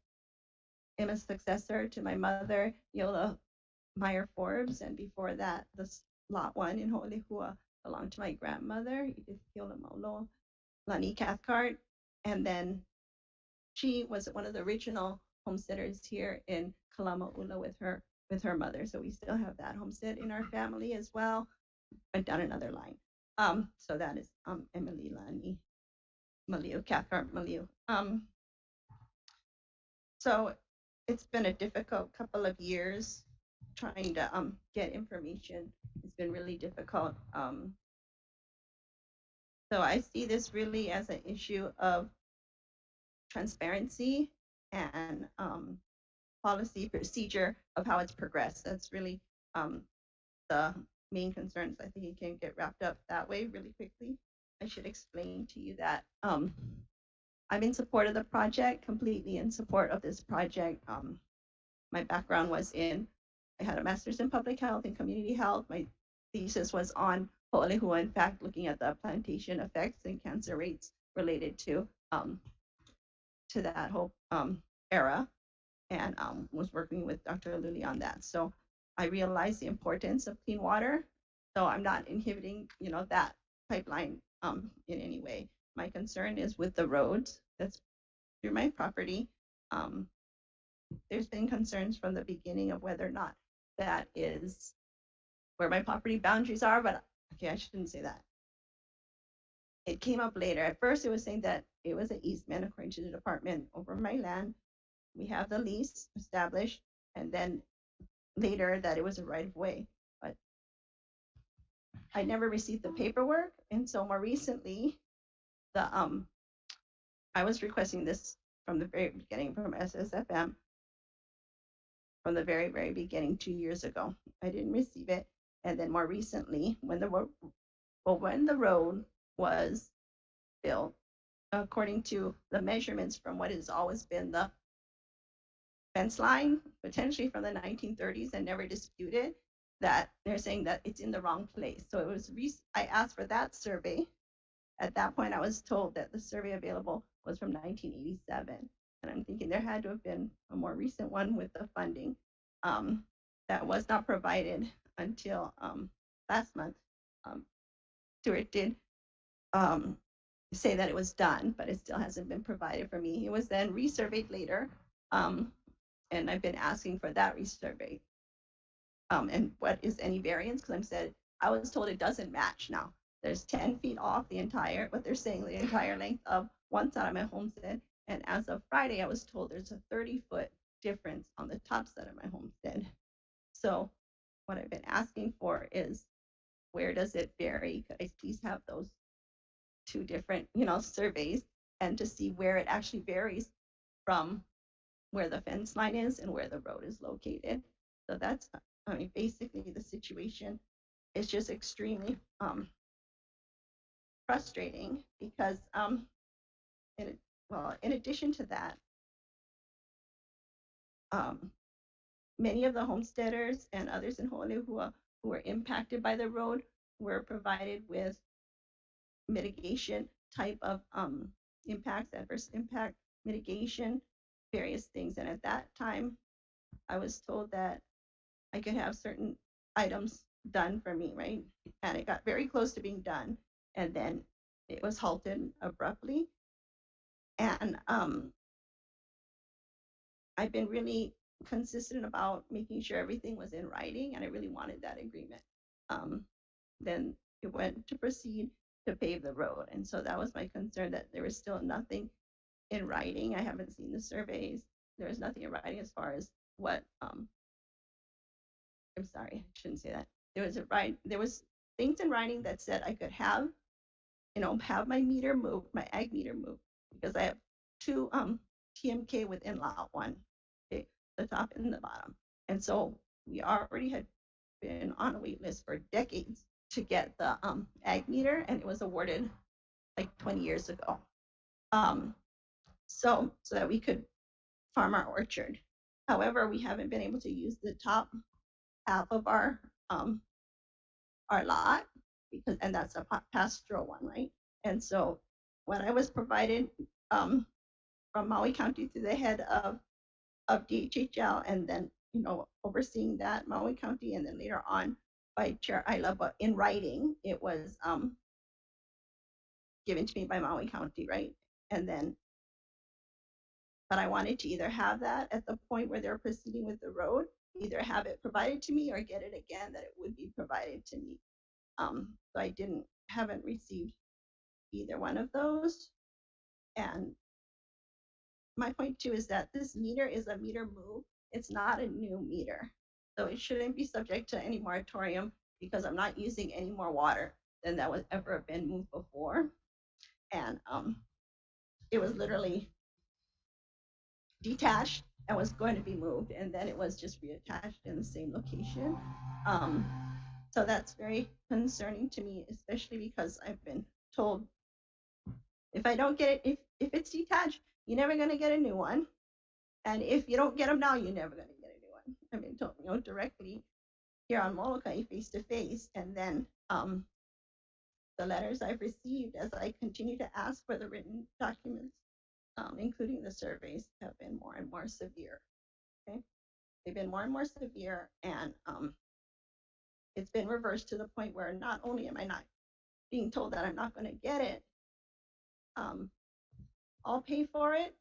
am a successor to my mother, Yola Meyer Forbes, and before that, the lot one in Ho'olehua belonged to my grandmother, Edith Yola Maulo, Lani Cathcart, and then she was one of the original homesteaders here in Kalamaula with her mother. So we still have that homestead in our family as well. Went down another line. So that is Emily Lani Maliu, Cathcart Maliu. So it's been a difficult couple of years trying to get information. It's been really difficult. So I see this really as an issue of transparency and policy procedure of how it's progressed. That's really the main concerns. I think it can get wrapped up that way really quickly. I should explain to you that I'm in support of the project, completely in support of this project. My background was I had a master's in public health and community health. My thesis was on Ho'olehua, in fact, looking at the plantation effects and cancer rates related to that whole era, and was working with Dr. Luli on that. So I realized the importance of clean water. So I'm not inhibiting, that pipeline in any way. My concern is with the roads that's through my property. There's been concerns from the beginning of whether or not that is where my property boundaries are, but okay, I shouldn't say that. It came up later. At first, it was saying that it was an easement according to the department over my land. We have the lease established, and then later that it was a right of way. But I never received the paperwork, and so more recently, I was requesting this from the very beginning from SSFM from the very, very beginning 2 years ago. I didn't receive it. And then more recently, when the road was built according to the measurements from what has always been the fence line, potentially from the 1930s, and never disputed, that they're saying that it's in the wrong place. So it was, I asked for that survey. At that point, I was told that the survey available was from 1987. And I'm thinking there had to have been a more recent one with the funding that was not provided until last month. Stuart did say that it was done, but it still hasn't been provided for me. It was then resurveyed later, and I've been asking for that resurvey. And what is any variance? Because I was told it doesn't match now. There's 10 feet off the entire, what they're saying, the entire length of one side of my homestead. And as of Friday, I was told there's a 30-foot difference on the top side of my homestead. So what I've been asking for is, where does it vary? Could I please have those two different, surveys, and to see where it actually varies from where the fence line is and where the road is located. So that's, basically the situation is just extremely frustrating because, in addition to that, many of the homesteaders and others in Honolulu who were impacted by the road were provided with mitigation type of impacts, adverse impact mitigation, various things. And at that time, I was told that I could have certain items done for me, right? And it got very close to being done. And then it was halted abruptly. And I've been really consistent about making sure everything was in writing, and I really wanted that agreement. Then it went to proceed to pave the road. And so that was my concern, that there was still nothing in writing. I haven't seen the surveys. There was nothing in writing as far as what, I'm sorry, I shouldn't say that. There was things in writing that said I could have my meter moved, my ag meter moved, because I have two TMK within lot 1, okay, the top and the bottom. And so we already had been on a wait list for decades to get the ag meter, and it was awarded like 20 years ago. So that we could farm our orchard. However, we haven't been able to use the top half of our lot and that's a pastoral one, right? And so when I was provided from Maui County through the head of DHHL, and then overseeing that Maui County, and then later on by Chair Ayla, but in writing it was given to me by Maui County, right? And then, but I wanted to either have that at the point where they're proceeding with the road, either have it provided to me or get it again that it would be provided to me. So I haven't received either one of those. And my point too is that this meter is a meter move. It's not a new meter. So it shouldn't be subject to any moratorium because I'm not using any more water than that was ever been moved before. And it was literally detached and was going to be moved, and then it was just reattached in the same location. So that's very concerning to me, especially because I've been told if I don't get it, if it's detached, you're never going to get a new one. And if you don't get them now, you're never going to get a new one. I've been told, directly here on Molokai, face to face. And then the letters I've received as I continue to ask for the written documents, including the surveys, have been more and more severe. Okay, they've been more and more severe, and it's been reversed to the point where not only am I not being told that I'm not going to get it, I'll pay for it,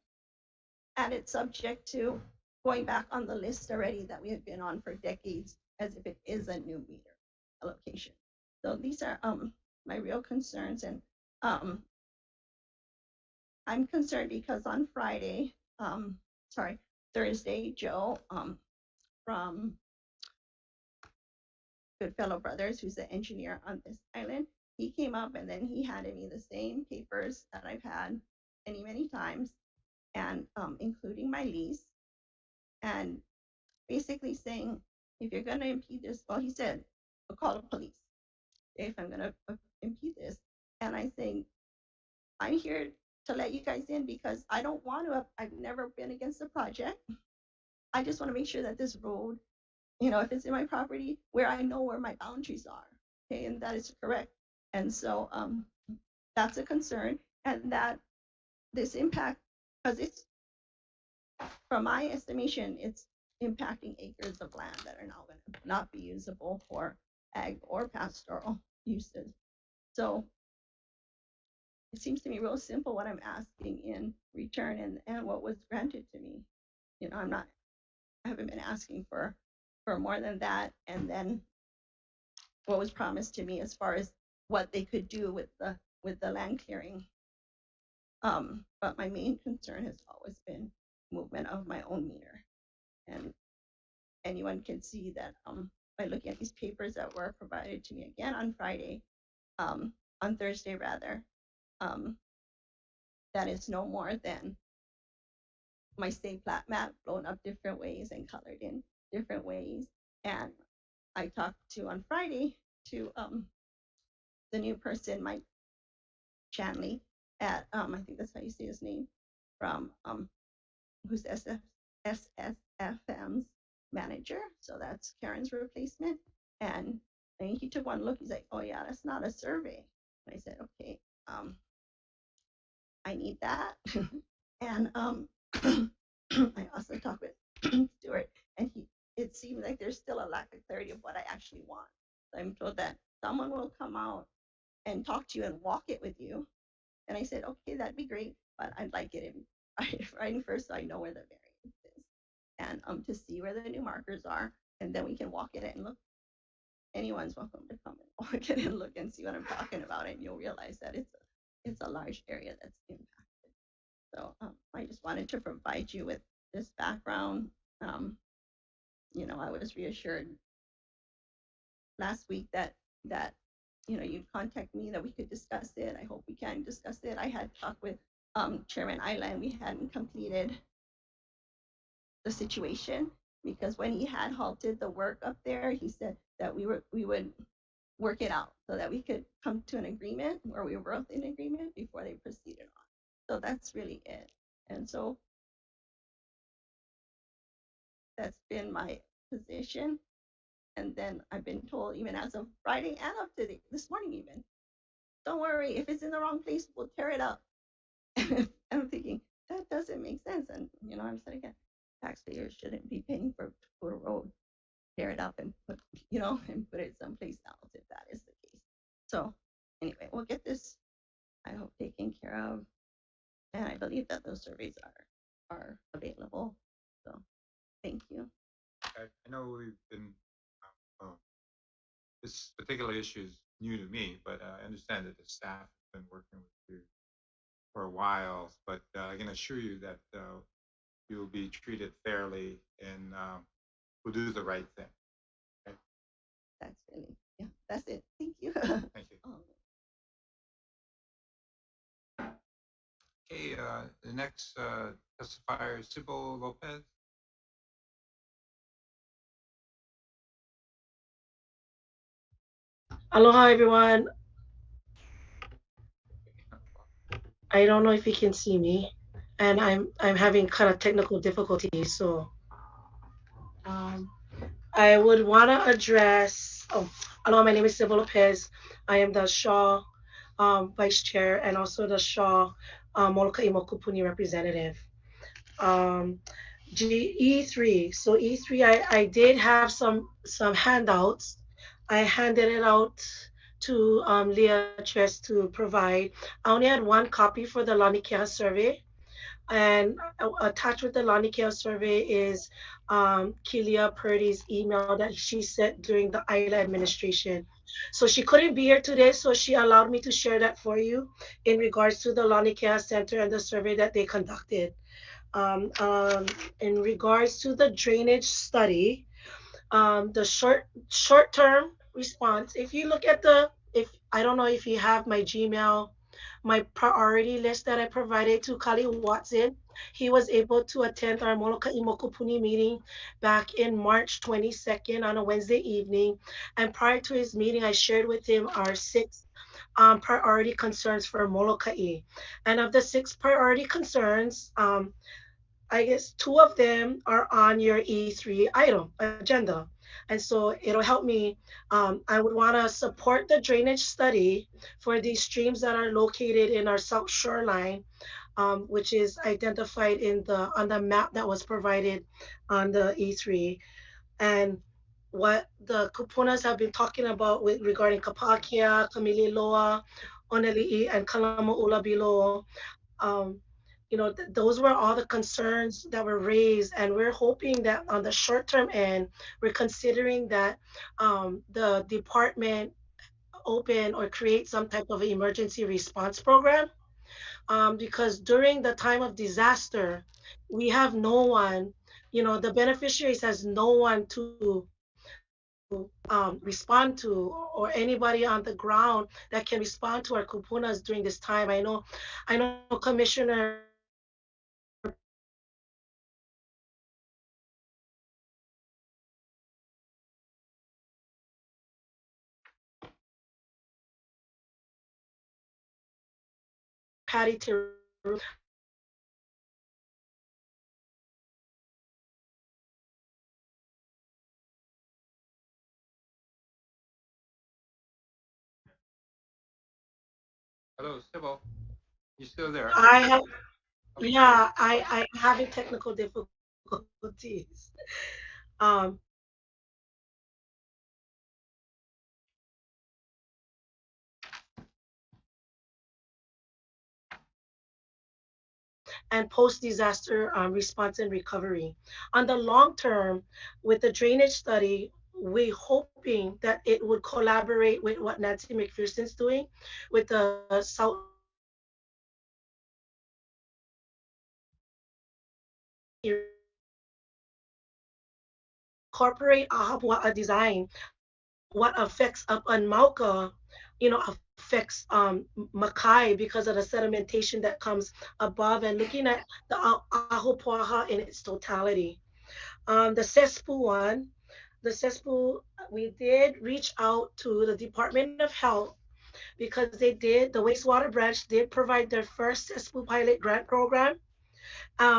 and it's subject to going back on the list already that we have been on for decades, as if it is a new meter allocation. So these are my real concerns, and I'm concerned because on Thursday, Joe from Goodfellow Brothers, who's the engineer on this island, he came up and then he handed me the same papers that I've had many, many times, and including my lease, and basically saying, if you're going to impede this, well, he said, I'll call the police if I'm going to impede this. And I think I'm here to let you guys in because I don't want to. I've never been against the project. I just want to make sure that this road, if it's in my property, where I know where my boundaries are, okay, and that is correct. And so that's a concern, and that this impact, because it's, from my estimation, it's impacting acres of land that are now going to not be usable for ag or pastoral uses. So it seems to me real simple what I'm asking in return and what was granted to me. I haven't been asking for more than that. And then what was promised to me as far as what they could do with the land clearing. But my main concern has always been movement of my own meter. And anyone can see that by looking at these papers that were provided to me again on Friday, on Thursday rather, that is no more than my state plat map blown up different ways and colored in different ways. And I talked to on Friday to the new person, Mike Chanley, at I think that's how you say his name, from who's SSFM's manager. So that's Karen's replacement. And he took one look. He's like, "Oh yeah, that's not a survey." And I said, "Okay, I need that." And I also talked with Stuart, and it seems like there's still a lack of clarity of what I actually want. So I'm told that someone will come out and talk to you and walk it with you. And I said, "Okay, that'd be great, but I'd like it in writing first, so I know where the variance is, and to see where the new markers are, and then we can walk it and look. Anyone's welcome to come and walk it and look and see what I'm talking about, and you'll realize that it's a large area that's impacted." So I just wanted to provide you with this background. I was reassured last week that you'd contact me, that we could discuss it. I hope we can discuss it. I had talked with Chairman Island. We hadn't completed the situation because when he had halted the work up there, he said that we would work it out so that we could come to an agreement where we were both in agreement before they proceeded on. So that's really it. And so that's been my position. And then I've been told, even as of Friday and up to this morning even, don't worry, if it's in the wrong place, we'll tear it up. And I'm thinking, that doesn't make sense. And, I'm saying, again, taxpayers shouldn't be paying for a road, tear it up and put it someplace else if that is the case. So anyway, we'll get this, I hope, taken care of. And I believe that those surveys are available. So thank you. I know we've been, this particular issue is new to me, but I understand that the staff has been working with you for a while. But I can assure you that you will be treated fairly, and we'll do the right thing. Okay? That's really, yeah, that's it. Thank you. Thank you. Okay, the next testifier is Sybil Lopez. Aloha, everyone. I don't know if you can see me, and I'm having kind of technical difficulties. So I would want to address. Oh, aloha, my name is Sybil Lopez. I am the Shaw Vice Chair and also the Shaw Molokai Mokupuni representative. E3. So E3, I did have some handouts. I handed it out to Leah Tress to provide. I only had one copy for the Lanikia survey. And attached with the Lanikia survey is Kelia Purdy's email that she sent during the ILA administration. So she couldn't be here today, so she allowed me to share that for you in regards to the Lanikia Center and the survey that they conducted. In regards to the drainage study, the short-term response, if you look at if I don't know if you have my Gmail my priority list that I provided to Kali Watson. He was able to attend our Molokai Mokupuni meeting back in March 22nd on a Wednesday evening. And prior to his meeting, I shared with him our six priority concerns for Molokai. And of the six priority concerns, I guess two of them are on your E3 item agenda. And so it'll help me. I would want to support the drainage study for these streams that are located in our south shoreline, which is identified on the map that was provided on the E3. And what the kupunas have been talking about with regarding Kapakia, Kamililoa, Oneli'i, and Kalamaula below, um, those were all the concerns that were raised, and we're hoping that on the short-term end, we're considering that the department open or create some type of emergency response program, because during the time of disaster, we have no one, the beneficiaries has no one to respond to, or anybody on the ground that can respond to our kupunas during this time. I know Commissioner Patty Tiru. Hello, Sybil. You still there? I have, yeah, I'm having technical difficulties. Um, and post-disaster response and recovery. On the long term, with the drainage study, we're hoping that it would collaborate with what Nancy McPherson's doing with the South corporate a design. What affects up on Mauka, affects Makai because of the sedimentation that comes above, and looking at the Ahupuaha in its totality. The cesspool one, the cesspool, we did reach out to the Department of Health because the wastewater branch did provide their first cesspool pilot grant program,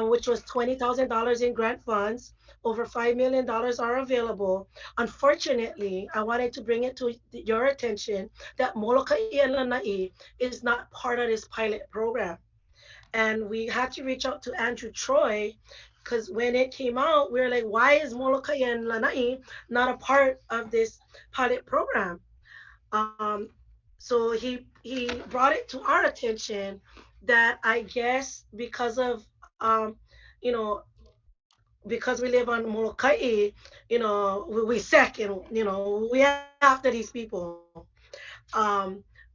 which was $20,000 in grant funds. Over $5 million are available. Unfortunately, I wanted to bring it to your attention that Molokai and Lanai is not part of this pilot program. And we had to reach out to Andrew Troy because when it came out, we were like, why is Molokai and Lanai not a part of this pilot program? Um, so he brought it to our attention that I guess because of you know because we live on Molokai, we second, we after these people.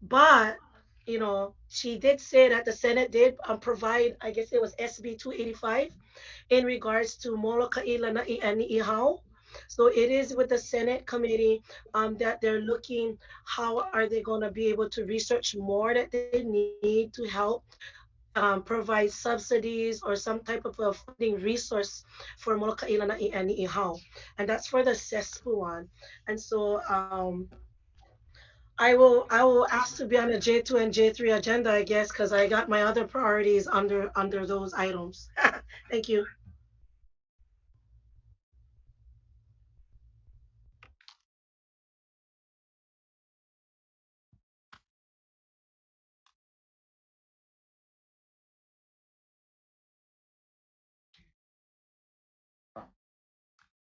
But she did say that the Senate did provide, I guess it was SB 285, in regards to Molokai, Lanai, and Niihau. So it is with the Senate committee that they're looking how are they going to be able to research more that they need to help provide subsidies or some type of a funding resource for Molokai, Lanai, and Niihau. And that's for the CESPU one. And so I will ask to be on the J2 and J3 agenda, I guess, because I got my other priorities under those items. Thank you.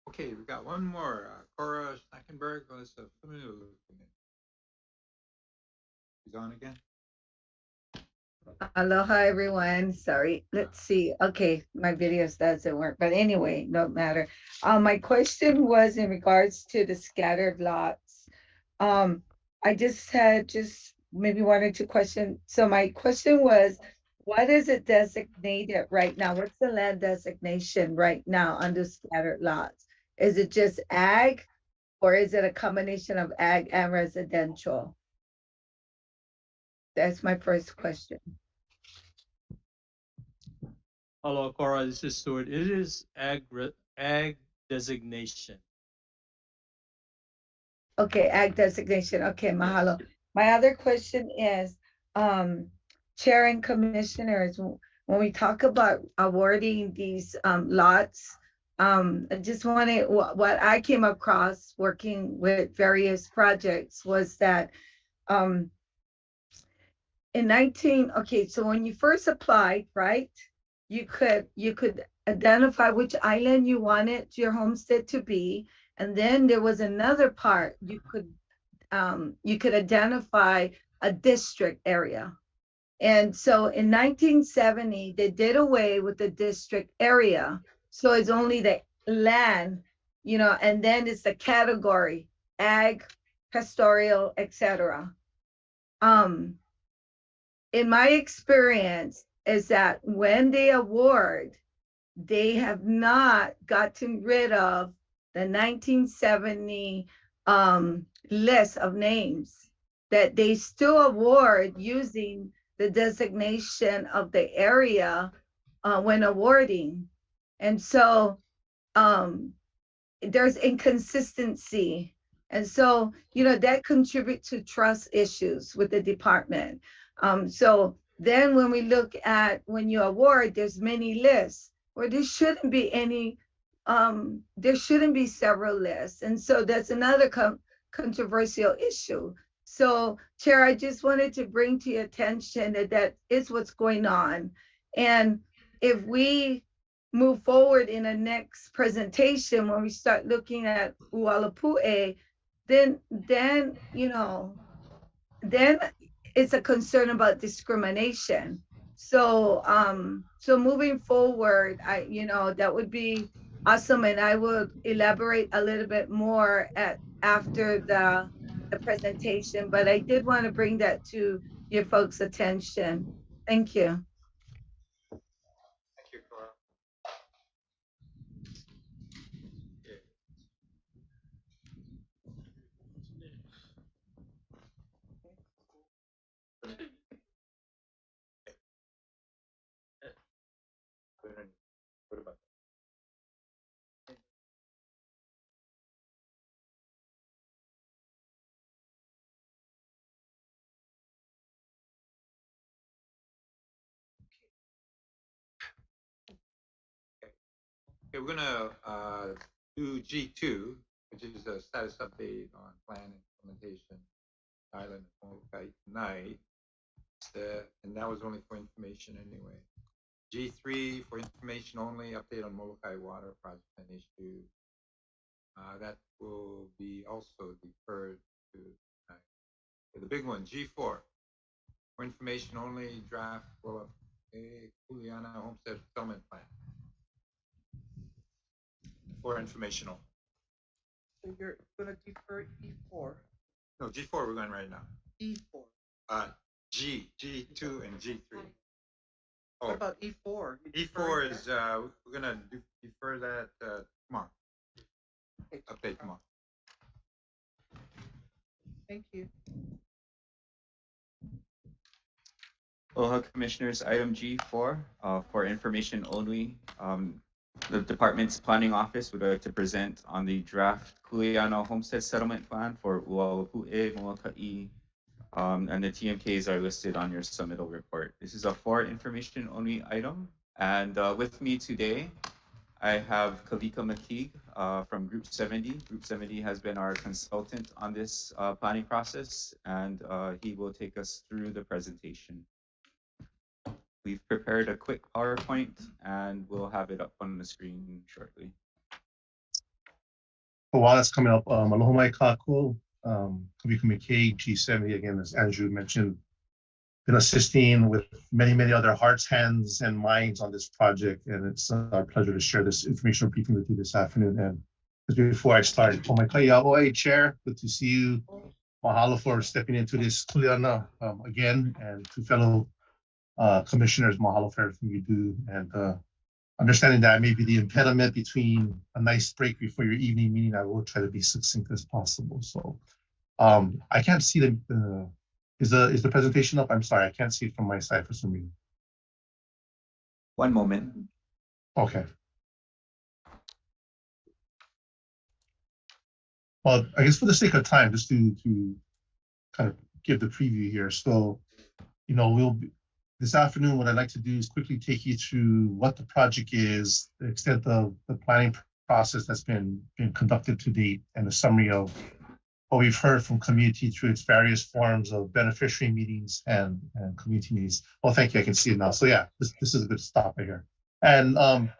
Okay, we got one more. Cora Schnackenberg was familiar. She's on again. Aloha, everyone. Sorry. Let's see. Okay, my videos doesn't work, but anyway, no matter. My question was in regards to the scattered lots. I just maybe one or two questions. So my question was, what is it designated right now? What's the land designation right now under scattered lots? Is it just ag, or is it a combination of ag and residential? That's my first question. Hello, Cora. This is Stuart. It is ag designation. Okay, ag designation. Okay, mahalo. My other question is, Chair and Commissioners, when we talk about awarding these lots, I just wanted, what I came across working with various projects was that so when you first applied, right, you could identify which island you wanted your homestead to be, and then there was another part you could identify a district area. And so in 1970, they did away with the district area. So it's only the land, and then it's the category, ag, pastoral, etc. In my experience is that when they award, they have not gotten rid of the 1970 list of names, that they still award using the designation of the area when awarding. And so there's inconsistency. And so, that contributes to trust issues with the department. So then when we look at when you award, there's many lists where there shouldn't be any, there shouldn't be several lists. And so that's another controversial issue. So Chair, I just wanted to bring to your attention that is what's going on. And if we move forward in the next presentation, when we start looking at Ualapu'e, then it's a concern about discrimination. So so moving forward, that would be awesome, and I will elaborate a little bit more after the presentation, but I did want to bring that to your folks' attention. Thank you. Thank you, Cora. What about Okay, we're gonna do G2, which is a status update on plan implementation island of Molokai tonight. And that was only for information anyway. G3 for information only, update on Molokai water project and issue. That will be also deferred to tonight. Okay, the big one, G4, for information only, draft Kuleana Homestead Settlement Plan. For information only. So you're gonna defer E4. No, G4 we're going right now. E4. G2 and G3. What about E4? E4 is we're gonna defer that tomorrow. Update tomorrow. Thank you. Aloha Commissioners, item G4 for information only. The department's planning office would like to present on the draft Kuleana Homestead Settlement Plan for Ualapu'e, Molokai, and the TMKs are listed on your submittal report. This is a for information only item. And with me today, I have Kalika McKeague from Group 70. Group 70 has been our consultant on this planning process, and he will take us through the presentation. We've prepared a quick PowerPoint, and we'll have it up on the screen shortly. While that's coming up, aloha mai kākou, Kalika McKeague, G70, again, as Andrew mentioned, been assisting with many other hearts, hands, and minds on this project, and it's our pleasure to share this informational briefing with you this afternoon. And just before I start, Oi, Chair, good to see you. Mahalo for stepping into this kuleana again, and to fellow commissioners, mahalo for everything you do, and understanding that I may be the impediment between a nice break before your evening meeting. I will try to be succinct as possible. So I can't see the Is the presentation up? I'm sorry, I can't see it from my side for some reason. One moment. Okay. Well, I guess for the sake of time, just to kind of give the preview here. So, this afternoon, what I'd like to do is quickly take you through what the project is, the extent of the planning process that's been conducted to date, and a summary of what we've heard from community through its various forms of beneficiary meetings and community meetings. Well, thank you. I can see it now. So yeah, this is a good stop right here. And kind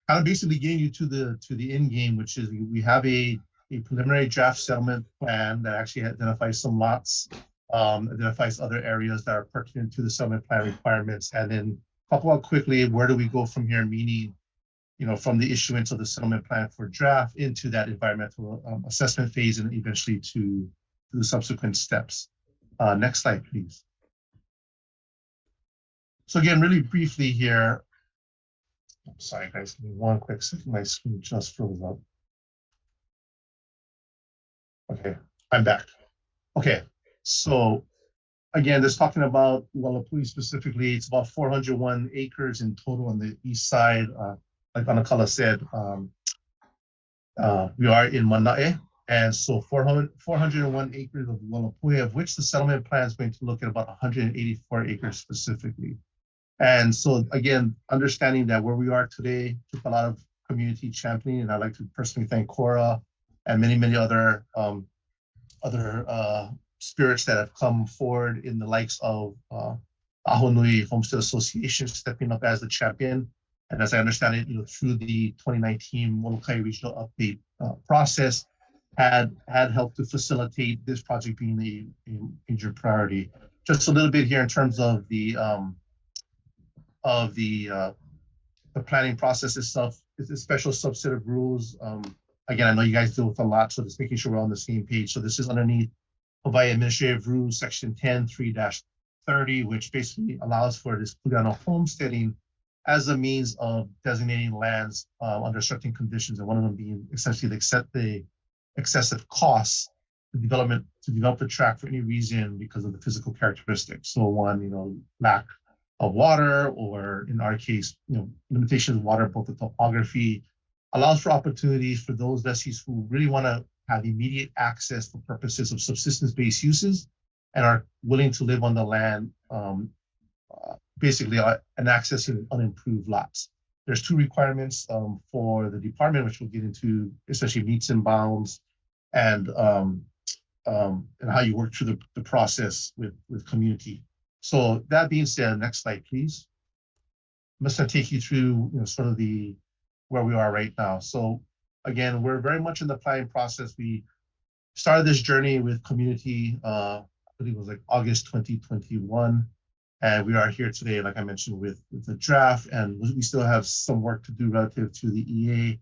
of basically getting you to the end game, which is we have a preliminary draft settlement plan that actually identifies some lots, identifies other areas that are pertinent to the settlement plan requirements, and then talk about quickly where do we go from here, meaning from the issuance of the settlement plan for draft into that environmental assessment phase and eventually to the subsequent steps. Next slide, please. So again, really briefly here, I'm sorry guys, give me one quick second, my screen just froze up. Okay, I'm back. Okay, so again, just talking about Walapui specifically, it's about 401 acres in total on the east side. Like Anakala said, we are in Manae, and so 401 acres of Walapui, of which the settlement plan is going to look at about 184 acres specifically. And so again, understanding that where we are today took a lot of community championing, and I'd like to personally thank Cora and many other spirits that have come forward in the likes of Ahonui Homestead Association stepping up as the champion. And as I understand it, through the 2019 Molokai Regional Update process, had helped to facilitate this project being a major priority. Just a little bit here in terms of the planning process itself. It's a special subset of rules. Again, I know you guys deal with a lot, so just making sure we're on the same page. So this is underneath Hawaii Administrative Rules, Section 10.3-30, which basically allows for this Kuleana homesteading as a means of designating lands under certain conditions, and one of them being essentially the excessive costs to develop the tract for any reason because of the physical characteristics. So one, lack of water, or in our case, limitations of water, both the topography, allows for opportunities for those lessees who really want to have immediate access for purposes of subsistence-based uses and are willing to live on the land, basically, and accessing unimproved lots. There's two requirements for the department, which we'll get into, especially meets and bounds, and how you work through the process with community. So that being said, next slide, please. I'm just going to take you through sort of where we are right now. So again, we're very much in the planning process. We started this journey with community, I believe it was like August 2021. And we are here today, like I mentioned, with the draft, and we still have some work to do relative to the EA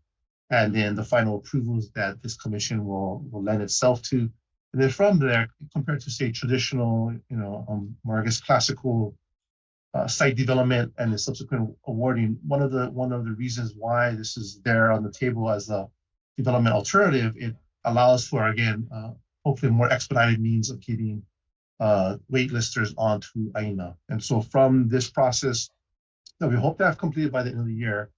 and then the final approvals that this commission will lend itself to. And then from there, compared to say traditional, more I guess classical site development and the subsequent awarding, one of the reasons why this is there on the table as a development alternative, it allows for, again, hopefully a more expedited means of getting waitlisters onto AINA. And so from this process that we hope to have completed by the end of the year,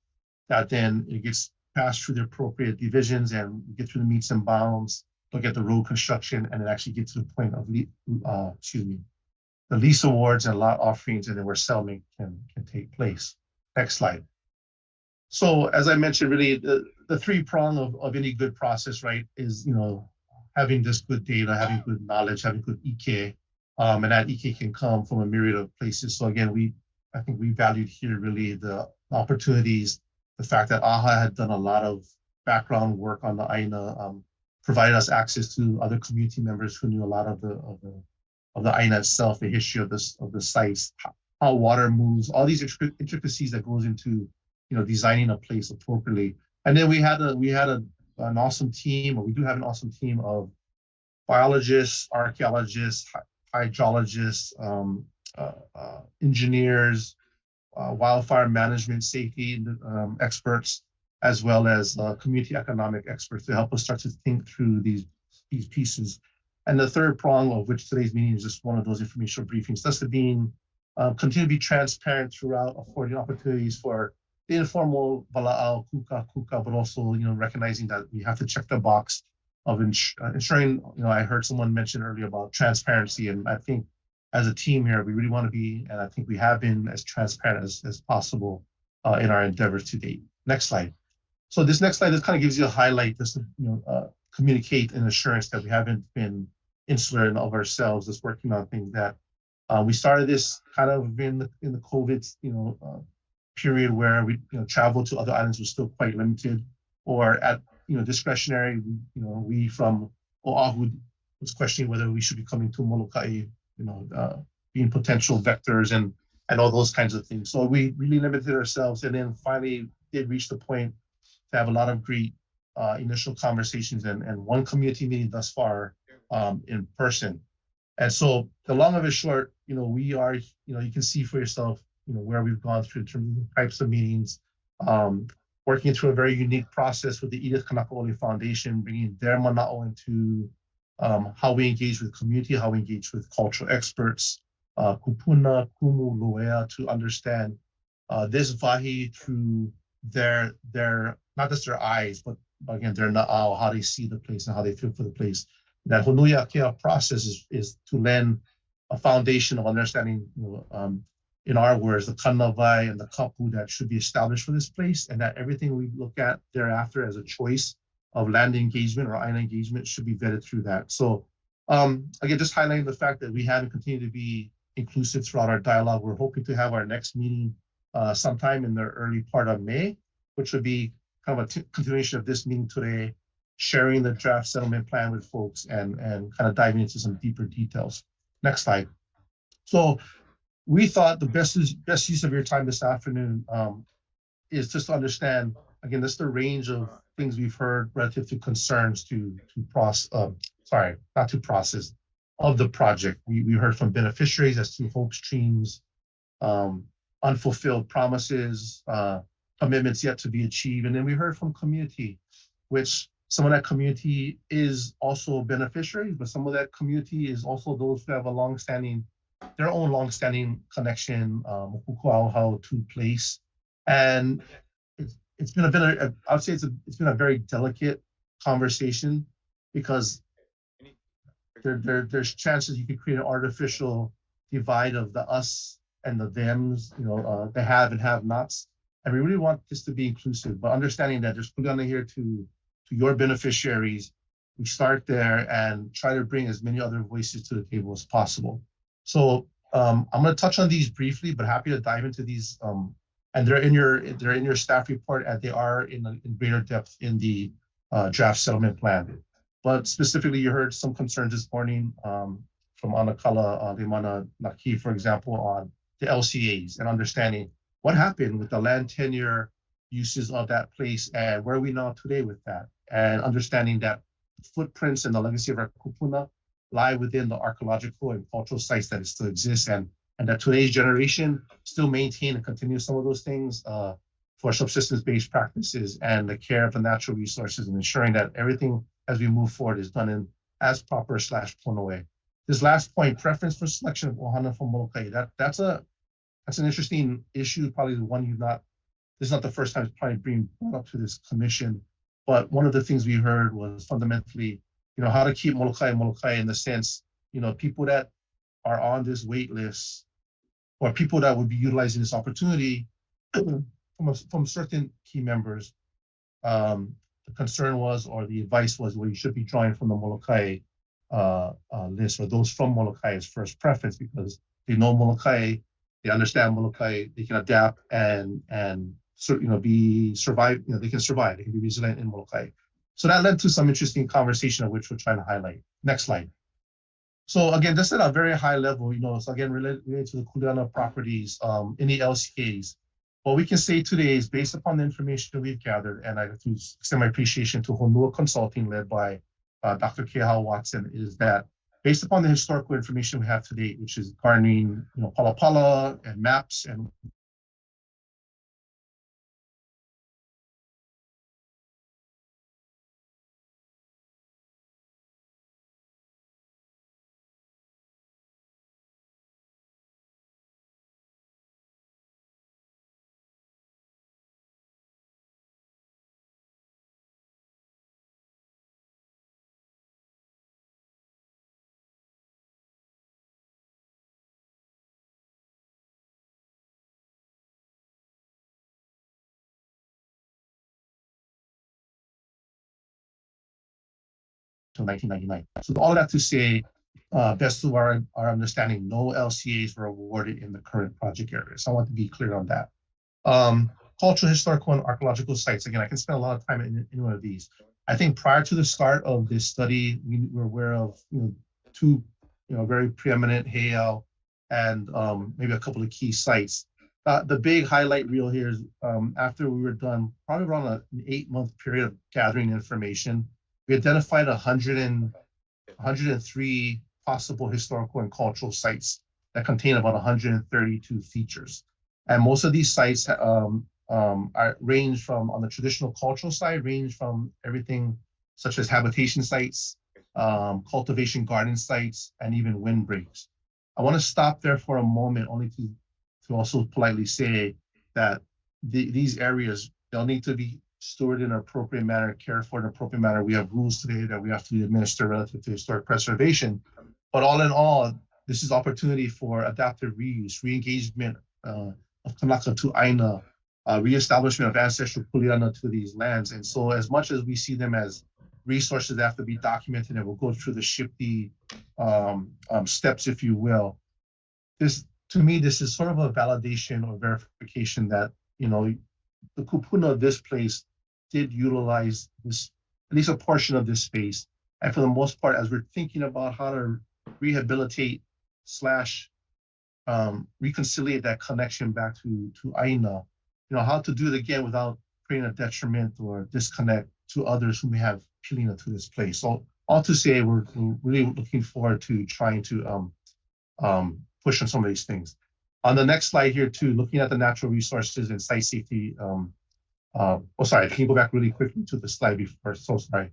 that then it gets passed through the appropriate divisions and get through the meets and bounds, look at the road construction, and then actually get to the point of the lease awards and lot offerings, and then where settlement can take place. Next slide. So as I mentioned, really the three prong of any good process, right, is having this good data, having good knowledge, having good EK, and that EK can come from a myriad of places. So again, I think we valued here really the opportunities, the fact that AHA had done a lot of background work on the AINA, provided us access to other community members who knew a lot of the AINA itself, the history of the sites, how water moves, all these intricacies that goes into designing a place appropriately. And then we had an awesome team, or we do have an awesome team of biologists, archaeologists, hydrologists, engineers, wildfire management safety experts, as well as community economic experts to help us start to think through these pieces. And the third prong, of which today's meeting is just one of those informational briefings, thus to being continue to be transparent throughout, affording opportunities for the informal bala'au, kuka, but also, recognizing that we have to check the box of ensuring, I heard someone mention earlier about transparency, and I think as a team here, we really want to be, and I think we have been as transparent as possible in our endeavors to date. Next slide. So this next slide just kind of gives you a highlight, just to communicate an assurance that we haven't been insular of ourselves, just working on things that we started this kind of in the COVID period where we travel to other islands was still quite limited, or at discretionary. We from Oahu was questioning whether we should be coming to Molokai, being potential vectors and all those kinds of things. So we really limited ourselves, and then finally did reach the point to have a lot of great initial conversations and one community meeting thus far in person. And so the long of it short, we are, you can see for yourself, where we've gone through in terms of the types of meetings, working through a very unique process with the Edith Kanakaole Foundation, bringing their mana'o into how we engage with community, how we engage with cultural experts, kupuna, kumu, loea, to understand this vahi through their not just their eyes, but again, their na'au, how they see the place and how they feel for the place. That honui akea process is to lend a foundation of understanding, in our words, the kanavai and the kapu that should be established for this place, and that everything we look at thereafter as a choice of land engagement or island engagement should be vetted through that. So again, just highlighting the fact that we have and continue to be inclusive throughout our dialogue. We're hoping to have our next meeting sometime in the early part of May, which would be kind of a continuation of this meeting today, sharing the draft settlement plan with folks and kind of diving into some deeper details. Next slide. So we thought the best use of your time this afternoon is just to understand, again, this is the range of things we've heard relative to concerns of the project. We heard from beneficiaries as to hopes, dreams, unfulfilled promises, commitments yet to be achieved. And then we heard from community, which some of that community is also beneficiaries, but some of that community is also those who have their own long-standing connection, to place. And it's been I would say it's been a very delicate conversation, because there's chances you could create an artificial divide of the us and the thems, the have and have nots. And we really want this to be inclusive, but understanding that there's Kuleana here to your beneficiaries. We start there and try to bring as many other voices to the table as possible. So I'm going to touch on these briefly, but happy to dive into these. And they're in your staff report, and they are in greater depth in the draft settlement plan. But specifically, you heard some concerns this morning from Anakala Limana Naki, for example, on the LCAs and understanding what happened with the land tenure uses of that place and where are we now today with that, and understanding that footprints and the legacy of our kupuna lie within the archaeological and cultural sites that still exist, and that today's generation still maintain and continue some of those things for subsistence-based practices and the care of the natural resources, and ensuring that everything as we move forward is done in as proper /pono way. This last point, preference for selection of ohana from Molokai, that's an interesting issue, probably the one this is not the first time it's probably being brought up to this commission, but one of the things we heard was fundamentally, how to keep Molokai in the sense, people that are on this wait list or people that would be utilizing this opportunity from certain key members, the concern was, or the advice was, well, you should be drawing from the Molokai list, or those from Molokai as first preference, because they know Molokai, they understand Molokai, they can adapt and survive. They can survive. They can be resilient in Molokai. So that led to some interesting conversation of which we're trying to highlight. Next slide. So again, just at a very high level, so again, related to the Kuleana properties in the LCAs, what we can say today is based upon the information that we've gathered, and I have to extend my appreciation to Honua Consulting led by Dr. Keha Watson, is that based upon the historical information we have to date, which is garnering, pala and maps and until 1999. So all of that to say, best of our understanding, no LCAs were awarded in the current project area. So I want to be clear on that. Cultural, historical, and archaeological sites. Again, I can spend a lot of time in one of these. I think prior to the start of this study, we were aware of two very preeminent Heiau and maybe a couple of key sites. The big highlight reel here is after we were done, probably around an 8-month period of gathering information, we identified 103 possible historical and cultural sites that contain about 132 features. And most of these sites range from, on the traditional cultural side, range from everything such as habitation sites, cultivation garden sites, and even windbreaks. I want to stop there for a moment only to also politely say that these areas, they'll need to be stewarded in an appropriate manner, cared for in an appropriate manner. We have rules today that we have to administer relative to historic preservation. But all in all, this is opportunity for adaptive reuse, re-engagement of Kanaka to Aina, reestablishment of ancestral Kuleana to these lands. And so as much as we see them as resources that have to be documented and will go through the SHPE steps, if you will, to me, this is sort of a validation or verification that, the kupuna of this place did utilize this, at least a portion of this space. And for the most part, as we're thinking about how to rehabilitate / reconciliate that connection back to Aina, how to do it again without creating a detriment or disconnect to others who may have pilina to this place. So all to say, we're really looking forward to trying to push on some of these things. On the next slide here too, looking at the natural resources and site safety. Sorry, can you go back really quickly to the slide before? So sorry.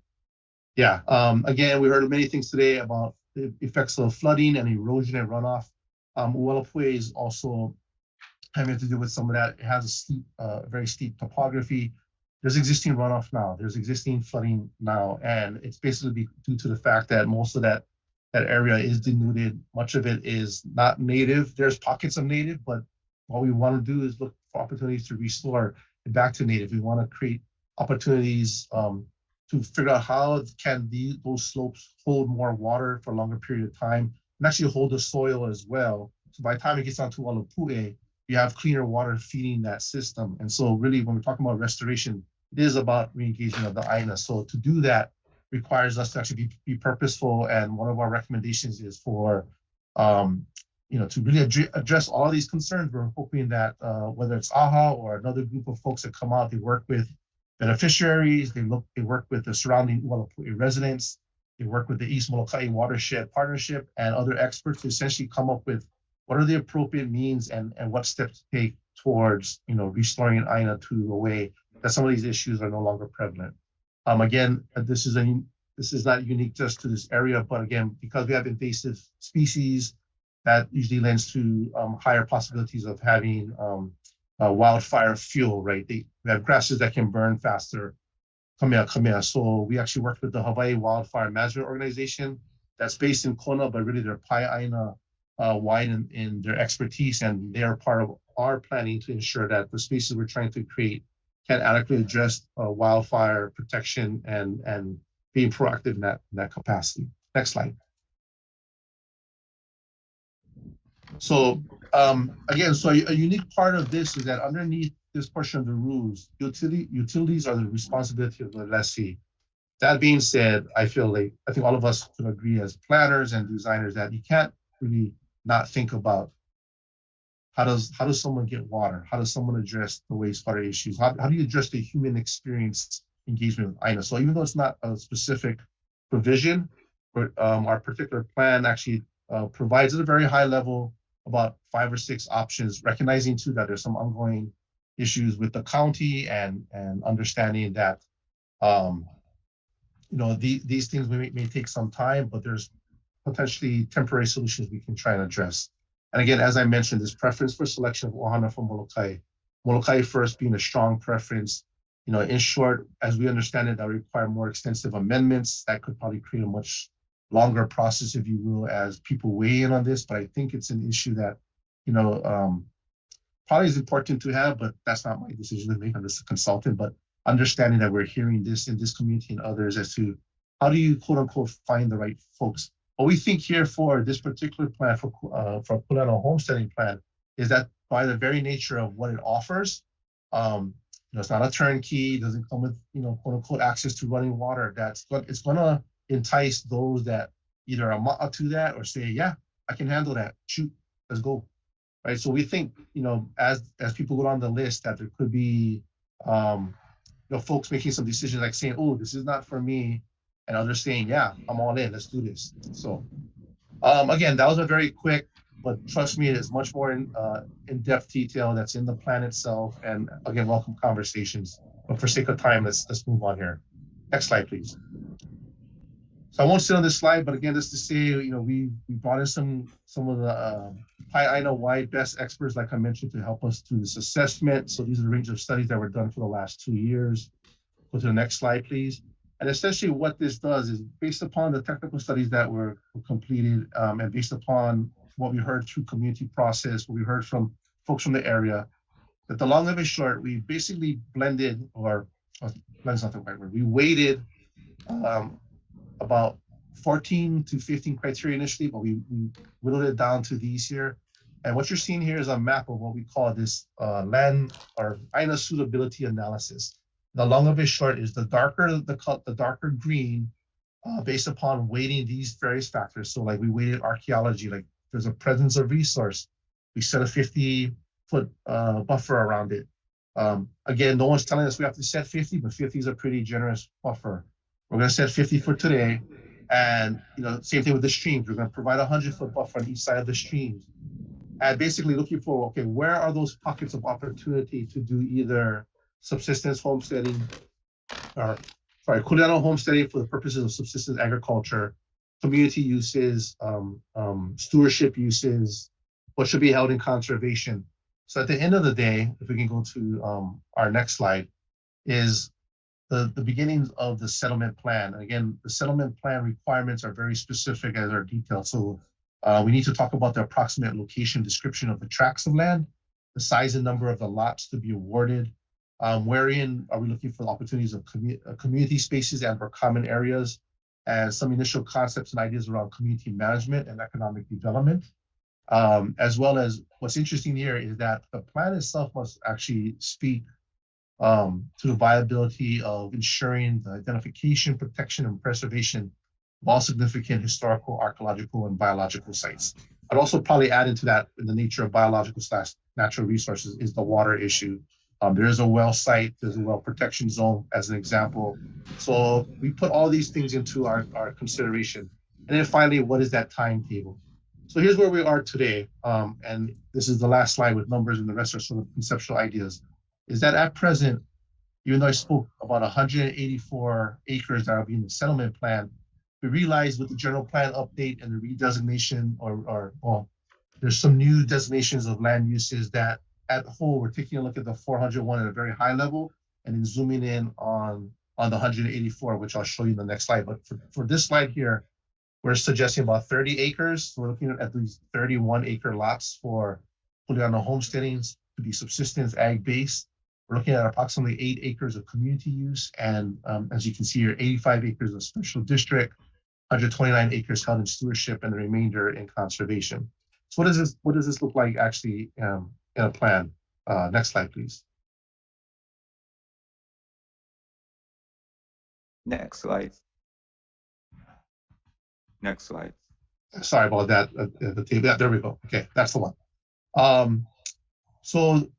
Yeah, again, we heard many things today about the effects of flooding and erosion and runoff. Ualapue is also having to do with some of that. It has a steep, very steep topography. There's existing runoff now. There's existing flooding now, and it's basically due to the fact that most of that area is denuded. Much of it is not native. There's pockets of native, but what we want to do is look for opportunities to restore it back to native. We want to create opportunities to figure out how can those slopes hold more water for a longer period of time and actually hold the soil as well. So by the time it gets onto Ualapue, you have cleaner water feeding that system. And so really, when we're talking about restoration, it is about re-engagement of the Aina. So to do that requires us to actually be purposeful. And one of our recommendations is for, to really address all of these concerns. We're hoping that whether it's AHA or another group of folks that come out, they work with beneficiaries, they work with the surrounding Ualapue residents, they work with the East Molokai Watershed Partnership and other experts to essentially come up with what are the appropriate means and what steps to take towards, restoring Aina to a way that some of these issues are no longer prevalent. Again, this is not unique just to this area, but again, because we have invasive species, that usually lends to higher possibilities of having wildfire fuel, right? We have grasses that can burn faster, kamea. So we actually worked with the Hawaii Wildfire Management Organization that's based in Kona, but really they're Pai Aina wide in their expertise, and they are part of our planning to ensure that the spaces we're trying to create can adequately address wildfire protection and being proactive in that capacity. Next slide. So again, so a unique part of this is that underneath this portion of the rules, utilities are the responsibility of the lessee. That being said, I think all of us can agree as planners and designers that you can't really not think about how does someone get water? How does someone address the wastewater issues? How do you address the human experience engagement with Aina? So even though it's not a specific provision, but our particular plan actually provides at a very high level about 5 or 6 options, recognizing too that there's some ongoing issues with the county and understanding that these things may take some time, but there's potentially temporary solutions we can try and address. And again, as I mentioned, this preference for selection of Ohana from Molokai first being a strong preference. In short, as we understand it, that require more extensive amendments. That could probably create a much longer process, if you will, as people weigh in on this. But I think it's an issue that, probably is important to have, but that's not my decision to make. I'm just a consultant, but understanding that we're hearing this in this community and others as to how do you quote unquote find the right folks? What we think here for this particular plan for Kulano homesteading plan is that by the very nature of what it offers, it's not a turnkey, doesn't come with quote unquote access to running water. It's gonna entice those that either are up to that or say, yeah, I can handle that. Shoot, let's go. Right. So we think, as people go down the list, that there could be folks making some decisions like saying, oh, this is not for me, and others saying, yeah, I'm all in, let's do this. So again, that was a very quick, but trust me, it's much more in-depth detail that's in the plan itself. And again, welcome conversations. But for sake of time, let's move on here. Next slide, please. So I won't sit on this slide, but again, just to say, we brought in some of the Hawaiian best experts, like I mentioned, to help us through this assessment. So these are the range of studies that were done for the last 2 years. Go to the next slide, please. And essentially what this does is based upon the technical studies that were completed and based upon what we heard through community process, what we heard from folks from the area, that the long of it short, we basically blended, or blend's not the right word, we weighted about 14 to 15 criteria initially, but we whittled it down to these here. And what you're seeing here is a map of what we call this land or Aina suitability analysis. The long of it short is the darker green based upon weighting these various factors. So like we weighted archaeology, like there's a presence of resource. We set a 50-foot buffer around it. Again, no one's telling us we have to set 50, but 50 is a pretty generous buffer. We're going to set 50 for today. And same thing with the streams. We're going to provide a 100-foot buffer on each side of the streams. And basically looking for, okay, where are those pockets of opportunity to do either subsistence homesteading, Kuleana homesteading for the purposes of subsistence agriculture, community uses, stewardship uses, what should be held in conservation. So at the end of the day, if we can go to our next slide, is the beginnings of the settlement plan. And again, the settlement plan requirements are very specific as are detailed. So we need to talk about the approximate location description of the tracts of land, the size and number of the lots to be awarded, wherein are we looking for opportunities of community spaces and for common areas, and some initial concepts and ideas around community management and economic development. As well as what's interesting here is that the plan itself must actually speak to the viability of ensuring the identification, protection, and preservation of all significant historical, archaeological, and biological sites. I'd also probably add into that, in the nature of biological / natural resources, is the water issue. There is a well site, there's a well protection zone as an example. So we put all these things into our consideration. And then finally, what is that timetable? So here's where we are today. And this is the last slide with numbers, and the rest are sort of conceptual ideas. Is that at present, even though I spoke about 184 acres that are being the settlement plan, we realized with the general plan update and the redesignation, well, there's some new designations of land uses that at whole, we're taking a look at the 401 at a very high level and then zooming in on the 184, which I'll show you in the next slide. But for this slide here, we're suggesting about 30 acres. So we're looking at these 31-acre lots for Kuleana homesteadings to be subsistence ag-based. We're looking at approximately 8 acres of community use, and as you can see here, 85 acres of special district, 129 acres held in stewardship, and the remainder in conservation. So what does this look like actually in a plan? Next slide, please. Next slide. Next slide. Sorry about that. The table. Yeah, there we go. Okay, that's the one. So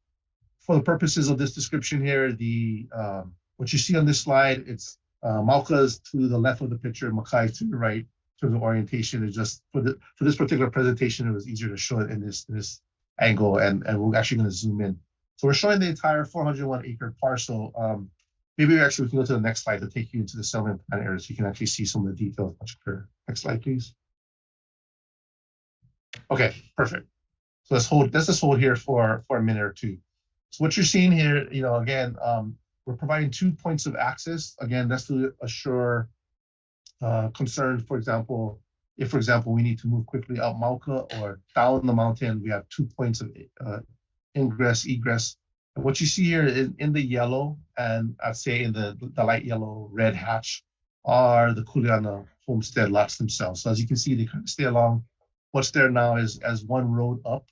for the purposes of this description here, the what you see on this slide, it's Mauka's to the left of the picture, Makai to the right. In terms of orientation, is just for this particular presentation, it was easier to show it in this angle, and we're actually going to zoom in. So we're showing the entire 401-acre parcel. Maybe we can go to the next slide to take you into the settlement plan area so you can actually see some of the details much clearer. Next slide, please. Okay, perfect. So let's just hold here for a minute or two. So what you're seeing here, again, we're providing 2 points of access. Again, that's to assure concerns. For example, if, for example, we need to move quickly up Mauka or down the mountain, we have 2 points of ingress, egress. And what you see here in the yellow, and I'd say in the light yellow red hatch, are the Kuleana homestead lots themselves. So as you can see, they kind of stay along. What's there now is as one road up.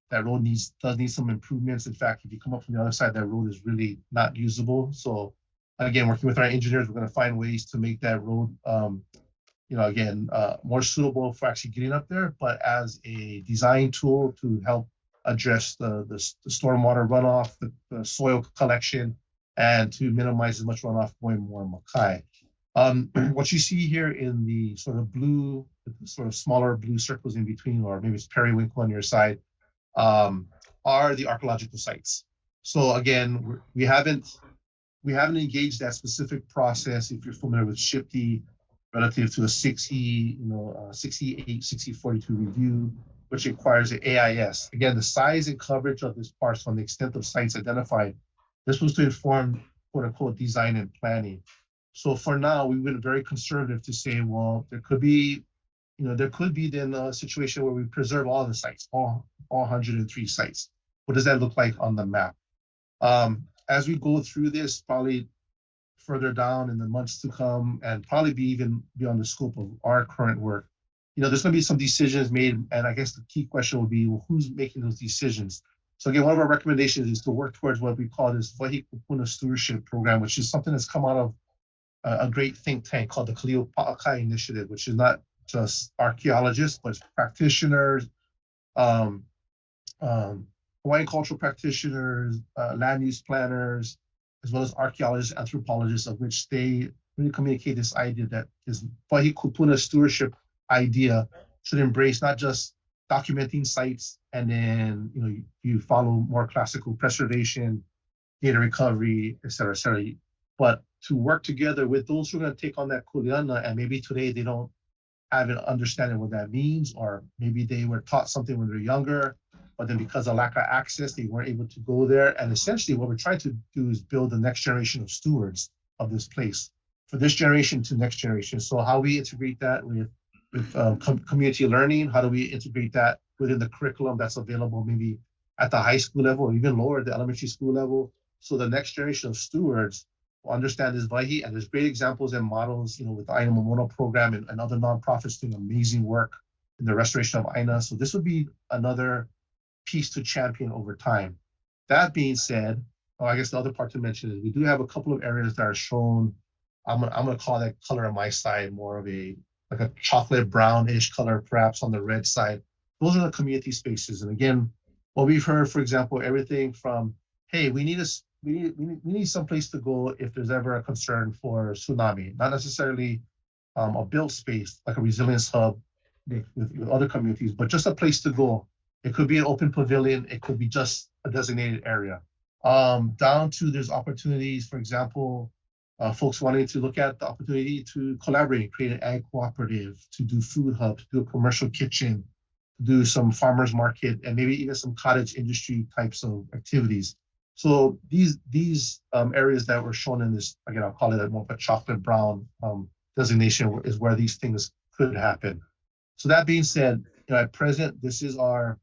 That road does need some improvements. In fact, if you come up from the other side, that road is really not usable. So again, working with our engineers, we're going to find ways to make that road, again, more suitable for actually getting up there, but as a design tool to help address the stormwater runoff, the soil collection, and to minimize as much runoff going more Makai. What you see here in the sort of blue, sort of smaller blue circles in between, or maybe it's periwinkle on your side, are the archaeological sites. So again, we haven't engaged that specific process. If you're familiar with SHPE, relative to a 68, 6042 review, which requires an AIS. Again, the size and coverage of this parcel and the extent of sites identified, this was to inform, quote unquote, design and planning. So for now, we've been very conservative to say, well, there could be then a situation where we preserve all the sites, all 103 sites. What does that look like on the map? As we go through this, probably further down in the months to come, and probably be even beyond the scope of our current work, there's going to be some decisions made, and I guess the key question will be, well, who's making those decisions? So again, one of our recommendations is to work towards what we call this Wahi Kupuna Stewardship Program, which is something that's come out of a great think tank called the Kalio Pa'akai Initiative, which is not just archaeologists, but practitioners, Hawaiian cultural practitioners, land use planners, as well as archaeologists, anthropologists, of which they really communicate this idea that this Wahi Kupuna stewardship idea should embrace not just documenting sites and then you follow more classical preservation, data recovery, et cetera, but to work together with those who are going to take on that kuleana, and maybe today they don't have an understanding what that means, or maybe they were taught something when they're younger, but then because of lack of access, they weren't able to go there. And essentially what we're trying to do is build the next generation of stewards of this place, for this generation to next generation. So how we integrate that with community learning, how do we integrate that within the curriculum that's available maybe at the high school level, or even lower, the elementary school level, so the next generation of stewards will understand this Wahi. And there's great examples and models, with the Aina Momono program and other nonprofits doing amazing work in the restoration of Aina. So this would be another piece to champion over time. That being said, I guess the other part to mention is we do have a couple of areas that are shown. I'm gonna call that color on my side more of a chocolate brownish color, perhaps on the red side. Those are the community spaces. And again, what we've heard, for example, everything from, hey, we need some place to go if there's ever a concern for tsunami, not necessarily a built space like a resilience hub with other communities, but just a place to go. It could be an open pavilion. It could be just a designated area. Down to there's opportunities, for example, folks wanting to look at the opportunity to collaborate, create an ag cooperative, to do food hubs, to do a commercial kitchen, to do some farmers market, and maybe even some cottage industry types of activities. So these areas that were shown in this, again, I'll call it a more of a chocolate brown designation, is where these things could happen. So that being said, at present, this is our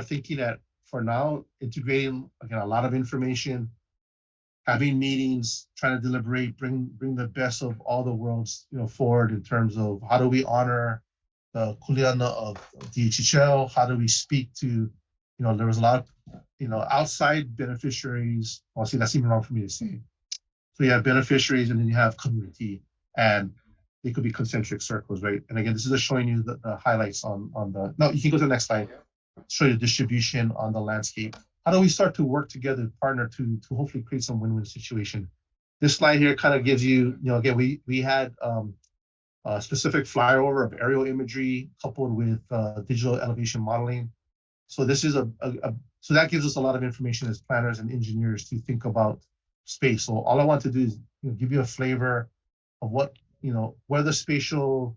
thinking that for now, integrating, again, a lot of information, having meetings, trying to deliberate, bring the best of all the worlds, forward in terms of how do we honor the kuleana of DHHL, how do we speak to, there was a lot of, outside beneficiaries. Well, see, that's even wrong for me to say. So you have beneficiaries and then you have community, and they could be concentric circles, right? And again, this is just showing you the highlights on the, no, you can go to the next slide, show you the distribution on the landscape. How do we start to work together, partner to hopefully create some win-win situation? This slide here kind of gives you, again, we had a specific flyover of aerial imagery coupled with digital elevation modeling. So this is so that gives us a lot of information as planners and engineers to think about space. So all I want to do is give you a flavor of what, where the spatial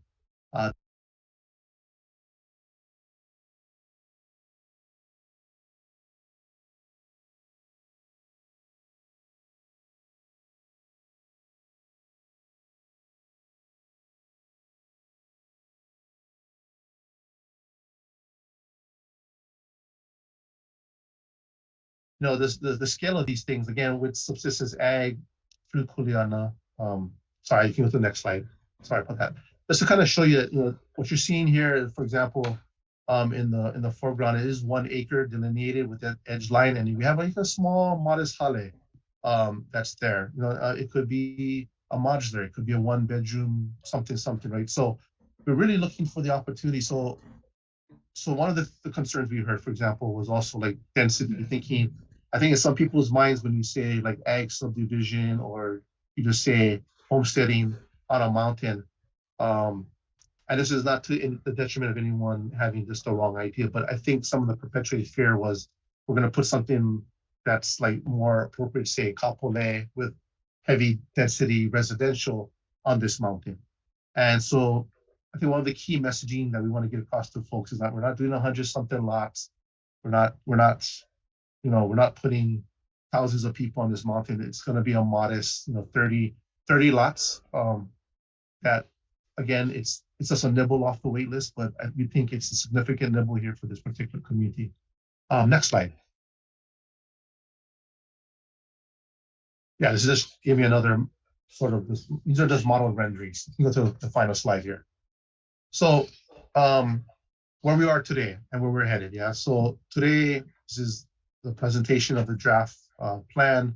the scale of these things, again, with subsistence ag through kuleana, Sorry, you can go to the next slide. Sorry about that. Just to kind of show you, what you're seeing here, for example, in the foreground, it is 1 acre delineated with that edge line, and we have like a small modest hale that's there. It could be a modular, it could be a 1-bedroom, something, right? So we're really looking for the opportunity. So one of the concerns we heard, for example, was also like density, thinking, I think in some people's minds when you say like ag subdivision or you just say homesteading on a mountain, and this is not to the detriment of anyone having just the wrong idea, but I think some of the perpetuated fear was we're going to put something that's like more appropriate, say Kapolei with heavy density residential on this mountain. And so I think one of the key messaging that we want to get across to folks is that we're not doing 100-something lots. We're not putting thousands of people on this mountain. It's going to be a modest, 30 lots. That again, it's just a nibble off the wait list, but we think it's a significant nibble here for this particular community. Next slide. Yeah, this is just give you another sort of this. These are just model renderings. You go to the final slide here. So where we are today and where we're headed. Yeah. So today, this is the presentation of the draft plan.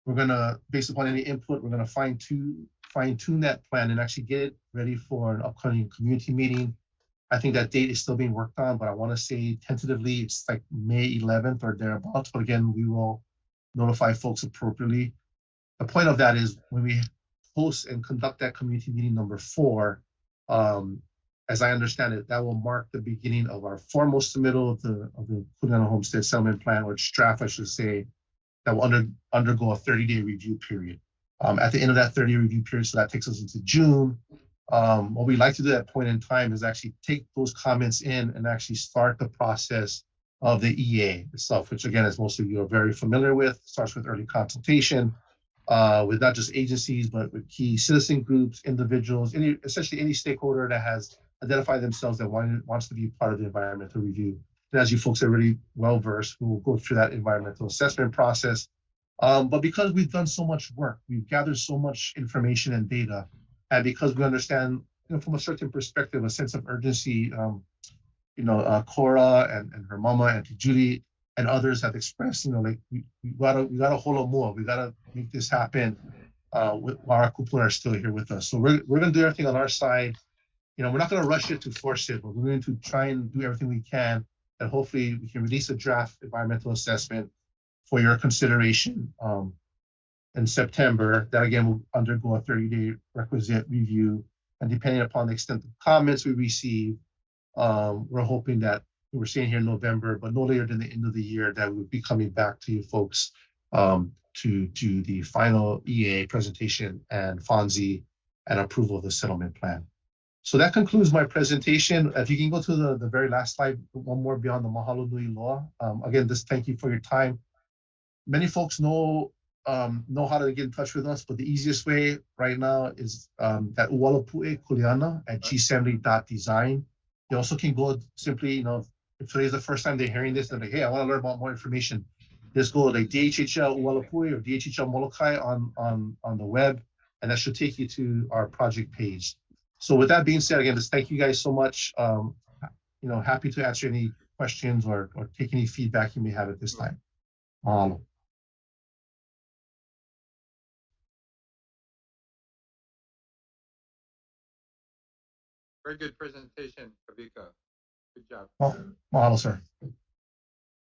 We're gonna, based upon any input, we're gonna fine tune that plan and actually get it ready for an upcoming community meeting. I think that date is still being worked on, but I want to say tentatively it's like May 11th or thereabouts. But again, we will notify folks appropriately. The point of that is when we host and conduct that community meeting number 4, as I understand it, that will mark the beginning of our formal submittal of the Kuleana Homestead Settlement Plan, or draft, I should say, that will undergo a 30-day review period. At the end of that 30-day review period, so that takes us into June. What we like to do at that point in time is actually take those comments in and actually start the process of the EA itself, which again, as most of you are very familiar with, starts with early consultation with not just agencies, but with key citizen groups, individuals, essentially any stakeholder that has identified themselves that wants to be part of the environmental review. And as you folks are really well versed, we'll go through that environmental assessment process. But because we've done so much work, we've gathered so much information and data, and because we understand, from a certain perspective, a sense of urgency, Cora and her mama and Judy and others have expressed, like we gotta hold more, we gotta make this happen. While our kupuna are still here with us, so we're gonna do everything on our side. We're not gonna rush it to force it, but we're going to try and do everything we can, and hopefully we can release a draft environmental assessment for your consideration in September. That again will undergo a 30-day requisite review, and depending upon the extent of comments we receive, we're hoping that we're seeing here in November, but no later than the end of the year, that we'll be coming back to you folks to do the final EA presentation and FONSI and approval of the settlement plan. So that concludes my presentation. If you can go to the very last slide, one more beyond the Mahalo Nui Loa. Again, just thank you for your time. Many folks know how to get in touch with us, but the easiest way right now is that Uwalapue Kuleana at g70.design. They also can go simply, if today's the first time they're hearing this, they're like, hey, I want to learn about more information. Just go like DHHL Uwalapue or DHHL Molokai on the web, and that should take you to our project page. So with that being said, again, just thank you guys so much. Happy to answer any questions or take any feedback you may have at this time. Very good presentation, Kavika. Good job. Mahalo, sir.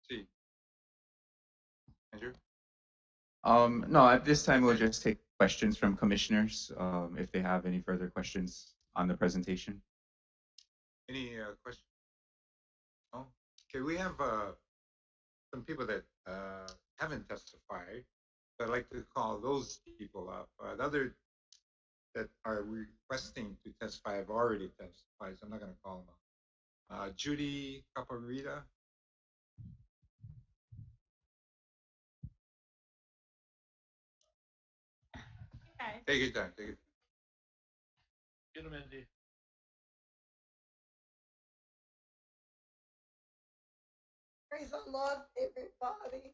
See. Andrew? No, at this time, we'll just take questions from commissioners if they have any further questions on the presentation. Any questions? No? Okay, we have some people that haven't testified. So I'd like to call those people up. The other that are requesting to testify have already testified, so I'm not going to call them up. Judy Caparita. Take your time. Take it. Get him, Andy. Praise the Lord, everybody.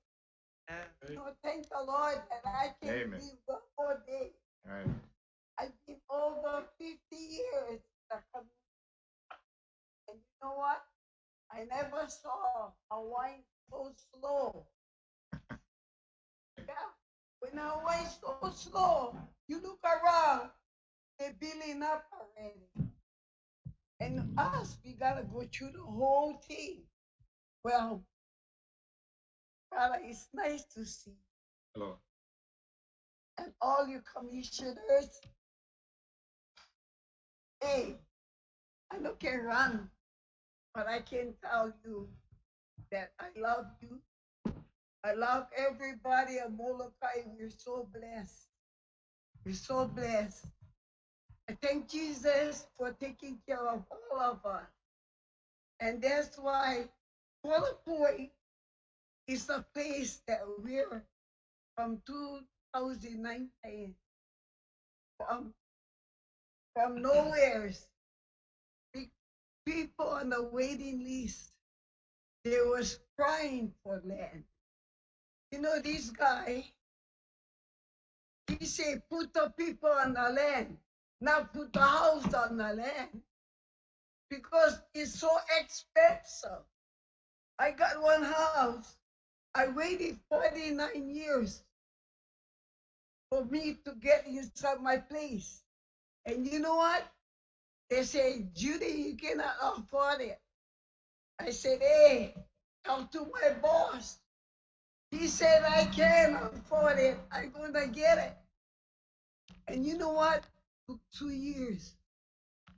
Hey. Thank the Lord that I can Amen. live one more day. All right. I've been over 50 years. And you know what? I never saw Hawaii so slow. Yeah. When Hawaii so slow, you look around, they're building up already. And us, we gotta go through the whole thing. Well, brother, it's nice to see. Hello. And all you commissioners, hey, I know can run, but I can tell you that I love you. I love everybody at Molokai. We're so blessed. We're so blessed. I thank Jesus for taking care of all of us. And that's why Molokai is a place that we're from 2019, from nowheres, people on the waiting list. They was crying for land. You know, this guy, he said, put the people on the land, not put the house on the land, because it's so expensive. I got one house. I waited 49 years for me to get inside my place. And you know what? They say, Judy, you cannot afford it. I said, hey, talk to my boss. He said, I can afford it. I'm going to get it. And you know what? It took 2 years.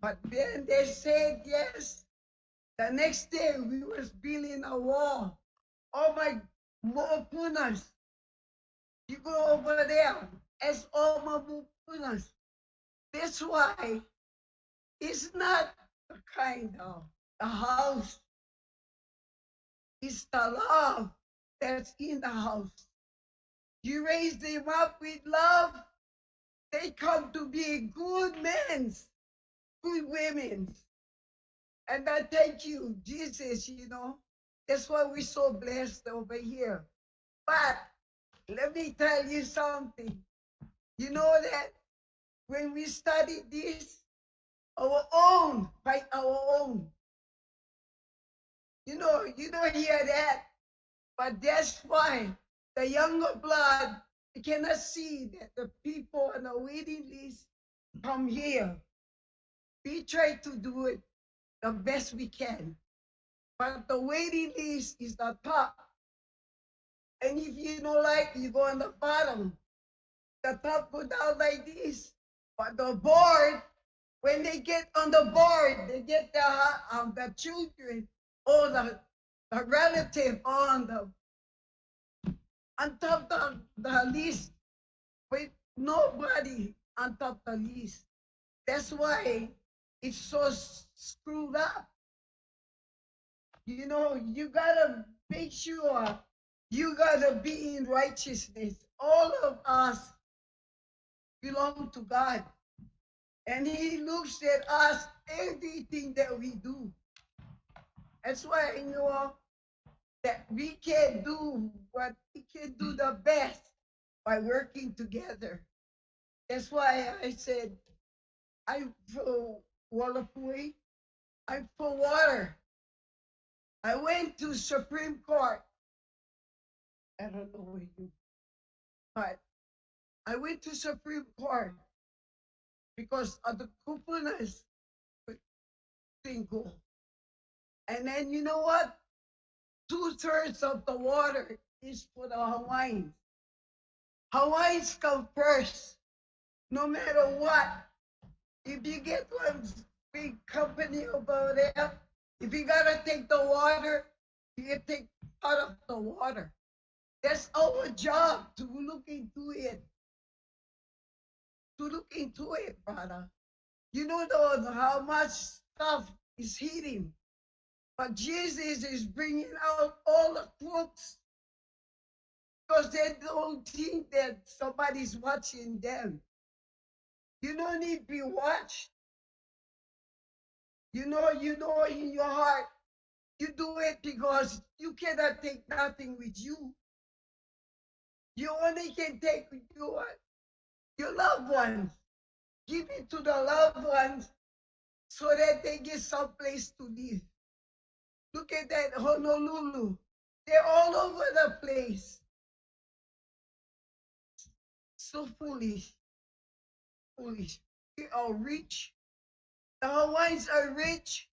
But then they said yes. The next day, we was building a wall. Oh my, Mo'opunas. You go over there. It's all my Mo'opunas. That's why it's not the kind of the house. It's the love that's in the house. You raise them up with love, they come to be good men, good women. And I thank you, Jesus, you know. That's why we're so blessed over here. But let me tell you something. You know that when we studied this, our own, by our own. You don't hear that. But that's why the younger blood cannot see that the people on the waiting list come here. We try to do it the best we can. But the waiting list is the top. And if you don't like, you go on the bottom. The top go down like this. But the board, when they get on the board, they get the children or the relative on top of the list with nobody on top of the list. That's why it's so screwed up. You know, you gotta make sure you gotta be in righteousness. All of us belong to God. And He looks at us, everything that we do. That's why I know that we can do what we can do the best by working together. That's why I said, I'm for Walapui, I'm for water. I went to Supreme Court. I don't know where you, but I went to Supreme Court because of the kupunas didn't go. And then you know what? 2/3 of the water is for the Hawaiians. Hawaiians come first, no matter what. If you get one big company over there, if you gotta take the water, you can take part of the water. That's our job to look into it. To look into it, brother. You don't know how much stuff is hitting. But Jesus is bringing out all the crooks because they don't think that somebody's watching them. You don't need to be watched. You know in your heart, you do it because you cannot take nothing with you. You only can take with your loved ones. Give it to the loved ones so that they get some place to live. Look at that Honolulu. They're all over the place. So foolish. Foolish. We are rich. The Hawaiians are rich.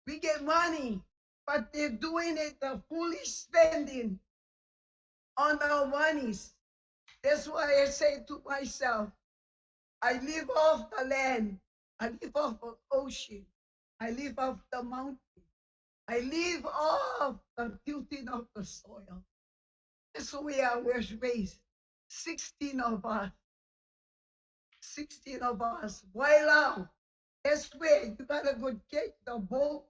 We get money, but they're doing it the foolish spending on our monies. That's why I say to myself, I live off the land. I live off the ocean. I live off the mountain. I live off the tilting of the soil. That's the way I was raised. 16 of us. 16 of us. Voila. That's where you gotta go get the boat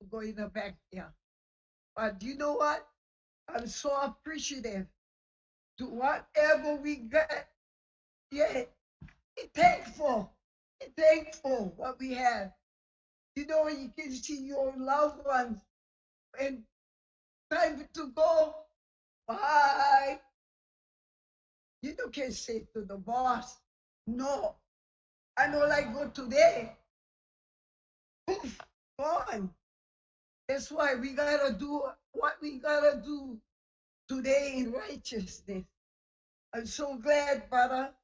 to go in the backyard. But you know what? I'm so appreciative to whatever we get. Yeah, thankful. Thankful what we have. You know, you can see your loved ones and time to go. Bye. You don't can say to the boss, no. I know like go today. Poof, gone. That's why we gotta do what we gotta do today in righteousness. I'm so glad, brother.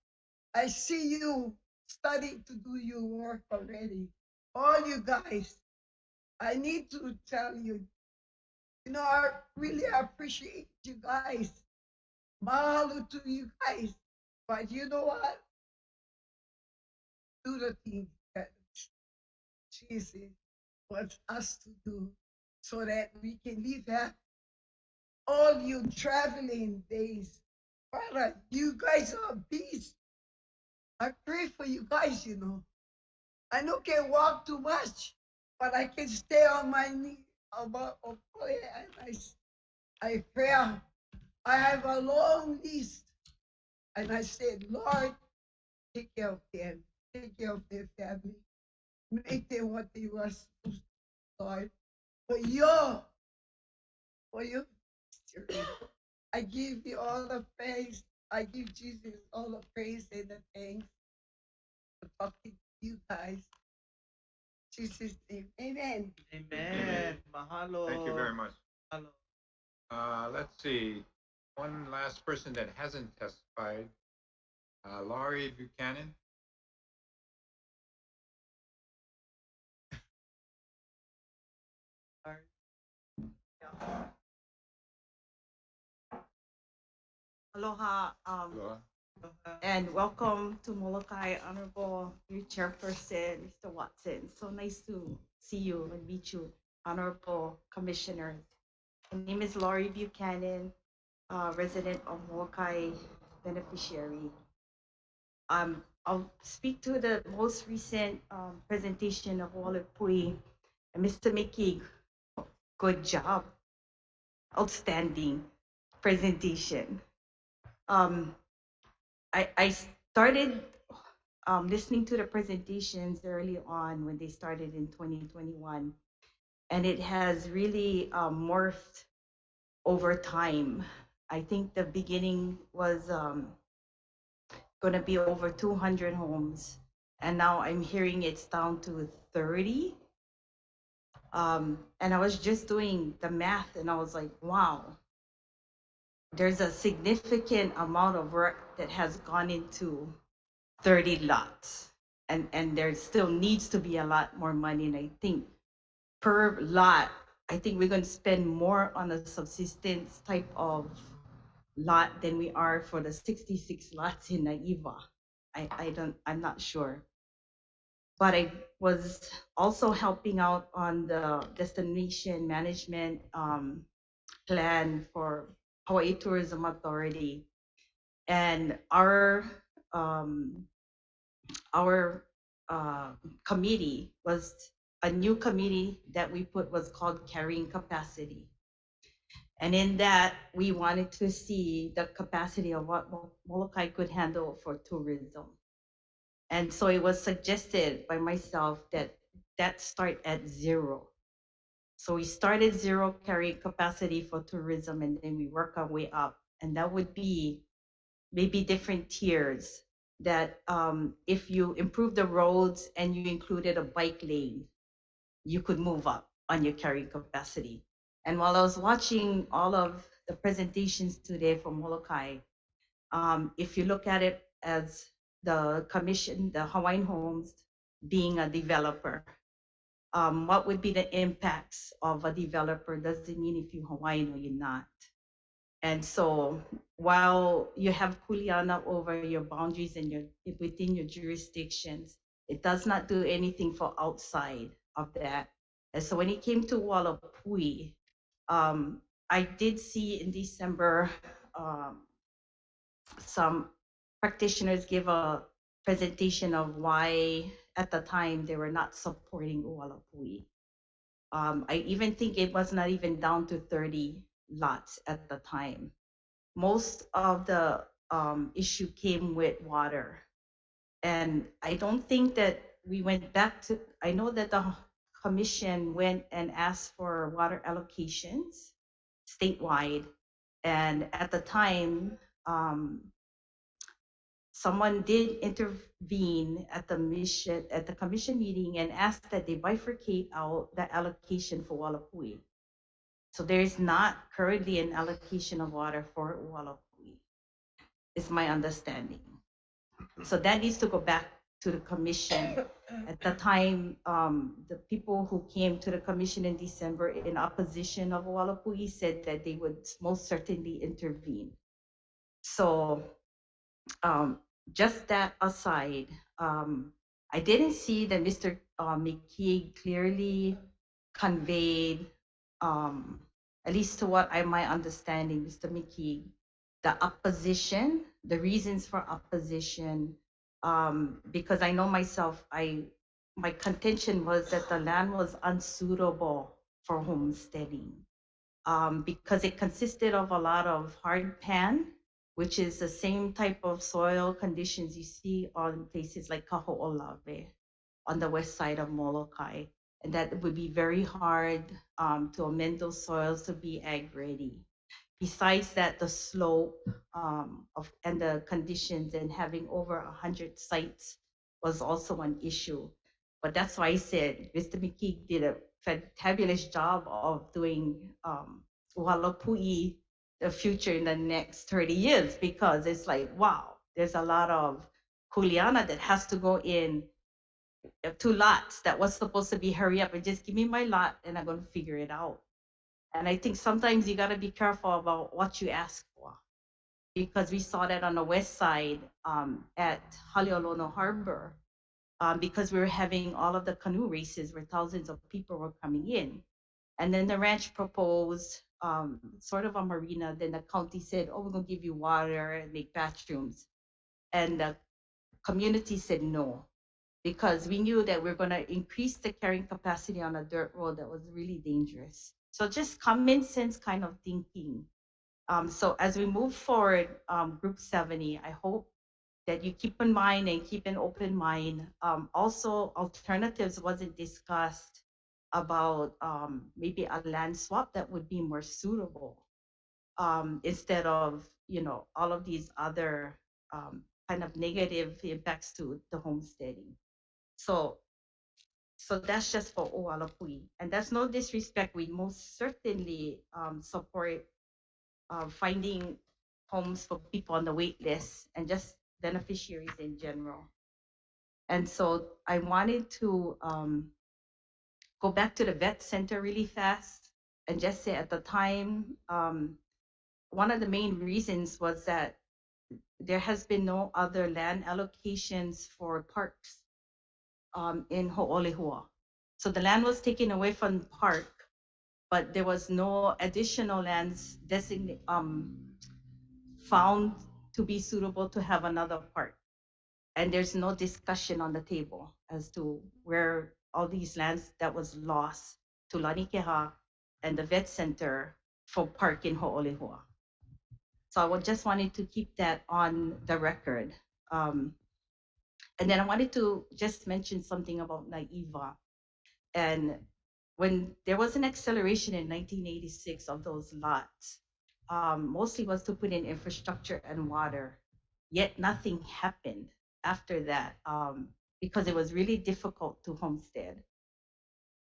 I see you starting to do your work already. All you guys, I need to tell you, you know, I really appreciate you guys. Mahalo to you guys. But you know what? Do the things that Jesus wants us to do so that we can live happy. All you traveling days, brother, you guys are beasts. I pray for you guys, you know. I no can walk too much, but I can stay on my knee about and I pray. I have a long list, and I said, Lord, take care of them, take care of their family, make them what they were supposed to, Lord. For your history, I give you all the praise. I give Jesus all the praise and the thanks for talking to you guys. Jesus' name, amen. Amen. Mahalo. Thank you very much. Mahalo. Let's see. One last person that hasn't testified, Laurie Buchanan. Aloha, Aloha. and welcome to Molokai, Honorable new Chairperson, Mr. Watson. So nice to see you and meet you, Honorable Commissioners. My name is Laurie Buchanan, resident of Molokai beneficiary. I'll speak to the most recent presentation of Walipui and Mr. Mickey. Good job, outstanding presentation. I started listening to the presentations early on when they started in 2021, and it has really morphed over time. I think the beginning was going to be over 200 homes, and now I'm hearing it's down to 30. And I was just doing the math, and I was like, wow, there's a significant amount of work that has gone into 30 lots. And there still needs to be a lot more money. And I think per lot, I think we're going to spend more on a subsistence type of lot than we are for the 66 lots in Naiva. I'm not sure. But I was also helping out on the destination management plan for Hawaii Tourism Authority. And our committee was a new committee that we put was called carrying capacity. And in that, we wanted to see the capacity of what Molokai could handle for tourism. And so it was suggested by myself that start at 0. So we started 0 carrying capacity for tourism, and then we work our way up. And that would be maybe different tiers. that if you improve the roads and you included a bike lane, you could move up on your carrying capacity. And while I was watching all of the presentations today from Molokai, if you look at it as the commission, the Hawaiian Homes being a developer, what would be the impacts of a developer? Doesn't mean if you're Hawaiian or you're not. And so while you have Kuleana over your boundaries and your within your jurisdictions, it does not do anything for outside of that. And so when it came to Walapui, I did see in December some practitioners give a presentation of why at the time they were not supporting Ualapui. I even think it was not even down to 30 lots at the time. Most of the issue came with water. And I don't think that we went back to, I know that the commission went and asked for water allocations statewide. And at the time, someone did intervene at the commission meeting and asked that they bifurcate out the allocation for Walapui. So there is not currently an allocation of water for Walapui, is my understanding. So that needs to go back to the commission. At the time, the people who came to the commission in December in opposition of Walapui said that they would most certainly intervene. So just that aside, I didn't see that Mr. McKee clearly conveyed, at least to what my understanding, Mr. McKee, the opposition, the reasons for opposition, because I know myself, my contention was that the land was unsuitable for homesteading, because it consisted of a lot of hard pan, which is the same type of soil conditions you see on places like Kaho'olawe on the west side of Molokai. And that it would be very hard to amend those soils to be ag ready. Besides that, the slope and the conditions and having over 100 sites was also an issue. But that's why I said Mr. McKee did a fabulous job of doing Walapui, the future in the next 30 years, because it's like, wow, there's a lot of Kuleana that has to go in 2 lots that was supposed to be hurry up and just give me my lot and I'm going to figure it out. And I think sometimes you got to be careful about what you ask for, because we saw that on the west side at Haleolono Harbor, because we were having all of the canoe races where thousands of people were coming in. And then the ranch proposed sort of a marina. Then the county said, oh, we're going to give you water and make bathrooms. And the community said no, because we knew that we're going to increase the carrying capacity on a dirt road that was really dangerous. So just common sense kind of thinking. So as we move forward, Group 70, I hope that you keep in mind and keep an open mind. Also, alternatives wasn't discussed about maybe a land swap that would be more suitable instead of, all of these other kind of negative impacts to the homesteading. So that's just for Oalapui. And that's no disrespect. We most certainly support finding homes for people on the wait list and just beneficiaries in general. And so I wanted to go back to the vet center really fast and just say at the time, one of the main reasons was that there has been no other land allocations for parks in Ho'olehua. So the land was taken away from the park, but there was no additional lands found to be suitable to have another park. And there's no discussion on the table as to where all these lands that was lost to Lanikeha and the vet center for park in Ho'olehua. So I just wanted to keep that on the record. And then I wanted to just mention something about Naiva. And when there was an acceleration in 1986 of those lots, mostly was to put in infrastructure and water, yet nothing happened. after that because it was really difficult to homestead.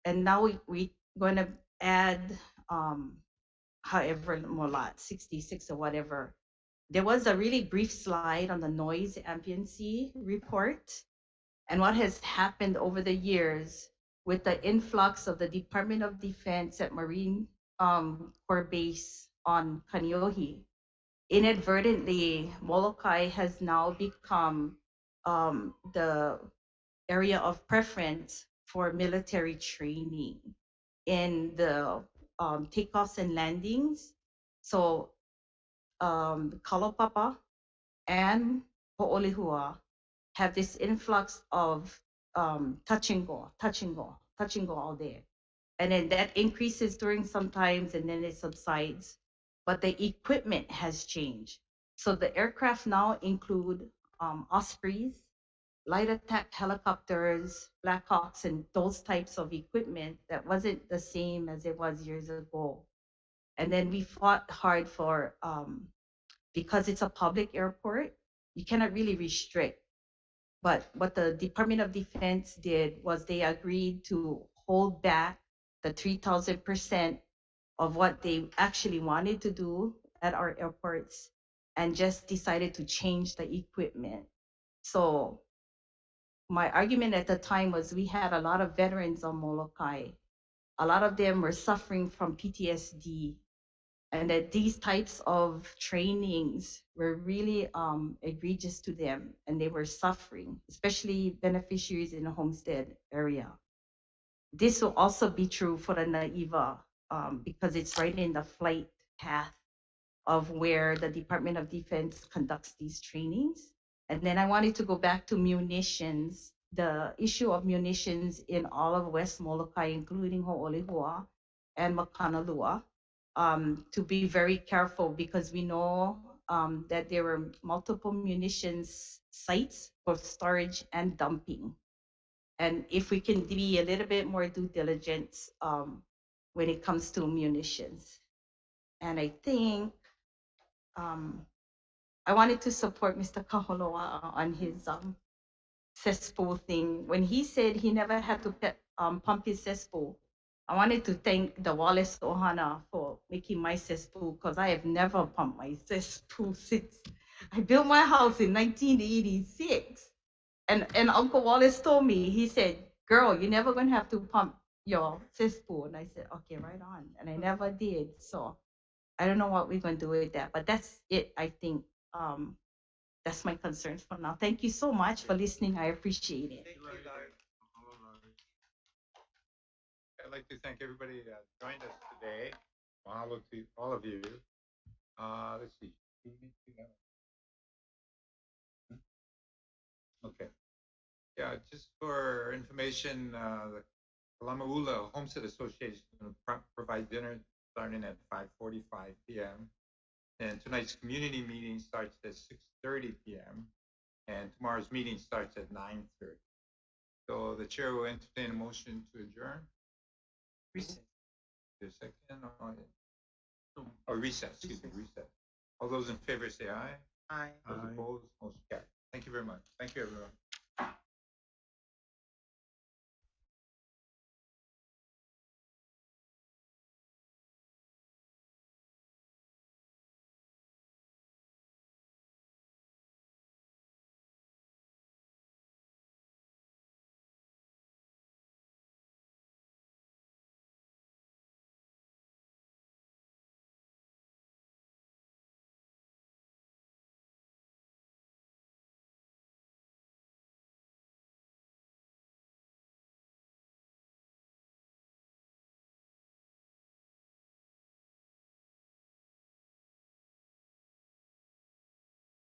And now we going to add however more lots, 66 or whatever. There was a really brief slide on the noise ambiency report and what has happened over the years with the influx of the Department of Defense at Marine Corps Base on Kaneohe. Inadvertently, Molokai has now become the area of preference for military training in the takeoffs and landings. So Kalopapa and Ho'olihua have this influx of touch and go, touch and go, touch and go all day. And then that increases during some times and then it subsides. But the equipment has changed. So the aircraft now include Ospreys, light attack helicopters, Black Hawks, and those types of equipment that wasn't the same as it was years ago. And then we fought hard for, because it's a public airport, you cannot really restrict. But what the Department of Defense did was they agreed to hold back the 3,000% of what they actually wanted to do at our airports and just decided to change the equipment. So my argument at the time was we had a lot of veterans on Molokai. A lot of them were suffering from PTSD, and that these types of trainings were really egregious to them, and they were suffering, especially beneficiaries in the homestead area. This will also be true for the Naiva because it's right in the flight path of where the Department of Defense conducts these trainings. And then I wanted to go back to munitions, the issue of munitions in all of West Molokai, including Ho'olihua and Makanalua, to be very careful because we know that there were multiple munitions sites for storage and dumping. And if we can be a little bit more due diligence when it comes to munitions. And I think I wanted to support Mr. Kaholoa on his cesspool thing. When he said he never had to pump his cesspool, I wanted to thank the Wallace Ohana for making my cesspool because I have never pumped my cesspool since I built my house in 1986. And Uncle Wallace told me, he said, girl, you're never going to have to pump your cesspool. And I said, okay, right on. And I never did. So I don't know what we're going to do with that. But that's it, I think. That's my concerns for now. Thank you so much for listening. I appreciate it. Thank you, Larry. I'd like to thank everybody that joined us today. Mahalo to all of you. Let's see. Okay. Yeah, just for information, the Kalamaula Homestead Association is going to provide dinner starting at 5:45 p.m. And tonight's community meeting starts at 6:30 p.m. And tomorrow's meeting starts at 9:30. So the chair will entertain a motion to adjourn. Recess. Is there a second? Or recess, excuse me, recess. All those in favor say aye. Aye. Those opposed, motion carried. Thank you very much. Thank you, everyone.